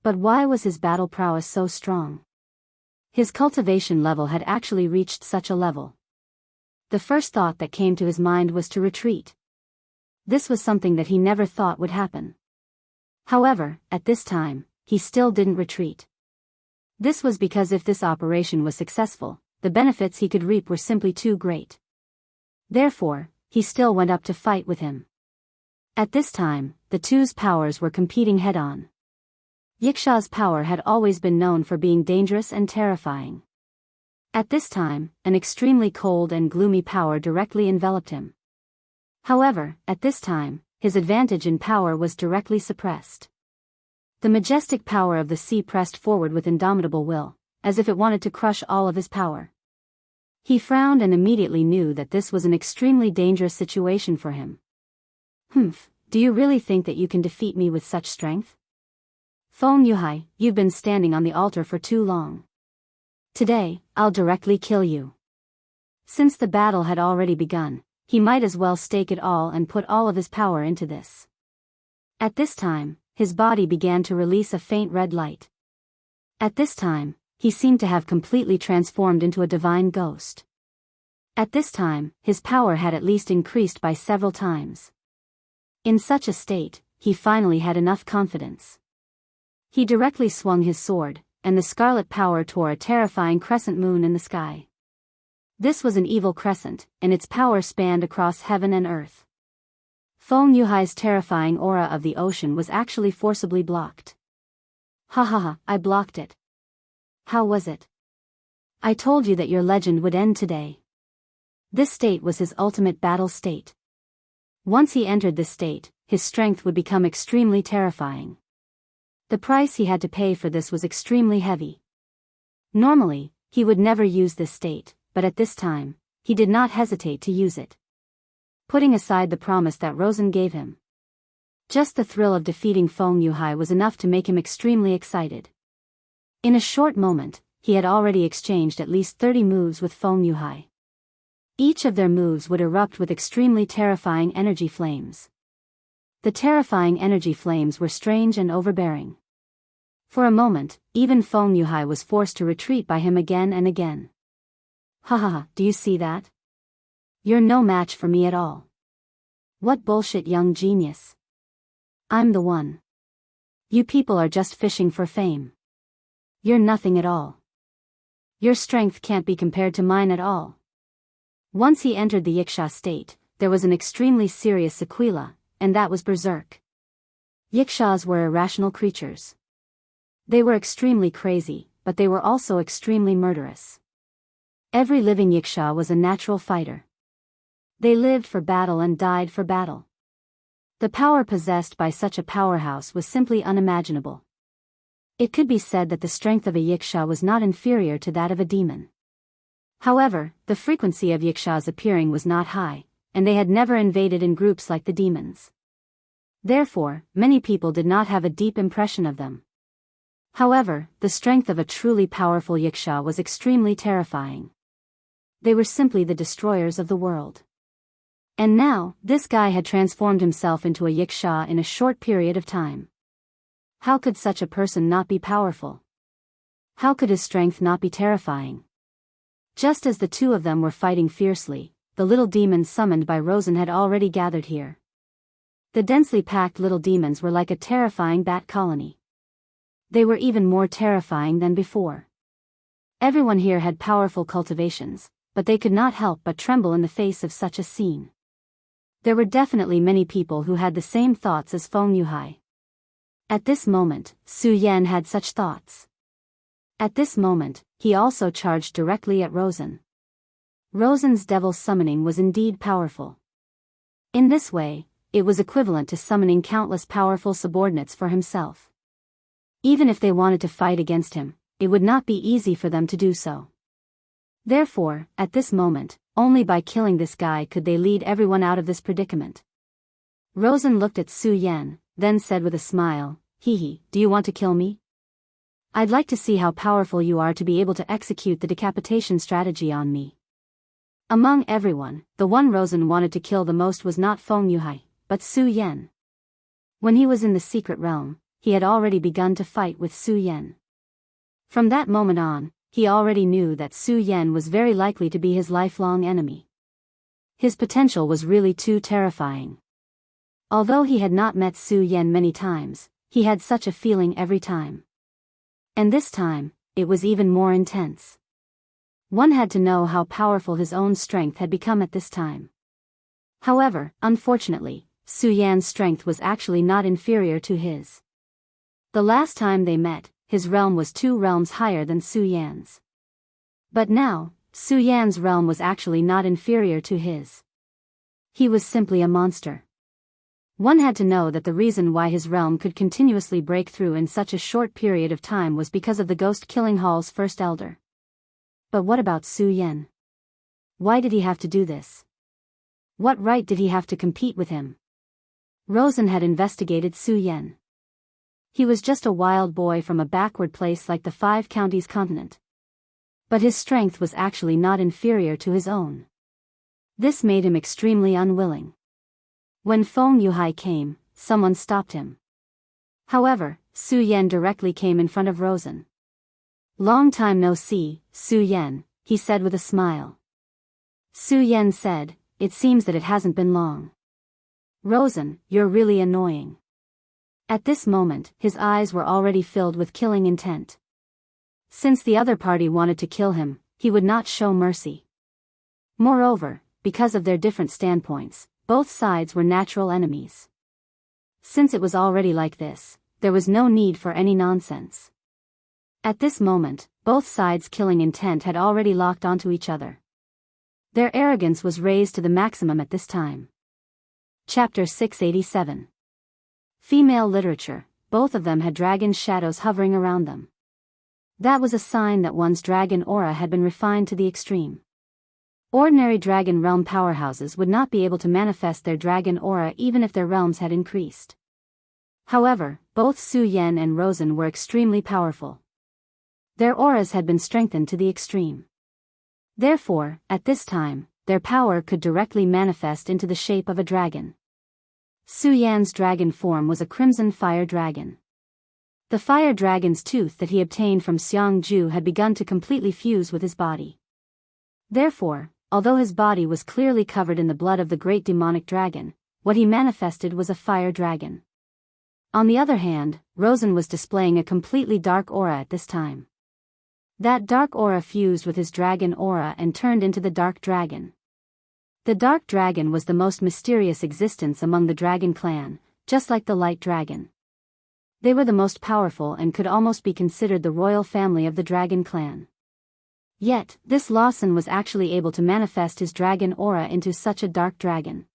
Speaker 1: But why was his battle prowess so strong? His cultivation level had actually reached such a level. The first thought that came to his mind was to retreat. This was something that he never thought would happen. However, at this time, he still didn't retreat. This was because if this operation was successful, the benefits he could reap were simply too great. Therefore, he still went up to fight with him. At this time, the two's powers were competing head-on. Yiksha's power had always been known for being dangerous and terrifying. At this time, an extremely cold and gloomy power directly enveloped him. However, at this time, his advantage in power was directly suppressed. The majestic power of the sea pressed forward with indomitable will, as if it wanted to crush all of his power. He frowned and immediately knew that this was an extremely dangerous situation for him. Do you really think that you can defeat me with such strength? Feng Yuhai, you've been standing on the altar for too long. Today, I'll directly kill you. Since the battle had already begun, he might as well stake it all and put all of his power into this. At this time, his body began to release a faint red light. At this time, he seemed to have completely transformed into a divine ghost. At this time, his power had at least increased by several times. In such a state, he finally had enough confidence. He directly swung his sword, and the scarlet power tore a terrifying crescent moon in the sky. This was an evil crescent, and its power spanned across heaven and earth. Feng Yuhai's terrifying aura of the ocean was actually forcibly blocked. Ha ha ha, I blocked it. How was it? I told you that your legend would end today. This state was his ultimate battle state. Once he entered this state, his strength would become extremely terrifying. The price he had to pay for this was extremely heavy. Normally, he would never use this state, but at this time, he did not hesitate to use it. Putting aside the promise that Rosen gave him, just the thrill of defeating Feng Yuhai was enough to make him extremely excited. In a short moment, he had already exchanged at least 30 moves with Feng Yuhai. Each of their moves would erupt with extremely terrifying energy flames. The terrifying energy flames were strange and overbearing. For a moment, even Feng Yuhai was forced to retreat by him again and again. Ha ha ha, do you see that? You're no match for me at all. What bullshit, young genius. I'm the one. You people are just fishing for fame. You're nothing at all. Your strength can't be compared to mine at all. Once he entered the Yiksha state, there was an extremely serious sequela, and that was berserk. Yikshas were irrational creatures. They were extremely crazy, but they were also extremely murderous. Every living Yiksha was a natural fighter. They lived for battle and died for battle. The power possessed by such a powerhouse was simply unimaginable. It could be said that the strength of a Yiksha was not inferior to that of a demon. However, the frequency of Yikshas appearing was not high, and they had never invaded in groups like the demons. Therefore, many people did not have a deep impression of them. However, the strength of a truly powerful Yiksha was extremely terrifying. They were simply the destroyers of the world. And now, this guy had transformed himself into a Yiksha in a short period of time. How could such a person not be powerful? How could his strength not be terrifying? Just as the two of them were fighting fiercely, the little demons summoned by Rosen had already gathered here. The densely packed little demons were like a terrifying bat colony. They were even more terrifying than before. Everyone here had powerful cultivations, but they could not help but tremble in the face of such a scene. There were definitely many people who had the same thoughts as Feng Yuhai. At this moment, Su Yan had such thoughts. At this moment, he also charged directly at Rosen. Rosen's devil summoning was indeed powerful. In this way, it was equivalent to summoning countless powerful subordinates for himself. Even if they wanted to fight against him, it would not be easy for them to do so. Therefore, at this moment, only by killing this guy could they lead everyone out of this predicament. Rosen looked at Su Yan, then said with a smile, "Hee, do you want to kill me? I'd like to see how powerful you are to be able to execute the decapitation strategy on me." Among everyone, the one Rosen wanted to kill the most was not Feng Yuhai, but Su Yan. When he was in the secret realm, he had already begun to fight with Su Yan. From that moment on, he already knew that Su Yan was very likely to be his lifelong enemy. His potential was really too terrifying. Although he had not met Su Yan many times, he had such a feeling every time. And this time, it was even more intense. One had to know how powerful his own strength had become at this time. However, unfortunately, Su Yan's strength was actually not inferior to his. The last time they met, his realm was 2 realms higher than Su Yan's. But now, Su Yan's realm was actually not inferior to his. He was simply a monster. One had to know that the reason why his realm could continuously break through in such a short period of time was because of the Ghost Killing Hall's first elder. But what about Su Yan? Why did he have to do this? What right did he have to compete with him? Rosen had investigated Su Yan. He was just a wild boy from a backward place like the 5 Counties continent. But his strength was actually not inferior to his own. This made him extremely unwilling. When Feng Yuhai came, someone stopped him. However, Su Yan directly came in front of Rosen. "Long time no see, Su Yan," he said with a smile. Su Yan said, "It seems that it hasn't been long. Rosen, you're really annoying." At this moment, his eyes were already filled with killing intent. Since the other party wanted to kill him, he would not show mercy. Moreover, because of their different standpoints, both sides were natural enemies. Since it was already like this, there was no need for any nonsense. At this moment, both sides' killing intent had already locked onto each other. Their arrogance was raised to the maximum at this time. Chapter 687. Female literature. Both of them had dragon shadows hovering around them. That was a sign that one's dragon aura had been refined to the extreme. Ordinary dragon realm powerhouses would not be able to manifest their dragon aura even if their realms had increased. However, both Su Yan and Rosen were extremely powerful. Their auras had been strengthened to the extreme. Therefore, at this time, their power could directly manifest into the shape of a dragon. Su Yan's dragon form was a crimson fire dragon. The fire dragon's tooth that he obtained from Xiang Ju had begun to completely fuse with his body. Therefore, although his body was clearly covered in the blood of the great demonic dragon, what he manifested was a fire dragon. On the other hand, Rosen was displaying a completely dark aura at this time. That dark aura fused with his dragon aura and turned into the dark dragon. The dark dragon was the most mysterious existence among the dragon clan, just like the light dragon. They were the most powerful and could almost be considered the royal family of the dragon clan. Yet, this Lawson was actually able to manifest his dragon aura into such a dark dragon.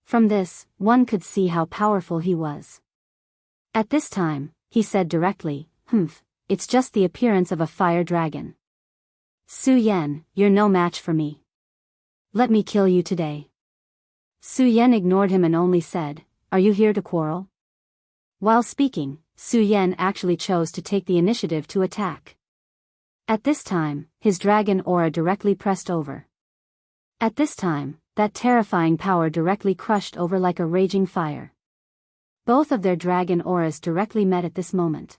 Speaker 1: From this, one could see how powerful he was. At this time, he said directly, it's just the appearance of a fire dragon. Su Yan, you're no match for me. Let me kill you today. Su Yan ignored him and only said, are you here to quarrel? While speaking, Su Yan actually chose to take the initiative to attack. At this time, his dragon aura directly pressed over. At this time, that terrifying power directly crushed over like a raging fire. Both of their dragon auras directly met at this moment.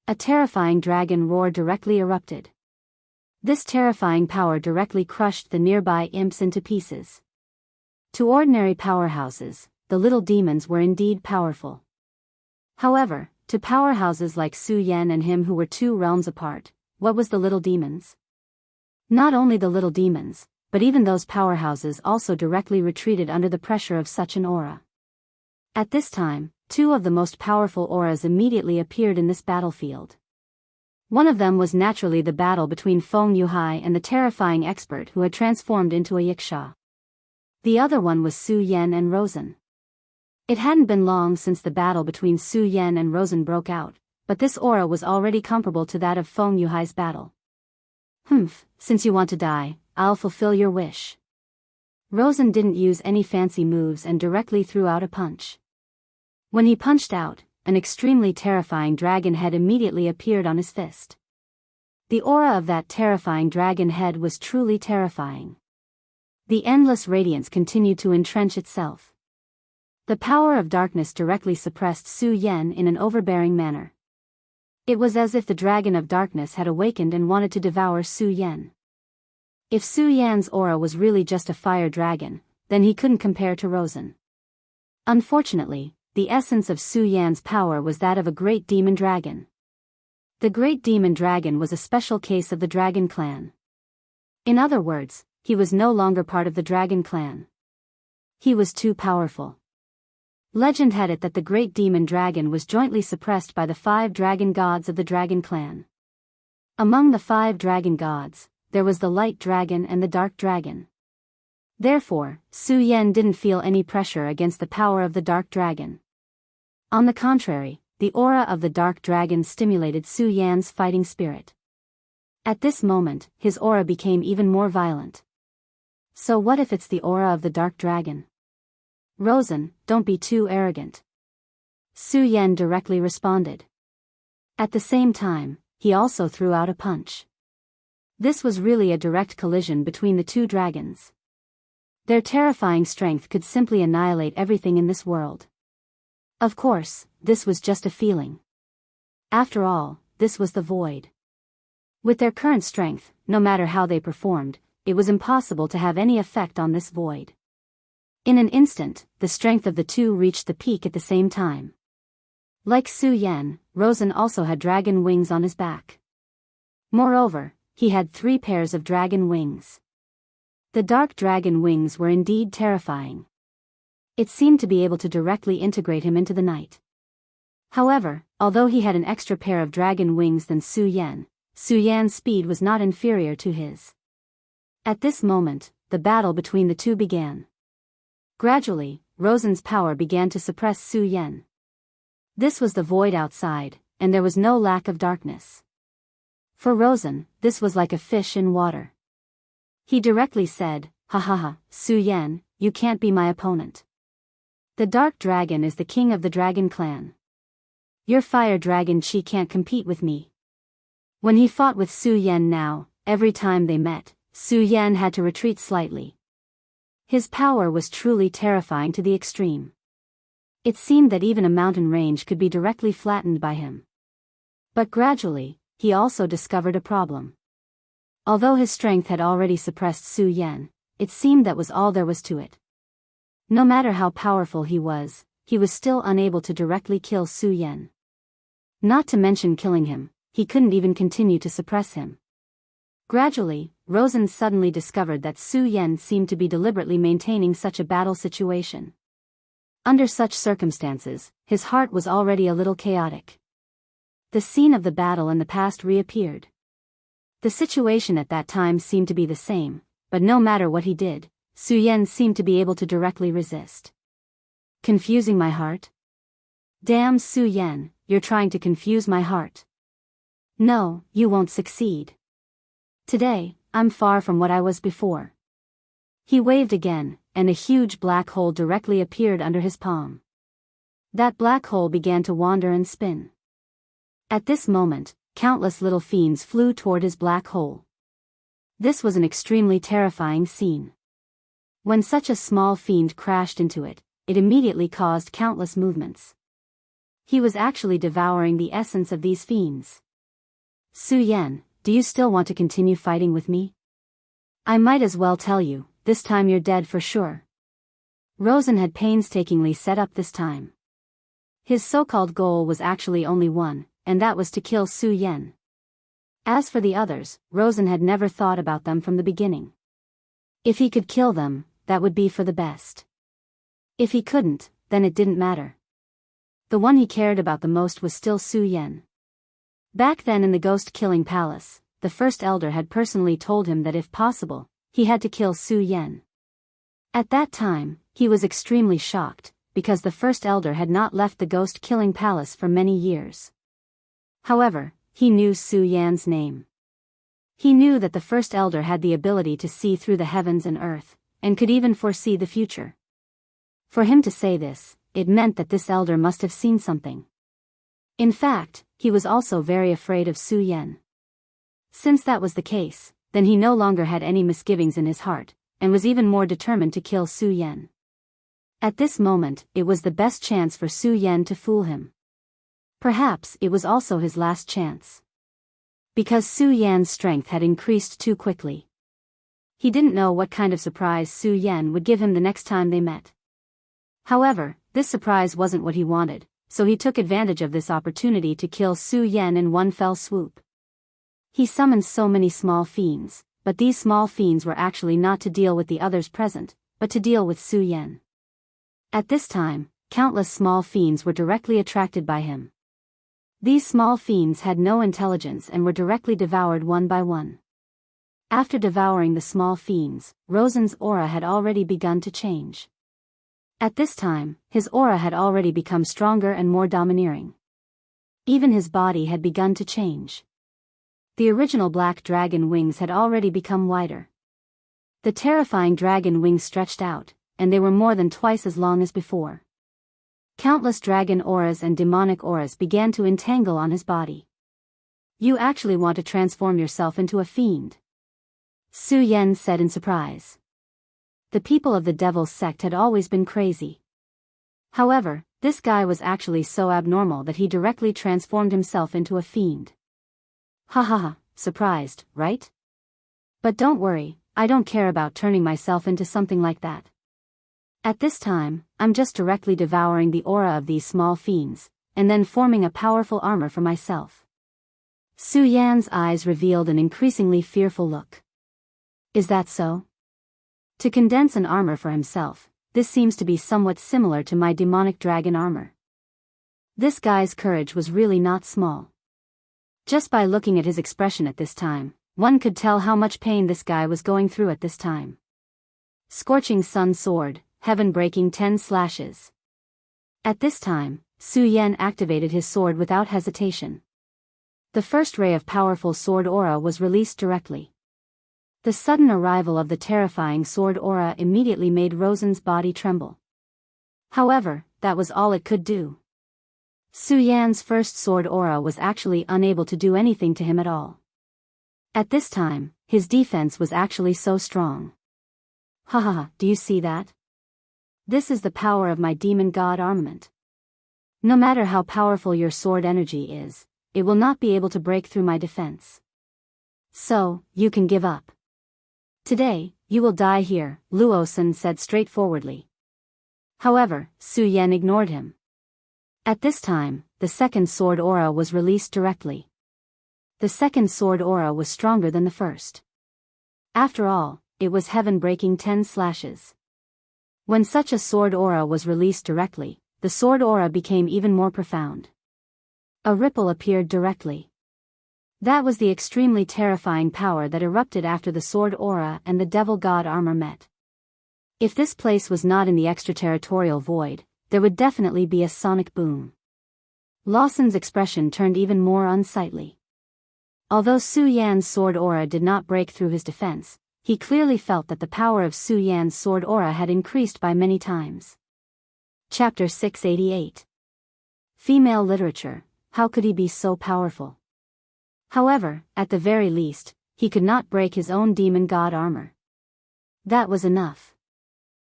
Speaker 1: A terrifying dragon roar directly erupted. This terrifying power directly crushed the nearby imps into pieces. To ordinary powerhouses, the little demons were indeed powerful. However, to powerhouses like Su Yan and him who were 2 realms apart, what was the little demons? Not only the little demons, but even those powerhouses also directly retreated under the pressure of such an aura. At this time, 2 of the most powerful auras immediately appeared in this battlefield. One of them was naturally the battle between Feng Yuhai and the terrifying expert who had transformed into a Yiksha. The other one was Su Yan and Rosen. It hadn't been long since the battle between Su Yan and Rosen broke out, but this aura was already comparable to that of Feng Yuhai's battle. Since you want to die, I'll fulfill your wish. Rosen didn't use any fancy moves and directly threw out a punch. When he punched out, an extremely terrifying dragon head immediately appeared on his fist. The aura of that terrifying dragon head was truly terrifying. The endless radiance continued to entrench itself. The power of darkness directly suppressed Su Yan in an overbearing manner. It was as if the dragon of darkness had awakened and wanted to devour Su Yan. If Su Yan's aura was really just a fire dragon, then he couldn't compare to Rosen. Unfortunately, the essence of Su Yan's power was that of a great demon dragon. The great demon dragon was a special case of the dragon clan. In other words, he was no longer part of the dragon clan. He was too powerful. Legend had it that the great demon dragon was jointly suppressed by the 5 dragon gods of the dragon clan. Among the 5 dragon gods, there was the light dragon and the dark dragon. Therefore, Su Yan didn't feel any pressure against the power of the dark dragon. On the contrary, the aura of the dark dragon stimulated Su Yan's fighting spirit. At this moment, his aura became even more violent. So what if it's the aura of the dark dragon? Rosen, don't be too arrogant. Su Yan directly responded. At the same time, he also threw out a punch. This was really a direct collision between the 2 dragons. Their terrifying strength could simply annihilate everything in this world. Of course, this was just a feeling. After all, this was the void. With their current strength, no matter how they performed, it was impossible to have any effect on this void. In an instant, the strength of the 2 reached the peak at the same time. Like Su Yan, Rosen also had dragon wings on his back. Moreover, he had 3 pairs of dragon wings. The dark dragon wings were indeed terrifying. It seemed to be able to directly integrate him into the night. However, although he had an extra pair of dragon wings than Su Yan's speed was not inferior to his. At this moment, the battle between the two began. Gradually, Rosen's power began to suppress Su Yan. This was the void outside, and there was no lack of darkness. For Rosen, this was like a fish in water. He directly said, "Ha ha ha, Su Yan, you can't be my opponent. The dark dragon is the king of the dragon clan. Your fire dragon Chi can't compete with me." When he fought with Su Yan now, every time they met, Su Yan had to retreat slightly. His power was truly terrifying to the extreme. It seemed that even a mountain range could be directly flattened by him. But gradually, he also discovered a problem. Although his strength had already suppressed Su Yan, it seemed that was all there was to it. No matter how powerful he was still unable to directly kill Su Yan. Not to mention killing him, he couldn't even continue to suppress him. Gradually, Rosen suddenly discovered that Su Yan seemed to be deliberately maintaining such a battle situation. Under such circumstances, his heart was already a little chaotic. The scene of the battle in the past reappeared. The situation at that time seemed to be the same, but no matter what he did, Su Yan seemed to be able to directly resist. Confusing my heart? Damn Su Yan, you're trying to confuse my heart. No, you won't succeed. Today, I'm far from what I was before. He waved again, and a huge black hole directly appeared under his palm. That black hole began to wander and spin. At this moment, countless little fiends flew toward his black hole. This was an extremely terrifying scene. When such a small fiend crashed into it, it immediately caused countless movements. He was actually devouring the essence of these fiends. Su Yan, do you still want to continue fighting with me? I might as well tell you, this time you're dead for sure. Rosen had painstakingly set up this time. His so-called goal was actually only one, and that was to kill Su Yan. As for the others, Rosen had never thought about them from the beginning. If he could kill them, that would be for the best. If he couldn't, then it didn't matter. The one he cared about the most was still Su Yan. Back then in the ghost-killing palace, the first elder had personally told him that if possible, he had to kill Su Yan. At that time, he was extremely shocked, because the first elder had not left the ghost-killing palace for many years. However, he knew Su Yan's name. He knew that the first elder had the ability to see through the heavens and earth, and could even foresee the future. For him to say this, it meant that this elder must have seen something. In fact, he was also very afraid of Su Yan. Since that was the case, then he no longer had any misgivings in his heart, and was even more determined to kill Su Yan. At this moment, it was the best chance for Su Yan to fool him. Perhaps it was also his last chance. Because Su Yan's strength had increased too quickly. He didn't know what kind of surprise Su Yan would give him the next time they met. However, this surprise wasn't what he wanted, so he took advantage of this opportunity to kill Su Yan in one fell swoop. He summoned so many small fiends, but these small fiends were actually not to deal with the others present, but to deal with Su Yan. At this time, countless small fiends were directly attracted by him. These small fiends had no intelligence and were directly devoured one by one. After devouring the small fiends, Rosen's aura had already begun to change. At this time, his aura had already become stronger and more domineering. Even his body had begun to change. The original black dragon wings had already become wider. The terrifying dragon wings stretched out, and they were more than twice as long as before. Countless dragon auras and demonic auras began to entangle on his body. You actually want to transform yourself into a fiend? Su Yan said in surprise. The people of the Devil's sect had always been crazy. However, this guy was actually so abnormal that he directly transformed himself into a fiend. Ha ha ha, surprised, right? But don't worry, I don't care about turning myself into something like that. At this time, I'm just directly devouring the aura of these small fiends, and then forming a powerful armor for myself. Su Yan's eyes revealed an increasingly fearful look. Is that so? To condense an armor for himself, this seems to be somewhat similar to my demonic dragon armor. This guy's courage was really not small. Just by looking at his expression at this time, one could tell how much pain this guy was going through at this time. Scorching Sun Sword, heaven-breaking 10 slashes. At this time, Su Yan activated his sword without hesitation. The first ray of powerful sword aura was released directly. The sudden arrival of the terrifying sword aura immediately made Rosen's body tremble. However, that was all it could do. Su Yan's first sword aura was actually unable to do anything to him at all. At this time, his defense was actually so strong. Haha, do you see that? This is the power of my demon god armament. No matter how powerful your sword energy is, it will not be able to break through my defense. So, you can give up. Today, you will die here, Luo San said straightforwardly. However, Su Yan ignored him. At this time, the second sword aura was released directly. The second sword aura was stronger than the first. After all, it was heaven-breaking 10 slashes. When such a sword aura was released directly, the sword aura became even more profound. A ripple appeared directly. That was the extremely terrifying power that erupted after the sword aura and the devil god armor met. If this place was not in the extraterritorial void, there would definitely be a sonic boom. Lawson's expression turned even more unsightly. Although Su Yan's sword aura did not break through his defense, he clearly felt that the power of Su Yan's sword aura had increased by many times. Chapter 688. Female Literature, How could he be so powerful? However, at the very least, he could not break his own demon god armor. That was enough.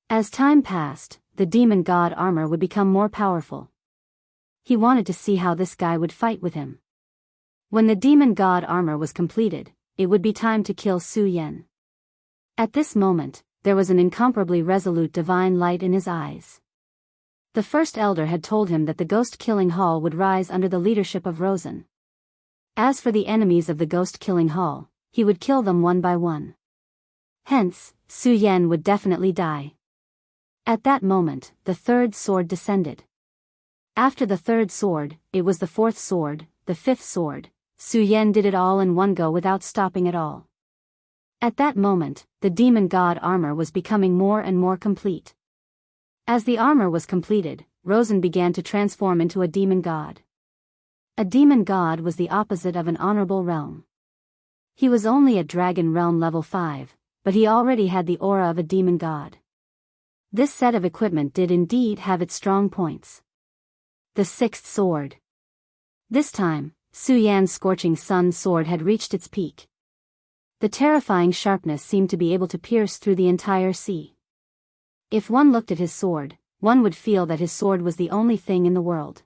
Speaker 1: As time passed, the demon god armor would become more powerful. He wanted to see how this guy would fight with him. When the demon god armor was completed, it would be time to kill Su Yan. At this moment, there was an incomparably resolute divine light in his eyes. The first elder had told him that the ghost-killing hall would rise under the leadership of Rosen. As for the enemies of the ghost-killing hall, he would kill them one by one. Hence, Su Yan would definitely die. At that moment, the third sword descended. After the third sword, it was the fourth sword, the fifth sword. Su Yan did it all in one go without stopping at all. At that moment, the demon god armor was becoming more and more complete. As the armor was completed, Rosen began to transform into a demon god. A demon god was the opposite of an honorable realm. He was only at Dragon Realm level 5, but he already had the aura of a demon god. This set of equipment did indeed have its strong points. The sixth sword. This time, Su Yan's scorching sun sword had reached its peak. The terrifying sharpness seemed to be able to pierce through the entire sea. If one looked at his sword, one would feel that his sword was the only thing in the world.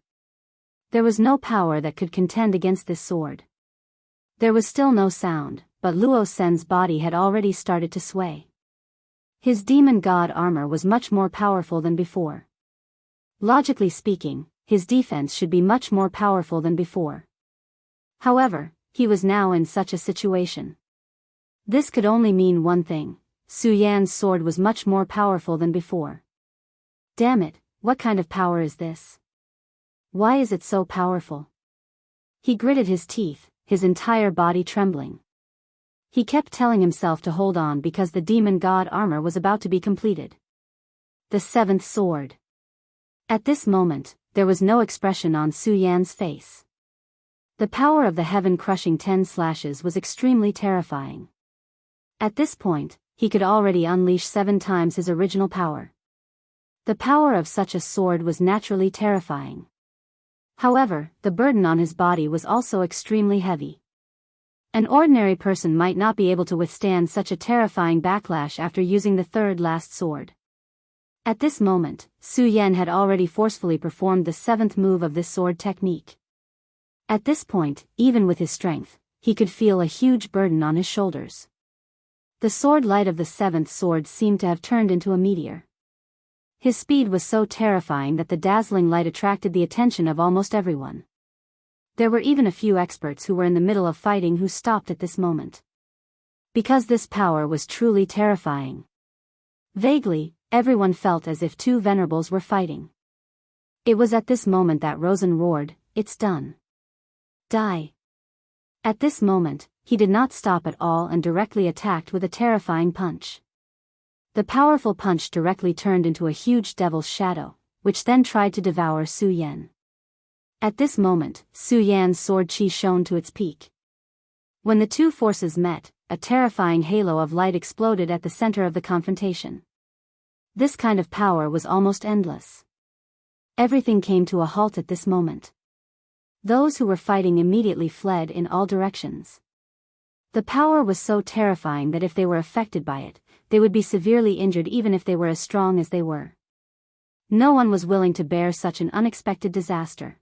Speaker 1: There was no power that could contend against this sword. There was still no sound, but Luo San's body had already started to sway. His demon god armor was much more powerful than before. Logically speaking, his defense should be much more powerful than before. However, he was now in such a situation. This could only mean one thing: Su Yan's sword was much more powerful than before. Damn it, what kind of power is this? Why is it so powerful? He gritted his teeth, his entire body trembling. He kept telling himself to hold on because the demon god armor was about to be completed. The seventh sword. At this moment, there was no expression on Su Yan's face. The power of the heaven-crushing 10 slashes was extremely terrifying. At this point, he could already unleash 7 times his original power. The power of such a sword was naturally terrifying. However, the burden on his body was also extremely heavy. An ordinary person might not be able to withstand such a terrifying backlash after using the third last sword. At this moment, Su Yan had already forcefully performed the 7th move of this sword technique. At this point, even with his strength, he could feel a huge burden on his shoulders. The sword light of the 7th sword seemed to have turned into a meteor. His speed was so terrifying that the dazzling light attracted the attention of almost everyone. There were even a few experts who were in the middle of fighting who stopped at this moment. Because this power was truly terrifying. Vaguely, everyone felt as if two venerables were fighting. It was at this moment that Rosen roared, "It's done. Die." At this moment, he did not stop at all and directly attacked with a terrifying punch. The powerful punch directly turned into a huge devil's shadow, which then tried to devour Su Yan. At this moment, Su Yan's sword chi shone to its peak. When the two forces met, a terrifying halo of light exploded at the center of the confrontation. This kind of power was almost endless. Everything came to a halt at this moment. Those who were fighting immediately fled in all directions. The power was so terrifying that if they were affected by it, they would be severely injured even if they were as strong as they were. No one was willing to bear such an unexpected disaster.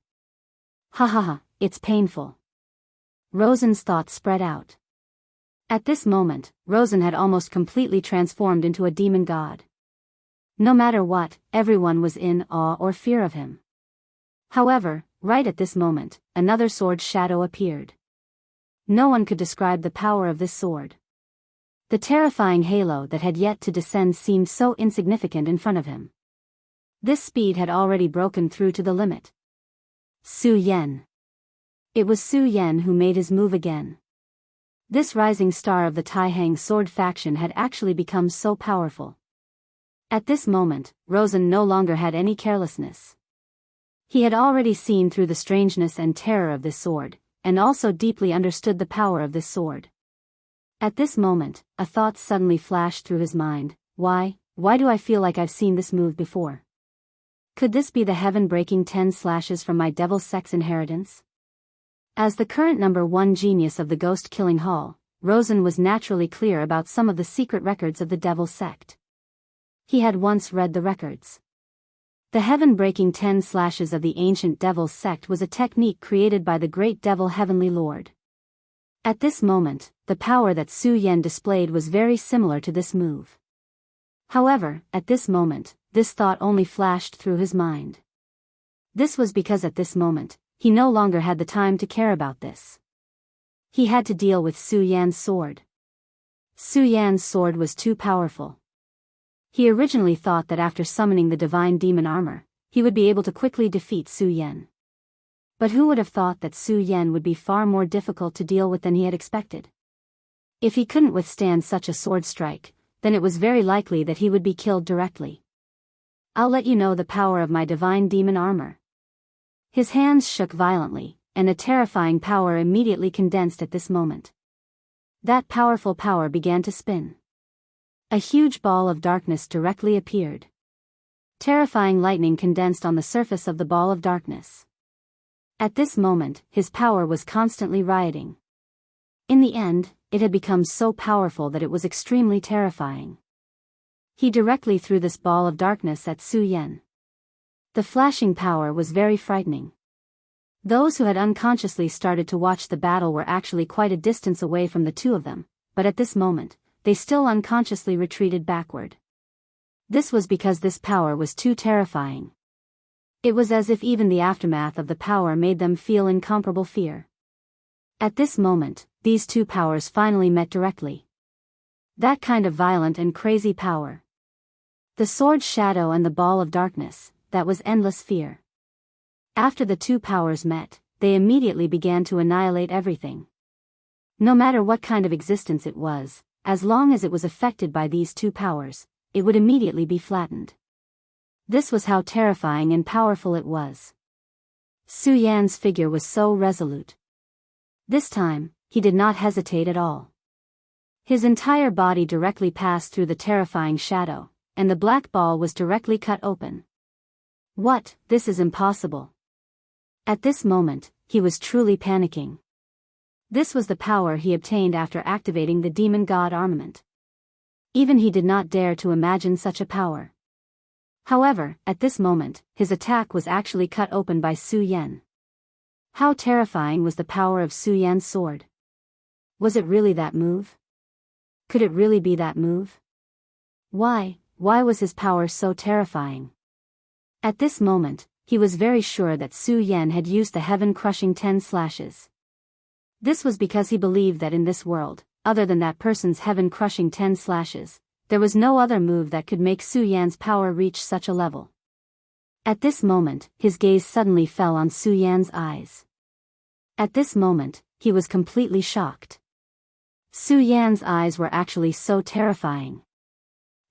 Speaker 1: Ha ha ha, it's painful. Rosen's thoughts spread out. At this moment, Rosen had almost completely transformed into a demon god. No matter what, everyone was in awe or fear of him. However, right at this moment, another sword shadow appeared. No one could describe the power of this sword. The terrifying halo that had yet to descend seemed so insignificant in front of him. This speed had already broken through to the limit. Su Yan. It was Su Yan who made his move again. This rising star of the Taihang sword faction had actually become so powerful. At this moment, Rosen no longer had any carelessness. He had already seen through the strangeness and terror of this sword, and also deeply understood the power of this sword. At this moment, a thought suddenly flashed through his mind. Why do I feel like I've seen this move before? Could this be the heaven-breaking 10 slashes from my devil sex inheritance? As the current number 1 genius of the ghost-killing hall, Rosen was naturally clear about some of the secret records of the devil sect. He had once read the records. The heaven-breaking 10 slashes of the ancient devil sect was a technique created by the great devil heavenly lord. At this moment, the power that Su Yan displayed was very similar to this move. However, at this moment, this thought only flashed through his mind. This was because at this moment, he no longer had the time to care about this. He had to deal with Su Yan's sword. Su Yan's sword was too powerful. He originally thought that after summoning the divine demon armor, he would be able to quickly defeat Su Yan. But who would have thought that Su Yan would be far more difficult to deal with than he had expected? If he couldn't withstand such a sword strike, then it was very likely that he would be killed directly. I'll let you know the power of my divine demon armor. His hands shook violently, and a terrifying power immediately condensed at this moment. That powerful power began to spin. A huge ball of darkness directly appeared. Terrifying lightning condensed on the surface of the ball of darkness. At this moment, his power was constantly rioting. In the end, it had become so powerful that it was extremely terrifying. He directly threw this ball of darkness at Su Yan. The flashing power was very frightening. Those who had unconsciously started to watch the battle were actually quite a distance away from the two of them, but at this moment, they still unconsciously retreated backward. This was because this power was too terrifying. It was as if even the aftermath of the power made them feel incomparable fear. At this moment, these two powers finally met directly. That kind of violent and crazy power. The sword shadow and the ball of darkness, that was endless fear. After the two powers met, they immediately began to annihilate everything. No matter what kind of existence it was, as long as it was affected by these two powers, it would immediately be flattened. This was how terrifying and powerful it was. Su Yan's figure was so resolute. This time, he did not hesitate at all. His entire body directly passed through the terrifying shadow, and the black ball was directly cut open. What? This is impossible. At this moment, he was truly panicking. This was the power he obtained after activating the demon god armament. Even he did not dare to imagine such a power. However, at this moment, his attack was actually cut open by Su Yan. How terrifying was the power of Su Yan's sword? Was it really that move? Could it really be that move? Why was his power so terrifying? At this moment, he was very sure that Su Yan had used the heaven-crushing 10 slashes. This was because he believed that in this world, other than that person's heaven-crushing 10 slashes, there was no other move that could make Su Yan's power reach such a level. At this moment, his gaze suddenly fell on Su Yan's eyes. At this moment, he was completely shocked. Su Yan's eyes were actually so terrifying.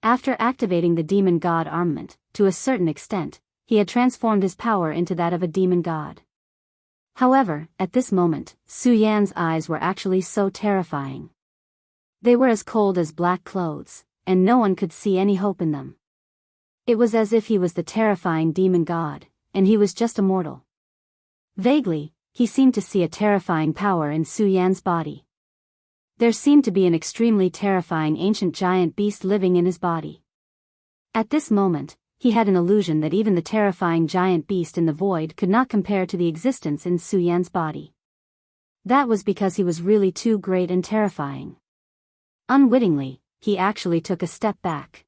Speaker 1: After activating the demon god armament, to a certain extent, he had transformed his power into that of a demon god. However, at this moment, Su Yan's eyes were actually so terrifying. They were as cold as black clothes, and no one could see any hope in them. It was as if he was the terrifying demon god, and he was just a mortal. Vaguely, he seemed to see a terrifying power in Su Yan's body. There seemed to be an extremely terrifying ancient giant beast living in his body. At this moment, he had an illusion that even the terrifying giant beast in the void could not compare to the existence in Su Yan's body. That was because he was really too great and terrifying. Unwittingly, he actually took a step back.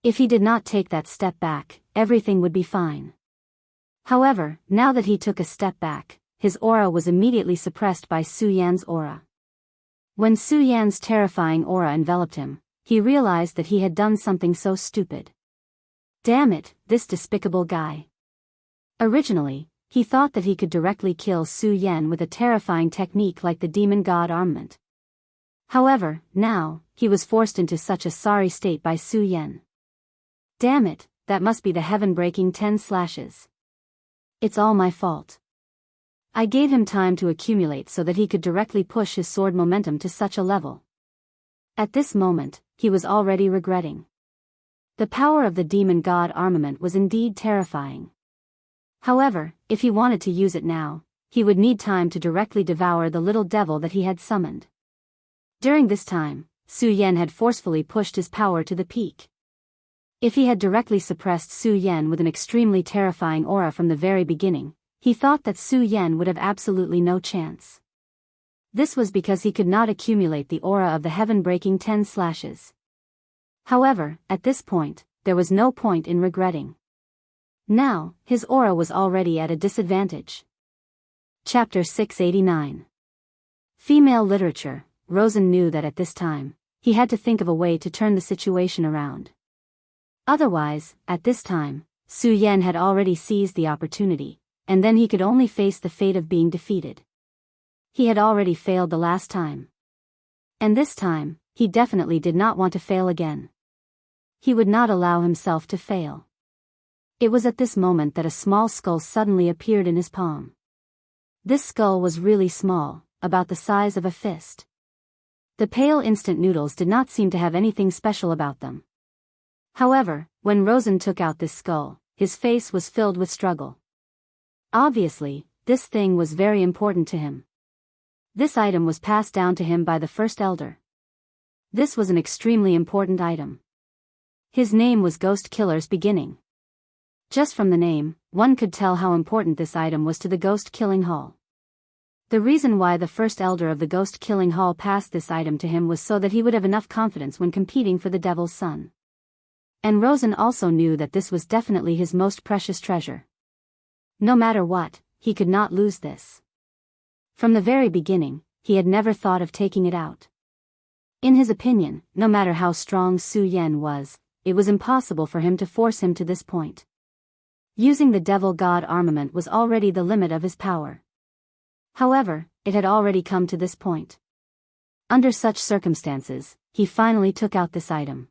Speaker 1: If he did not take that step back, everything would be fine. However, now that he took a step back, his aura was immediately suppressed by Su Yan's aura. When Su Yan's terrifying aura enveloped him, he realized that he had done something so stupid. Damn it, this despicable guy. Originally, he thought that he could directly kill Su Yan with a terrifying technique like the demon god armament. However, now, he was forced into such a sorry state by Su Yan. Damn it, that must be the heaven-breaking 10 slashes. It's all my fault. I gave him time to accumulate so that he could directly push his sword momentum to such a level. At this moment, he was already regretting. The power of the demon god armament was indeed terrifying. However, if he wanted to use it now, he would need time to directly devour the little devil that he had summoned. During this time, Su Yan had forcefully pushed his power to the peak. If he had directly suppressed Su Yan with an extremely terrifying aura from the very beginning, he thought that Su Yan would have absolutely no chance. This was because he could not accumulate the aura of the heaven-breaking 10 slashes. However, at this point, there was no point in regretting. Now, his aura was already at a disadvantage. Chapter 689. Female Literature. Rosen knew that at this time, he had to think of a way to turn the situation around. Otherwise, at this time, Su Yan had already seized the opportunity, and then he could only face the fate of being defeated. He had already failed the last time. And this time, he definitely did not want to fail again. He would not allow himself to fail. It was at this moment that a small skull suddenly appeared in his palm. This skull was really small, about the size of a fist. The pale instant noodles did not seem to have anything special about them. However, when Rosen took out this skull, his face was filled with struggle. Obviously, this thing was very important to him. This item was passed down to him by the first elder. This was an extremely important item. His name was Ghost Killer's Beginning. Just from the name, one could tell how important this item was to the Ghost Killing Hall. The reason why the first elder of the Ghost Killing Hall passed this item to him was so that he would have enough confidence when competing for the Devil's Son. And Rosen also knew that this was definitely his most precious treasure. No matter what, he could not lose this. From the very beginning, he had never thought of taking it out. In his opinion, no matter how strong Su Yan was, it was impossible for him to force him to this point. Using the devil god armament was already the limit of his power. However, it had already come to this point. Under such circumstances, he finally took out this item.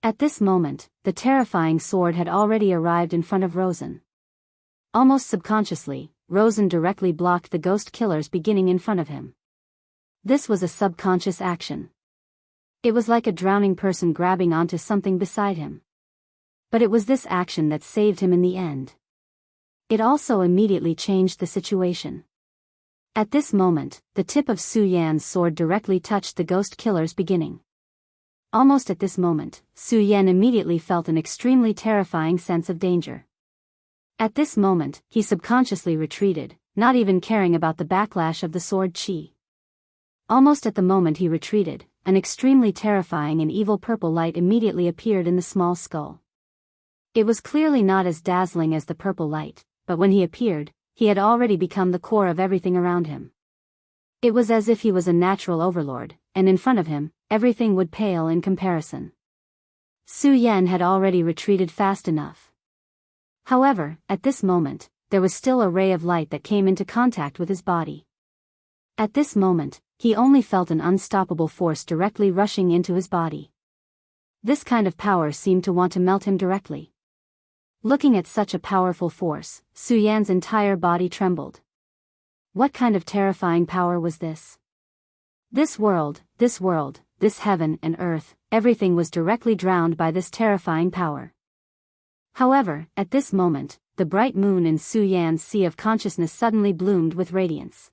Speaker 1: At this moment, the terrifying sword had already arrived in front of Rosen. Almost subconsciously, Rosen directly blocked the Ghost Killer's Beginning in front of him. This was a subconscious action. It was like a drowning person grabbing onto something beside him. But it was this action that saved him in the end. It also immediately changed the situation. At this moment, the tip of Su Yan's sword directly touched the Ghost Killer's Beginning. Almost at this moment, Su Yan immediately felt an extremely terrifying sense of danger. At this moment, he subconsciously retreated, not even caring about the backlash of the sword chi. Almost at the moment he retreated, an extremely terrifying and evil purple light immediately appeared in the small skull. It was clearly not as dazzling as the purple light, but when he appeared, he had already become the core of everything around him. It was as if he was a natural overlord, and in front of him, everything would pale in comparison. Su Yan had already retreated fast enough. However, at this moment, there was still a ray of light that came into contact with his body. At this moment, he only felt an unstoppable force directly rushing into his body. This kind of power seemed to want to melt him directly. Looking at such a powerful force, Su Yan's entire body trembled. What kind of terrifying power was this? This world, this heaven and earth, everything was directly drowned by this terrifying power. However, at this moment, the bright moon in Su Yan's sea of consciousness suddenly bloomed with radiance.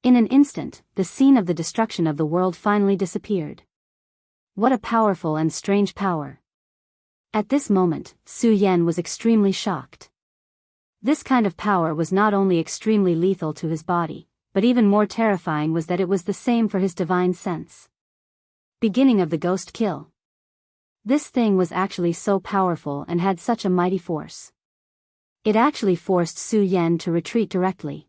Speaker 1: In an instant, the scene of the destruction of the world finally disappeared. What a powerful and strange power. At this moment, Su Yan was extremely shocked. This kind of power was not only extremely lethal to his body, but even more terrifying was that it was the same for his divine sense. Beginning of the ghost kill. This thing was actually so powerful and had such a mighty force. It actually forced Su Yan to retreat directly.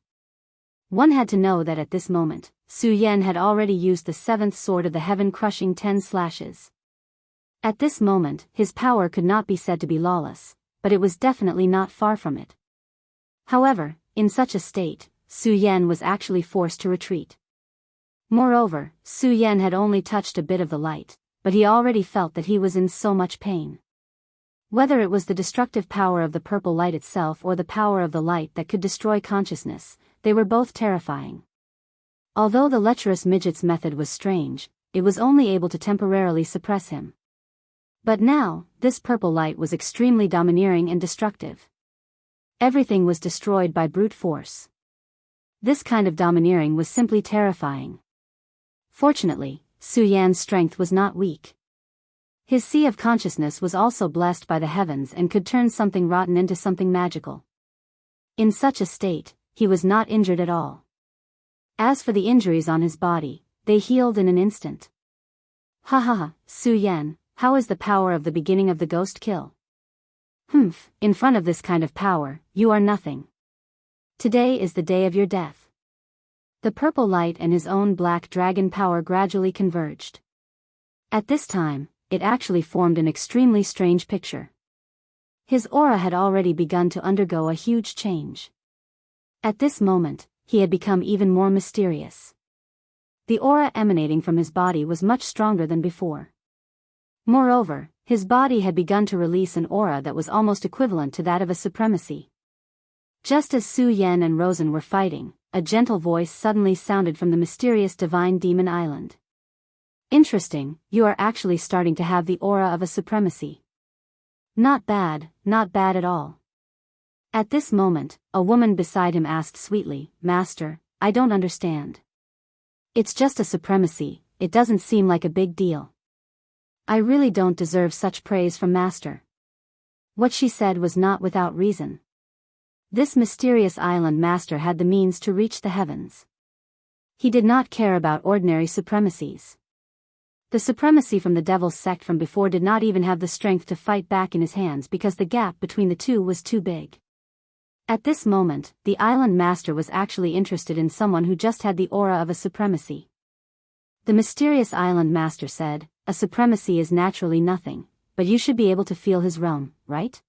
Speaker 1: One had to know that at this moment, Su Yan had already used the seventh sword of the heaven-crushing 10 slashes. At this moment, his power could not be said to be lawless, but it was definitely not far from it. However, in such a state, Su Yan was actually forced to retreat. Moreover, Su Yan had only touched a bit of the light, but he already felt that he was in so much pain. Whether it was the destructive power of the purple light itself or the power of the light that could destroy consciousness, they were both terrifying. Although the lecherous midget's method was strange, it was only able to temporarily suppress him. But now, this purple light was extremely domineering and destructive. Everything was destroyed by brute force. This kind of domineering was simply terrifying. Fortunately, Su Yan's strength was not weak. His sea of consciousness was also blessed by the heavens and could turn something rotten into something magical. In such a state, he was not injured at all. As for the injuries on his body, they healed in an instant. Ha ha ha, Su Yan, how is the power of the beginning of the ghost kill? Humph, in front of this kind of power, you are nothing. Today is the day of your death. The purple light and his own black dragon power gradually converged. At this time, it actually formed an extremely strange picture. His aura had already begun to undergo a huge change. At this moment, he had become even more mysterious. The aura emanating from his body was much stronger than before. Moreover, his body had begun to release an aura that was almost equivalent to that of a supremacy. Just as Su Yan and Rosen were fighting, a gentle voice suddenly sounded from the mysterious divine demon island. Interesting, you are actually starting to have the aura of a supremacy. Not bad at all. At this moment, a woman beside him asked sweetly, Master, I don't understand. It's just a supremacy, it doesn't seem like a big deal. I really don't deserve such praise from Master. What she said was not without reason. This mysterious island master had the means to reach the heavens. He did not care about ordinary supremacies. The supremacy from the devil's sect from before did not even have the strength to fight back in his hands because the gap between the two was too big. At this moment, the island master was actually interested in someone who just had the aura of a supremacy. The mysterious island master said, a supremacy is naturally nothing, but you should be able to feel his realm, right?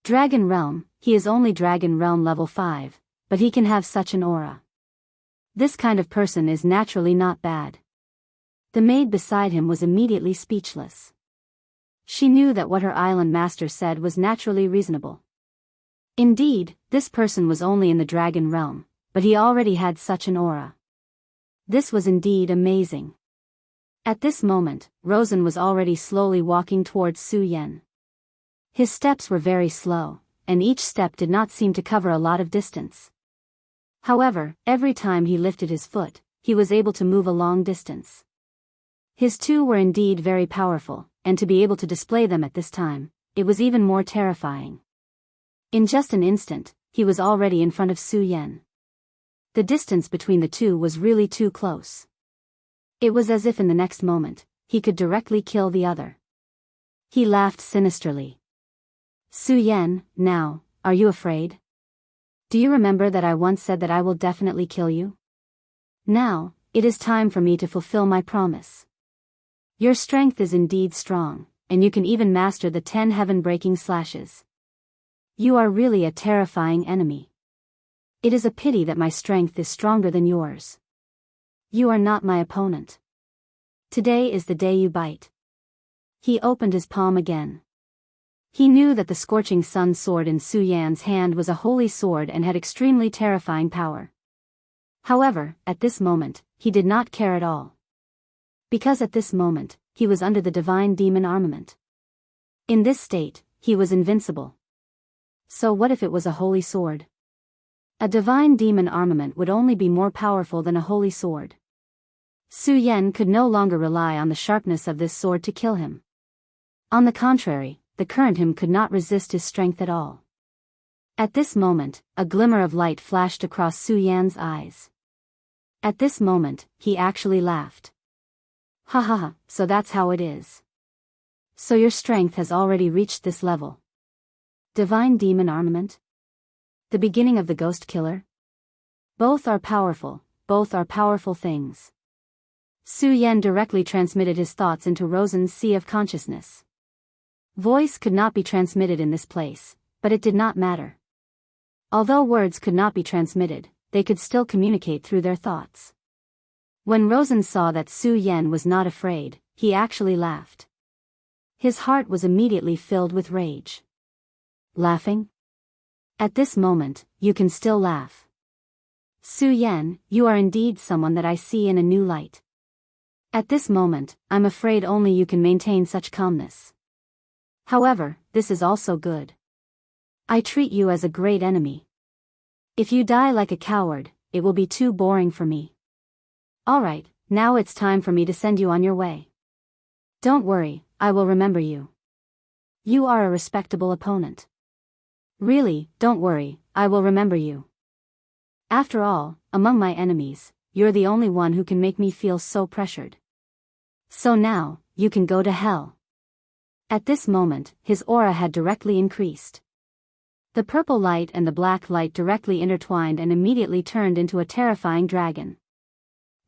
Speaker 1: Dragon realm, he is only dragon realm level 5, but he can have such an aura. This kind of person is naturally not bad. The maid beside him was immediately speechless. She knew that what her island master said was naturally reasonable. Indeed, this person was only in the dragon realm, but he already had such an aura. This was indeed amazing. At this moment, Rosen was already slowly walking towards Su Yan. His steps were very slow, and each step did not seem to cover a lot of distance. However, every time he lifted his foot, he was able to move a long distance. His two were indeed very powerful, and to be able to display them at this time, it was even more terrifying. In just an instant, he was already in front of Su Yan. The distance between the two was really too close. It was as if in the next moment, he could directly kill the other. He laughed sinisterly. Su Yan, now, are you afraid? Do you remember that I once said that I will definitely kill you? Now, it is time for me to fulfill my promise. Your strength is indeed strong, and you can even master the 10 heaven-breaking slashes. You are really a terrifying enemy. It is a pity that my strength is stronger than yours. You are not my opponent. Today is the day you bite. He opened his palm again. He knew that the scorching sun sword in Su Yan's hand was a holy sword and had extremely terrifying power. However, at this moment, he did not care at all. Because at this moment, he was under the divine demon armament. In this state, he was invincible. So what if it was a holy sword? A divine demon armament would only be more powerful than a holy sword. Su Yan could no longer rely on the sharpness of this sword to kill him. On the contrary, the current him could not resist his strength at all. At this moment, a glimmer of light flashed across Su Yan's eyes. At this moment, he actually laughed. Ha ha ha, so that's how it is. So your strength has already reached this level. Divine demon armament? The beginning of the ghost killer? Both are powerful things. Su Yan directly transmitted his thoughts into Rosen's sea of consciousness. Voice could not be transmitted in this place, but it did not matter. Although words could not be transmitted, they could still communicate through their thoughts. When Rosen saw that Su Yan was not afraid, he actually laughed. His heart was immediately filled with rage. Laughing? At this moment, you can still laugh. Su Yan, you are indeed someone that I see in a new light. At this moment, I'm afraid only you can maintain such calmness. However, this is also good. I treat you as a great enemy. If you die like a coward, it will be too boring for me. Alright, now it's time for me to send you on your way. Don't worry, I will remember you. You are a respectable opponent. Really, don't worry, I will remember you. After all, among my enemies, you're the only one who can make me feel so pressured. So now, you can go to hell. At this moment, his aura had directly increased. The purple light and the black light directly intertwined and immediately turned into a terrifying dragon.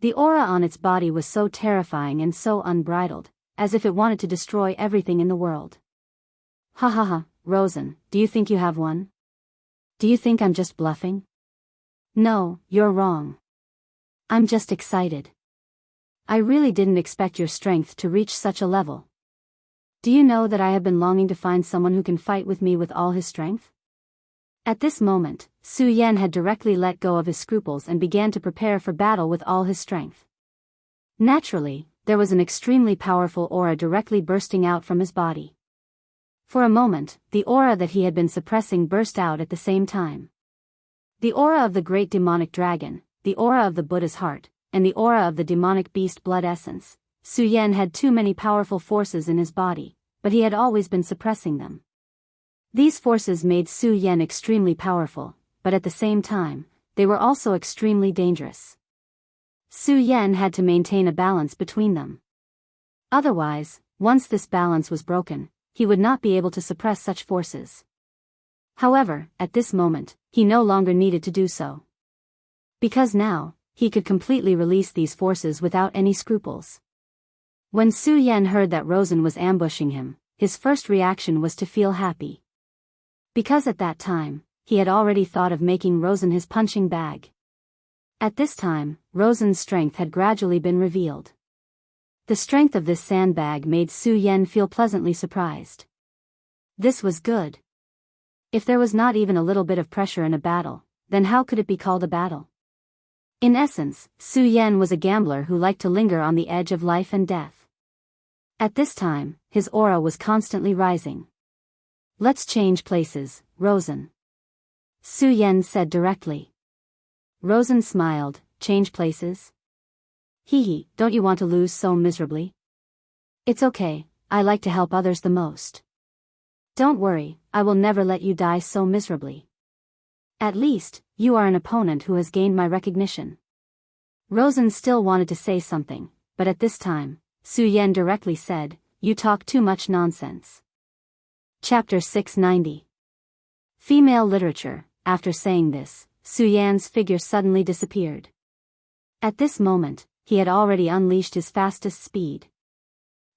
Speaker 1: The aura on its body was so terrifying and so unbridled, as if it wanted to destroy everything in the world. Ha ha ha, Rosen, do you think you have won? Do you think I'm just bluffing? No, you're wrong. I'm just excited. I really didn't expect your strength to reach such a level. Do you know that I have been longing to find someone who can fight with me with all his strength? At this moment, Su Yan had directly let go of his scruples and began to prepare for battle with all his strength. Naturally, there was an extremely powerful aura directly bursting out from his body. For a moment, the aura that he had been suppressing burst out at the same time. The aura of the great demonic dragon, the aura of the Buddha's heart, and the aura of the demonic beast blood essence. Su Yan had too many powerful forces in his body, but he had always been suppressing them. These forces made Su Yan extremely powerful, but at the same time, they were also extremely dangerous. Su Yan had to maintain a balance between them. Otherwise, once this balance was broken, he would not be able to suppress such forces. However, at this moment, he no longer needed to do so. Because now, he could completely release these forces without any scruples. When Su Yan heard that Rosen was ambushing him, his first reaction was to feel happy. Because at that time, he had already thought of making Rosen his punching bag. At this time, Rosen's strength had gradually been revealed. The strength of this sandbag made Su Yan feel pleasantly surprised. This was good. If there was not even a little bit of pressure in a battle, then how could it be called a battle? In essence, Su Yan was a gambler who liked to linger on the edge of life and death. At this time, his aura was constantly rising. Let's change places, Rosen. Su Yan said directly. Rosen smiled. Change places? Hee hee, don't you want to lose so miserably? It's okay, I like to help others the most. Don't worry, I will never let you die so miserably. At least, you are an opponent who has gained my recognition. Rosen still wanted to say something, but at this time, Su Yan directly said, you talk too much nonsense. Chapter 690. Female literature. After saying this, Su Yan's figure suddenly disappeared. At this moment, he had already unleashed his fastest speed.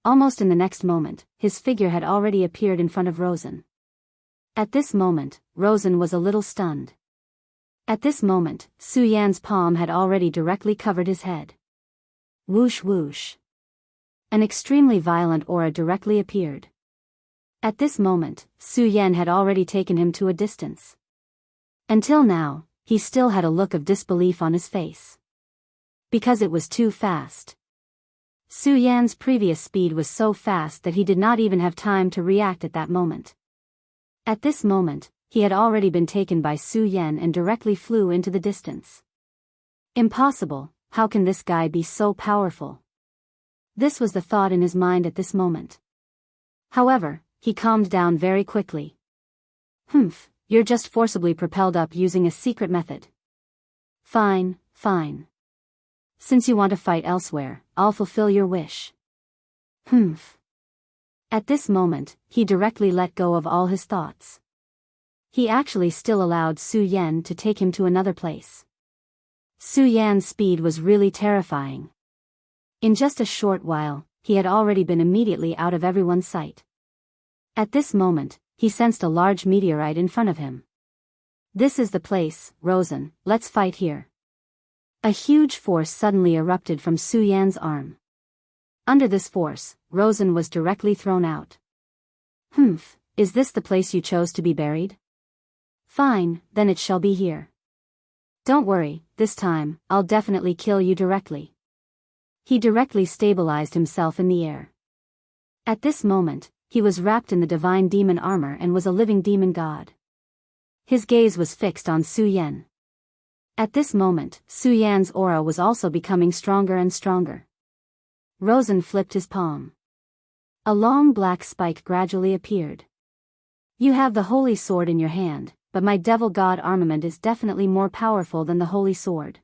Speaker 1: Almost in the next moment, his figure had already appeared in front of Rosen. At this moment, Rosen was a little stunned. At this moment, Su Yan's palm had already directly covered his head. Whoosh whoosh. An extremely violent aura directly appeared. At this moment, Su Yan had already taken him to a distance. Until now, he still had a look of disbelief on his face. Because it was too fast. Su Yan's previous speed was so fast that he did not even have time to react at that moment. At this moment, he had already been taken by Su Yan and directly flew into the distance. Impossible, how can this guy be so powerful? This was the thought in his mind at this moment. However, he calmed down very quickly. You're just forcibly propelled up using a secret method. Fine, fine. Since you want to fight elsewhere, I'll fulfill your wish. At this moment, he directly let go of all his thoughts. He actually still allowed Su Yan to take him to another place. Su Yan's speed was really terrifying. In just a short while, he had already been immediately out of everyone's sight. At this moment, he sensed a large meteorite in front of him. This is the place, Rosen, let's fight here. A huge force suddenly erupted from Su Yan's arm. Under this force, Rosen was directly thrown out. Is this the place you chose to be buried? Fine, then it shall be here. Don't worry, this time, I'll definitely kill you directly. He directly stabilized himself in the air. At this moment, he was wrapped in the divine demon armor and was a living demon god. His gaze was fixed on Su Yan. At this moment, Su Yan's aura was also becoming stronger and stronger. Rosen flipped his palm. A long black spike gradually appeared. You have the holy sword in your hand, but my devil god armament is definitely more powerful than the holy sword.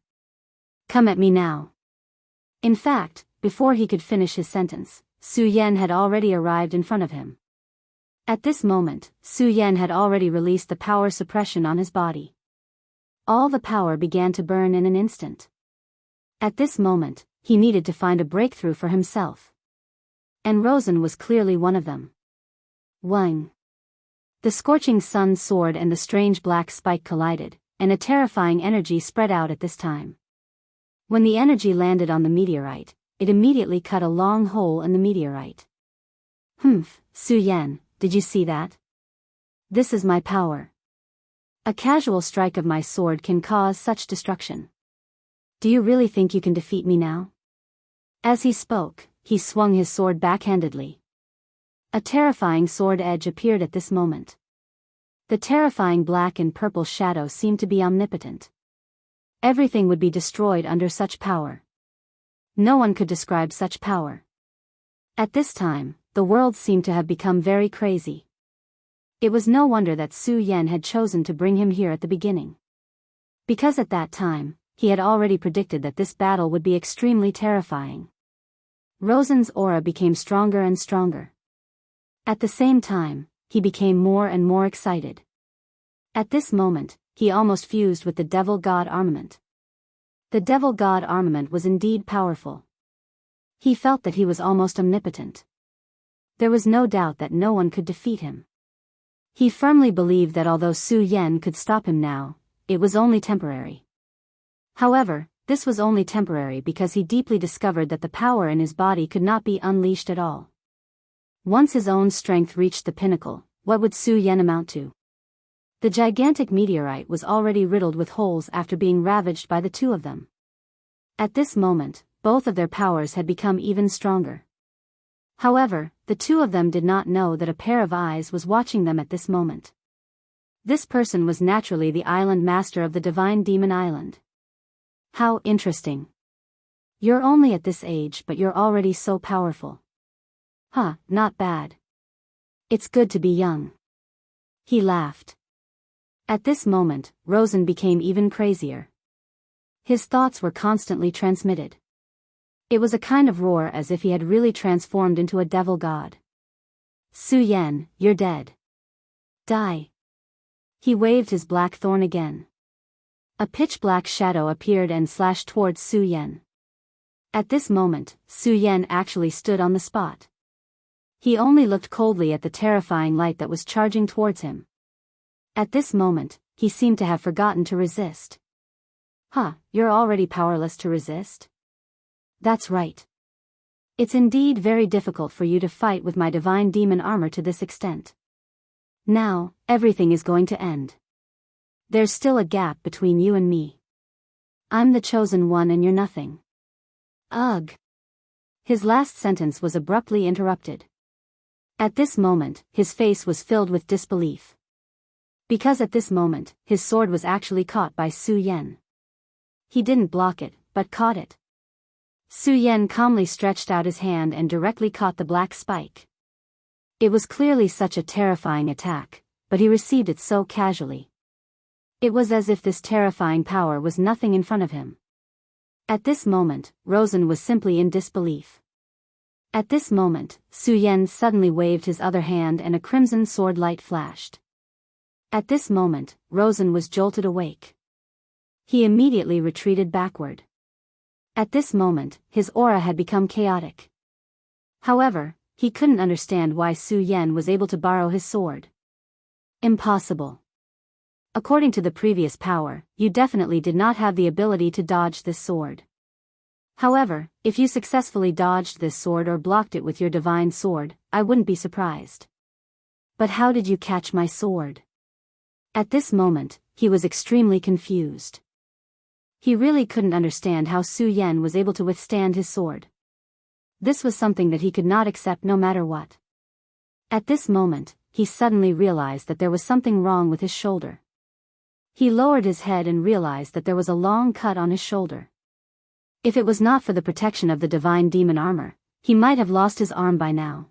Speaker 1: Come at me now. In fact, before he could finish his sentence, Su Yan had already arrived in front of him. At this moment, Su Yan had already released the power suppression on his body. All the power began to burn in an instant. At this moment, he needed to find a breakthrough for himself. And Rosen was clearly one of them. Wang. The scorching sun sword and the strange black spike collided, and a terrifying energy spread out at this time. When the energy landed on the meteorite, it immediately cut a long hole in the meteorite. Su Yan, did you see that? This is my power. A casual strike of my sword can cause such destruction. Do you really think you can defeat me now? As he spoke, he swung his sword backhandedly. A terrifying sword edge appeared at this moment. The terrifying black and purple shadow seemed to be omnipotent. Everything would be destroyed under such power. No one could describe such power. At this time, the world seemed to have become very crazy. It was no wonder that Su Yan had chosen to bring him here at the beginning. Because at that time, he had already predicted that this battle would be extremely terrifying. Rosen's aura became stronger and stronger. At the same time, he became more and more excited. At this moment, he almost fused with the devil god armament. The devil god armament was indeed powerful. He felt that he was almost omnipotent. There was no doubt that no one could defeat him. He firmly believed that although Su Yan could stop him now, it was only temporary. However, this was only temporary because he deeply discovered that the power in his body could not be unleashed at all. Once his own strength reached the pinnacle, what would Su Yan amount to? The gigantic meteorite was already riddled with holes after being ravaged by the two of them. At this moment, both of their powers had become even stronger. However, the two of them did not know that a pair of eyes was watching them at this moment. This person was naturally the island master of the divine demon island. How interesting. You're only at this age but you're already so powerful. Not bad. It's good to be young. He laughed. At this moment, Rosen became even crazier. His thoughts were constantly transmitted. It was a kind of roar as if he had really transformed into a devil god. Su Yan, you're dead. Die. He waved his black thorn again. A pitch-black shadow appeared and slashed towards Su Yan. At this moment, Su Yan actually stood on the spot. He only looked coldly at the terrifying light that was charging towards him. At this moment, he seemed to have forgotten to resist. Huh, you're already powerless to resist? That's right. It's indeed very difficult for you to fight with my divine demon armor to this extent. Now, everything is going to end. There's still a gap between you and me. I'm the chosen one and you're nothing. Ugh. His last sentence was abruptly interrupted. At this moment, his face was filled with disbelief. Because at this moment, his sword was actually caught by Su Yan. He didn't block it, but caught it. Su Yan calmly stretched out his hand and directly caught the black spike. It was clearly such a terrifying attack, but he received it so casually. It was as if this terrifying power was nothing in front of him. At this moment, Rosen was simply in disbelief. At this moment, Su Yan suddenly waved his other hand and a crimson sword light flashed. At this moment, Rosen was jolted awake. He immediately retreated backward. At this moment, his aura had become chaotic. However, he couldn't understand why Su Yan was able to borrow his sword. Impossible. According to the previous power, you definitely did not have the ability to dodge this sword. However, if you successfully dodged this sword or blocked it with your divine sword, I wouldn't be surprised. But how did you catch my sword? At this moment, he was extremely confused. He really couldn't understand how Su Yan was able to withstand his sword. This was something that he could not accept no matter what. At this moment, he suddenly realized that there was something wrong with his shoulder. He lowered his head and realized that there was a long cut on his shoulder. If it was not for the protection of the divine demon armor, he might have lost his arm by now.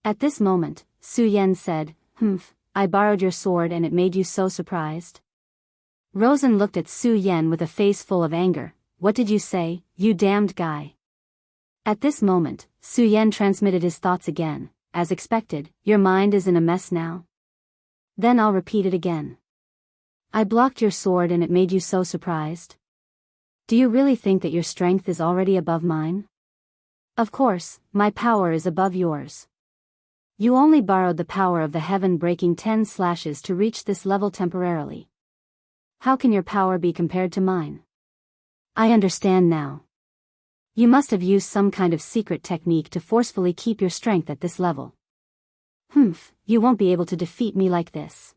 Speaker 1: At this moment, Su Yan said, I borrowed your sword and it made you so surprised? Rosen looked at Su Yan with a face full of anger. What did you say, you damned guy? At this moment, Su Yan transmitted his thoughts again. As expected, your mind is in a mess now? Then I'll repeat it again. I blocked your sword and it made you so surprised? Do you really think that your strength is already above mine? Of course, my power is above yours. You only borrowed the power of the heaven-breaking 10 slashes to reach this level temporarily. How can your power be compared to mine? I understand now. You must have used some kind of secret technique to forcefully keep your strength at this level. You won't be able to defeat me like this.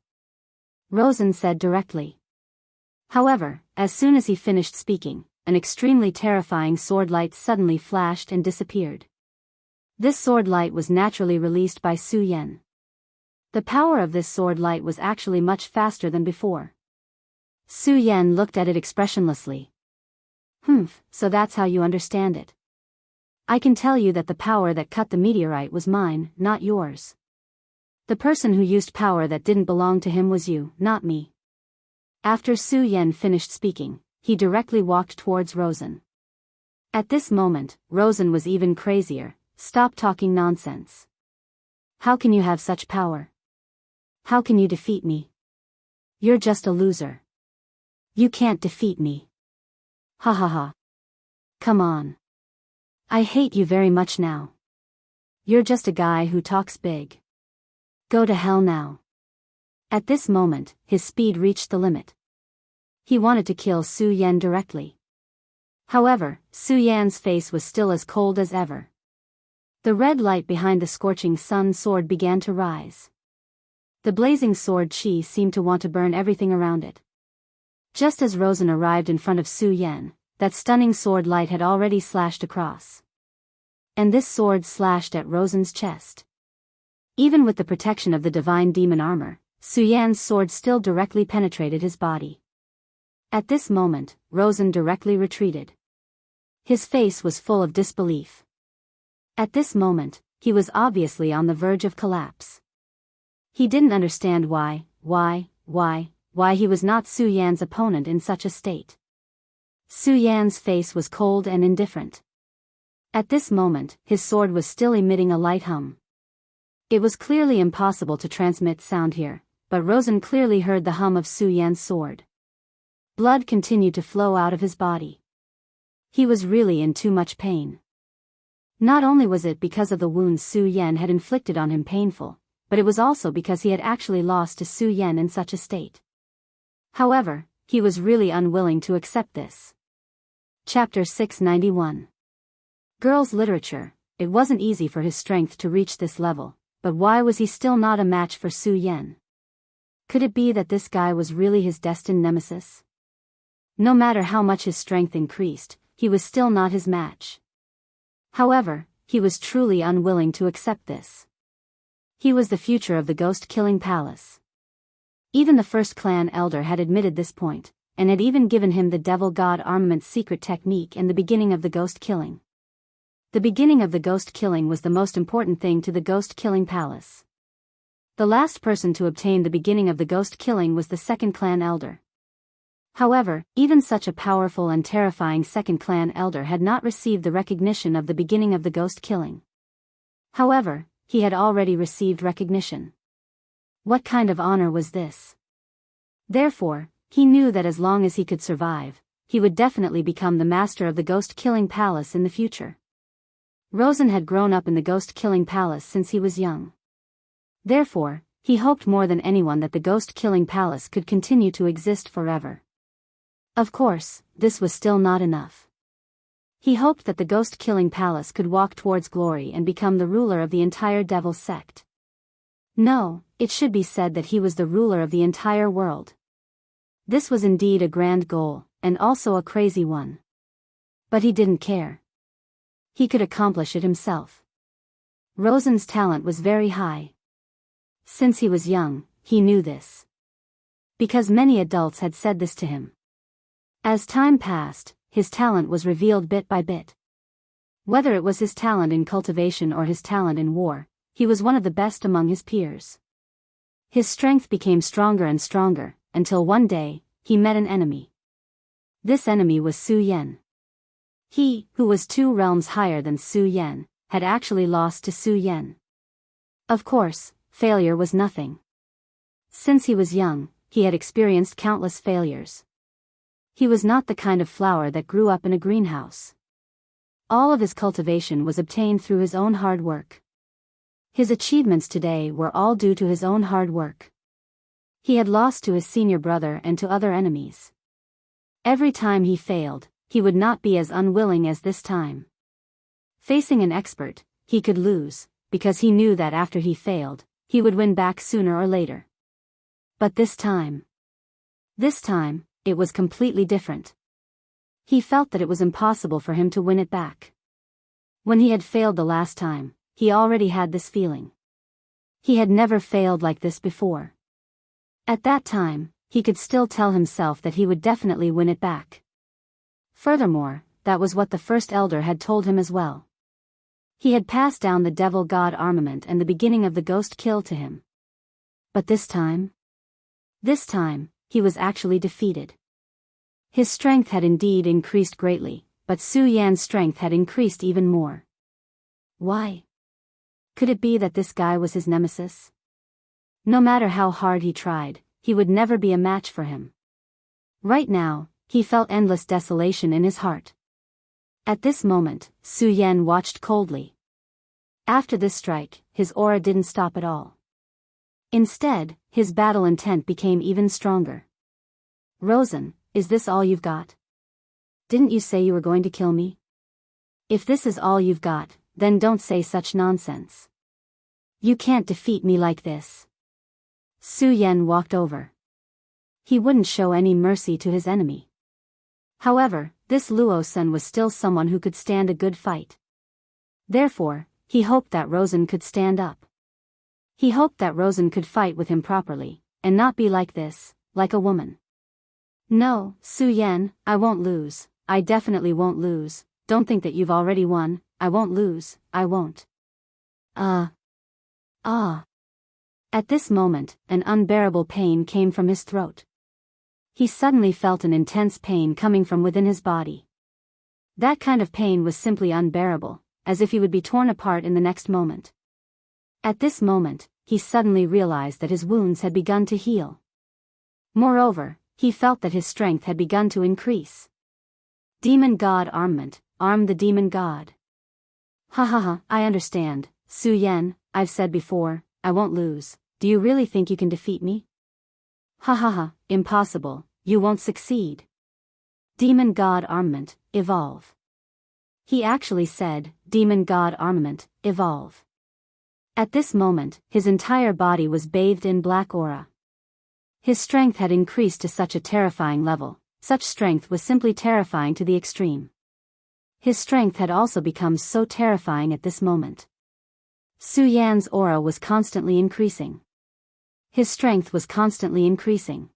Speaker 1: Rosen said directly. However, as soon as he finished speaking, an extremely terrifying sword light suddenly flashed and disappeared. This sword light was naturally released by Su Yan. The power of this sword light was actually much faster than before. Su Yan looked at it expressionlessly. So that's how you understand it. I can tell you that the power that cut the meteorite was mine, not yours. The person who used power that didn't belong to him was you, not me. After Su Yan finished speaking, he directly walked towards Rosen. At this moment, Rosen was even crazier. Stop talking nonsense. How can you have such power? How can you defeat me? You're just a loser. You can't defeat me. Ha ha ha. Come on. I hate you very much now. You're just a guy who talks big. Go to hell now. At this moment, his speed reached the limit. He wanted to kill Su Yan directly. However, Su Yan's face was still as cold as ever. The red light behind the scorching sun sword began to rise. The blazing sword chi seemed to want to burn everything around it. Just as Rosen arrived in front of Su Yan, that stunning sword light had already slashed across. And this sword slashed at Rosen's chest. Even with the protection of the divine demon armor, Su Yan's sword still directly penetrated his body. At this moment, Rosen directly retreated. His face was full of disbelief. At this moment, he was obviously on the verge of collapse. He didn't understand why he was not Su Yan's opponent in such a state. Su Yan's face was cold and indifferent. At this moment, his sword was still emitting a light hum. It was clearly impossible to transmit sound here, but Rosen clearly heard the hum of Su Yan's sword. Blood continued to flow out of his body. He was really in too much pain. Not only was it because of the wounds Su Yan had inflicted on him painful, but it was also because he had actually lost to Su Yan in such a state. However, he was really unwilling to accept this. Chapter 691. Girls' literature. It wasn't easy for his strength to reach this level, but why was he still not a match for Su Yan? Could it be that this guy was really his destined nemesis? No matter how much his strength increased, he was still not his match. However, he was truly unwilling to accept this. He was the future of the ghost-killing palace. Even the first clan elder had admitted this point, and had even given him the devil god armament's secret technique and the beginning of the ghost-killing. The beginning of the ghost-killing was the most important thing to the ghost-killing palace. The last person to obtain the beginning of the ghost-killing was the second clan elder. However, even such a powerful and terrifying second clan elder had not received the recognition of the beginning of the ghost-killing. However, he had already received recognition. What kind of honor was this? Therefore, he knew that as long as he could survive, he would definitely become the master of the ghost-killing palace in the future. Rosen had grown up in the ghost-killing palace since he was young. Therefore, he hoped more than anyone that the ghost-killing palace could continue to exist forever. Of course, this was still not enough. He hoped that the ghost-killing palace could walk towards glory and become the ruler of the entire devil sect. No, it should be said that he was the ruler of the entire world. This was indeed a grand goal, and also a crazy one. But he didn't care. He could accomplish it himself. Rosen's talent was very high. Since he was young, he knew this. Because many adults had said this to him. As time passed, his talent was revealed bit by bit. Whether it was his talent in cultivation or his talent in war, he was one of the best among his peers. His strength became stronger and stronger, until one day, he met an enemy. This enemy was Su Yan. He, who was 2 realms higher than Su Yan, had actually lost to Su Yan. Of course, failure was nothing. Since he was young, he had experienced countless failures. He was not the kind of flower that grew up in a greenhouse. All of his cultivation was obtained through his own hard work. His achievements today were all due to his own hard work. He had lost to his senior brother and to other enemies. Every time he failed, he would not be as unwilling as this time. Facing an expert, he could lose, because he knew that after he failed, he would win back sooner or later. But this time, it was completely different. He felt that it was impossible for him to win it back. When he had failed the last time, he already had this feeling. He had never failed like this before. At that time, he could still tell himself that he would definitely win it back. Furthermore, that was what the first elder had told him as well. He had passed down the devil god armament and the beginning of the ghost kill to him. But this time, he was actually defeated. His strength had indeed increased greatly, but Su Yan's strength had increased even more. Why? Could it be that this guy was his nemesis? No matter how hard he tried, he would never be a match for him. Right now, he felt endless desolation in his heart. At this moment, Su Yan watched coldly. After this strike, his aura didn't stop at all. Instead, his battle intent became even stronger. Rosen, is this all you've got? Didn't you say you were going to kill me? If this is all you've got, then don't say such nonsense. You can't defeat me like this. Su Yan walked over. He wouldn't show any mercy to his enemy. However, this Luo-san was still someone who could stand a good fight. Therefore, he hoped that Rosen could stand up. He hoped that Rosen could fight with him properly, and not be like this, like a woman. No, Su Yan, I won't lose, I definitely won't lose, don't think that you've already won, I won't lose, I won't. At this moment, an unbearable pain came from his throat. He suddenly felt an intense pain coming from within his body. That kind of pain was simply unbearable, as if he would be torn apart in the next moment. At this moment, he suddenly realized that his wounds had begun to heal. Moreover, he felt that his strength had begun to increase. Demon God armament, arm the demon god. Ha ha ha, I understand, Su Yan, I've said before, I won't lose. Do you really think you can defeat me? Ha ha ha, impossible, you won't succeed. Demon God armament, evolve. He actually said, Demon God armament, evolve. At this moment, his entire body was bathed in black aura. His strength had increased to such a terrifying level. Such strength was simply terrifying to the extreme. His strength had also become so terrifying at this moment. Su Yan's aura was constantly increasing. His strength was constantly increasing.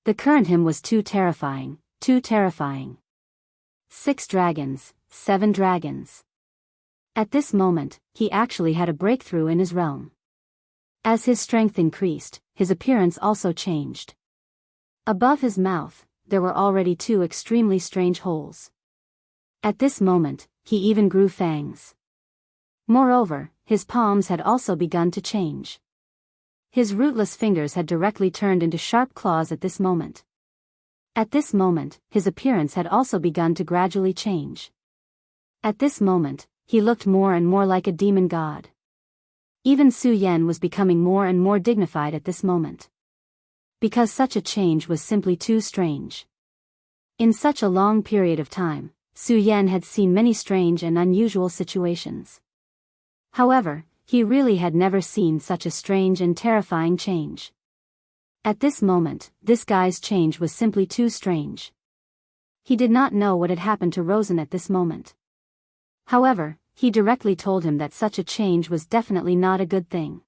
Speaker 1: The current him was too terrifying, too terrifying. 6 dragons, 7 dragons. At this moment, he actually had a breakthrough in his realm. As his strength increased, his appearance also changed. Above his mouth, there were already 2 extremely strange holes. At this moment, he even grew fangs. Moreover, his palms had also begun to change. His rootless fingers had directly turned into sharp claws at this moment. At this moment, his appearance had also begun to gradually change. At this moment, he looked more and more like a demon god. Even Su Yan was becoming more and more dignified at this moment. Because such a change was simply too strange. In such a long period of time, Su Yan had seen many strange and unusual situations. However, he really had never seen such a strange and terrifying change. At this moment, this guy's change was simply too strange. He did not know what had happened to Rosen at this moment. However, he directly told him that such a change was definitely not a good thing.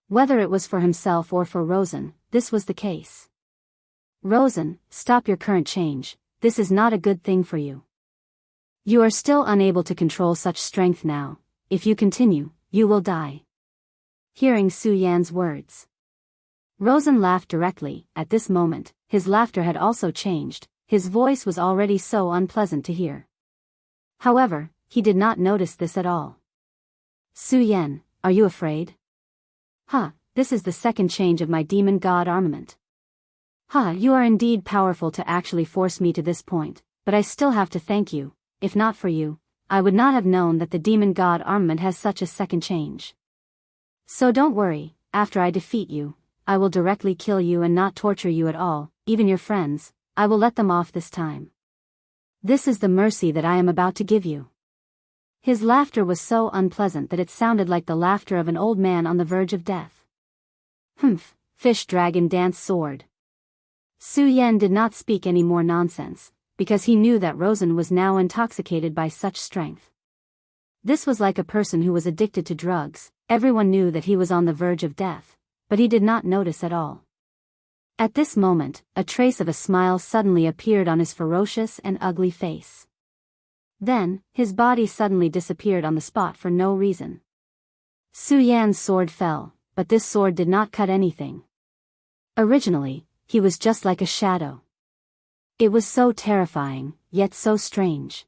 Speaker 1: Whether it was for himself or for Rosen, this was the case. Rosen, stop your current change, this is not a good thing for you. You are still unable to control such strength now. If you continue, you will die. Hearing Su Yan's words, Rosen laughed directly. At this moment, his laughter had also changed. His voice was already so unpleasant to hear. However, he did not notice this at all. Su Yan, are you afraid? Huh, this is the second change of my demon god armament. Huh, you are indeed powerful to actually force me to this point, but I still have to thank you. If not for you, I would not have known that the demon god armament has such a second change. So don't worry, after I defeat you, I will directly kill you and not torture you at all, even your friends, I will let them off this time. This is the mercy that I am about to give you. His laughter was so unpleasant that it sounded like the laughter of an old man on the verge of death. Humph, fish dragon dance sword. Su Yan did not speak any more nonsense, because he knew that Rosen was now intoxicated by such strength. This was like a person who was addicted to drugs. Everyone knew that he was on the verge of death, but he did not notice at all. At this moment, a trace of a smile suddenly appeared on his ferocious and ugly face. Then, his body suddenly disappeared on the spot for no reason. Su Yan's sword fell, but this sword did not cut anything. Originally, he was just like a shadow. It was so terrifying, yet so strange.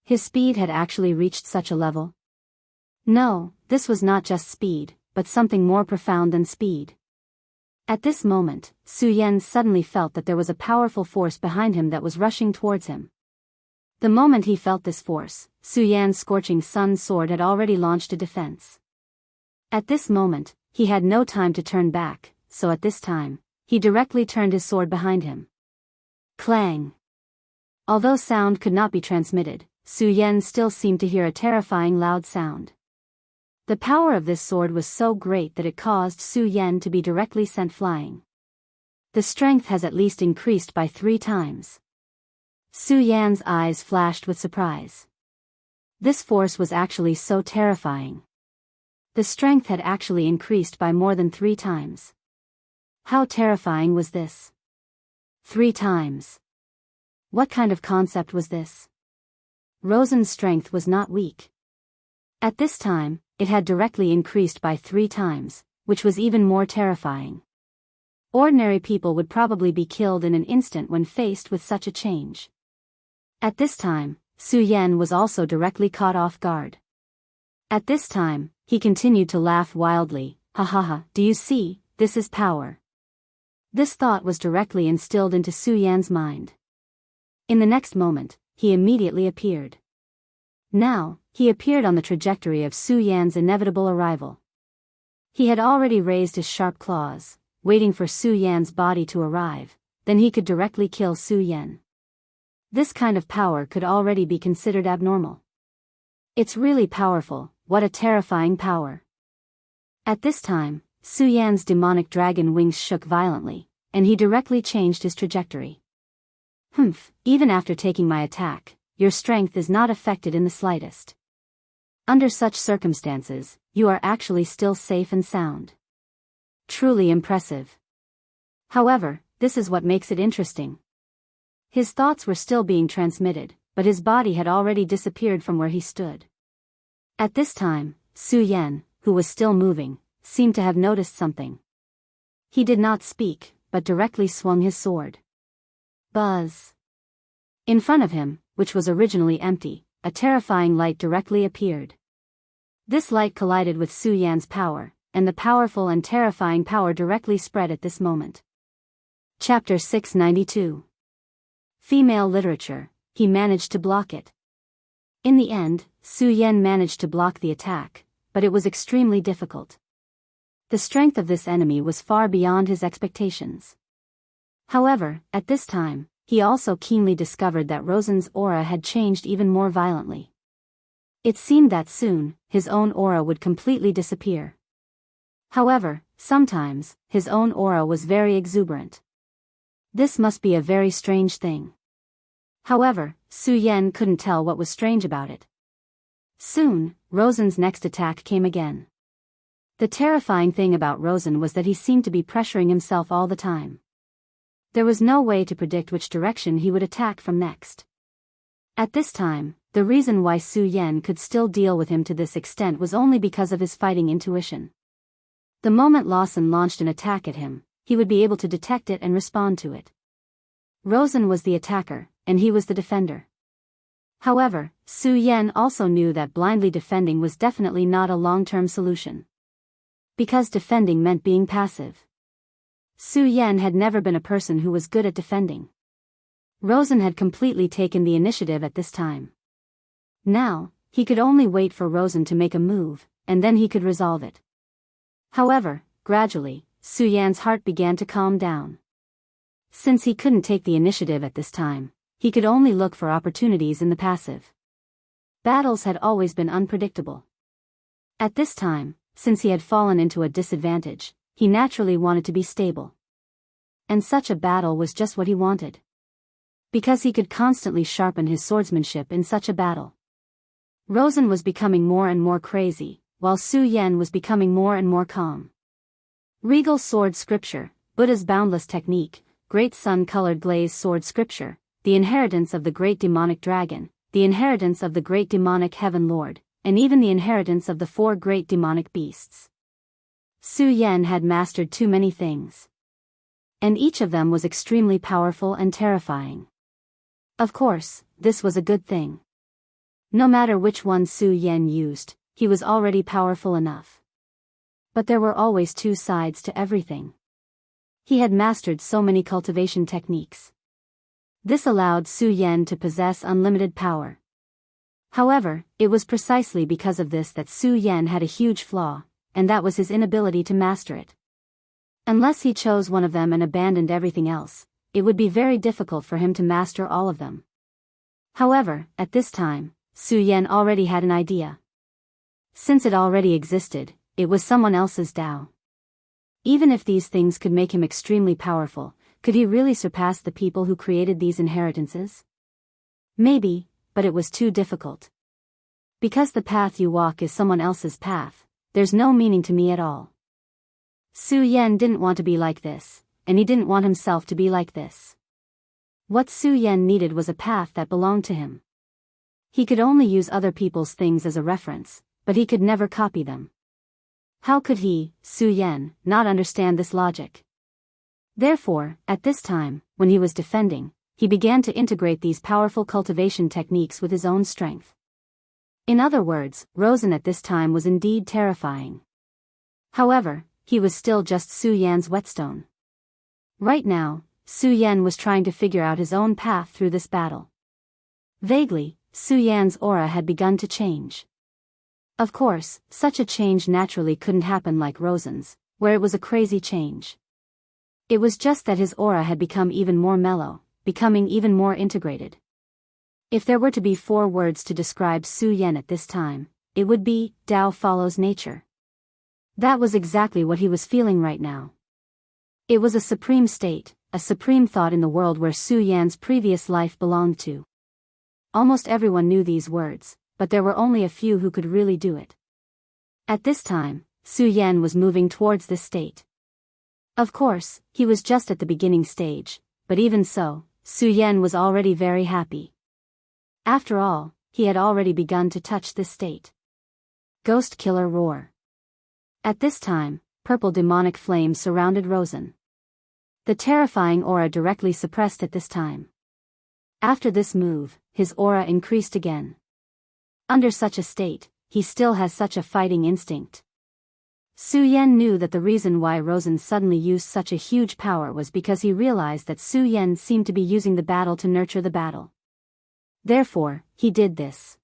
Speaker 1: His speed had actually reached such a level. No, this was not just speed, but something more profound than speed. At this moment, Su Yan suddenly felt that there was a powerful force behind him that was rushing towards him. The moment he felt this force, Su Yan's scorching sun sword had already launched a defense. At this moment, he had no time to turn back, so at this time, he directly turned his sword behind him. Clang! Although sound could not be transmitted, Su Yan still seemed to hear a terrifying loud sound. The power of this sword was so great that it caused Su Yan to be directly sent flying. The strength has at least increased by 3 times. Su Yan's eyes flashed with surprise. This force was actually so terrifying. The strength had actually increased by more than 3 times. How terrifying was this? 3 times. What kind of concept was this? Rosen's strength was not weak. At this time, it had directly increased by 3 times, which was even more terrifying. Ordinary people would probably be killed in an instant when faced with such a change. At this time, Su Yan was also directly caught off guard. At this time, he continued to laugh wildly. Ha ha ha, do you see, this is power. This thought was directly instilled into Su Yan's mind. In the next moment, he immediately appeared. Now, he appeared on the trajectory of Su Yan's inevitable arrival. He had already raised his sharp claws, waiting for Su Yan's body to arrive, then he could directly kill Su Yan. This kind of power could already be considered abnormal. It's really powerful, what a terrifying power. At this time, Su Yan's demonic dragon wings shook violently, and he directly changed his trajectory. Even after taking my attack, your strength is not affected in the slightest. Under such circumstances, you are actually still safe and sound. Truly impressive. However, this is what makes it interesting. His thoughts were still being transmitted, but his body had already disappeared from where he stood. At this time, Su Yan, who was still moving, seemed to have noticed something. He did not speak, but directly swung his sword. Buzz. In front of him, which was originally empty, a terrifying light directly appeared. This light collided with Su Yan's power, and the powerful and terrifying power directly spread at this moment. Chapter 692. Female Literature, he managed to block it. In the end, Su Yan managed to block the attack, but it was extremely difficult. The strength of this enemy was far beyond his expectations. However, at this time, he also keenly discovered that Rosen's aura had changed even more violently. It seemed that soon, his own aura would completely disappear. However, sometimes, his own aura was very exuberant. This must be a very strange thing. However, Su Yan couldn't tell what was strange about it. Soon, Rosen's next attack came again. The terrifying thing about Rosen was that he seemed to be pressuring himself all the time. There was no way to predict which direction he would attack from next. At this time, the reason why Su Yan could still deal with him to this extent was only because of his fighting intuition. The moment Lawson launched an attack at him, he would be able to detect it and respond to it. Rosen was the attacker, and he was the defender. However, Su Yan also knew that blindly defending was definitely not a long-term solution. Because defending meant being passive. Su Yan had never been a person who was good at defending. Rosen had completely taken the initiative at this time. Now, he could only wait for Rosen to make a move, and then he could resolve it. However, gradually, Su Yan's heart began to calm down. Since he couldn't take the initiative at this time, he could only look for opportunities in the passive. Battles had always been unpredictable. At this time, since he had fallen into a disadvantage, he naturally wanted to be stable. And such a battle was just what he wanted. Because he could constantly sharpen his swordsmanship in such a battle. Rosen was becoming more and more crazy, while Su Yan was becoming more and more calm. Regal Sword Scripture, Buddha's Boundless Technique, Great Sun-Colored Glaze Sword Scripture, the inheritance of the Great Demonic Dragon, the inheritance of the Great Demonic Heaven Lord, and even the inheritance of the 4 Great Demonic Beasts. Su Yan had mastered too many things. And each of them was extremely powerful and terrifying. Of course, this was a good thing. No matter which one Su Yan used, he was already powerful enough. But there were always 2 sides to everything. He had mastered so many cultivation techniques. This allowed Su Yan to possess unlimited power. However, it was precisely because of this that Su Yan had a huge flaw, and that was his inability to master it. Unless he chose one of them and abandoned everything else, it would be very difficult for him to master all of them. However, at this time, Su Yan already had an idea. Since it already existed, it was someone else's Tao. Even if these things could make him extremely powerful, could he really surpass the people who created these inheritances? Maybe, but it was too difficult. Because the path you walk is someone else's path, there's no meaning to me at all. Su Yan didn't want to be like this, and he didn't want himself to be like this. What Su Yan needed was a path that belonged to him. He could only use other people's things as a reference, but he could never copy them. How could he, Su Yan, not understand this logic? Therefore, at this time, when he was defending, he began to integrate these powerful cultivation techniques with his own strength. In other words, Rosen at this time was indeed terrifying. However, he was still just Su Yan's whetstone. Right now, Su Yan was trying to figure out his own path through this battle. Vaguely, Su Yan's aura had begun to change. Of course, such a change naturally couldn't happen like Rosen's, where it was a crazy change. It was just that his aura had become even more mellow, becoming even more integrated. If there were to be 4 words to describe Su Yan at this time, it would be, Tao follows nature. That was exactly what he was feeling right now. It was a supreme state, a supreme thought in the world where Su Yan's previous life belonged to. Almost everyone knew these words, but there were only a few who could really do it. At this time, Su Yan was moving towards this state. Of course, he was just at the beginning stage, but even so, Su Yan was already very happy. After all, he had already begun to touch this state. Ghost Killer Roar. At this time, purple demonic flames surrounded Rosen. The terrifying aura directly suppressed at this time. After this move, his aura increased again. Under such a state, he still has such a fighting instinct. Su Yan knew that the reason why Rosen suddenly used such a huge power was because he realized that Su Yan seemed to be using the battle to nurture the battle. Therefore, he did this.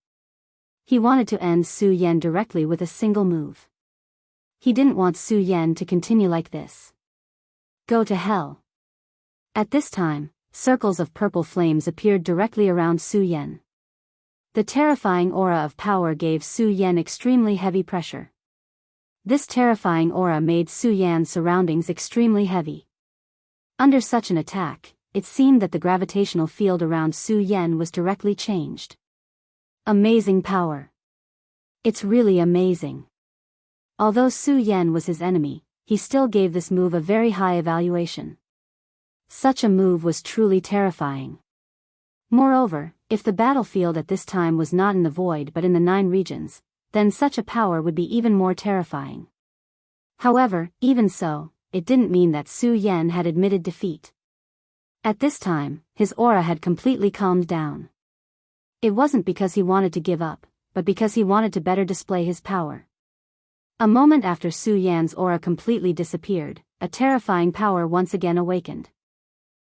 Speaker 1: He wanted to end Su Yan directly with a single move. He didn't want Su Yan to continue like this. Go to hell. At this time, circles of purple flames appeared directly around Su Yan. The terrifying aura of power gave Su Yan extremely heavy pressure. This terrifying aura made Su Yan's surroundings extremely heavy. Under such an attack, it seemed that the gravitational field around Su Yan was directly changed. Amazing power. It's really amazing. Although Su Yan was his enemy, he still gave this move a very high evaluation. Such a move was truly terrifying. Moreover, if the battlefield at this time was not in the void but in the 9 regions, then such a power would be even more terrifying. However, even so, it didn't mean that Su Yan had admitted defeat. At this time, his aura had completely calmed down. It wasn't because he wanted to give up, but because he wanted to better display his power. A moment after Su Yan's aura completely disappeared, a terrifying power once again awakened.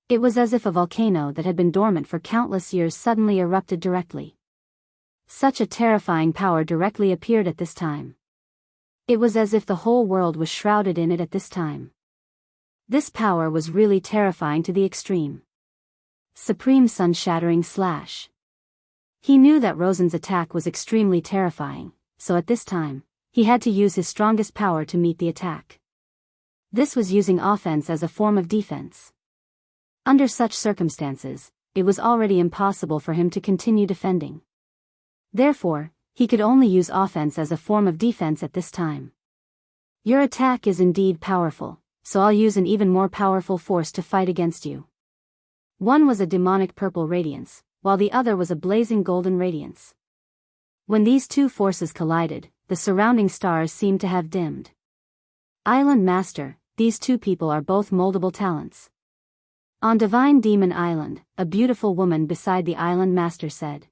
Speaker 1: It was as if a volcano that had been dormant for countless years suddenly erupted directly. Such a terrifying power directly appeared at this time. It was as if the whole world was shrouded in it at this time. This power was really terrifying to the extreme. Supreme Sun-Shattering Slash. He knew that Rosen's attack was extremely terrifying, so at this time, he had to use his strongest power to meet the attack. This was using offense as a form of defense. Under such circumstances, it was already impossible for him to continue defending. Therefore, he could only use offense as a form of defense at this time. Your attack is indeed powerful, so I'll use an even more powerful force to fight against you. One was a demonic purple radiance, while the other was a blazing golden radiance. When these two forces collided, the surrounding stars seemed to have dimmed. Island Master, these two people are both moldable talents. On Divine Demon Island, a beautiful woman beside the Island Master said.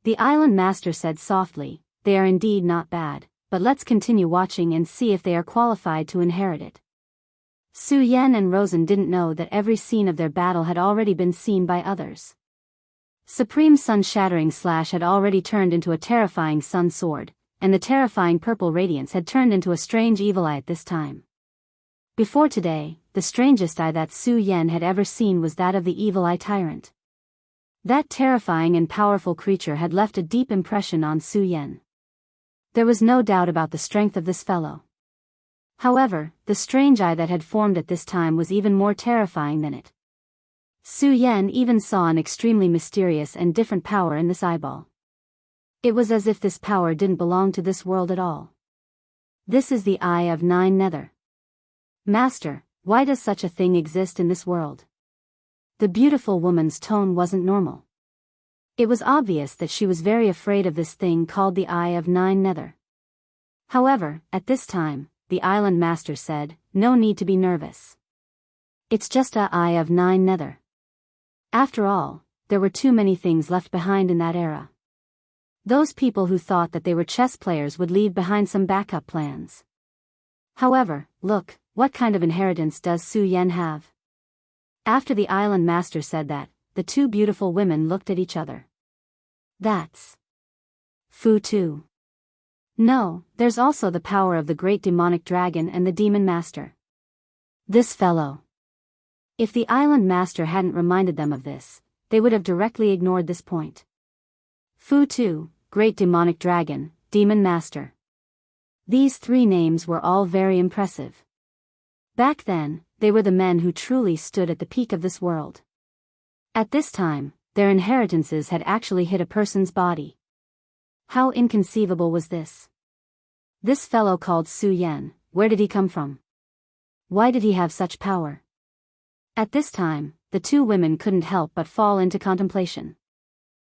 Speaker 1: The Island Master said softly, they are indeed not bad, but let's continue watching and see if they are qualified to inherit it. Su Yan and Rosen didn't know that every scene of their battle had already been seen by others. Supreme Sun-Shattering Slash had already turned into a terrifying sun sword, and the terrifying purple radiance had turned into a strange evil eye at this time. Before today, the strangest eye that Su Yan had ever seen was that of the evil eye tyrant. That terrifying and powerful creature had left a deep impression on Su Yan. There was no doubt about the strength of this fellow. However, the strange eye that had formed at this time was even more terrifying than it. Su Yan even saw an extremely mysterious and different power in this eyeball. It was as if this power didn't belong to this world at all. This is the Eye of 9 Nether. Master, why does such a thing exist in this world? The beautiful woman's tone wasn't normal. It was obvious that she was very afraid of this thing called the Eye of 9 Nether. However, at this time, the Island Master said, no need to be nervous. It's just a Eye of 9 Nether. After all, there were too many things left behind in that era. Those people who thought that they were chess players would leave behind some backup plans. However, look, what kind of inheritance does Su Yan have? After the island master said that, the two beautiful women looked at each other. That's Fu too. No, there's also the power of the great demonic dragon and the demon master. This fellow. If the island master hadn't reminded them of this, they would have directly ignored this point. Fu too, great demonic dragon, demon master. These three names were all very impressive. Back then, they were the men who truly stood at the peak of this world. At this time, their inheritances had actually hit a person's body. How inconceivable was this? This fellow called Su Yan, where did he come from? Why did he have such power? At this time, the two women couldn't help but fall into contemplation.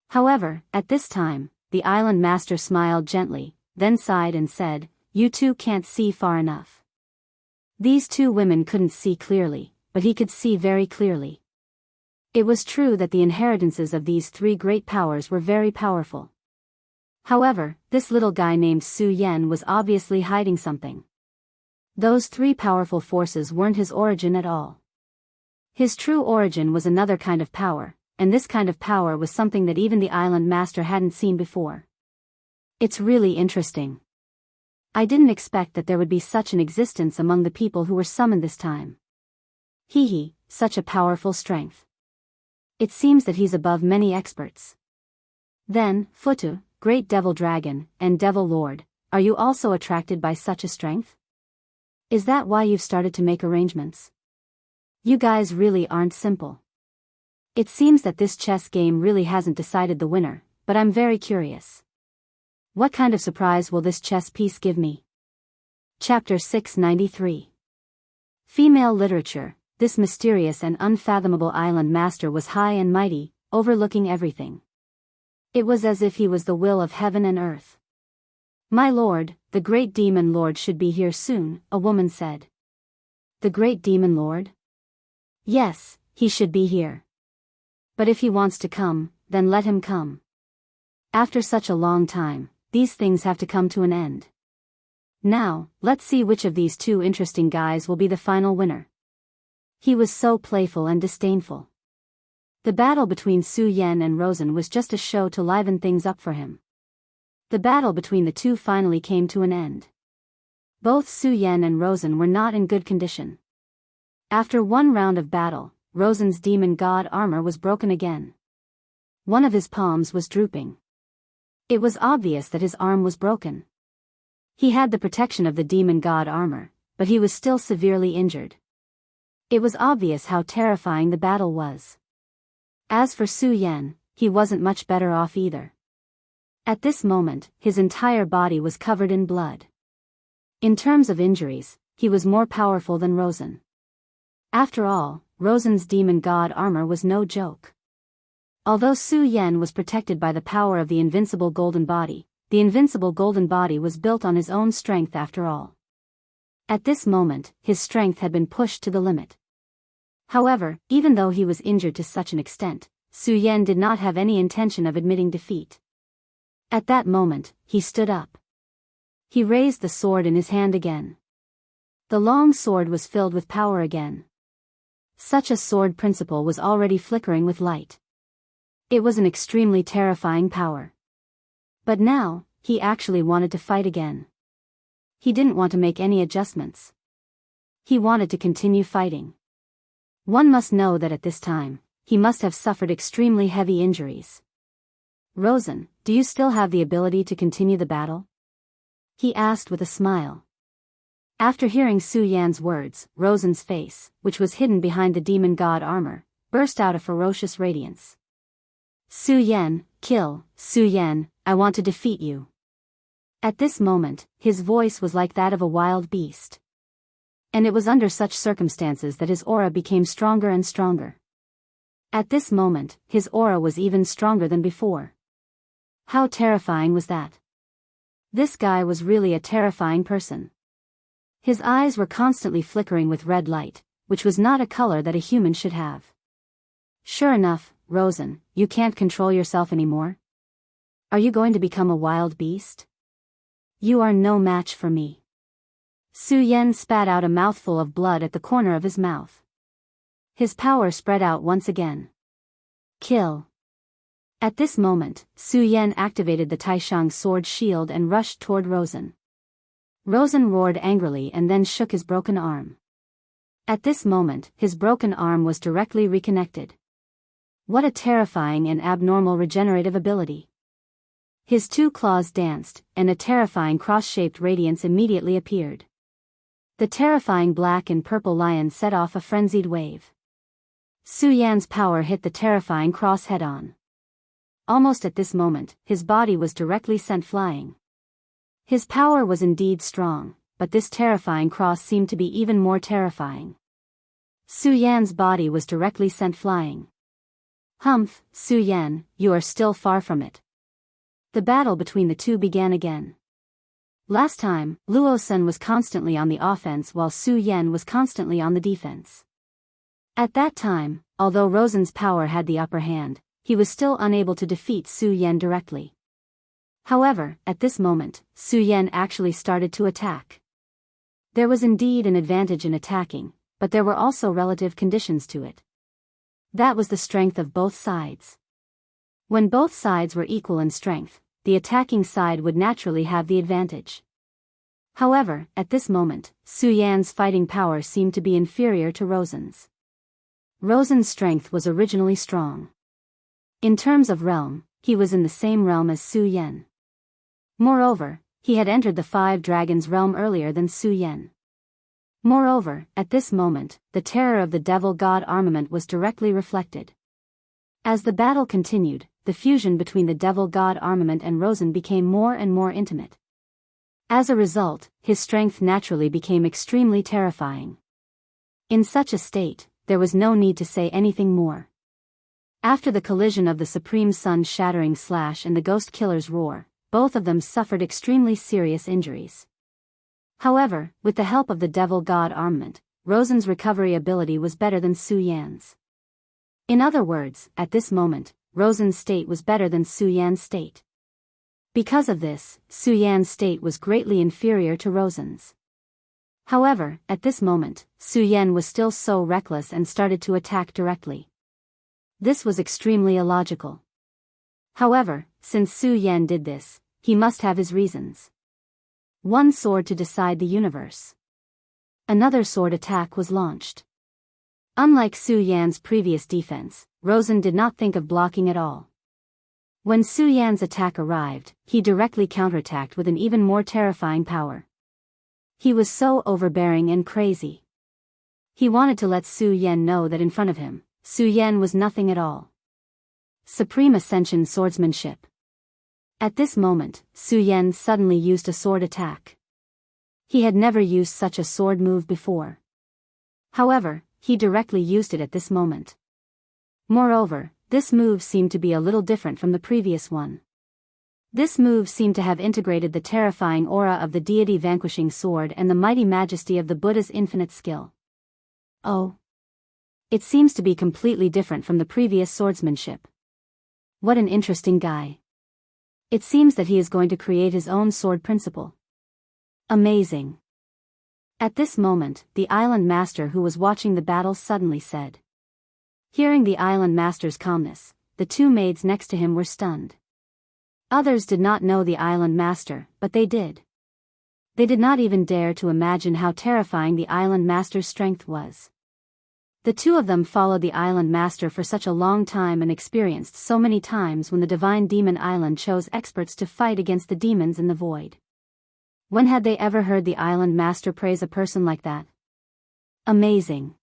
Speaker 1: However, at this time, the island master smiled gently, then sighed and said, "You two can't see far enough." These two women couldn't see clearly, but he could see very clearly. It was true that the inheritances of these three great powers were very powerful. However, this little guy named Su Yan was obviously hiding something. Those three powerful forces weren't his origin at all. His true origin was another kind of power, and this kind of power was something that even the island master hadn't seen before. It's really interesting. I didn't expect that there would be such an existence among the people who were summoned this time. Hee, such a powerful strength. It seems that he's above many experts. Then, Futu, great devil dragon, and devil lord, are you also attracted by such a strength? Is that why you've started to make arrangements? You guys really aren't simple. It seems that this chess game really hasn't decided the winner, but I'm very curious. What kind of surprise will this chess piece give me? Chapter 693. Female literature. This mysterious and unfathomable island master was high and mighty, overlooking everything. It was as if he was the will of heaven and earth. "My lord, the great demon lord should be here soon," a woman said. The great demon lord? Yes, he should be here. But if he wants to come, then let him come. After such a long time, these things have to come to an end. Now, let's see which of these two interesting guys will be the final winner. He was so playful and disdainful. The battle between Su Yan and Rosen was just a show to liven things up for him. The battle between the two finally came to an end. Both Su Yan and Rosen were not in good condition. After one round of battle, Rosen's demon god armor was broken again. One of his palms was drooping. It was obvious that his arm was broken. He had the protection of the demon god armor, but he was still severely injured. It was obvious how terrifying the battle was. As for Su Yan, he wasn't much better off either. At this moment, his entire body was covered in blood. In terms of injuries, he was more powerful than Rosen. After all, Rosen's demon god armor was no joke. Although Su Yan was protected by the power of the invincible golden body, the invincible golden body was built on his own strength after all. At this moment, his strength had been pushed to the limit. However, even though he was injured to such an extent, Su Yan did not have any intention of admitting defeat. At that moment, he stood up. He raised the sword in his hand again. The long sword was filled with power again. Such a sword principle was already flickering with light. It was an extremely terrifying power. But now, he actually wanted to fight again. He didn't want to make any adjustments. He wanted to continue fighting. One must know that at this time, he must have suffered extremely heavy injuries. "Rosen, do you still have the ability to continue the battle?" he asked with a smile. After hearing Su Yan's words, Rosen's face, which was hidden behind the demon god armor, burst out a ferocious radiance. "Su Yan, kill, Su Yan, I want to defeat you." At this moment, his voice was like that of a wild beast. And it was under such circumstances that his aura became stronger and stronger. At this moment, his aura was even stronger than before. How terrifying was that? This guy was really a terrifying person. His eyes were constantly flickering with red light, which was not a color that a human should have. "Sure enough, Rosen, you can't control yourself anymore? Are you going to become a wild beast? You are no match for me." Su Yan spat out a mouthful of blood at the corner of his mouth. His power spread out once again. Kill. At this moment, Su Yan activated the Taishang sword shield and rushed toward Rosen. Rosen roared angrily and then shook his broken arm. At this moment, his broken arm was directly reconnected. What a terrifying and abnormal regenerative ability. His two claws danced, and a terrifying cross-shaped radiance immediately appeared. The terrifying black and purple lion set off a frenzied wave. Su Yan's power hit the terrifying cross head-on. Almost at this moment, his body was directly sent flying. His power was indeed strong, but this terrifying cross seemed to be even more terrifying. Su Yan's body was directly sent flying. Humph, Su Yan, you are still far from it. The battle between the two began again. Last time, Luo Sun was constantly on the offense while Su Yan was constantly on the defense. At that time, although Rosen's power had the upper hand, he was still unable to defeat Su Yan directly. However, at this moment, Su Yan actually started to attack. There was indeed an advantage in attacking, but there were also relative conditions to it. That was the strength of both sides. When both sides were equal in strength, the attacking side would naturally have the advantage. However, at this moment, Su Yan's fighting power seemed to be inferior to Rosen's. Rosen's strength was originally strong. In terms of realm, he was in the same realm as Su Yan. Moreover, he had entered the Five Dragons realm earlier than Su Yan. Moreover, at this moment, the terror of the devil god armament was directly reflected. As the battle continued, the fusion between the devil god armament and Rosen became more and more intimate. As a result, his strength naturally became extremely terrifying. In such a state, there was no need to say anything more. After the collision of the Supreme Sun shattering slash and the Ghost Killer's roar, both of them suffered extremely serious injuries. However, with the help of the devil god armament, Rosen's recovery ability was better than Su Yan's. In other words, at this moment, Rosen's state was better than Su Yan's state. Because of this, Su Yan's state was greatly inferior to Rosen's. However, at this moment, Su Yan was still so reckless and started to attack directly. This was extremely illogical. However, since Su Yan did this, he must have his reasons. One sword to decide the universe. Another sword attack was launched. Unlike Su Yan's previous defense, Rosen did not think of blocking at all. When Su Yan's attack arrived, he directly counterattacked with an even more terrifying power. He was so overbearing and crazy. He wanted to let Su Yan know that in front of him, Su Yan was nothing at all. Supreme Ascension Swordsmanship. At this moment, Su Yan suddenly used a sword attack. He had never used such a sword move before. However, he directly used it at this moment. Moreover, this move seemed to be a little different from the previous one. This move seemed to have integrated the terrifying aura of the deity vanquishing sword and the mighty majesty of the Buddha's infinite skill. Oh. It seems to be completely different from the previous swordsmanship. What an interesting guy. It seems that he is going to create his own sword principle. Amazing. At this moment, the island master who was watching the battle suddenly said. Hearing the island master's calmness, the two maids next to him were stunned. Others did not know the island master, but they did. They did not even dare to imagine how terrifying the island master's strength was. The two of them followed the island master for such a long time and experienced so many times when the divine demon island chose experts to fight against the demons in the void. When had they ever heard the island master praise a person like that? Amazing.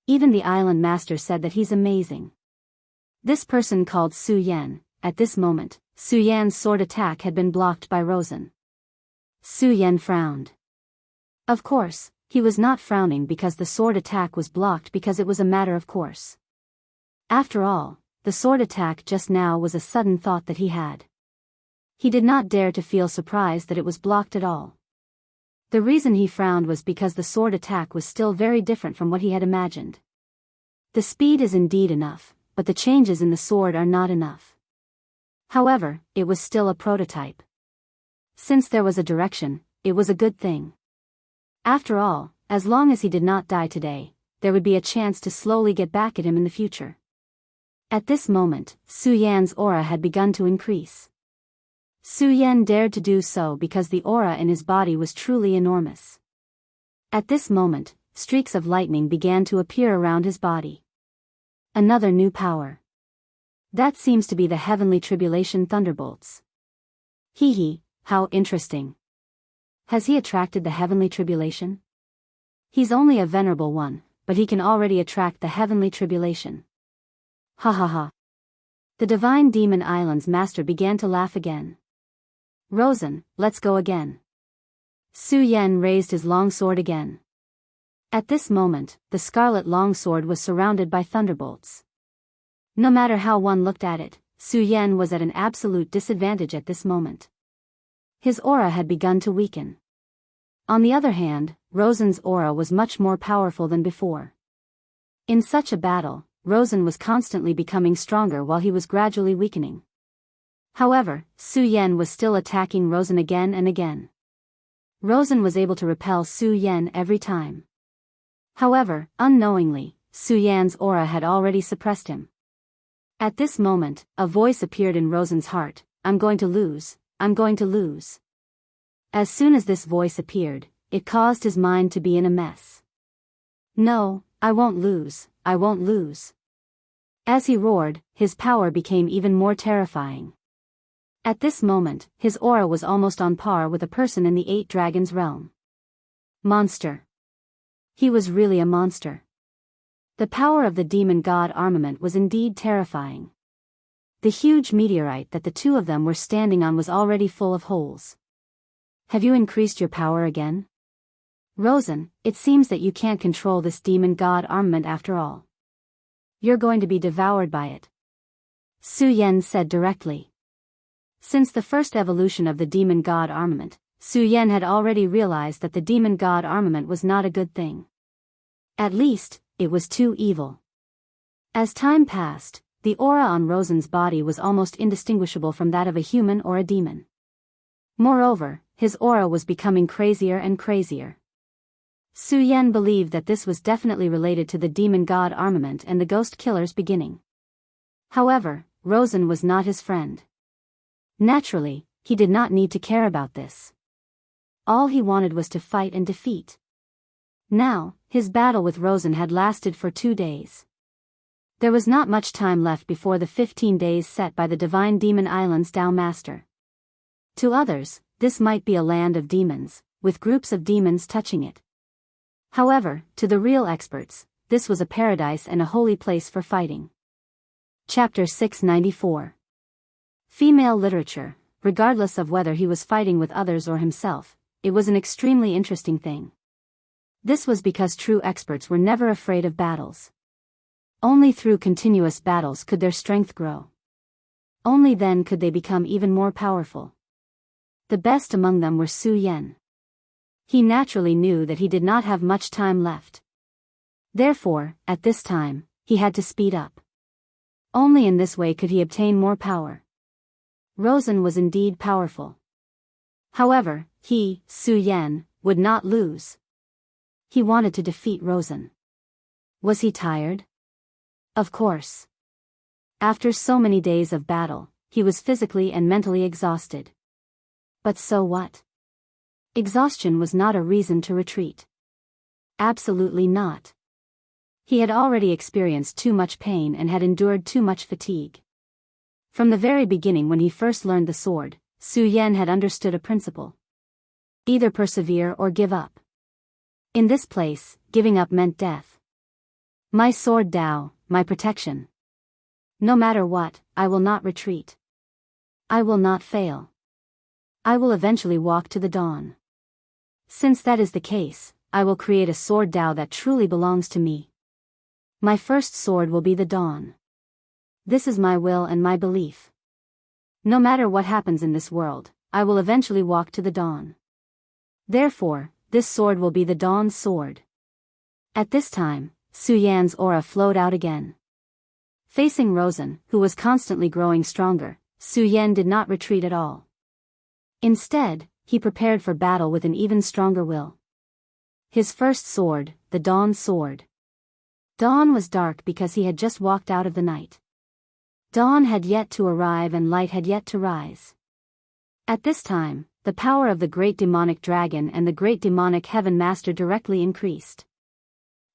Speaker 1: Even the island master said that he's amazing. This person called Su Yan. At this moment, Su Yan's sword attack had been blocked by Rosen. Su Yan frowned. Of course, he was not frowning because the sword attack was blocked because it was a matter of course. After all, the sword attack just now was a sudden thought that he had. He did not dare to feel surprised that it was blocked at all. The reason he frowned was because the sword attack was still very different from what he had imagined. The speed is indeed enough, but the changes in the sword are not enough. However, it was still a prototype. Since there was a direction, it was a good thing. After all, as long as he did not die today, there would be a chance to slowly get back at him in the future. At this moment, Su Yan's aura had begun to increase. Su Yan dared to do so because the aura in his body was truly enormous. At this moment, streaks of lightning began to appear around his body. Another new power. That seems to be the heavenly tribulation thunderbolts. Hee, how interesting. Has he attracted the heavenly tribulation? He's only a venerable one, but he can already attract the heavenly tribulation. Ha ha ha. The divine demon island's master began to laugh again. Rosen, let's go again. Su Yan raised his long sword again. At this moment, the scarlet longsword was surrounded by thunderbolts. No matter how one looked at it, Su Yan was at an absolute disadvantage at this moment. His aura had begun to weaken. On the other hand, Rosen's aura was much more powerful than before. In such a battle, Rosen was constantly becoming stronger while he was gradually weakening. However, Su Yan was still attacking Rosen again and again. Rosen was able to repel Su Yan every time. However, unknowingly, Su Yan's aura had already suppressed him. At this moment, a voice appeared in Rosen's heart, I'm going to lose, I'm going to lose. As soon as this voice appeared, it caused his mind to be in a mess. No, I won't lose, I won't lose. As he roared, his power became even more terrifying. At this moment, his aura was almost on par with a person in the 8 Dragons realm. Monster. He was really a monster. The power of the demon god armament was indeed terrifying. The huge meteorite that the two of them were standing on was already full of holes. Have you increased your power again? Rosen, it seems that you can't control this demon god armament after all. You're going to be devoured by it. Su Yan said directly. Since the first evolution of the demon god armament, Su Yan had already realized that the demon god armament was not a good thing. At least, it was too evil. As time passed, the aura on Rosen's body was almost indistinguishable from that of a human or a demon. Moreover, his aura was becoming crazier and crazier. Su Yan believed that this was definitely related to the demon god armament and the ghost killer's beginning. However, Rosen was not his friend. Naturally, he did not need to care about this. All he wanted was to fight and defeat. Now, his battle with Rosen had lasted for 2 days. There was not much time left before the 15 days set by the divine demon island's Tao master. To others, this might be a land of demons, with groups of demons touching it. However, to the real experts, this was a paradise and a holy place for fighting. Chapter 694. Female literature, regardless of whether he was fighting with others or himself, it was an extremely interesting thing. This was because true experts were never afraid of battles. Only through continuous battles could their strength grow. Only then could they become even more powerful. The best among them were Su Yan. He naturally knew that he did not have much time left. Therefore, at this time, he had to speed up. Only in this way could he obtain more power. Rosen was indeed powerful. However, he, Su Yan, would not lose. He wanted to defeat Rosen. Was he tired? Of course. After so many days of battle, he was physically and mentally exhausted. But so what? Exhaustion was not a reason to retreat. Absolutely not. He had already experienced too much pain and had endured too much fatigue. From the very beginning when he first learned the sword, Su Yan had understood a principle. Either persevere or give up. In this place, giving up meant death. My sword Tao, my protection. No matter what, I will not retreat. I will not fail. I will eventually walk to the dawn. Since that is the case, I will create a sword Tao that truly belongs to me. My first sword will be the dawn. This is my will and my belief. No matter what happens in this world, I will eventually walk to the dawn. Therefore, this sword will be the dawn's sword. At this time, Su Yan's aura flowed out again. Facing Rosen, who was constantly growing stronger, Su Yan did not retreat at all. Instead, he prepared for battle with an even stronger will. His first sword, the Dawn Sword. Dawn was dark because he had just walked out of the night. Dawn had yet to arrive and light had yet to rise. At this time, the power of the great demonic dragon and the great demonic heaven master directly increased.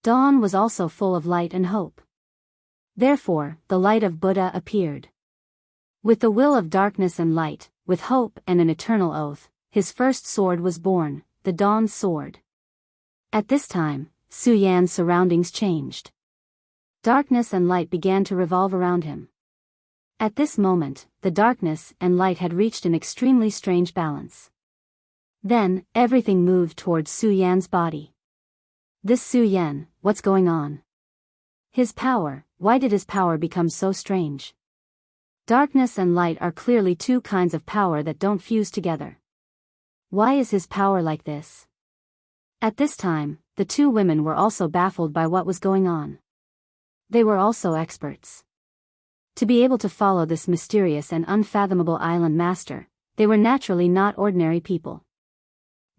Speaker 1: Dawn was also full of light and hope. Therefore, the light of Buddha appeared. With the will of darkness and light, with hope and an eternal oath, his first sword was born, the Dawn's sword. At this time, Su Yan's surroundings changed. Darkness and light began to revolve around him. At this moment, the darkness and light had reached an extremely strange balance. Then, everything moved towards Su Yan's body. This Su Yan, what's going on? His power, why did his power become so strange? Darkness and light are clearly two kinds of power that don't fuse together. Why is his power like this? At this time, the two women were also baffled by what was going on. They were also experts. To be able to follow this mysterious and unfathomable island master, they were naturally not ordinary people.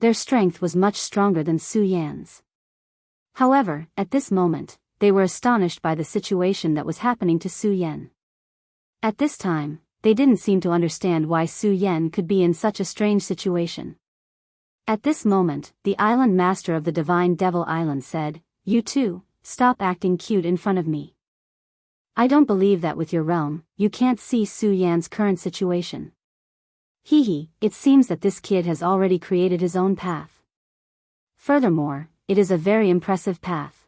Speaker 1: Their strength was much stronger than Su Yan's. However, at this moment, they were astonished by the situation that was happening to Su Yan. At this time, they didn't seem to understand why Su Yan could be in such a strange situation. At this moment, the island master of the Divine Devil Island said, "You two, stop acting cute in front of me. I don't believe that with your realm, you can't see Su Yan's current situation. It seems that this kid has already created his own path. Furthermore, it is a very impressive path.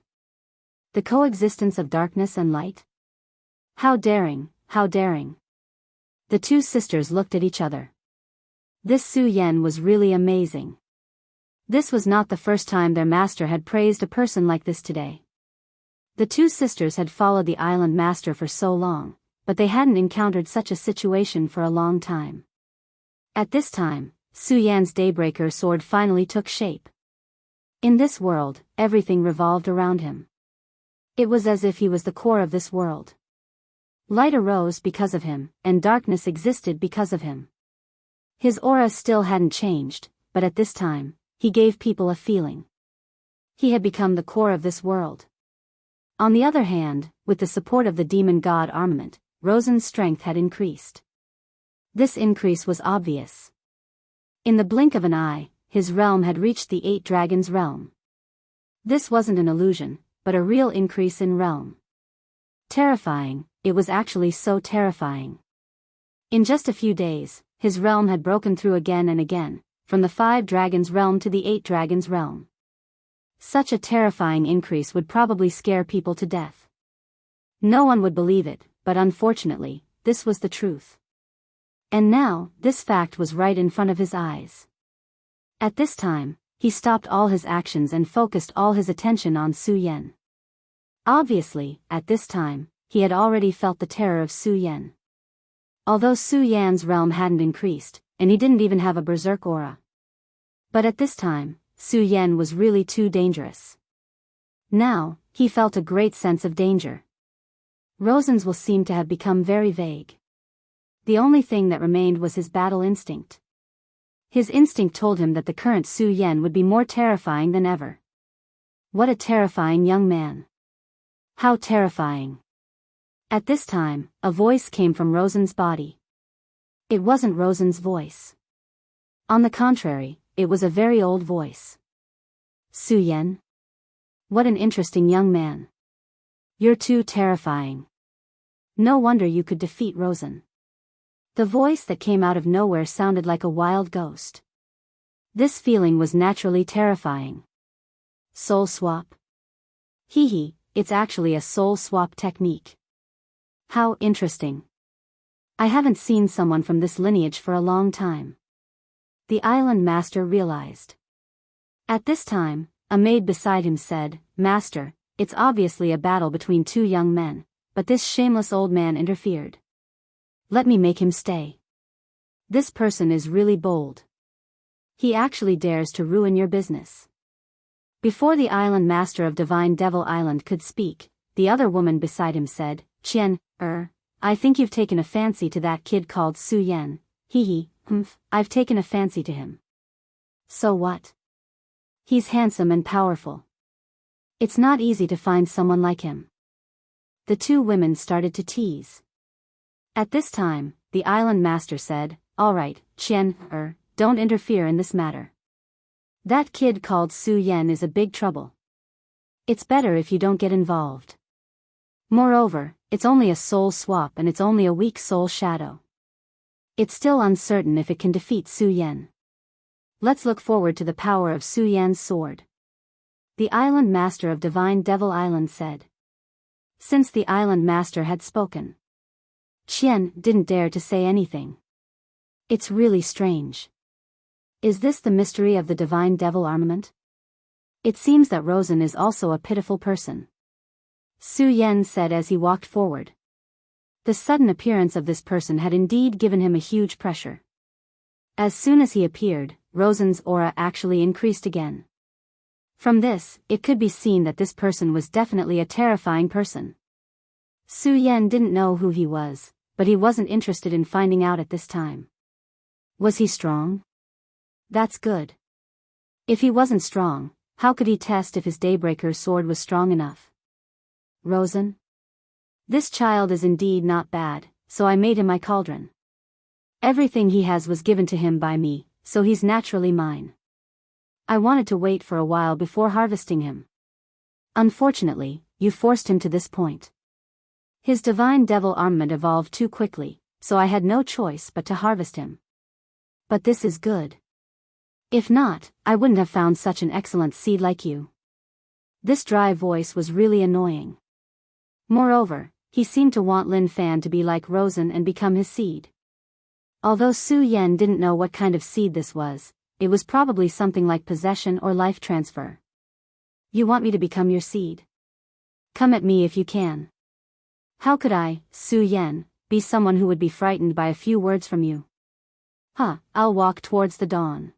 Speaker 1: The coexistence of darkness and light? How daring, how daring." The two sisters looked at each other. This Su Yan was really amazing. This was not the first time their master had praised a person like this today. The two sisters had followed the island master for so long, but they hadn't encountered such a situation for a long time. At this time, Su Yan's Daybreaker sword finally took shape. In this world, everything revolved around him. It was as if he was the core of this world. Light arose because of him, and darkness existed because of him. His aura still hadn't changed, but at this time, he gave people a feeling. He had become the core of this world. On the other hand, with the support of the demon god armament, Rosen's strength had increased. This increase was obvious. In the blink of an eye, his realm had reached the 8 dragons realm. This wasn't an illusion, but a real increase in realm. Terrifying, it was actually so terrifying. In just a few days, his realm had broken through again and again, from the 5 dragons realm to the 8 dragons realm. Such a terrifying increase would probably scare people to death. No one would believe it, but unfortunately, this was the truth. And now, this fact was right in front of his eyes. At this time, he stopped all his actions and focused all his attention on Su Yan. Obviously, at this time, he had already felt the terror of Su Yan. Although Su Yan's realm hadn't increased, and he didn't even have a berserk aura. But at this time, Su Yan was really too dangerous. Now, he felt a great sense of danger. Rosen's will seemed to have become very vague. The only thing that remained was his battle instinct. His instinct told him that the current Su Yan would be more terrifying than ever. What a terrifying young man. How terrifying. At this time, a voice came from Rosen's body. It wasn't Rosen's voice. On the contrary, it was a very old voice. "Su Yan? What an interesting young man. You're too terrifying. No wonder you could defeat Rosen." The voice that came out of nowhere sounded like a wild ghost. This feeling was naturally terrifying. Soul swap? It's actually a soul swap technique. How interesting. I haven't seen someone from this lineage for a long time. The island master realized. At this time, a maid beside him said, "Master, it's obviously a battle between 2 young men, but this shameless old man interfered. Let me make him stay. This person is really bold. He actually dares to ruin your business." Before the island master of Divine Devil Island could speak, the other woman beside him said, "Qian, I think you've taken a fancy to that kid called Su Yan. I've taken a fancy to him." "So what? He's handsome and powerful. It's not easy to find someone like him. The two women started to tease. At this time, the island master said, "All right, Qian, don't interfere in this matter. That kid called Su Yan is a big trouble. It's better if you don't get involved. Moreover, it's only a soul swap and it's only a weak soul shadow. It's still uncertain if it can defeat Su Yan. Let's look forward to the power of Su Yan's sword." The island master of Divine Devil Island said. Since the island master had spoken, Qian didn't dare to say anything. It's really strange. Is this the mystery of the Divine Devil armament? It seems that Rosen is also a pitiful person, Su Yan said as he walked forward. The sudden appearance of this person had indeed given him a huge pressure. As soon as he appeared, Rosen's aura actually increased again. From this, it could be seen that this person was definitely a terrifying person. Su Yan didn't know who he was, but he wasn't interested in finding out at this time. Was he strong? That's good. If he wasn't strong, how could he test if his Daybreaker's sword was strong enough? Rosen? This child is indeed not bad, so I made him my cauldron. Everything he has was given to him by me, so he's naturally mine. I wanted to wait for a while before harvesting him. Unfortunately, you forced him to this point. His Divine Devil armament evolved too quickly, so I had no choice but to harvest him. But this is good. If not, I wouldn't have found such an excellent seed like you. This dry voice was really annoying. Moreover, he seemed to want Lin Fan to be like Rosen and become his seed. Although Su Yan didn't know what kind of seed this was, it was probably something like possession or life transfer. You want me to become your seed? Come at me if you can. How could I, Su Yan, be someone who would be frightened by a few words from you? I'll walk towards the dawn.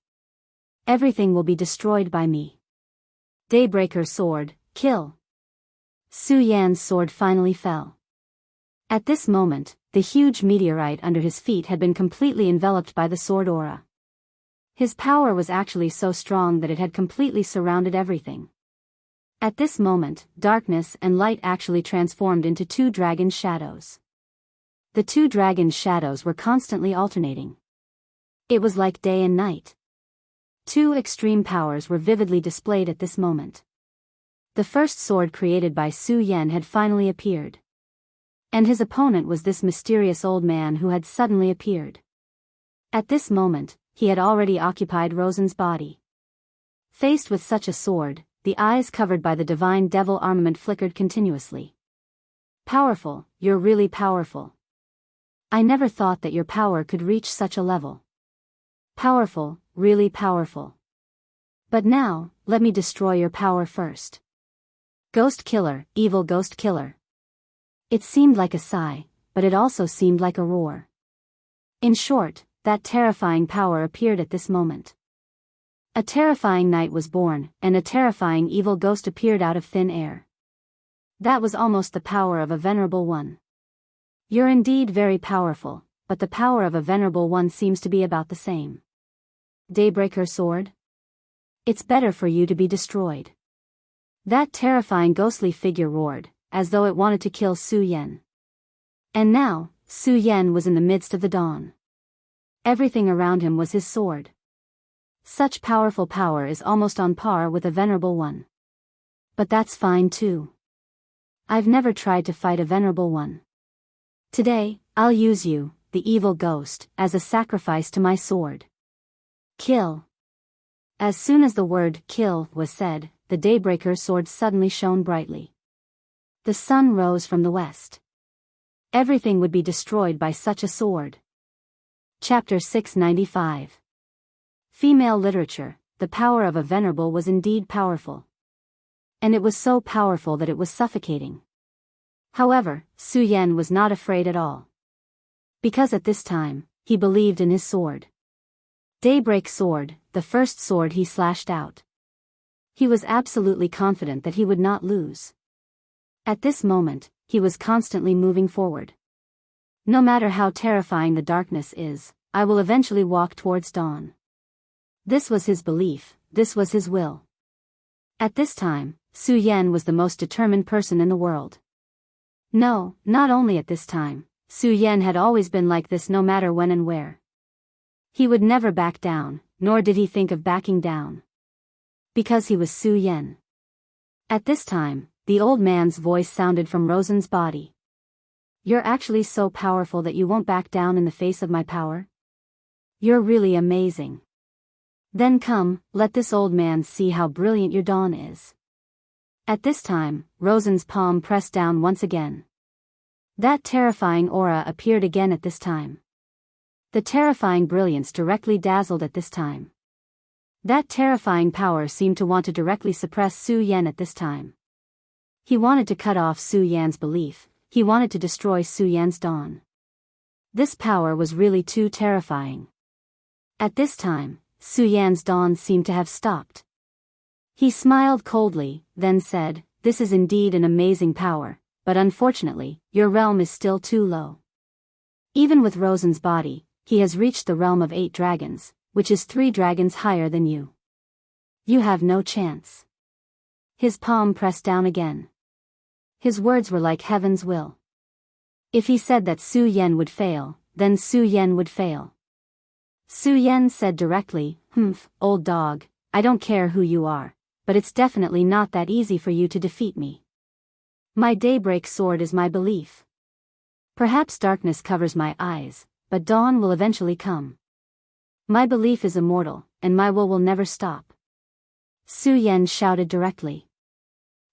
Speaker 1: Everything will be destroyed by me. Daybreaker sword, kill. Su Yan's sword finally fell. At this moment, the huge meteorite under his feet had been completely enveloped by the sword aura. His power was actually so strong that it had completely surrounded everything. At this moment, darkness and light actually transformed into two dragon shadows. The two dragon shadows were constantly alternating. It was like day and night. Two extreme powers were vividly displayed at this moment. The first sword created by Su Yan had finally appeared. And his opponent was this mysterious old man who had suddenly appeared. At this moment, he had already occupied Rosen's body. Faced with such a sword, the eyes covered by the Divine Devil armament flickered continuously. Powerful, you're really powerful. I never thought that your power could reach such a level. Powerful, really powerful. But now, let me destroy your power first. Ghost killer, evil ghost killer. It seemed like a sigh, but it also seemed like a roar. In short, that terrifying power appeared at this moment. A terrifying night was born, and a terrifying evil ghost appeared out of thin air. That was almost the power of a venerable one. You're indeed very powerful, but the power of a venerable one seems to be about the same. Daybreaker sword? It's better for you to be destroyed. That terrifying ghostly figure roared, as though it wanted to kill Su Yan. And now, Su Yan was in the midst of the dawn. Everything around him was his sword. Such powerful power is almost on par with a venerable one. But that's fine too. I've never tried to fight a venerable one. Today, I'll use you, the evil ghost, as a sacrifice to my sword. Kill. As soon as the word kill was said, the Daybreaker sword suddenly shone brightly. The sun rose from the west. Everything would be destroyed by such a sword. Chapter 695. Female literature, the power of a venerable was indeed powerful. And it was so powerful that it was suffocating. However, Su Yan was not afraid at all. Because at this time, he believed in his sword. Daybreak sword, the first sword he slashed out. He was absolutely confident that he would not lose. At this moment, he was constantly moving forward. No matter how terrifying the darkness is, I will eventually walk towards dawn. This was his belief, this was his will. At this time, Su Yan was the most determined person in the world. No, not only at this time, Su Yan had always been like this no matter when and where. He would never back down, nor did he think of backing down. Because he was Su Yan. At this time, the old man's voice sounded from Rosen's body. You're actually so powerful that you won't back down in the face of my power? You're really amazing. Then come, let this old man see how brilliant your dawn is. At this time, Rosen's palm pressed down once again. That terrifying aura appeared again at this time. The terrifying brilliance directly dazzled at this time. That terrifying power seemed to want to directly suppress Su Yan at this time. He wanted to cut off Su Yan's belief, he wanted to destroy Su Yan's dawn. This power was really too terrifying. At this time, Su Yan's dawn seemed to have stopped. He smiled coldly, then said, "This is indeed an amazing power, but unfortunately, your realm is still too low. Even with Rosen's body, he has reached the realm of 8 dragons, which is 3 dragons higher than you. You have no chance." His palm pressed down again. His words were like heaven's will. If he said that Su Yan would fail, then Su Yan would fail. Su Yan said directly, "Old dog, I don't care who you are, but it's definitely not that easy for you to defeat me. My daybreak sword is my belief. Perhaps darkness covers my eyes, but dawn will eventually come. My belief is immortal, and my will never stop." Su Yan shouted directly.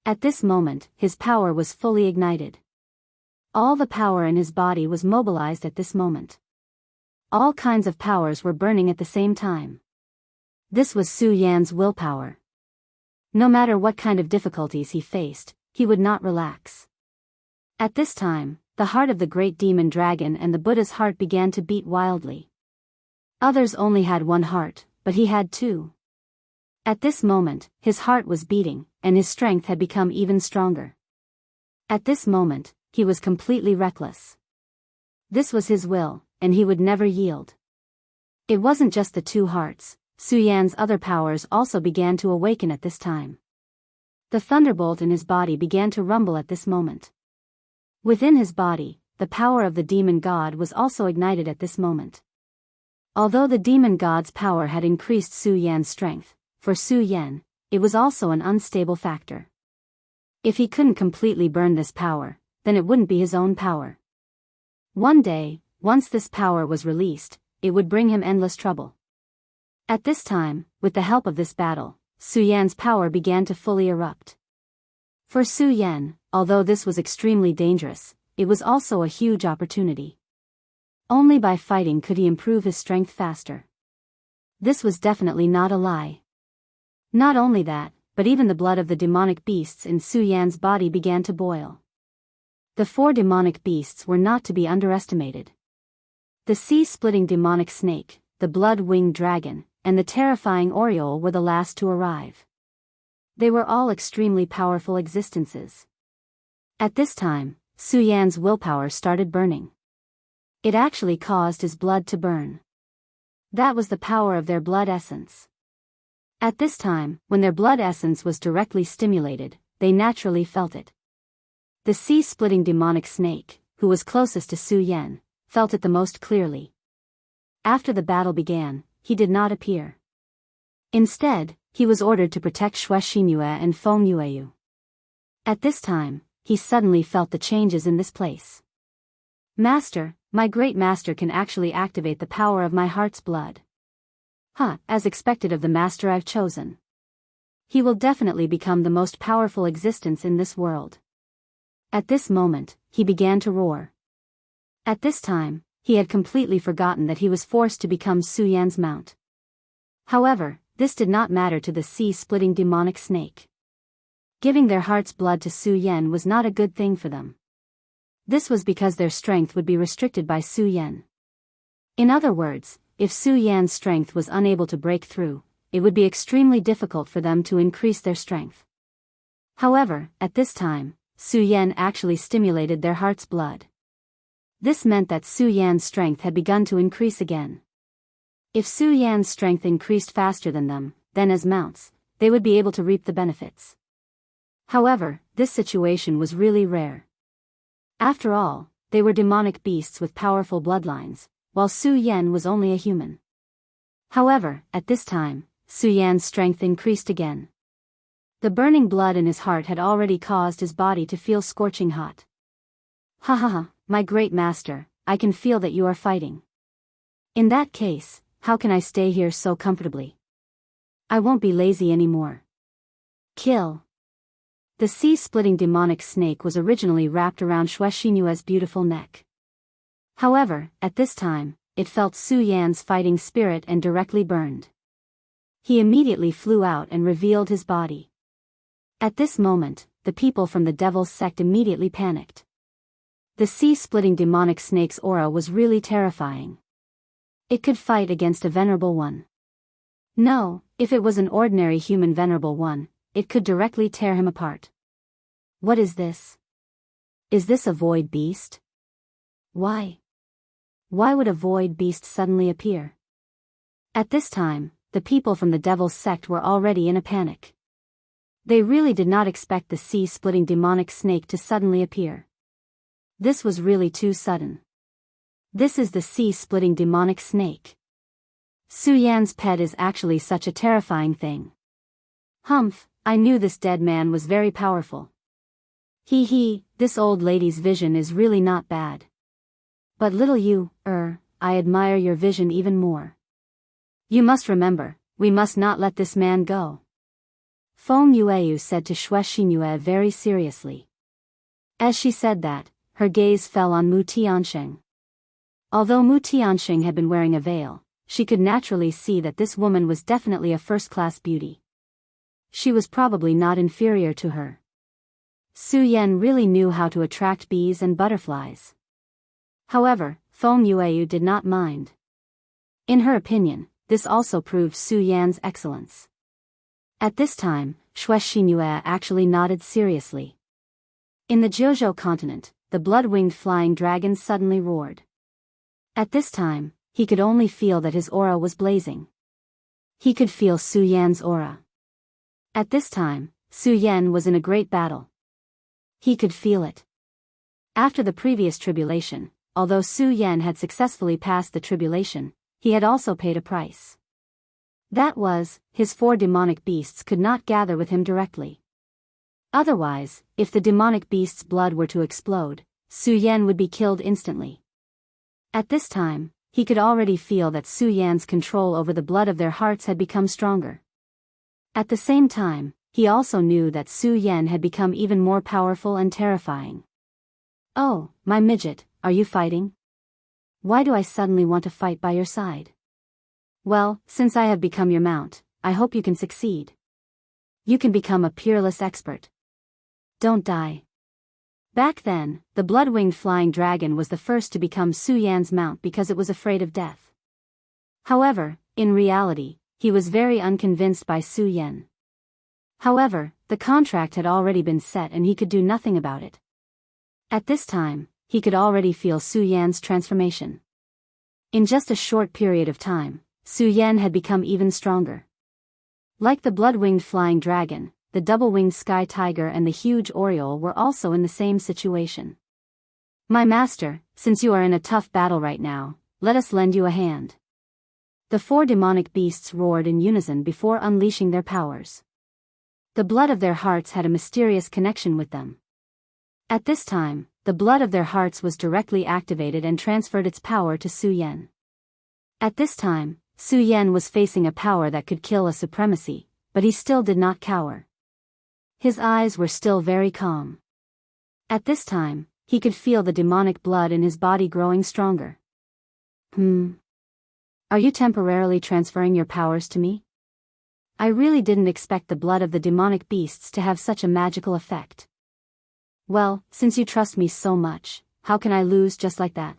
Speaker 1: At this moment, his power was fully ignited. All the power in his body was mobilized at this moment. All kinds of powers were burning at the same time. This was Su Yan's willpower. No matter what kind of difficulties he faced, he would not relax. At this time, the heart of the great demon dragon and the Buddha's heart began to beat wildly. Others only had 1 heart, but he had 2. At this moment, his heart was beating, and his strength had become even stronger. At this moment, he was completely reckless. This was his will, and he would never yield. It wasn't just the 2 hearts, Su Yan's other powers also began to awaken at this time. The thunderbolt in his body began to rumble at this moment. Within his body, the power of the demon god was also ignited at this moment. Although the demon god's power had increased Su Yan's strength, for Su Yan, it was also an unstable factor. If he couldn't completely burn this power, then it wouldn't be his own power. One day, once this power was released, it would bring him endless trouble. At this time, with the help of this battle, Su Yan's power began to fully erupt. For Su Yan, although this was extremely dangerous, it was also a huge opportunity. Only by fighting could he improve his strength faster. This was definitely not a lie. Not only that, but even the blood of the demonic beasts in Su Yan's body began to boil. The 4 demonic beasts were not to be underestimated. The sea-splitting demonic snake, the blood-winged dragon, and the terrifying oriole were the last to arrive. They were all extremely powerful existences. At this time, Su Yan's willpower started burning. It actually caused his blood to burn. That was the power of their blood essence. At this time, when their blood essence was directly stimulated, they naturally felt it. The sea-splitting demonic snake, who was closest to Su Yan, felt it the most clearly. After the battle began, he did not appear. Instead, he was ordered to protect Shuexingyue and Fengyue. At this time, he suddenly felt the changes in this place. "Master, my great master can actually activate the power of my heart's blood. As expected of the master I've chosen. He will definitely become the most powerful existence in this world." At this moment, he began to roar. At this time, he had completely forgotten that he was forced to become Su Yan's mount. However, this did not matter to the sea-splitting demonic snake. Giving their heart's blood to Su Yan was not a good thing for them. This was because their strength would be restricted by Su Yan. In other words, if Su Yan's strength was unable to break through, it would be extremely difficult for them to increase their strength. However, at this time, Su Yan actually stimulated their heart's blood. This meant that Su Yan's strength had begun to increase again. If Su Yan's strength increased faster than them, then as mounts, they would be able to reap the benefits. However, this situation was really rare. After all, they were demonic beasts with powerful bloodlines, while Su Yan was only a human. However, at this time, Su Yan's strength increased again. The burning blood in his heart had already caused his body to feel scorching hot. Ha ha ha, my great master, I can feel that you are fighting. In that case, how can I stay here so comfortably? I won't be lazy anymore. Kill. The sea-splitting demonic snake was originally wrapped around Xuexinyue's beautiful neck. However, at this time, it felt Su Yan's fighting spirit and directly burned. He immediately flew out and revealed his body. At this moment, the people from the devil's sect immediately panicked. The sea-splitting demonic snake's aura was really terrifying. It could fight against a venerable one. No, if it was an ordinary human venerable one, it could directly tear him apart. What is this? Is this a void beast? Why? Why would a void beast suddenly appear? At this time, the people from the devil's sect were already in a panic. They really did not expect the sea-splitting demonic snake to suddenly appear. This was really too sudden. This is the sea-splitting demonic snake. Su Yan's pet is actually such a terrifying thing. Humph, I knew this dead man was very powerful. Hee, this old lady's vision is really not bad. But little you, I admire your vision even more. You must remember, we must not let this man go. Feng Yueyu said to Xuexinyue very seriously. As she said that, her gaze fell on Mu Tiansheng. Although Mu Tiansheng had been wearing a veil, she could naturally see that this woman was definitely a first-class beauty. She was probably not inferior to her. Su Yan really knew how to attract bees and butterflies. However, Feng Yueyu did not mind. In her opinion, this also proved Su Yan's excellence. At this time, Xuexinyue actually nodded seriously. In the Jiuzhou continent, the blood-winged flying dragon suddenly roared. At this time, he could only feel that his aura was blazing. He could feel Su Yan's aura. At this time, Su Yan was in a great battle. He could feel it. After the previous tribulation, although Su Yan had successfully passed the tribulation, he had also paid a price. That was, his 4 demonic beasts could not gather with him directly. Otherwise, if the demonic beasts' blood were to explode, Su Yan would be killed instantly. At this time, he could already feel that Su Yan's control over the blood of their hearts had become stronger. At the same time, he also knew that Su Yan had become even more powerful and terrifying. Oh, my midget, are you fighting? Why do I suddenly want to fight by your side? Well, since I have become your mount, I hope you can succeed. You can become a peerless expert. Don't die. Back then, the blood-winged flying dragon was the first to become Su Yan's mount because it was afraid of death. However, in reality, he was very unconvinced by Su Yan. However, the contract had already been set and he could do nothing about it. At this time, he could already feel Su Yan's transformation. In just a short period of time, Su Yan had become even stronger. Like the blood-winged flying dragon, the double-winged sky tiger and the huge oriole were also in the same situation. My master, since you are in a tough battle right now, let us lend you a hand. The 4 demonic beasts roared in unison before unleashing their powers. The blood of their hearts had a mysterious connection with them. At this time, the blood of their hearts was directly activated and transferred its power to Su Yan. At this time, Su Yan was facing a power that could kill a supremacy, but he still did not cower. His eyes were still very calm. At this time, he could feel the demonic blood in his body growing stronger. Are you temporarily transferring your powers to me? I really didn't expect the blood of the demonic beasts to have such a magical effect. Well, since you trust me so much, how can I lose just like that?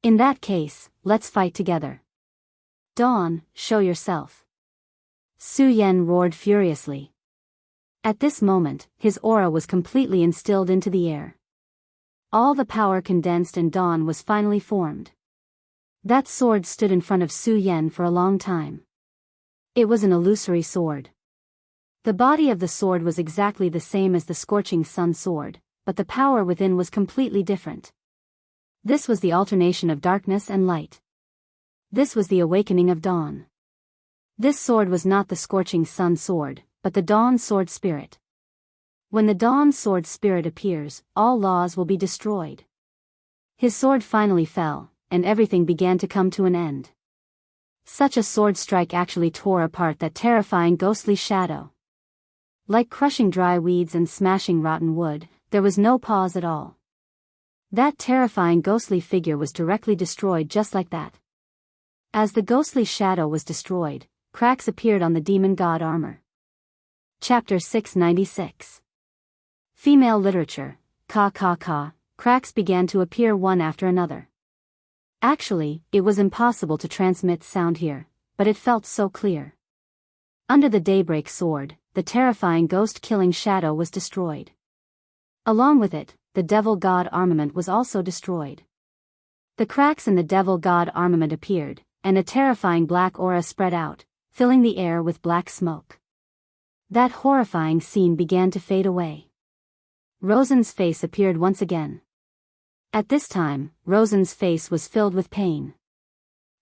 Speaker 1: In that case, let's fight together. Dawn, show yourself. Su Yan roared furiously. At this moment, his aura was completely instilled into the air. All the power condensed and dawn was finally formed. That sword stood in front of Su Yan for a long time. It was an illusory sword. The body of the sword was exactly the same as the scorching sun sword, but the power within was completely different. This was the alternation of darkness and light. This was the awakening of dawn. This sword was not the scorching sun sword, but the dawn sword spirit. When the dawn sword spirit appears, all laws will be destroyed. His sword finally fell, and everything began to come to an end. Such a sword strike actually tore apart that terrifying ghostly shadow. Like crushing dry weeds and smashing rotten wood, there was no pause at all. That terrifying ghostly figure was directly destroyed just like that. As the ghostly shadow was destroyed, cracks appeared on the demon god armor. Chapter 696. Female literature, cracks began to appear one after another. Actually, it was impossible to transmit sound here, but it felt so clear. Under the daybreak sword, the terrifying ghost-killing shadow was destroyed. Along with it, the devil god armament was also destroyed. The cracks in the devil god armament appeared, and a terrifying black aura spread out, filling the air with black smoke. That horrifying scene began to fade away. Rosen's face appeared once again. At this time, Rosen's face was filled with pain.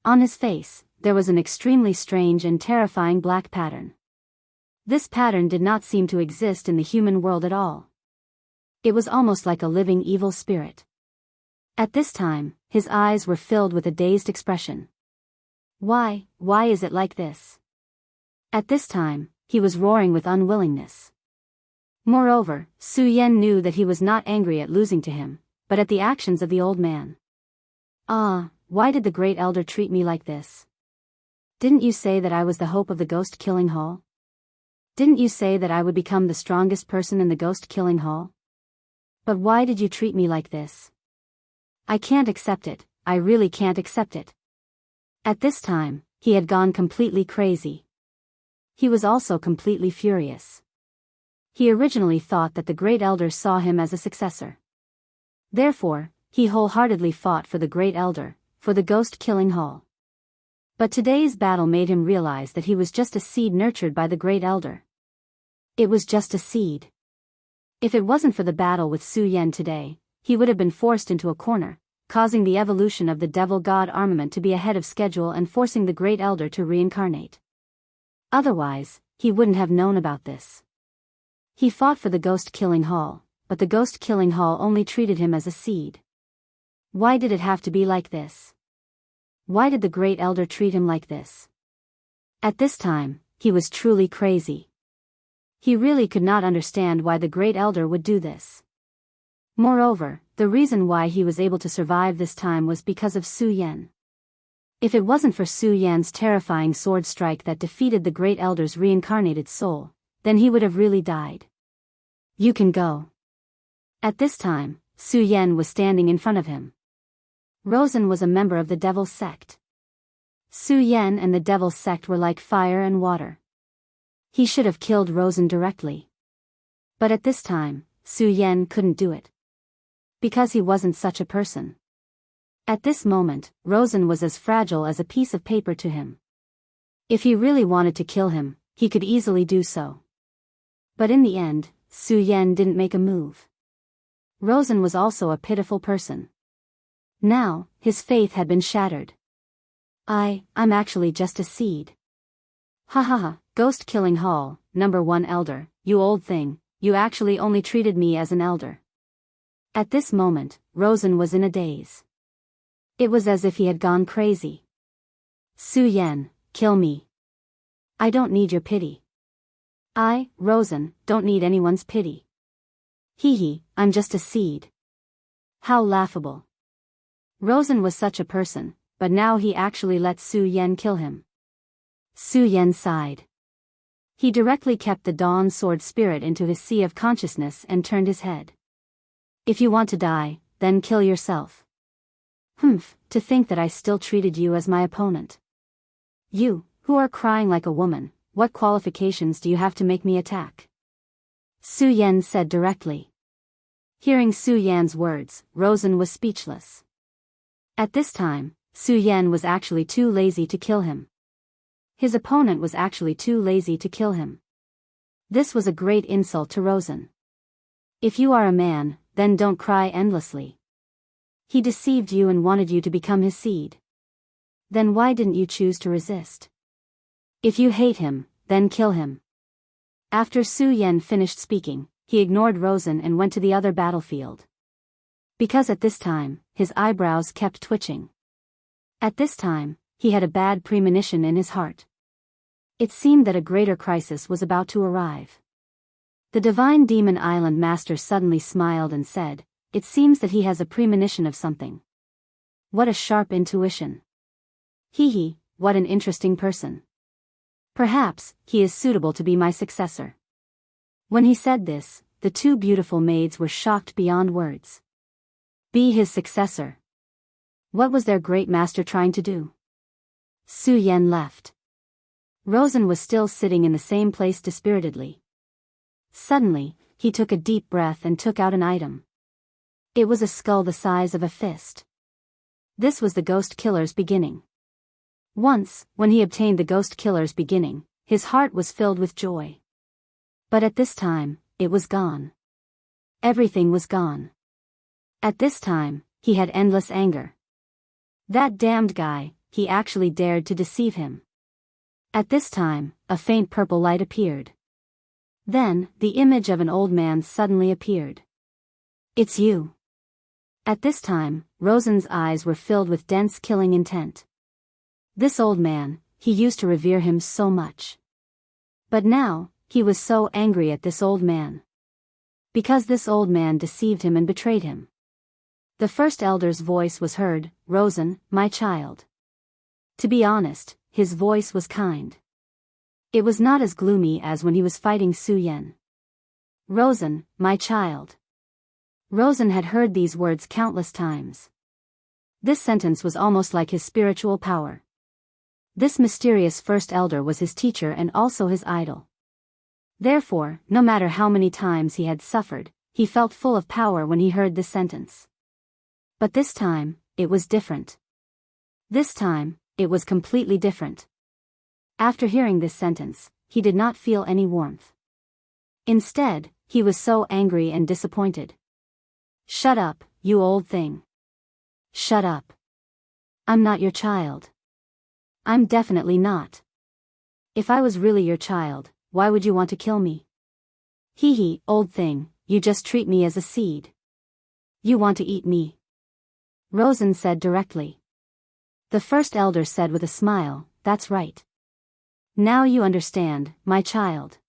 Speaker 1: On his face, there was an extremely strange and terrifying black pattern. This pattern did not seem to exist in the human world at all. It was almost like a living evil spirit. At this time, his eyes were filled with a dazed expression. Why is it like this? At this time, he was roaring with unwillingness. Moreover, Su Yan knew that he was not angry at losing to him, but at the actions of the old man. Why did the great elder treat me like this? Didn't you say that I was the hope of the ghost-killing hall? Didn't you say that I would become the strongest person in the ghost-killing hall? But why did you treat me like this? I can't accept it, I really can't accept it. At this time, he had gone completely crazy. He was also completely furious. He originally thought that the great elder saw him as a successor. Therefore, he wholeheartedly fought for the great elder, for the ghost-killing hall. But today's battle made him realize that he was just a seed nurtured by the great elder. It was just a seed. If it wasn't for the battle with Su Yan today, he would have been forced into a corner, causing the evolution of the devil god armament to be ahead of schedule and forcing the great elder to reincarnate. Otherwise, he wouldn't have known about this. He fought for the ghost-killing hall, but the ghost-killing hall only treated him as a seed. Why did it have to be like this? Why did the great elder treat him like this? At this time, he was truly crazy. He really could not understand why the great elder would do this. Moreover, the reason why he was able to survive this time was because of Su Yan. If it wasn't for Su Yan's terrifying sword strike that defeated the great elder's reincarnated soul, then he would have really died. You can go. At this time, Su Yan was standing in front of him. Rosen was a member of the Devil's Sect. Su Yan and the Devil's Sect were like fire and water. He should have killed Rosen directly. But at this time, Su Yan couldn't do it. Because he wasn't such a person. At this moment, Rosen was as fragile as a piece of paper to him. If he really wanted to kill him, he could easily do so. But in the end, Su Yan didn't make a move. Rosen was also a pitiful person. Now, his faith had been shattered. I'm actually just a seed. Ha, ghost-killing hall, number 1 elder, you old thing, you actually only treated me as an elder. At this moment, Rosen was in a daze. It was as if he had gone crazy. Su Yan, kill me. I don't need your pity. I, Rosen, don't need anyone's pity. I'm just a seed. How laughable. Rosen was such a person, but now he actually let Su Yan kill him. Su Yan sighed. He directly kept the dawn sword spirit into his sea of consciousness and turned his head. If you want to die, then kill yourself. To think that I still treated you as my opponent. You, who are crying like a woman, what qualifications do you have to make me attack? Su Yan said directly. Hearing Su Yan's words, Rosen was speechless. At this time, Su Yan was actually too lazy to kill him. His opponent was actually too lazy to kill him. This was a great insult to Rosen. If you are a man, then don't cry endlessly. He deceived you and wanted you to become his seed. Then why didn't you choose to resist? If you hate him, then kill him. After Su Yan finished speaking, he ignored Rosen and went to the other battlefield. Because at this time, his eyebrows kept twitching. At this time, he had a bad premonition in his heart. It seemed that a greater crisis was about to arrive. The Divine Demon Island Master suddenly smiled and said, "It seems that he has a premonition of something. What a sharp intuition. Hee, what an interesting person. Perhaps he is suitable to be my successor." When he said this, the two beautiful maids were shocked beyond words. Be his successor. What was their great master trying to do? Su Yan left. Rosen was still sitting in the same place dispiritedly. Suddenly, he took a deep breath and took out an item. It was a skull the size of a fist. This was the ghost killer's beginning. Once, when he obtained the ghost killer's beginning, his heart was filled with joy. But at this time, it was gone. Everything was gone. At this time, he had endless anger. That damned guy, he actually dared to deceive him. At this time, a faint purple light appeared. Then, the image of an old man suddenly appeared. It's you. At this time, Rosen's eyes were filled with dense killing intent. This old man, he used to revere him so much. But now, he was so angry at this old man. Because this old man deceived him and betrayed him. The first elder's voice was heard, "Rosen, my child." To be honest, his voice was kind. It was not as gloomy as when he was fighting Su Yan. "Rosen, my child." Rosen had heard these words countless times. This sentence was almost like his spiritual power. This mysterious first elder was his teacher and also his idol. Therefore, no matter how many times he had suffered, he felt full of power when he heard this sentence. But this time, it was different. This time, it was completely different. After hearing this sentence, he did not feel any warmth. Instead, he was so angry and disappointed. "Shut up, you old thing. Shut up. I'm not your child. I'm definitely not. If I was really your child, why would you want to kill me? Hee, old thing, you just treat me as a seed. You want to eat me." Rosen said directly. The first elder said with a smile, "That's right. Now you understand, my child.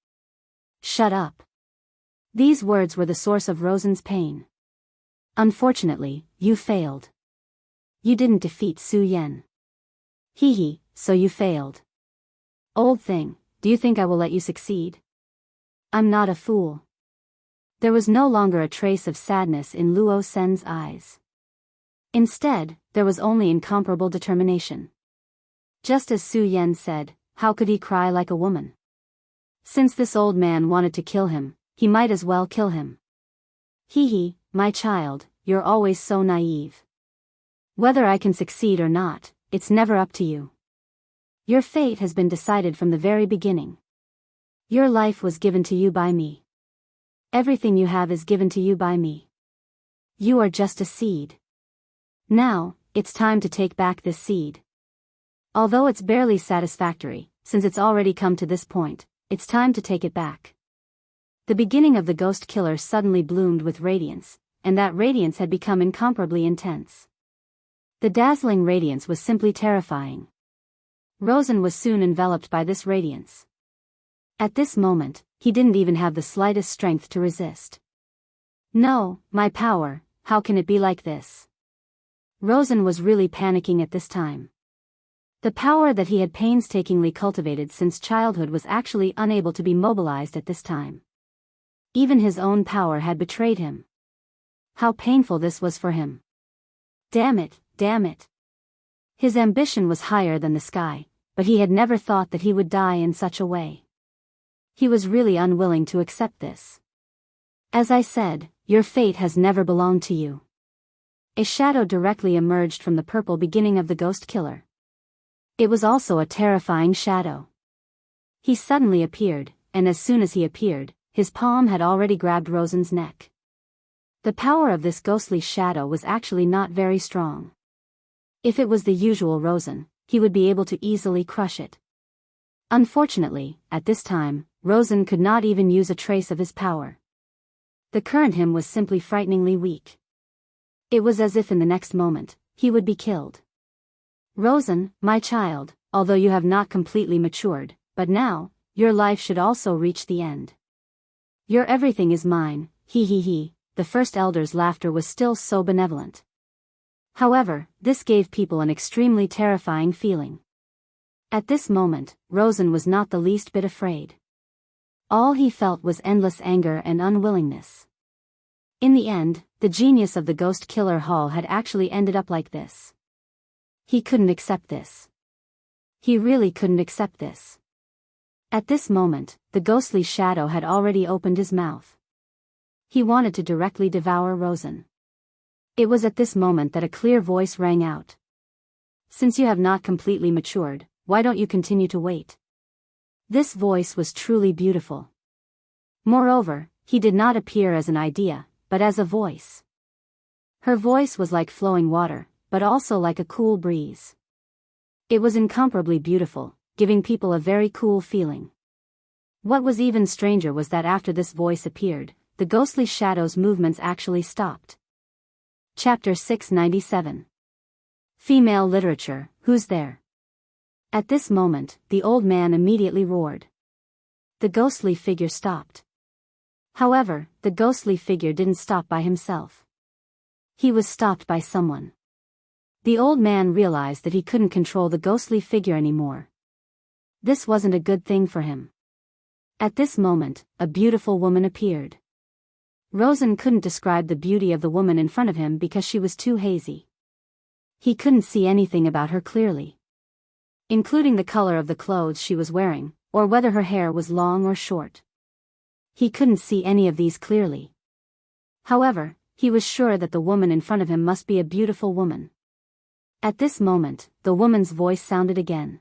Speaker 1: Shut up." These words were the source of Rosen's pain. Unfortunately, you failed. You didn't defeat Su Yan. Hee, so you failed. Old thing, do you think I will let you succeed? I'm not a fool. There was no longer a trace of sadness in Luo Sen's eyes. Instead, there was only incomparable determination. Just as Su Yan said, how could he cry like a woman? Since this old man wanted to kill him, he might as well kill him. Hee, my child, you're always so naive. Whether I can succeed or not, it's never up to you. Your fate has been decided from the very beginning. Your life was given to you by me. Everything you have is given to you by me. You are just a seed. Now, it's time to take back this seed. Although it's barely satisfactory, since it's already come to this point, it's time to take it back. The beginning of the ghost killer suddenly bloomed with radiance, and that radiance had become incomparably intense. The dazzling radiance was simply terrifying. Rosen was soon enveloped by this radiance. At this moment, he didn't even have the slightest strength to resist. No, my power, how can it be like this? Rosen was really panicking at this time. The power that he had painstakingly cultivated since childhood was actually unable to be mobilized at this time. Even his own power had betrayed him. How painful this was for him. Damn it, damn it. His ambition was higher than the sky, but he had never thought that he would die in such a way. He was really unwilling to accept this. As I said, your fate has never belonged to you. A shadow directly emerged from the purple beginning of the ghost killer. It was also a terrifying shadow. He suddenly appeared, and as soon as he appeared, his palm had already grabbed Rosen's neck. The power of this ghostly shadow was actually not very strong. If it was the usual Rosen, he would be able to easily crush it. Unfortunately, at this time, Rosen could not even use a trace of his power. The current him was simply frighteningly weak. It was as if in the next moment, he would be killed. Rosen, my child, although you have not completely matured, but now, your life should also reach the end. Your everything is mine, he. The first elder's laughter was still so benevolent. However, this gave people an extremely terrifying feeling. At this moment, Rosen was not the least bit afraid. All he felt was endless anger and unwillingness. In the end, the genius of the ghost killer Hall had actually ended up like this. He couldn't accept this. He really couldn't accept this. At this moment, the ghostly shadow had already opened his mouth. He wanted to directly devour Rosen. It was at this moment that a clear voice rang out. Since you have not completely matured, why don't you continue to wait? This voice was truly beautiful. Moreover, he did not appear as an idea, but as a voice. Her voice was like flowing water, but also like a cool breeze. It was incomparably beautiful, giving people a very cool feeling. What was even stranger was that after this voice appeared, the ghostly shadow's movements actually stopped. Chapter 697. Female Literature, Who's There? At this moment, the old man immediately roared. The ghostly figure stopped. However, the ghostly figure didn't stop by himself. He was stopped by someone. The old man realized that he couldn't control the ghostly figure anymore. This wasn't a good thing for him. At this moment, a beautiful woman appeared. Rosen couldn't describe the beauty of the woman in front of him because she was too hazy. He couldn't see anything about her clearly, including the color of the clothes she was wearing, or whether her hair was long or short. He couldn't see any of these clearly. However, he was sure that the woman in front of him must be a beautiful woman. At this moment, the woman's voice sounded again.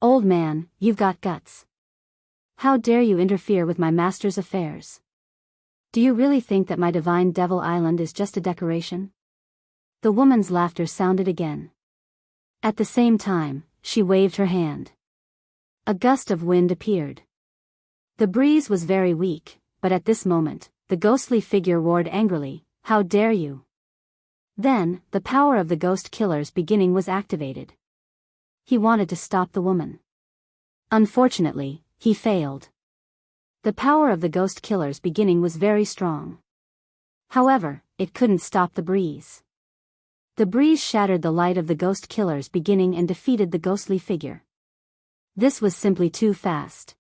Speaker 1: Old man, you've got guts. How dare you interfere with my master's affairs? Do you really think that my divine Devil Island is just a decoration? The woman's laughter sounded again. At the same time, she waved her hand. A gust of wind appeared. The breeze was very weak, but at this moment, the ghostly figure roared angrily, "How dare you!" Then, the power of the ghost killer's beginning was activated. He wanted to stop the woman. Unfortunately, he failed. The power of the ghost killer's beginning was very strong. However, it couldn't stop the breeze. The breeze shattered the light of the ghost killer's beginning and defeated the ghostly figure. This was simply too fast.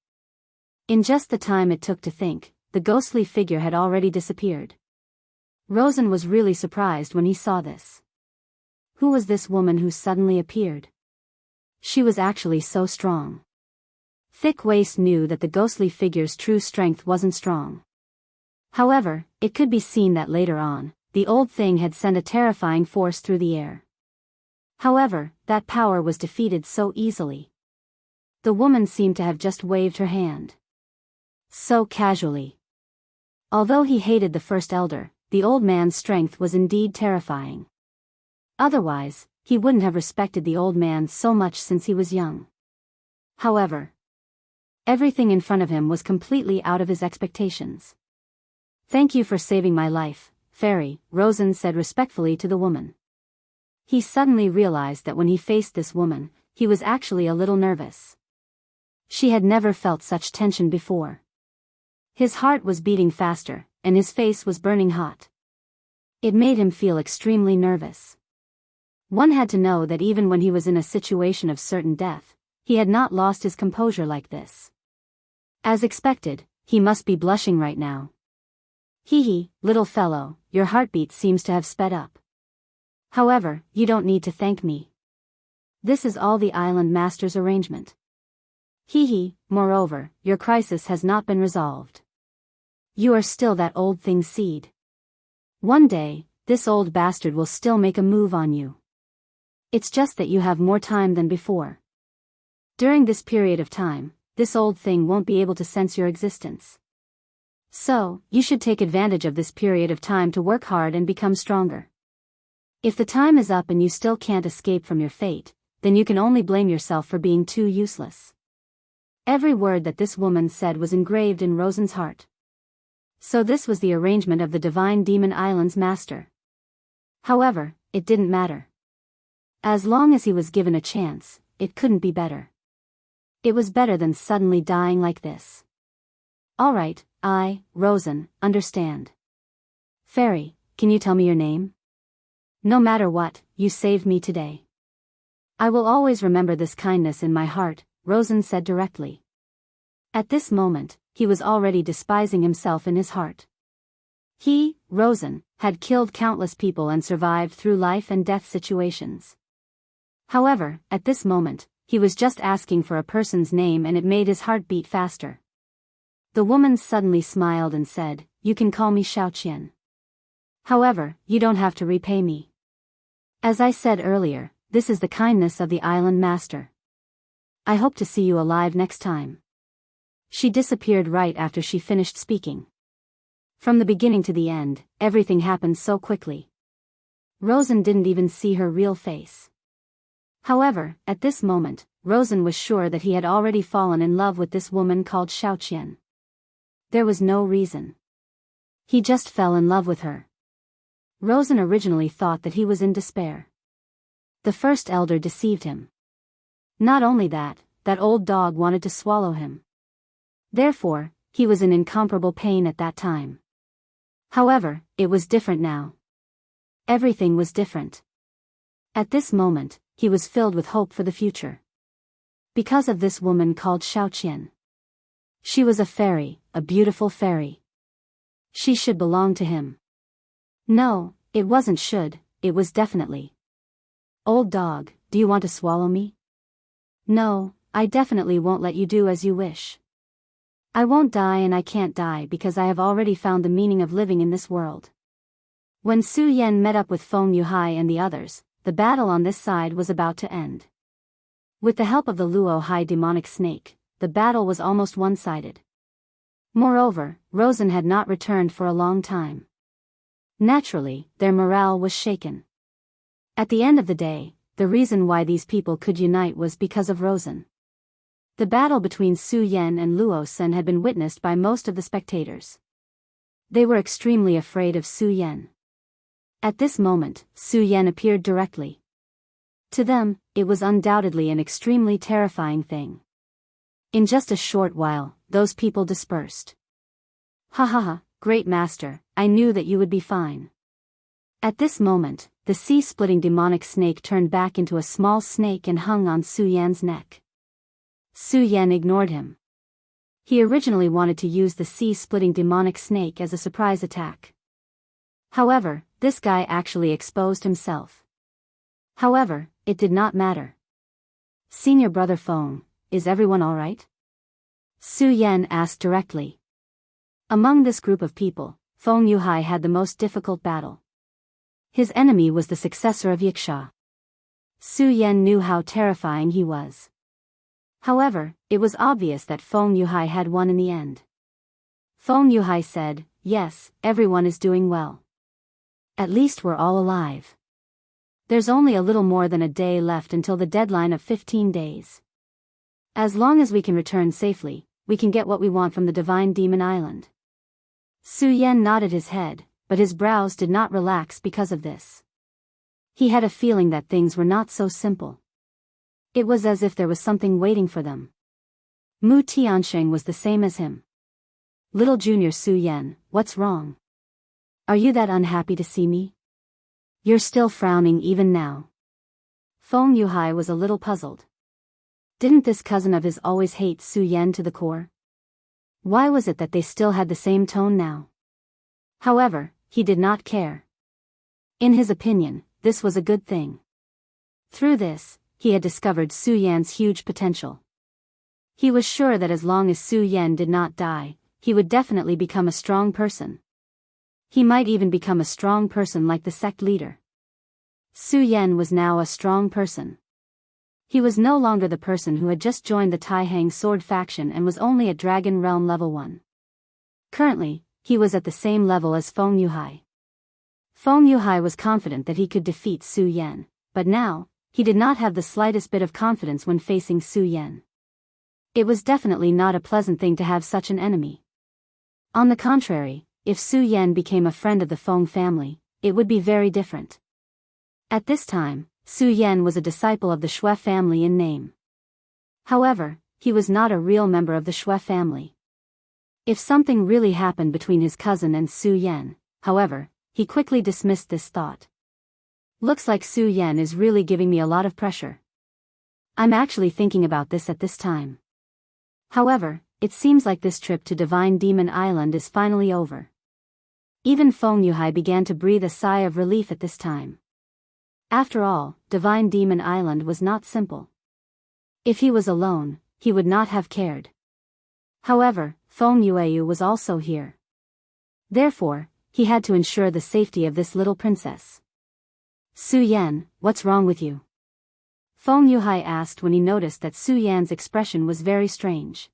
Speaker 1: In just the time it took to think, the ghostly figure had already disappeared. Rosen was really surprised when he saw this. Who was this woman who suddenly appeared? She was actually so strong. Thick Waist knew that the ghostly figure's true strength wasn't strong. However, it could be seen that later on, the old thing had sent a terrifying force through the air. However, that power was defeated so easily. The woman seemed to have just waved her hand. So casually. Although he hated the first elder, the old man's strength was indeed terrifying. Otherwise, he wouldn't have respected the old man so much since he was young. However, everything in front of him was completely out of his expectations. Thank you for saving my life, fairy, Rosen said respectfully to the woman. He suddenly realized that when he faced this woman, he was actually a little nervous. She had never felt such tension before. His heart was beating faster, and his face was burning hot. It made him feel extremely nervous. One had to know that even when he was in a situation of certain death, he had not lost his composure like this. As expected, he must be blushing right now. Hee, little fellow, your heartbeat seems to have sped up. However, you don't need to thank me. This is all the island master's arrangement. Hee, moreover, your crisis has not been resolved. You are still that old thing's seed. One day, this old bastard will still make a move on you. It's just that you have more time than before. During this period of time, this old thing won't be able to sense your existence. So, you should take advantage of this period of time to work hard and become stronger. If the time is up and you still can't escape from your fate, then you can only blame yourself for being too useless. Every word that this woman said was engraved in Rosen's heart. So this was the arrangement of the Divine Demon Island's master. However, it didn't matter. As long as he was given a chance, it couldn't be better. It was better than suddenly dying like this. Alright, Rosen, understand. Fairy, can you tell me your name? No matter what, you saved me today. I will always remember this kindness in my heart, Rosen said directly. At this moment, he was already despising himself in his heart. He, Rosen, had killed countless people and survived through life and death situations. However, at this moment, he was just asking for a person's name and it made his heart beat faster. The woman suddenly smiled and said, "You can call me Xiaoqian. However, you don't have to repay me. As I said earlier, this is the kindness of the island master. I hope to see you alive next time." She disappeared right after she finished speaking. From the beginning to the end, everything happened so quickly. Rosen didn't even see her real face. However, at this moment, Rosen was sure that he had already fallen in love with this woman called Xiaoqian. There was no reason. He just fell in love with her. Rosen originally thought that he was in despair. The first elder deceived him. Not only that, that old dog wanted to swallow him. Therefore, he was in incomparable pain at that time. However, it was different now. Everything was different. At this moment, he was filled with hope for the future. Because of this woman called Xiaoqian. She was a fairy, a beautiful fairy. She should belong to him. No, it wasn't should, it was definitely. Old dog, do you want to swallow me? No, I definitely won't let you do as you wish. I won't die and I can't die because I have already found the meaning of living in this world. When Su Yan met up with Feng Yuhai and the others, the battle on this side was about to end. With the help of the Luo Hai demonic snake, the battle was almost one-sided. Moreover, Rosen had not returned for a long time. Naturally, their morale was shaken. At the end of the day, the reason why these people could unite was because of Rosen. The battle between Su Yan and Luo Sen had been witnessed by most of the spectators. They were extremely afraid of Su Yan. At this moment, Su Yan appeared directly. To them, it was undoubtedly an extremely terrifying thing. In just a short while, those people dispersed. Ha ha ha, great master, I knew that you would be fine. At this moment, the sea-splitting demonic snake turned back into a small snake and hung on Su Yan's neck. Su Yan ignored him. He originally wanted to use the sea-splitting demonic snake as a surprise attack. However, this guy actually exposed himself. However, it did not matter. Senior brother Feng, is everyone alright? Su Yan asked directly. Among this group of people, Feng Yuhai had the most difficult battle. His enemy was the successor of Yiksha. Su Yan knew how terrifying he was. However, it was obvious that Feng Yuhai had won in the end. Feng Yuhai said, "Yes, everyone is doing well. At least we're all alive. There's only a little more than a day left until the deadline of 15 days. As long as we can return safely, we can get what we want from the Divine Demon Island." Su Yan nodded his head, but his brows did not relax because of this. He had a feeling that things were not so simple. It was as if there was something waiting for them. Mu Tiansheng was the same as him. "Little Junior Su Yan, what's wrong? Are you that unhappy to see me? You're still frowning even now." Feng Yuhai was a little puzzled. Didn't this cousin of his always hate Su Yan to the core? Why was it that they still had the same tone now? However, he did not care. In his opinion, this was a good thing. Through this, he had discovered Su Yan's huge potential. He was sure that as long as Su Yan did not die, he would definitely become a strong person. He might even become a strong person like the sect leader. Su Yan was now a strong person. He was no longer the person who had just joined the Tai-Hang Sword faction and was only at Dragon Realm level 1. Currently, he was at the same level as Feng Yuhai. Feng Yuhai was confident that he could defeat Su Yan, but now, he did not have the slightest bit of confidence when facing Su Yan. It was definitely not a pleasant thing to have such an enemy. On the contrary, if Su Yan became a friend of the Feng family, it would be very different. At this time, Su Yan was a disciple of the Shui family in name. However, he was not a real member of the Shui family. If something really happened between his cousin and Su Yan, however, he quickly dismissed this thought. Looks like Su Yan is really giving me a lot of pressure. I'm actually thinking about this at this time. However, it seems like this trip to Divine Demon Island is finally over. Even Feng Yuhai began to breathe a sigh of relief at this time. After all, Divine Demon Island was not simple. If he was alone, he would not have cared. However, Feng Yueyu was also here. Therefore, he had to ensure the safety of this little princess. Su Yan, what's wrong with you? Feng Yuhai asked when he noticed that Su Yan's expression was very strange.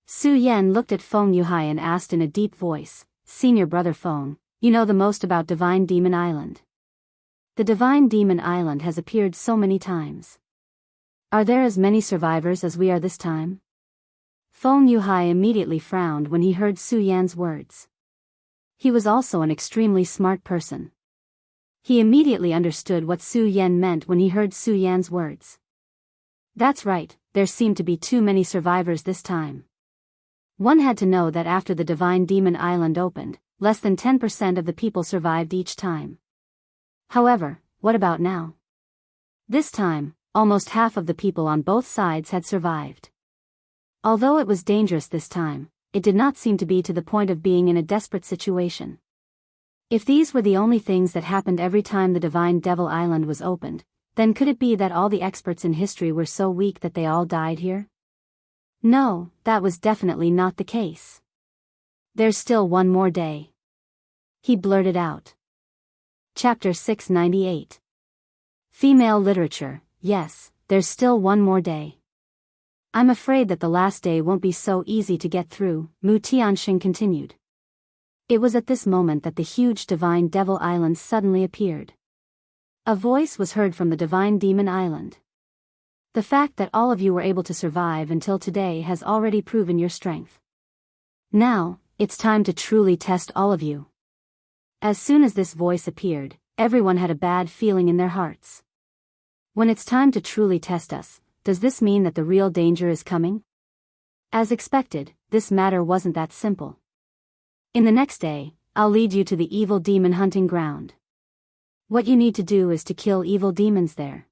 Speaker 1: Su Yan looked at Feng Yuhai and asked in a deep voice, Senior brother Feng, you know the most about Divine Demon Island. The Divine Demon Island has appeared so many times. Are there as many survivors as we are this time? Feng Yuhai immediately frowned when he heard Su Yan's words. He was also an extremely smart person. He immediately understood what Su Yan meant when he heard Su Yan's words. That's right, there seemed to be too many survivors this time. One had to know that after the Divine Demon Island opened, less than 10% of the people survived each time. However, what about now? This time, almost half of the people on both sides had survived. Although it was dangerous this time, it did not seem to be to the point of being in a desperate situation. If these were the only things that happened every time the Divine Devil Island was opened, then could it be that all the experts in history were so weak that they all died here? No, that was definitely not the case. There's still one more day. He blurted out. Chapter 698. Female Literature, yes, there's still one more day. I'm afraid that the last day won't be so easy to get through, Mu Tianxing continued. It was at this moment that the huge Divine Devil Island suddenly appeared. A voice was heard from the Divine Demon Island. The fact that all of you were able to survive until today has already proven your strength. Now, it's time to truly test all of you. As soon as this voice appeared, everyone had a bad feeling in their hearts. When it's time to truly test us, does this mean that the real danger is coming? As expected, this matter wasn't that simple. In the next day, I'll lead you to the evil demon hunting ground. What you need to do is to kill evil demons there.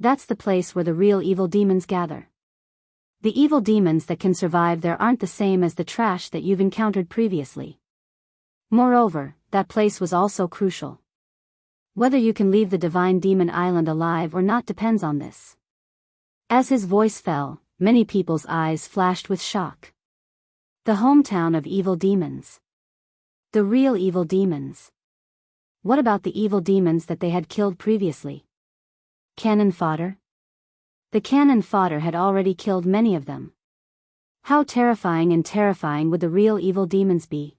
Speaker 1: That's the place where the real evil demons gather. The evil demons that can survive there aren't the same as the trash that you've encountered previously. Moreover, that place was also crucial. Whether you can leave the Divine Demon Island alive or not depends on this. As his voice fell, many people's eyes flashed with shock. The hometown of evil demons. The real evil demons. What about the evil demons that they had killed previously? Cannon fodder? The cannon fodder had already killed many of them. How terrifying would the real evil demons be?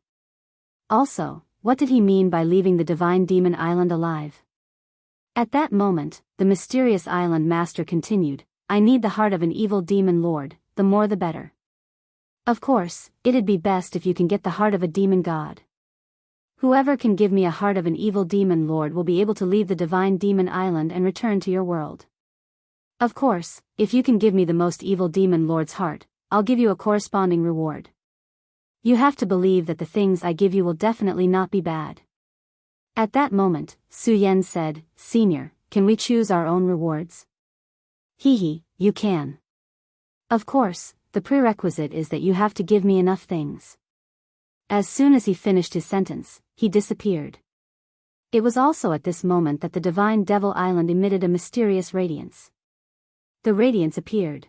Speaker 1: Also, what did he mean by leaving the Divine Demon Island alive? At that moment, the mysterious island master continued, I need the heart of an evil demon lord, the more the better. Of course, it'd be best if you can get the heart of a demon god. Whoever can give me a heart of an evil demon lord will be able to leave the Divine Demon Island and return to your world. Of course, if you can give me the most evil demon lord's heart, I'll give you a corresponding reward. You have to believe that the things I give you will definitely not be bad. At that moment, Su Yan said, Senior, can we choose our own rewards? Hee, you can. Of course, the prerequisite is that you have to give me enough things. As soon as he finished his sentence, he disappeared. It was also at this moment that the Divine Devil Island emitted a mysterious radiance. The radiance appeared.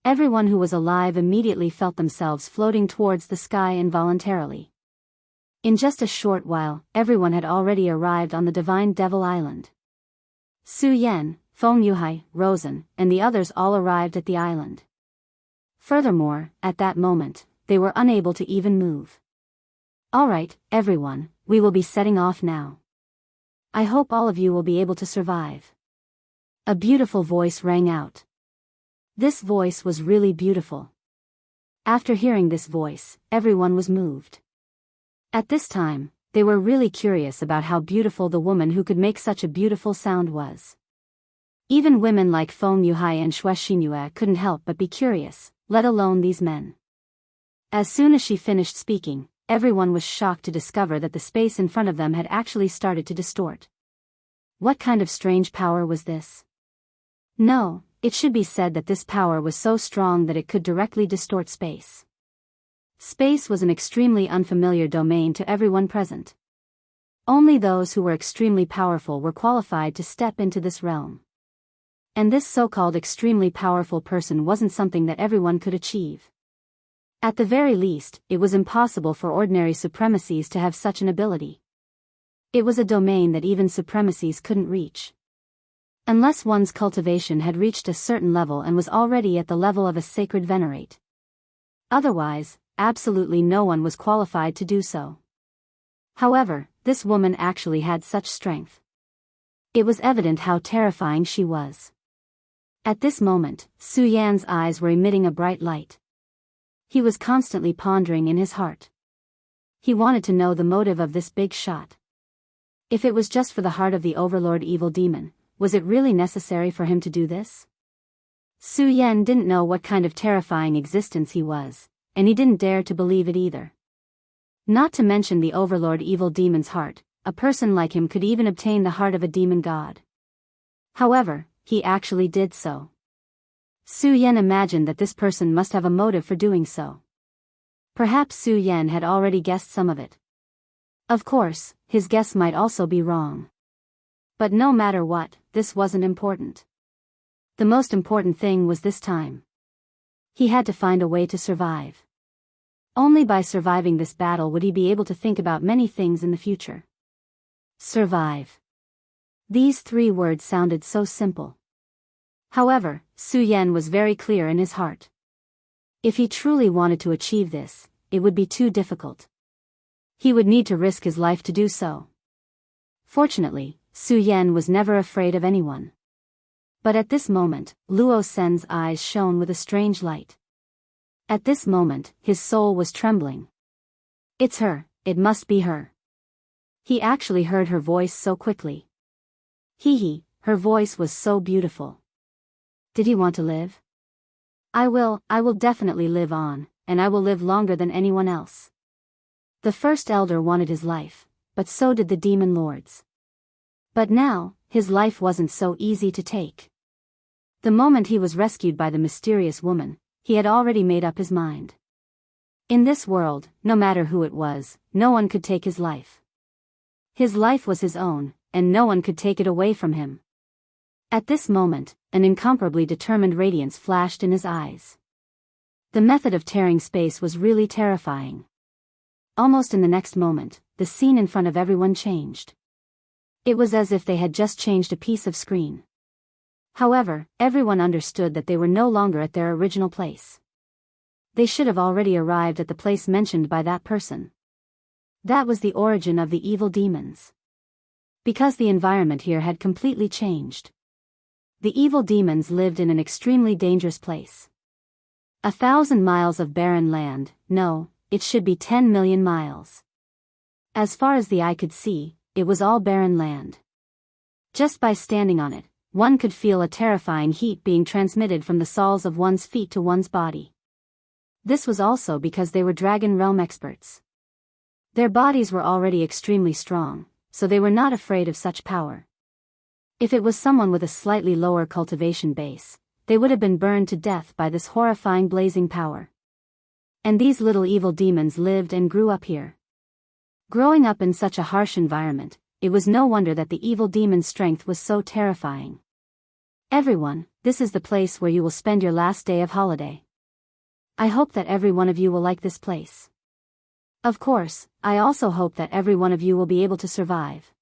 Speaker 1: Everyone who was alive immediately felt themselves floating towards the sky involuntarily. In just a short while, everyone had already arrived on the Divine Devil Island. Su Yan, Feng Yuhai, Rosen, and the others all arrived at the island. Furthermore, at that moment, they were unable to even move. Alright, everyone, we will be setting off now. I hope all of you will be able to survive. A beautiful voice rang out. This voice was really beautiful. After hearing this voice, everyone was moved. At this time, they were really curious about how beautiful the woman who could make such a beautiful sound was. Even women like Feng Yuhai and Xue Xinyue couldn't help but be curious, let alone these men. As soon as she finished speaking, everyone was shocked to discover that the space in front of them had actually started to distort. What kind of strange power was this? No, it should be said that this power was so strong that it could directly distort space. Space was an extremely unfamiliar domain to everyone present. Only those who were extremely powerful were qualified to step into this realm. And this so-called extremely powerful person wasn't something that everyone could achieve. At the very least, it was impossible for ordinary supremacies to have such an ability. It was a domain that even supremacies couldn't reach. Unless one's cultivation had reached a certain level and was already at the level of a sacred venerate. Otherwise, absolutely no one was qualified to do so. However, this woman actually had such strength. It was evident how terrifying she was. At this moment, Su Yan's eyes were emitting a bright light. He was constantly pondering in his heart. He wanted to know the motive of this big shot. If it was just for the heart of the overlord evil demon, was it really necessary for him to do this? Su Yan didn't know what kind of terrifying existence he was, and he didn't dare to believe it either. Not to mention the overlord evil demon's heart, a person like him could even obtain the heart of a demon god. However, he actually did so. Su Yan imagined that this person must have a motive for doing so. Perhaps Su Yan had already guessed some of it. Of course, his guess might also be wrong. But no matter what, this wasn't important. The most important thing was this time. He had to find a way to survive. Only by surviving this battle would he be able to think about many things in the future. Survive. These 3 words sounded so simple. However, Su Yan was very clear in his heart. If he truly wanted to achieve this, it would be too difficult. He would need to risk his life to do so. Fortunately, Su Yan was never afraid of anyone. But at this moment, Luo Sen's eyes shone with a strange light. At this moment, his soul was trembling. It's her, it must be her. He actually heard her voice so quickly. Her voice was so beautiful. Did he want to live? I will definitely live on, and I will live longer than anyone else. The first elder wanted his life, but so did the demon lords. But now, his life wasn't so easy to take. The moment he was rescued by the mysterious woman, he had already made up his mind. In this world, no matter who it was, no one could take his life. His life was his own, and no one could take it away from him. At this moment, an incomparably determined radiance flashed in his eyes. The method of tearing space was really terrifying. Almost in the next moment, the scene in front of everyone changed. It was as if they had just changed a piece of screen. However, everyone understood that they were no longer at their original place. They should have already arrived at the place mentioned by that person. That was the origin of the evil demons. Because the environment here had completely changed. The evil demons lived in an extremely dangerous place. 1,000 miles of barren land, no, it should be 10 million miles. As far as the eye could see, it was all barren land. Just by standing on it, one could feel a terrifying heat being transmitted from the soles of one's feet to one's body. This was also because they were Dragon Realm experts. Their bodies were already extremely strong, so they were not afraid of such power. If it was someone with a slightly lower cultivation base, they would have been burned to death by this horrifying blazing power. And these little evil demons lived and grew up here. Growing up in such a harsh environment, it was no wonder that the evil demon's strength was so terrifying. Everyone, this is the place where you will spend your last day of holiday. I hope that every one of you will like this place. Of course, I also hope that every one of you will be able to survive.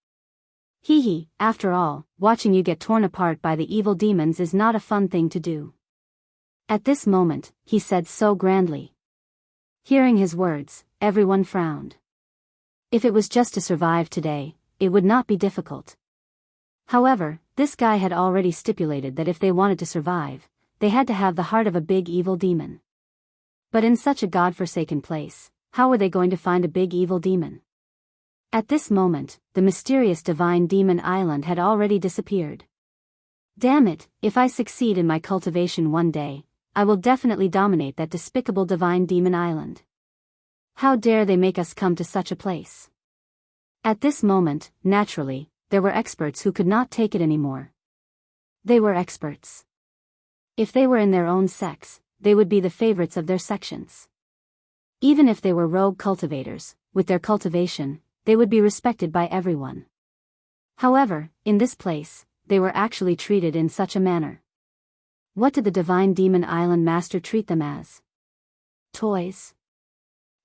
Speaker 1: Hee hee, after all, watching you get torn apart by the evil demons is not a fun thing to do. At this moment, he said so grandly. Hearing his words, everyone frowned. If it was just to survive today, it would not be difficult. However, this guy had already stipulated that if they wanted to survive, they had to have the heart of a big evil demon. But in such a godforsaken place, how were they going to find a big evil demon? At this moment, the mysterious divine demon island had already disappeared. Damn it, if I succeed in my cultivation one day, I will definitely dominate that despicable divine demon island. How dare they make us come to such a place? At this moment, naturally, there were experts who could not take it anymore. They were experts. If they were in their own sex, they would be the favorites of their sections. Even if they were rogue cultivators, with their cultivation, they would be respected by everyone. However, in this place, they were actually treated in such a manner. What did the divine demon island master treat them as? Toys.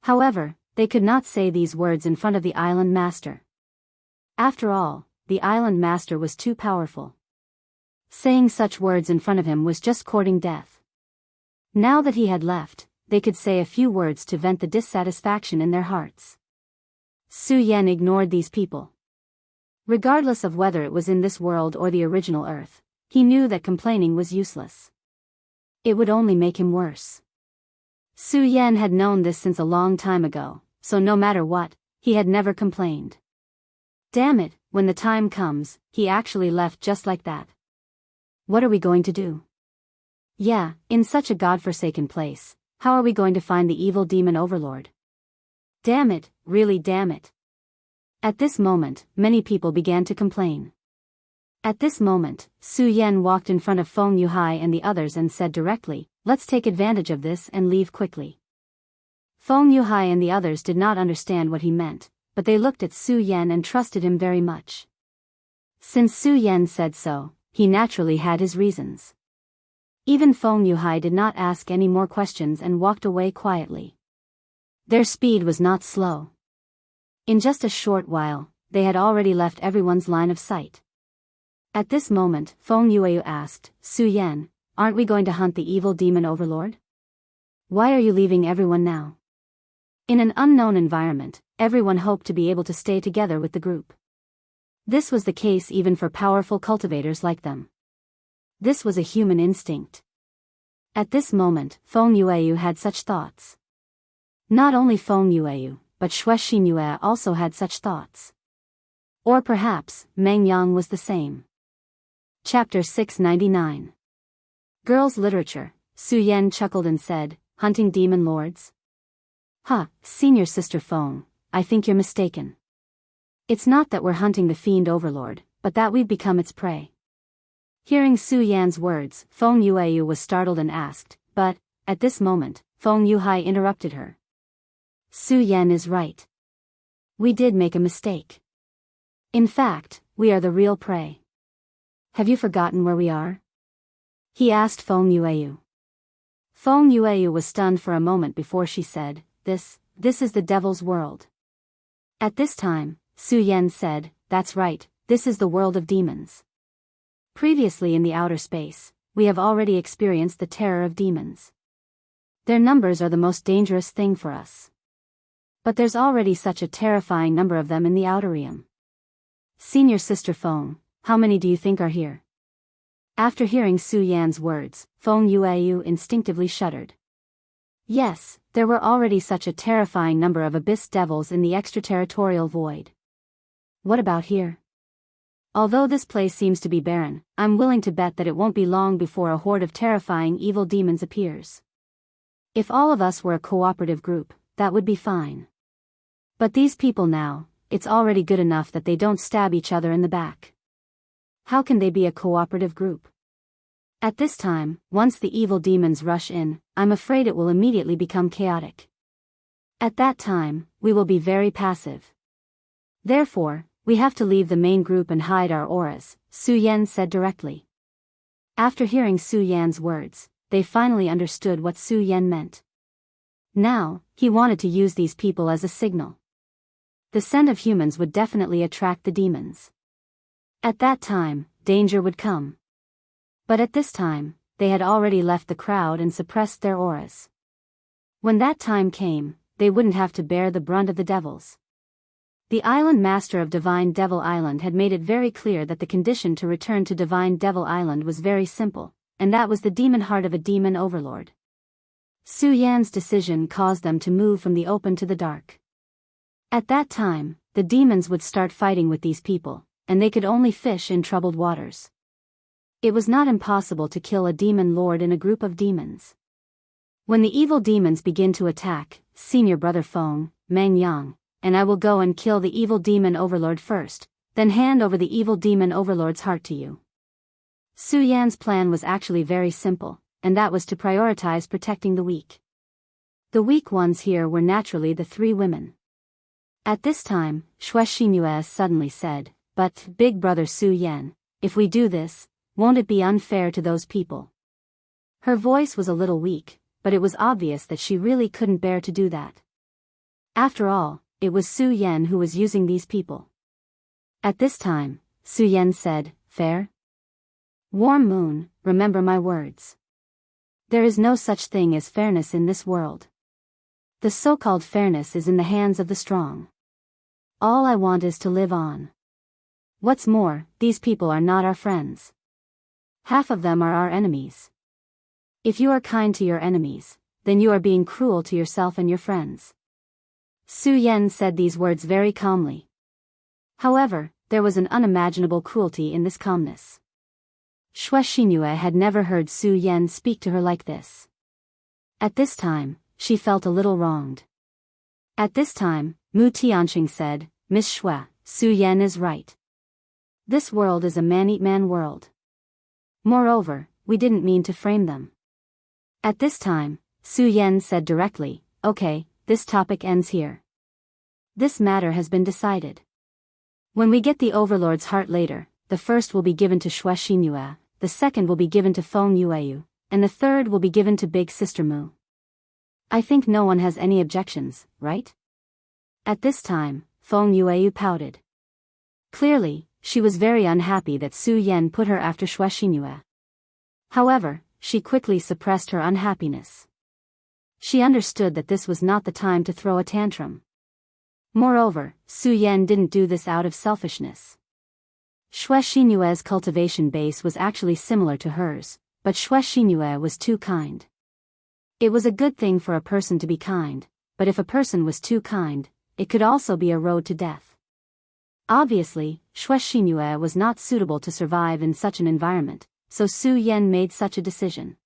Speaker 1: However, they could not say these words in front of the island master. After all, the island master was too powerful. Saying such words in front of him was just courting death. Now that he had left, they could say a few words to vent the dissatisfaction in their hearts. Su Yan ignored these people. Regardless of whether it was in this world or the original Earth, he knew that complaining was useless. It would only make him worse. Su Yan had known this since a long time ago, so no matter what, he had never complained. Damn it, when the time comes, he actually left just like that. What are we going to do? Yeah, in such a godforsaken place, how are we going to find the evil demon overlord? Damn it, really damn it. At this moment, many people began to complain. At this moment, Su Yan walked in front of Feng Yuhai and the others and said directly, "Let's take advantage of this and leave quickly." Feng Yuhai and the others did not understand what he meant, but they looked at Su Yan and trusted him very much. Since Su Yan said so, he naturally had his reasons. Even Feng Yuhai did not ask any more questions and walked away quietly. Their speed was not slow. In just a short while, they had already left everyone's line of sight. At this moment, Feng Yueyu asked, "Su Yan, aren't we going to hunt the evil demon overlord? Why are you leaving everyone now?" In an unknown environment, everyone hoped to be able to stay together with the group. This was the case even for powerful cultivators like them. This was a human instinct. At this moment, Feng Yueyu had such thoughts. Not only Feng Yueyu, but Xue Xinyue also had such thoughts. Or perhaps, Meng Yang was the same. Chapter 699. Girls' Literature. Su Yan chuckled and said, "Hunting demon lords? Ha, senior sister Feng, I think you're mistaken. It's not that we're hunting the fiend overlord, but that we've become its prey." Hearing Su Yan's words, Feng Yueyu was startled and asked, "But," at this moment, Feng Yuhai interrupted her. "Su Yan is right. We did make a mistake. In fact, we are the real prey. Have you forgotten where we are?" he asked Feng Yueyu. Feng Yueyu was stunned for a moment before she said, This is the devil's world." At this time, Su Yan said, "That's right, this is the world of demons. Previously in the outer space, we have already experienced the terror of demons. Their numbers are the most dangerous thing for us. But there's already such a terrifying number of them in the outer realm. Senior sister Feng, how many do you think are here?" After hearing Su Yan's words, Feng Yueyu instinctively shuddered. Yes, there were already such a terrifying number of abyss devils in the extraterritorial void. What about here? Although this place seems to be barren, I'm willing to bet that it won't be long before a horde of terrifying evil demons appears. If all of us were a cooperative group, that would be fine. But these people now, it's already good enough that they don't stab each other in the back. How can they be a cooperative group? At this time, once the evil demons rush in, I'm afraid it will immediately become chaotic. At that time, we will be very passive. Therefore, we have to leave the main group and hide our auras, Su Yan said directly. After hearing Su Yan's words, they finally understood what Su Yan meant. Now, he wanted to use these people as a signal. The scent of humans would definitely attract the demons. At that time, danger would come. But at this time, they had already left the crowd and suppressed their auras. When that time came, they wouldn't have to bear the brunt of the devils. The island master of Divine Devil Island had made it very clear that the condition to return to Divine Devil Island was very simple, and that was the demon heart of a demon overlord. Su Yan's decision caused them to move from the open to the dark. At that time, the demons would start fighting with these people, and they could only fish in troubled waters. It was not impossible to kill a demon lord in a group of demons. When the evil demons begin to attack, senior brother Feng, Meng Yang, and I will go and kill the evil demon overlord first, then hand over the evil demon overlord's heart to you. Su Yan's plan was actually very simple, and that was to prioritize protecting the weak. The weak ones here were naturally the three women. At this time, Xue Xingyue suddenly said, "But, big brother Su Yan, if we do this, won't it be unfair to those people?" Her voice was a little weak, but it was obvious that she really couldn't bear to do that. After all, it was Su Yan who was using these people. At this time, Su Yan said, "Fair? Warm moon, remember my words. There is no such thing as fairness in this world. The so-called fairness is in the hands of the strong. All I want is to live on. What's more, these people are not our friends. Half of them are our enemies. If you are kind to your enemies, then you are being cruel to yourself and your friends." Su Yan said these words very calmly. However, there was an unimaginable cruelty in this calmness. Xue Xingyue had never heard Su Yan speak to her like this. At this time, she felt a little wronged. At this time, Mu Tianqing said, "Miss Xue, Su Yan is right. This world is a man-eat-man world. Moreover, we didn't mean to frame them." At this time, Su Yan said directly, "Okay, this topic ends here. This matter has been decided. When we get the Overlord's heart later, the first will be given to Xue Xingyue, the second will be given to Feng Yueyu, and the third will be given to Big Sister Mu. I think no one has any objections, right?" At this time, Feng Yueyu pouted. Clearly, she was very unhappy that Su Yan put her after Xue Xingyue. However, she quickly suppressed her unhappiness. She understood that this was not the time to throw a tantrum. Moreover, Su Yan didn't do this out of selfishness. Xue Xingyue's cultivation base was actually similar to hers, but Xue Xingyue was too kind. It was a good thing for a person to be kind, but if a person was too kind, it could also be a road to death. Obviously, Xue Xingyue was not suitable to survive in such an environment, so Su Yan made such a decision.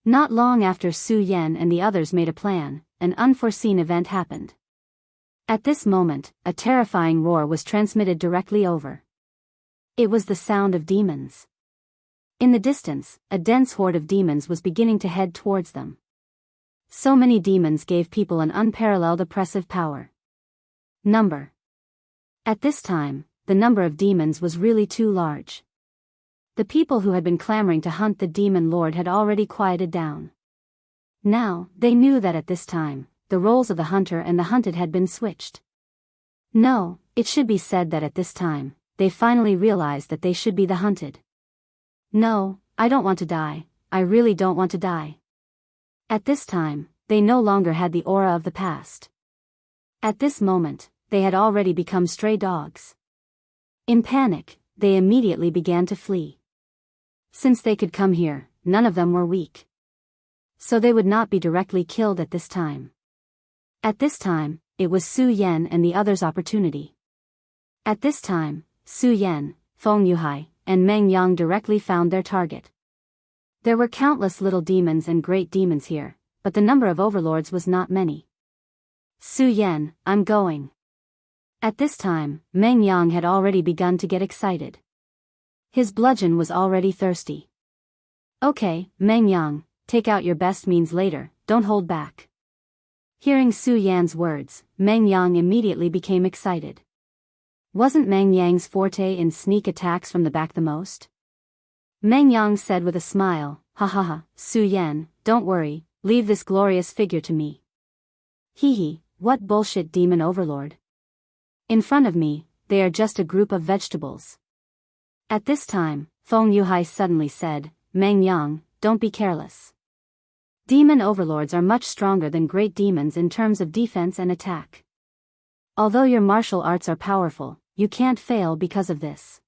Speaker 1: Not long after Su Yan and the others made a plan, an unforeseen event happened. At this moment, a terrifying roar was transmitted directly over. It was the sound of demons. In the distance, a dense horde of demons was beginning to head towards them. So many demons gave people an unparalleled oppressive power. Number. At this time, the number of demons was really too large. The people who had been clamoring to hunt the demon lord had already quieted down. Now, they knew that at this time, the roles of the hunter and the hunted had been switched. No, it should be said that at this time, they finally realized that they should be the hunted. "No, I don't want to die, I really don't want to die." At this time, they no longer had the aura of the past. At this moment, they had already become stray dogs. In panic, they immediately began to flee. Since they could come here, none of them were weak. So they would not be directly killed at this time. At this time, it was Su Yan and the others' opportunity. At this time, Su Yan, Feng Yuhai, and Meng Yang directly found their target. There were countless little demons and great demons here, but the number of overlords was not many. "Su Yan, I'm going." At this time, Meng Yang had already begun to get excited. His bludgeon was already thirsty. "Okay, Meng Yang, take out your best means later, don't hold back." Hearing Su Yan's words, Meng Yang immediately became excited. Wasn't Meng Yang's forte in sneak attacks from the back the most? Meng Yang said with a smile, "Ha ha ha, Su Yan, don't worry, leave this glorious figure to me." "Hee hee, what bullshit demon overlord. In front of me, they are just a group of vegetables. At this time, Feng Yuhai suddenly said, Meng Yang, don't be careless. Demon overlords are much stronger than great demons in terms of defense and attack. Although your martial arts are powerful, you can't fail because of this.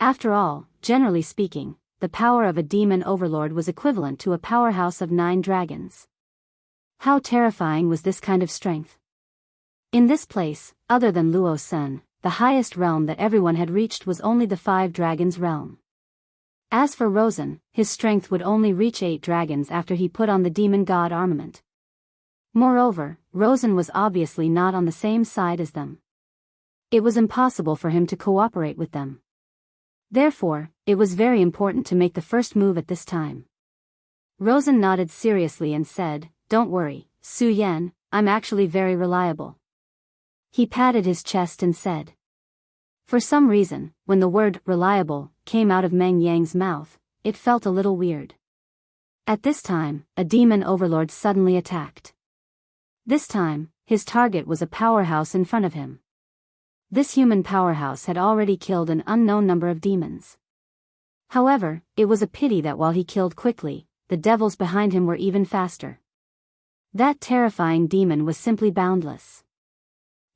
Speaker 1: After all, generally speaking, the power of a demon overlord was equivalent to a powerhouse of 9 dragons. How terrifying was this kind of strength? In this place, other than Luo Sen, the highest realm that everyone had reached was only the 5 dragons realm. As for Rosen, his strength would only reach 8 dragons after he put on the demon god armament. Moreover, Rosen was obviously not on the same side as them. It was impossible for him to cooperate with them. Therefore, it was very important to make the first move at this time. Rosen nodded seriously and said, Don't worry, Su Yan, I'm actually very reliable. He patted his chest and said. For some reason, when the word reliable came out of Meng Yang's mouth, it felt a little weird. At this time, a demon overlord suddenly attacked. This time, his target was a powerhouse in front of him. This human powerhouse had already killed an unknown number of demons. However, it was a pity that while he killed quickly, the devils behind him were even faster. That terrifying demon was simply boundless.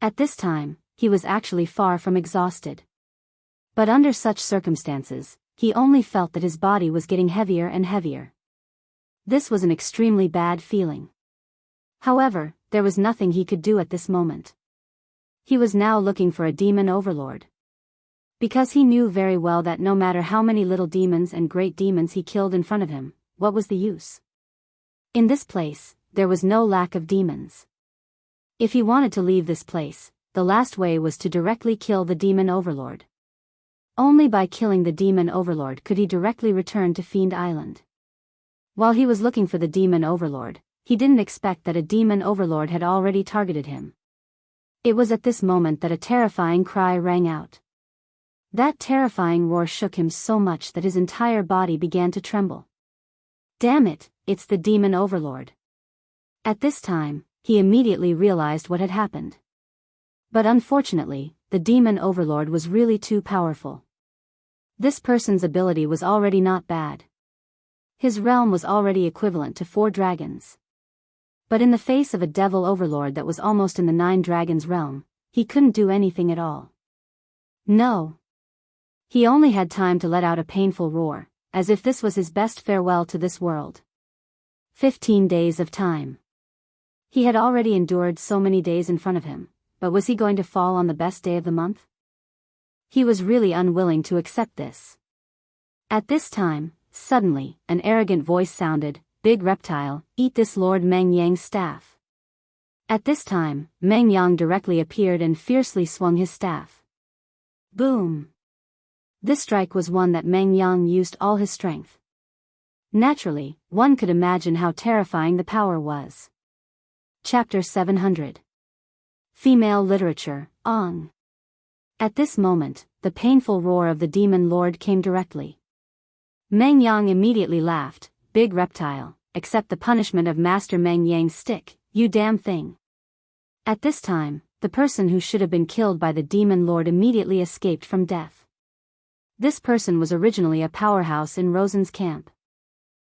Speaker 1: At this time, he was actually far from exhausted. But under such circumstances, he only felt that his body was getting heavier and heavier. This was an extremely bad feeling. However, there was nothing he could do at this moment. He was now looking for a demon overlord. Because he knew very well that no matter how many little demons and great demons he killed in front of him, what was the use? In this place, there was no lack of demons. If he wanted to leave this place, the last way was to directly kill the demon overlord. Only by killing the demon overlord could he directly return to Fiend Island. While he was looking for the demon overlord, he didn't expect that a demon overlord had already targeted him. It was at this moment that a terrifying cry rang out. That terrifying roar shook him so much that his entire body began to tremble. Damn it, it's the demon overlord. At this time, he immediately realized what had happened. But unfortunately, the demon overlord was really too powerful. This person's ability was already not bad. His realm was already equivalent to 4 dragons. But in the face of a devil overlord that was almost in the 9 dragons realm, he couldn't do anything at all. No. He only had time to let out a painful roar, as if this was his best farewell to this world. 15 days of time. He had already endured so many days in front of him, but was he going to fall on the best day of the month? He was really unwilling to accept this. At this time, suddenly, an arrogant voice sounded, Big reptile, eat this Lord Meng Yang's staff. At this time, Meng Yang directly appeared and fiercely swung his staff. Boom! This strike was one that Meng Yang used all his strength. Naturally, one could imagine how terrifying the power was. Chapter 700. Female Literature, Ong. At this moment, the painful roar of the demon lord came directly. Meng Yang immediately laughed, Big reptile, accept the punishment of Master Meng Yang's stick, you damn thing. At this time, the person who should have been killed by the demon lord immediately escaped from death. This person was originally a powerhouse in Rosen's camp.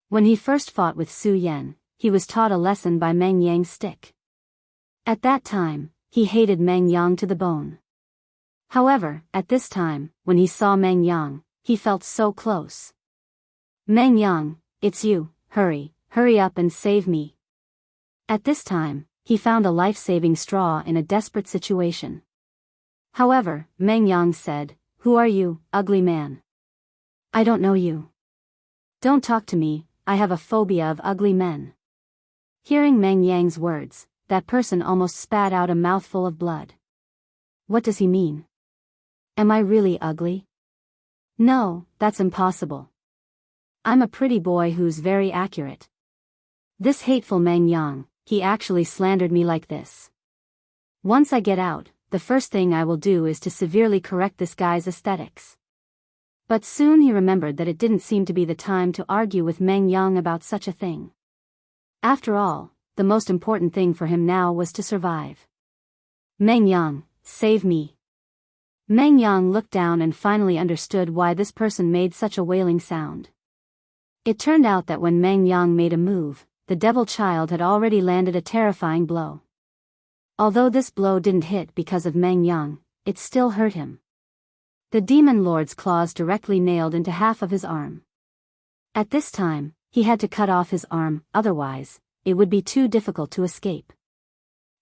Speaker 1: When he first fought with Su Yan, he was taught a lesson by Meng Yang's stick. At that time, he hated Meng Yang to the bone. However, at this time, when he saw Meng Yang, he felt so close. Meng Yang, it's you, hurry up and save me. At this time, he found a life-saving straw in a desperate situation. However, Meng Yang said, Who are you, ugly man? I don't know you. Don't talk to me, I have a phobia of ugly men. Hearing Meng Yang's words, that person almost spat out a mouthful of blood. What does he mean? Am I really ugly? No, that's impossible. I'm a pretty boy who's very accurate. This hateful Meng Yang, he actually slandered me like this. Once I get out, the first thing I will do is to severely correct this guy's aesthetics. But soon he remembered that it didn't seem to be the time to argue with Meng Yang about such a thing. After all, the most important thing for him now was to survive. Meng Yang, save me. Meng Yang looked down and finally understood why this person made such a wailing sound. It turned out that when Meng Yang made a move, the devil child had already landed a terrifying blow. Although this blow didn't hit because of Meng Yang, it still hurt him. The demon lord's claws directly nailed into half of his arm. At this time, he had to cut off his arm, otherwise, it would be too difficult to escape.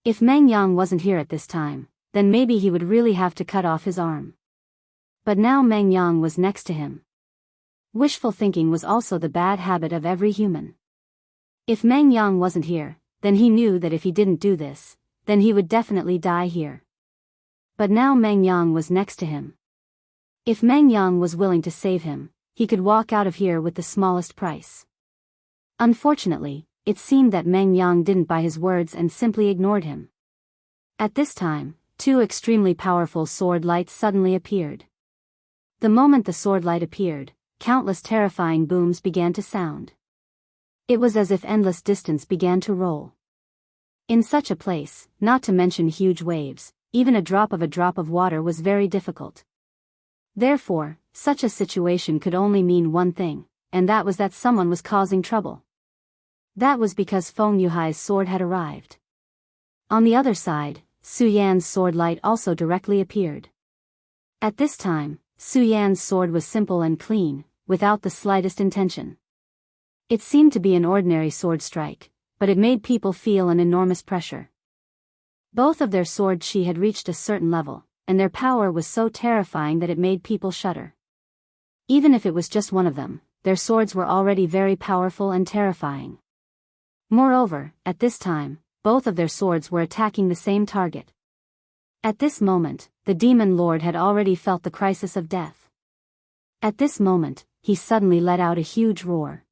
Speaker 1: If Meng Yang wasn't here at this time, then maybe he would really have to cut off his arm. But now Meng Yang was next to him. Wishful thinking was also the bad habit of every human. If Meng Yang wasn't here, then he knew that if he didn't do this, then he would definitely die here. But now Meng Yang was next to him. If Meng Yang was willing to save him, he could walk out of here with the smallest price. Unfortunately, it seemed that Meng Yang didn't buy his words and simply ignored him. At this time, two extremely powerful sword lights suddenly appeared. The moment the sword light appeared, countless terrifying booms began to sound. It was as if endless distance began to roll. In such a place, not to mention huge waves, even a drop of water was very difficult. Therefore, such a situation could only mean one thing, and that was that someone was causing trouble. That was because Feng Yuhai's sword had arrived. On the other side, Su Yan's sword light also directly appeared. At this time, Su Yan's sword was simple and clean, without the slightest intention. It seemed to be an ordinary sword strike, but it made people feel an enormous pressure. Both of their sword chi had reached a certain level, and their power was so terrifying that it made people shudder. Even if it was just one of them, their swords were already very powerful and terrifying. Moreover, at this time, both of their swords were attacking the same target. At this moment, the demon lord had already felt the crisis of death. At this moment, he suddenly let out a huge roar.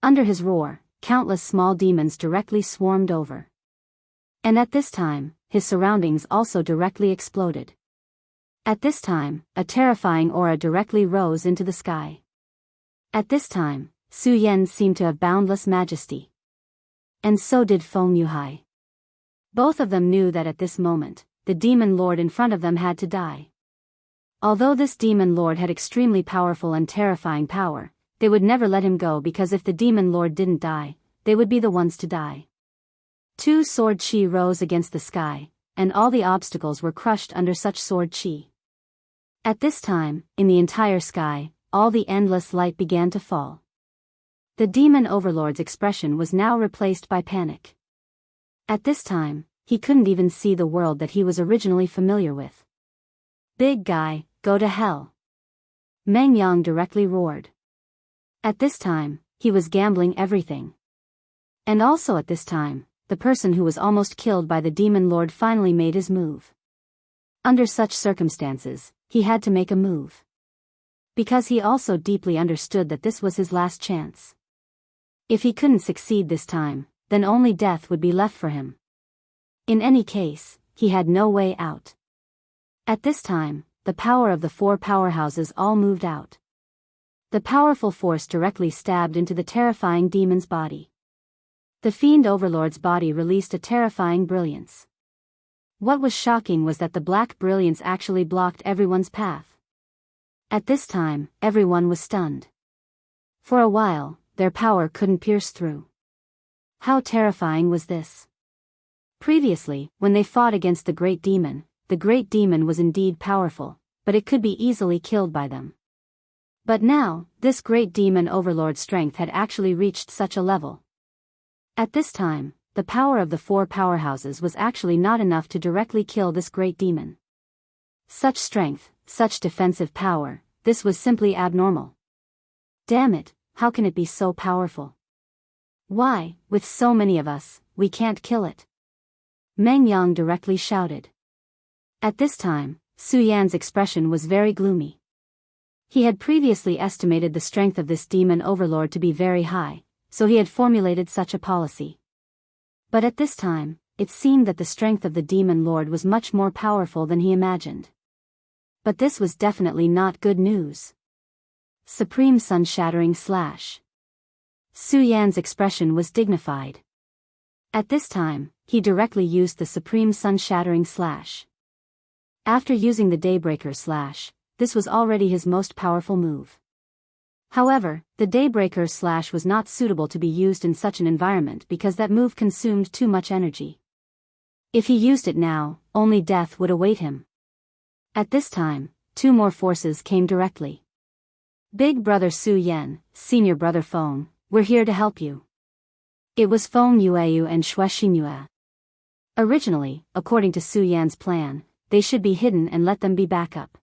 Speaker 1: Under his roar, countless small demons directly swarmed over. And at this time, his surroundings also directly exploded. At this time, a terrifying aura directly rose into the sky. At this time, Su Yan seemed to have boundless majesty. And so did Feng Yuhai. Both of them knew that at this moment, the demon lord in front of them had to die. Although this demon lord had extremely powerful and terrifying power, they would never let him go because if the demon lord didn't die, they would be the ones to die. Two sword chi rose against the sky, and all the obstacles were crushed under such sword chi. At this time, in the entire sky, all the endless light began to fall. The demon overlord's expression was now replaced by panic. At this time, he couldn't even see the world that he was originally familiar with. "Big guy, go to hell!" Meng Yang directly roared. At this time, he was gambling everything. And also at this time, the person who was almost killed by the demon lord finally made his move. Under such circumstances, he had to make a move. Because he also deeply understood that this was his last chance. If he couldn't succeed this time, then only death would be left for him. In any case, he had no way out. At this time, the power of the four powerhouses all moved out. The powerful force directly stabbed into the terrifying demon's body. The fiend overlord's body released a terrifying brilliance. What was shocking was that the black brilliance actually blocked everyone's path. At this time, everyone was stunned. For a while, their power couldn't pierce through. How terrifying was this? Previously, when they fought against the great demon was indeed powerful, but it could be easily killed by them. But now, this great demon overlord's strength had actually reached such a level. At this time, the power of the four powerhouses was actually not enough to directly kill this great demon. Such strength, such defensive power, this was simply abnormal. Damn it, how can it be so powerful? Why, with so many of us, we can't kill it? Meng Yang directly shouted. At this time, Su Yan's expression was very gloomy. He had previously estimated the strength of this demon overlord to be very high, so he had formulated such a policy. But at this time, it seemed that the strength of the demon lord was much more powerful than he imagined. But this was definitely not good news. Supreme sun-shattering slash. Su Yan's expression was dignified. At this time, he directly used the supreme sun-shattering slash. After using the Daybreaker Slash, this was already his most powerful move. However, the Daybreaker Slash was not suitable to be used in such an environment because that move consumed too much energy. If he used it now, only death would await him. At this time, two more forces came directly. Big Brother Su Yan, Senior Brother Feng, we're here to help you. It was Feng Yueyu and Xue Xinyue. Originally, according to Su Yan's plan, they should be hidden and let them be backup.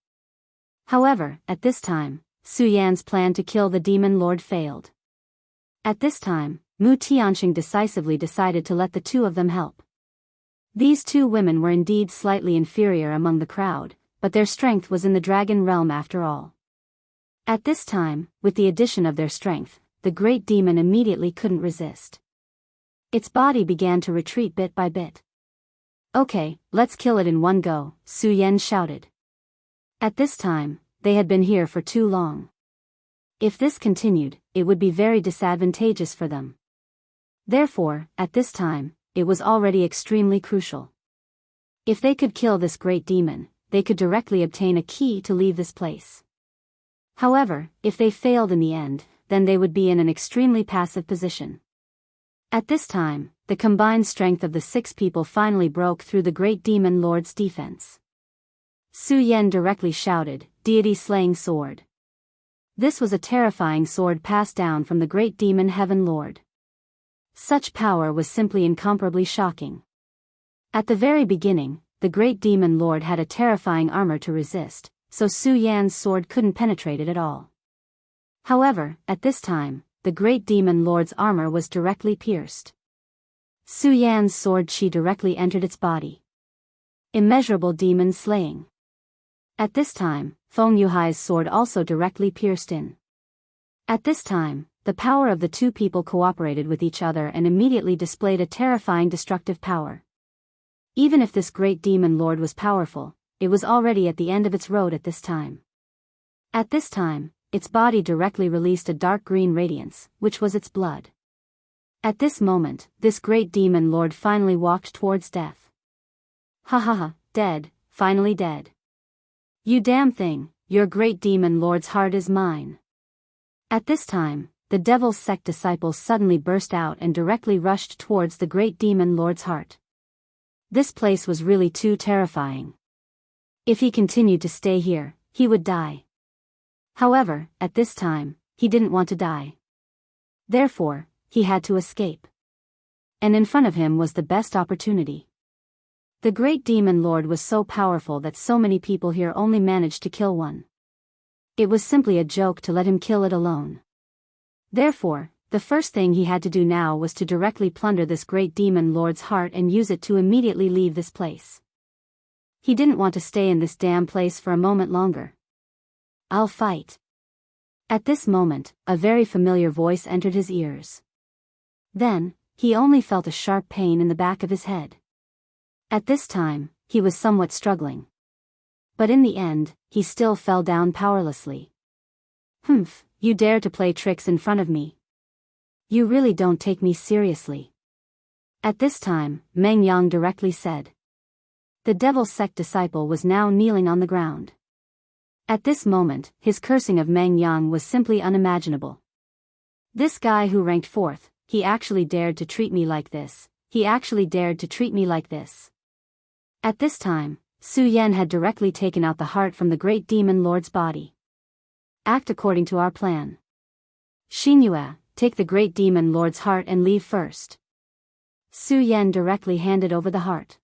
Speaker 1: However, at this time, Su Yan's plan to kill the Demon Lord failed. At this time, Mu Tianxing decisively decided to let the two of them help. These two women were indeed slightly inferior among the crowd, but their strength was in the dragon realm after all. At this time, with the addition of their strength, the great demon immediately couldn't resist. Its body began to retreat bit by bit. Okay, let's kill it in one go, Su Yan shouted. At this time, they had been here for too long. If this continued, it would be very disadvantageous for them. Therefore, at this time, it was already extremely crucial. If they could kill this great demon, they could directly obtain a key to leave this place. However, if they failed in the end, then they would be in an extremely passive position. At this time, the combined strength of the 6 people finally broke through the great demon lord's defense. Su Yan directly shouted, "Deity-slaying sword." This was a terrifying sword passed down from the great demon heaven lord. Such power was simply incomparably shocking. At the very beginning, the great demon lord had a terrifying armor to resist, so Su Yan's sword couldn't penetrate it at all. However, at this time, the great demon lord's armor was directly pierced. Su Yan's sword chi directly entered its body. Immeasurable demon slaying. At this time, Feng Yuhai's sword also directly pierced in. At this time, the power of the two people cooperated with each other and immediately displayed a terrifying destructive power. Even if this great demon lord was powerful, it was already at the end of its road at this time. At this time, its body directly released a dark green radiance, which was its blood. At this moment, this great demon lord finally walked towards death. Ha ha ha, dead, finally dead. You damn thing, your great demon lord's heart is mine. At this time, the devil's sect disciples suddenly burst out and directly rushed towards the great demon lord's heart. This place was really too terrifying. If he continued to stay here, he would die. However, at this time, he didn't want to die. Therefore, he had to escape. And in front of him was the best opportunity. The great demon lord was so powerful that so many people here only managed to kill one. It was simply a joke to let him kill it alone. Therefore, the first thing he had to do now was to directly plunder this great demon lord's heart and use it to immediately leave this place. He didn't want to stay in this damn place for a moment longer. I'll fight. At this moment, a very familiar voice entered his ears. Then, he only felt a sharp pain in the back of his head. At this time, he was somewhat struggling. But in the end, he still fell down powerlessly. Humph, you dare to play tricks in front of me. You really don't take me seriously. At this time, Meng Yang directly said. The devil's sect disciple was now kneeling on the ground. At this moment, his cursing of Meng Yang was simply unimaginable. This guy who ranked 4th, he actually dared to treat me like this, he actually dared to treat me like this. At this time, Su Yan had directly taken out the heart from the great demon lord's body. Act according to our plan. Xinyue, take the great demon lord's heart and leave first. Su Yan directly handed over the heart.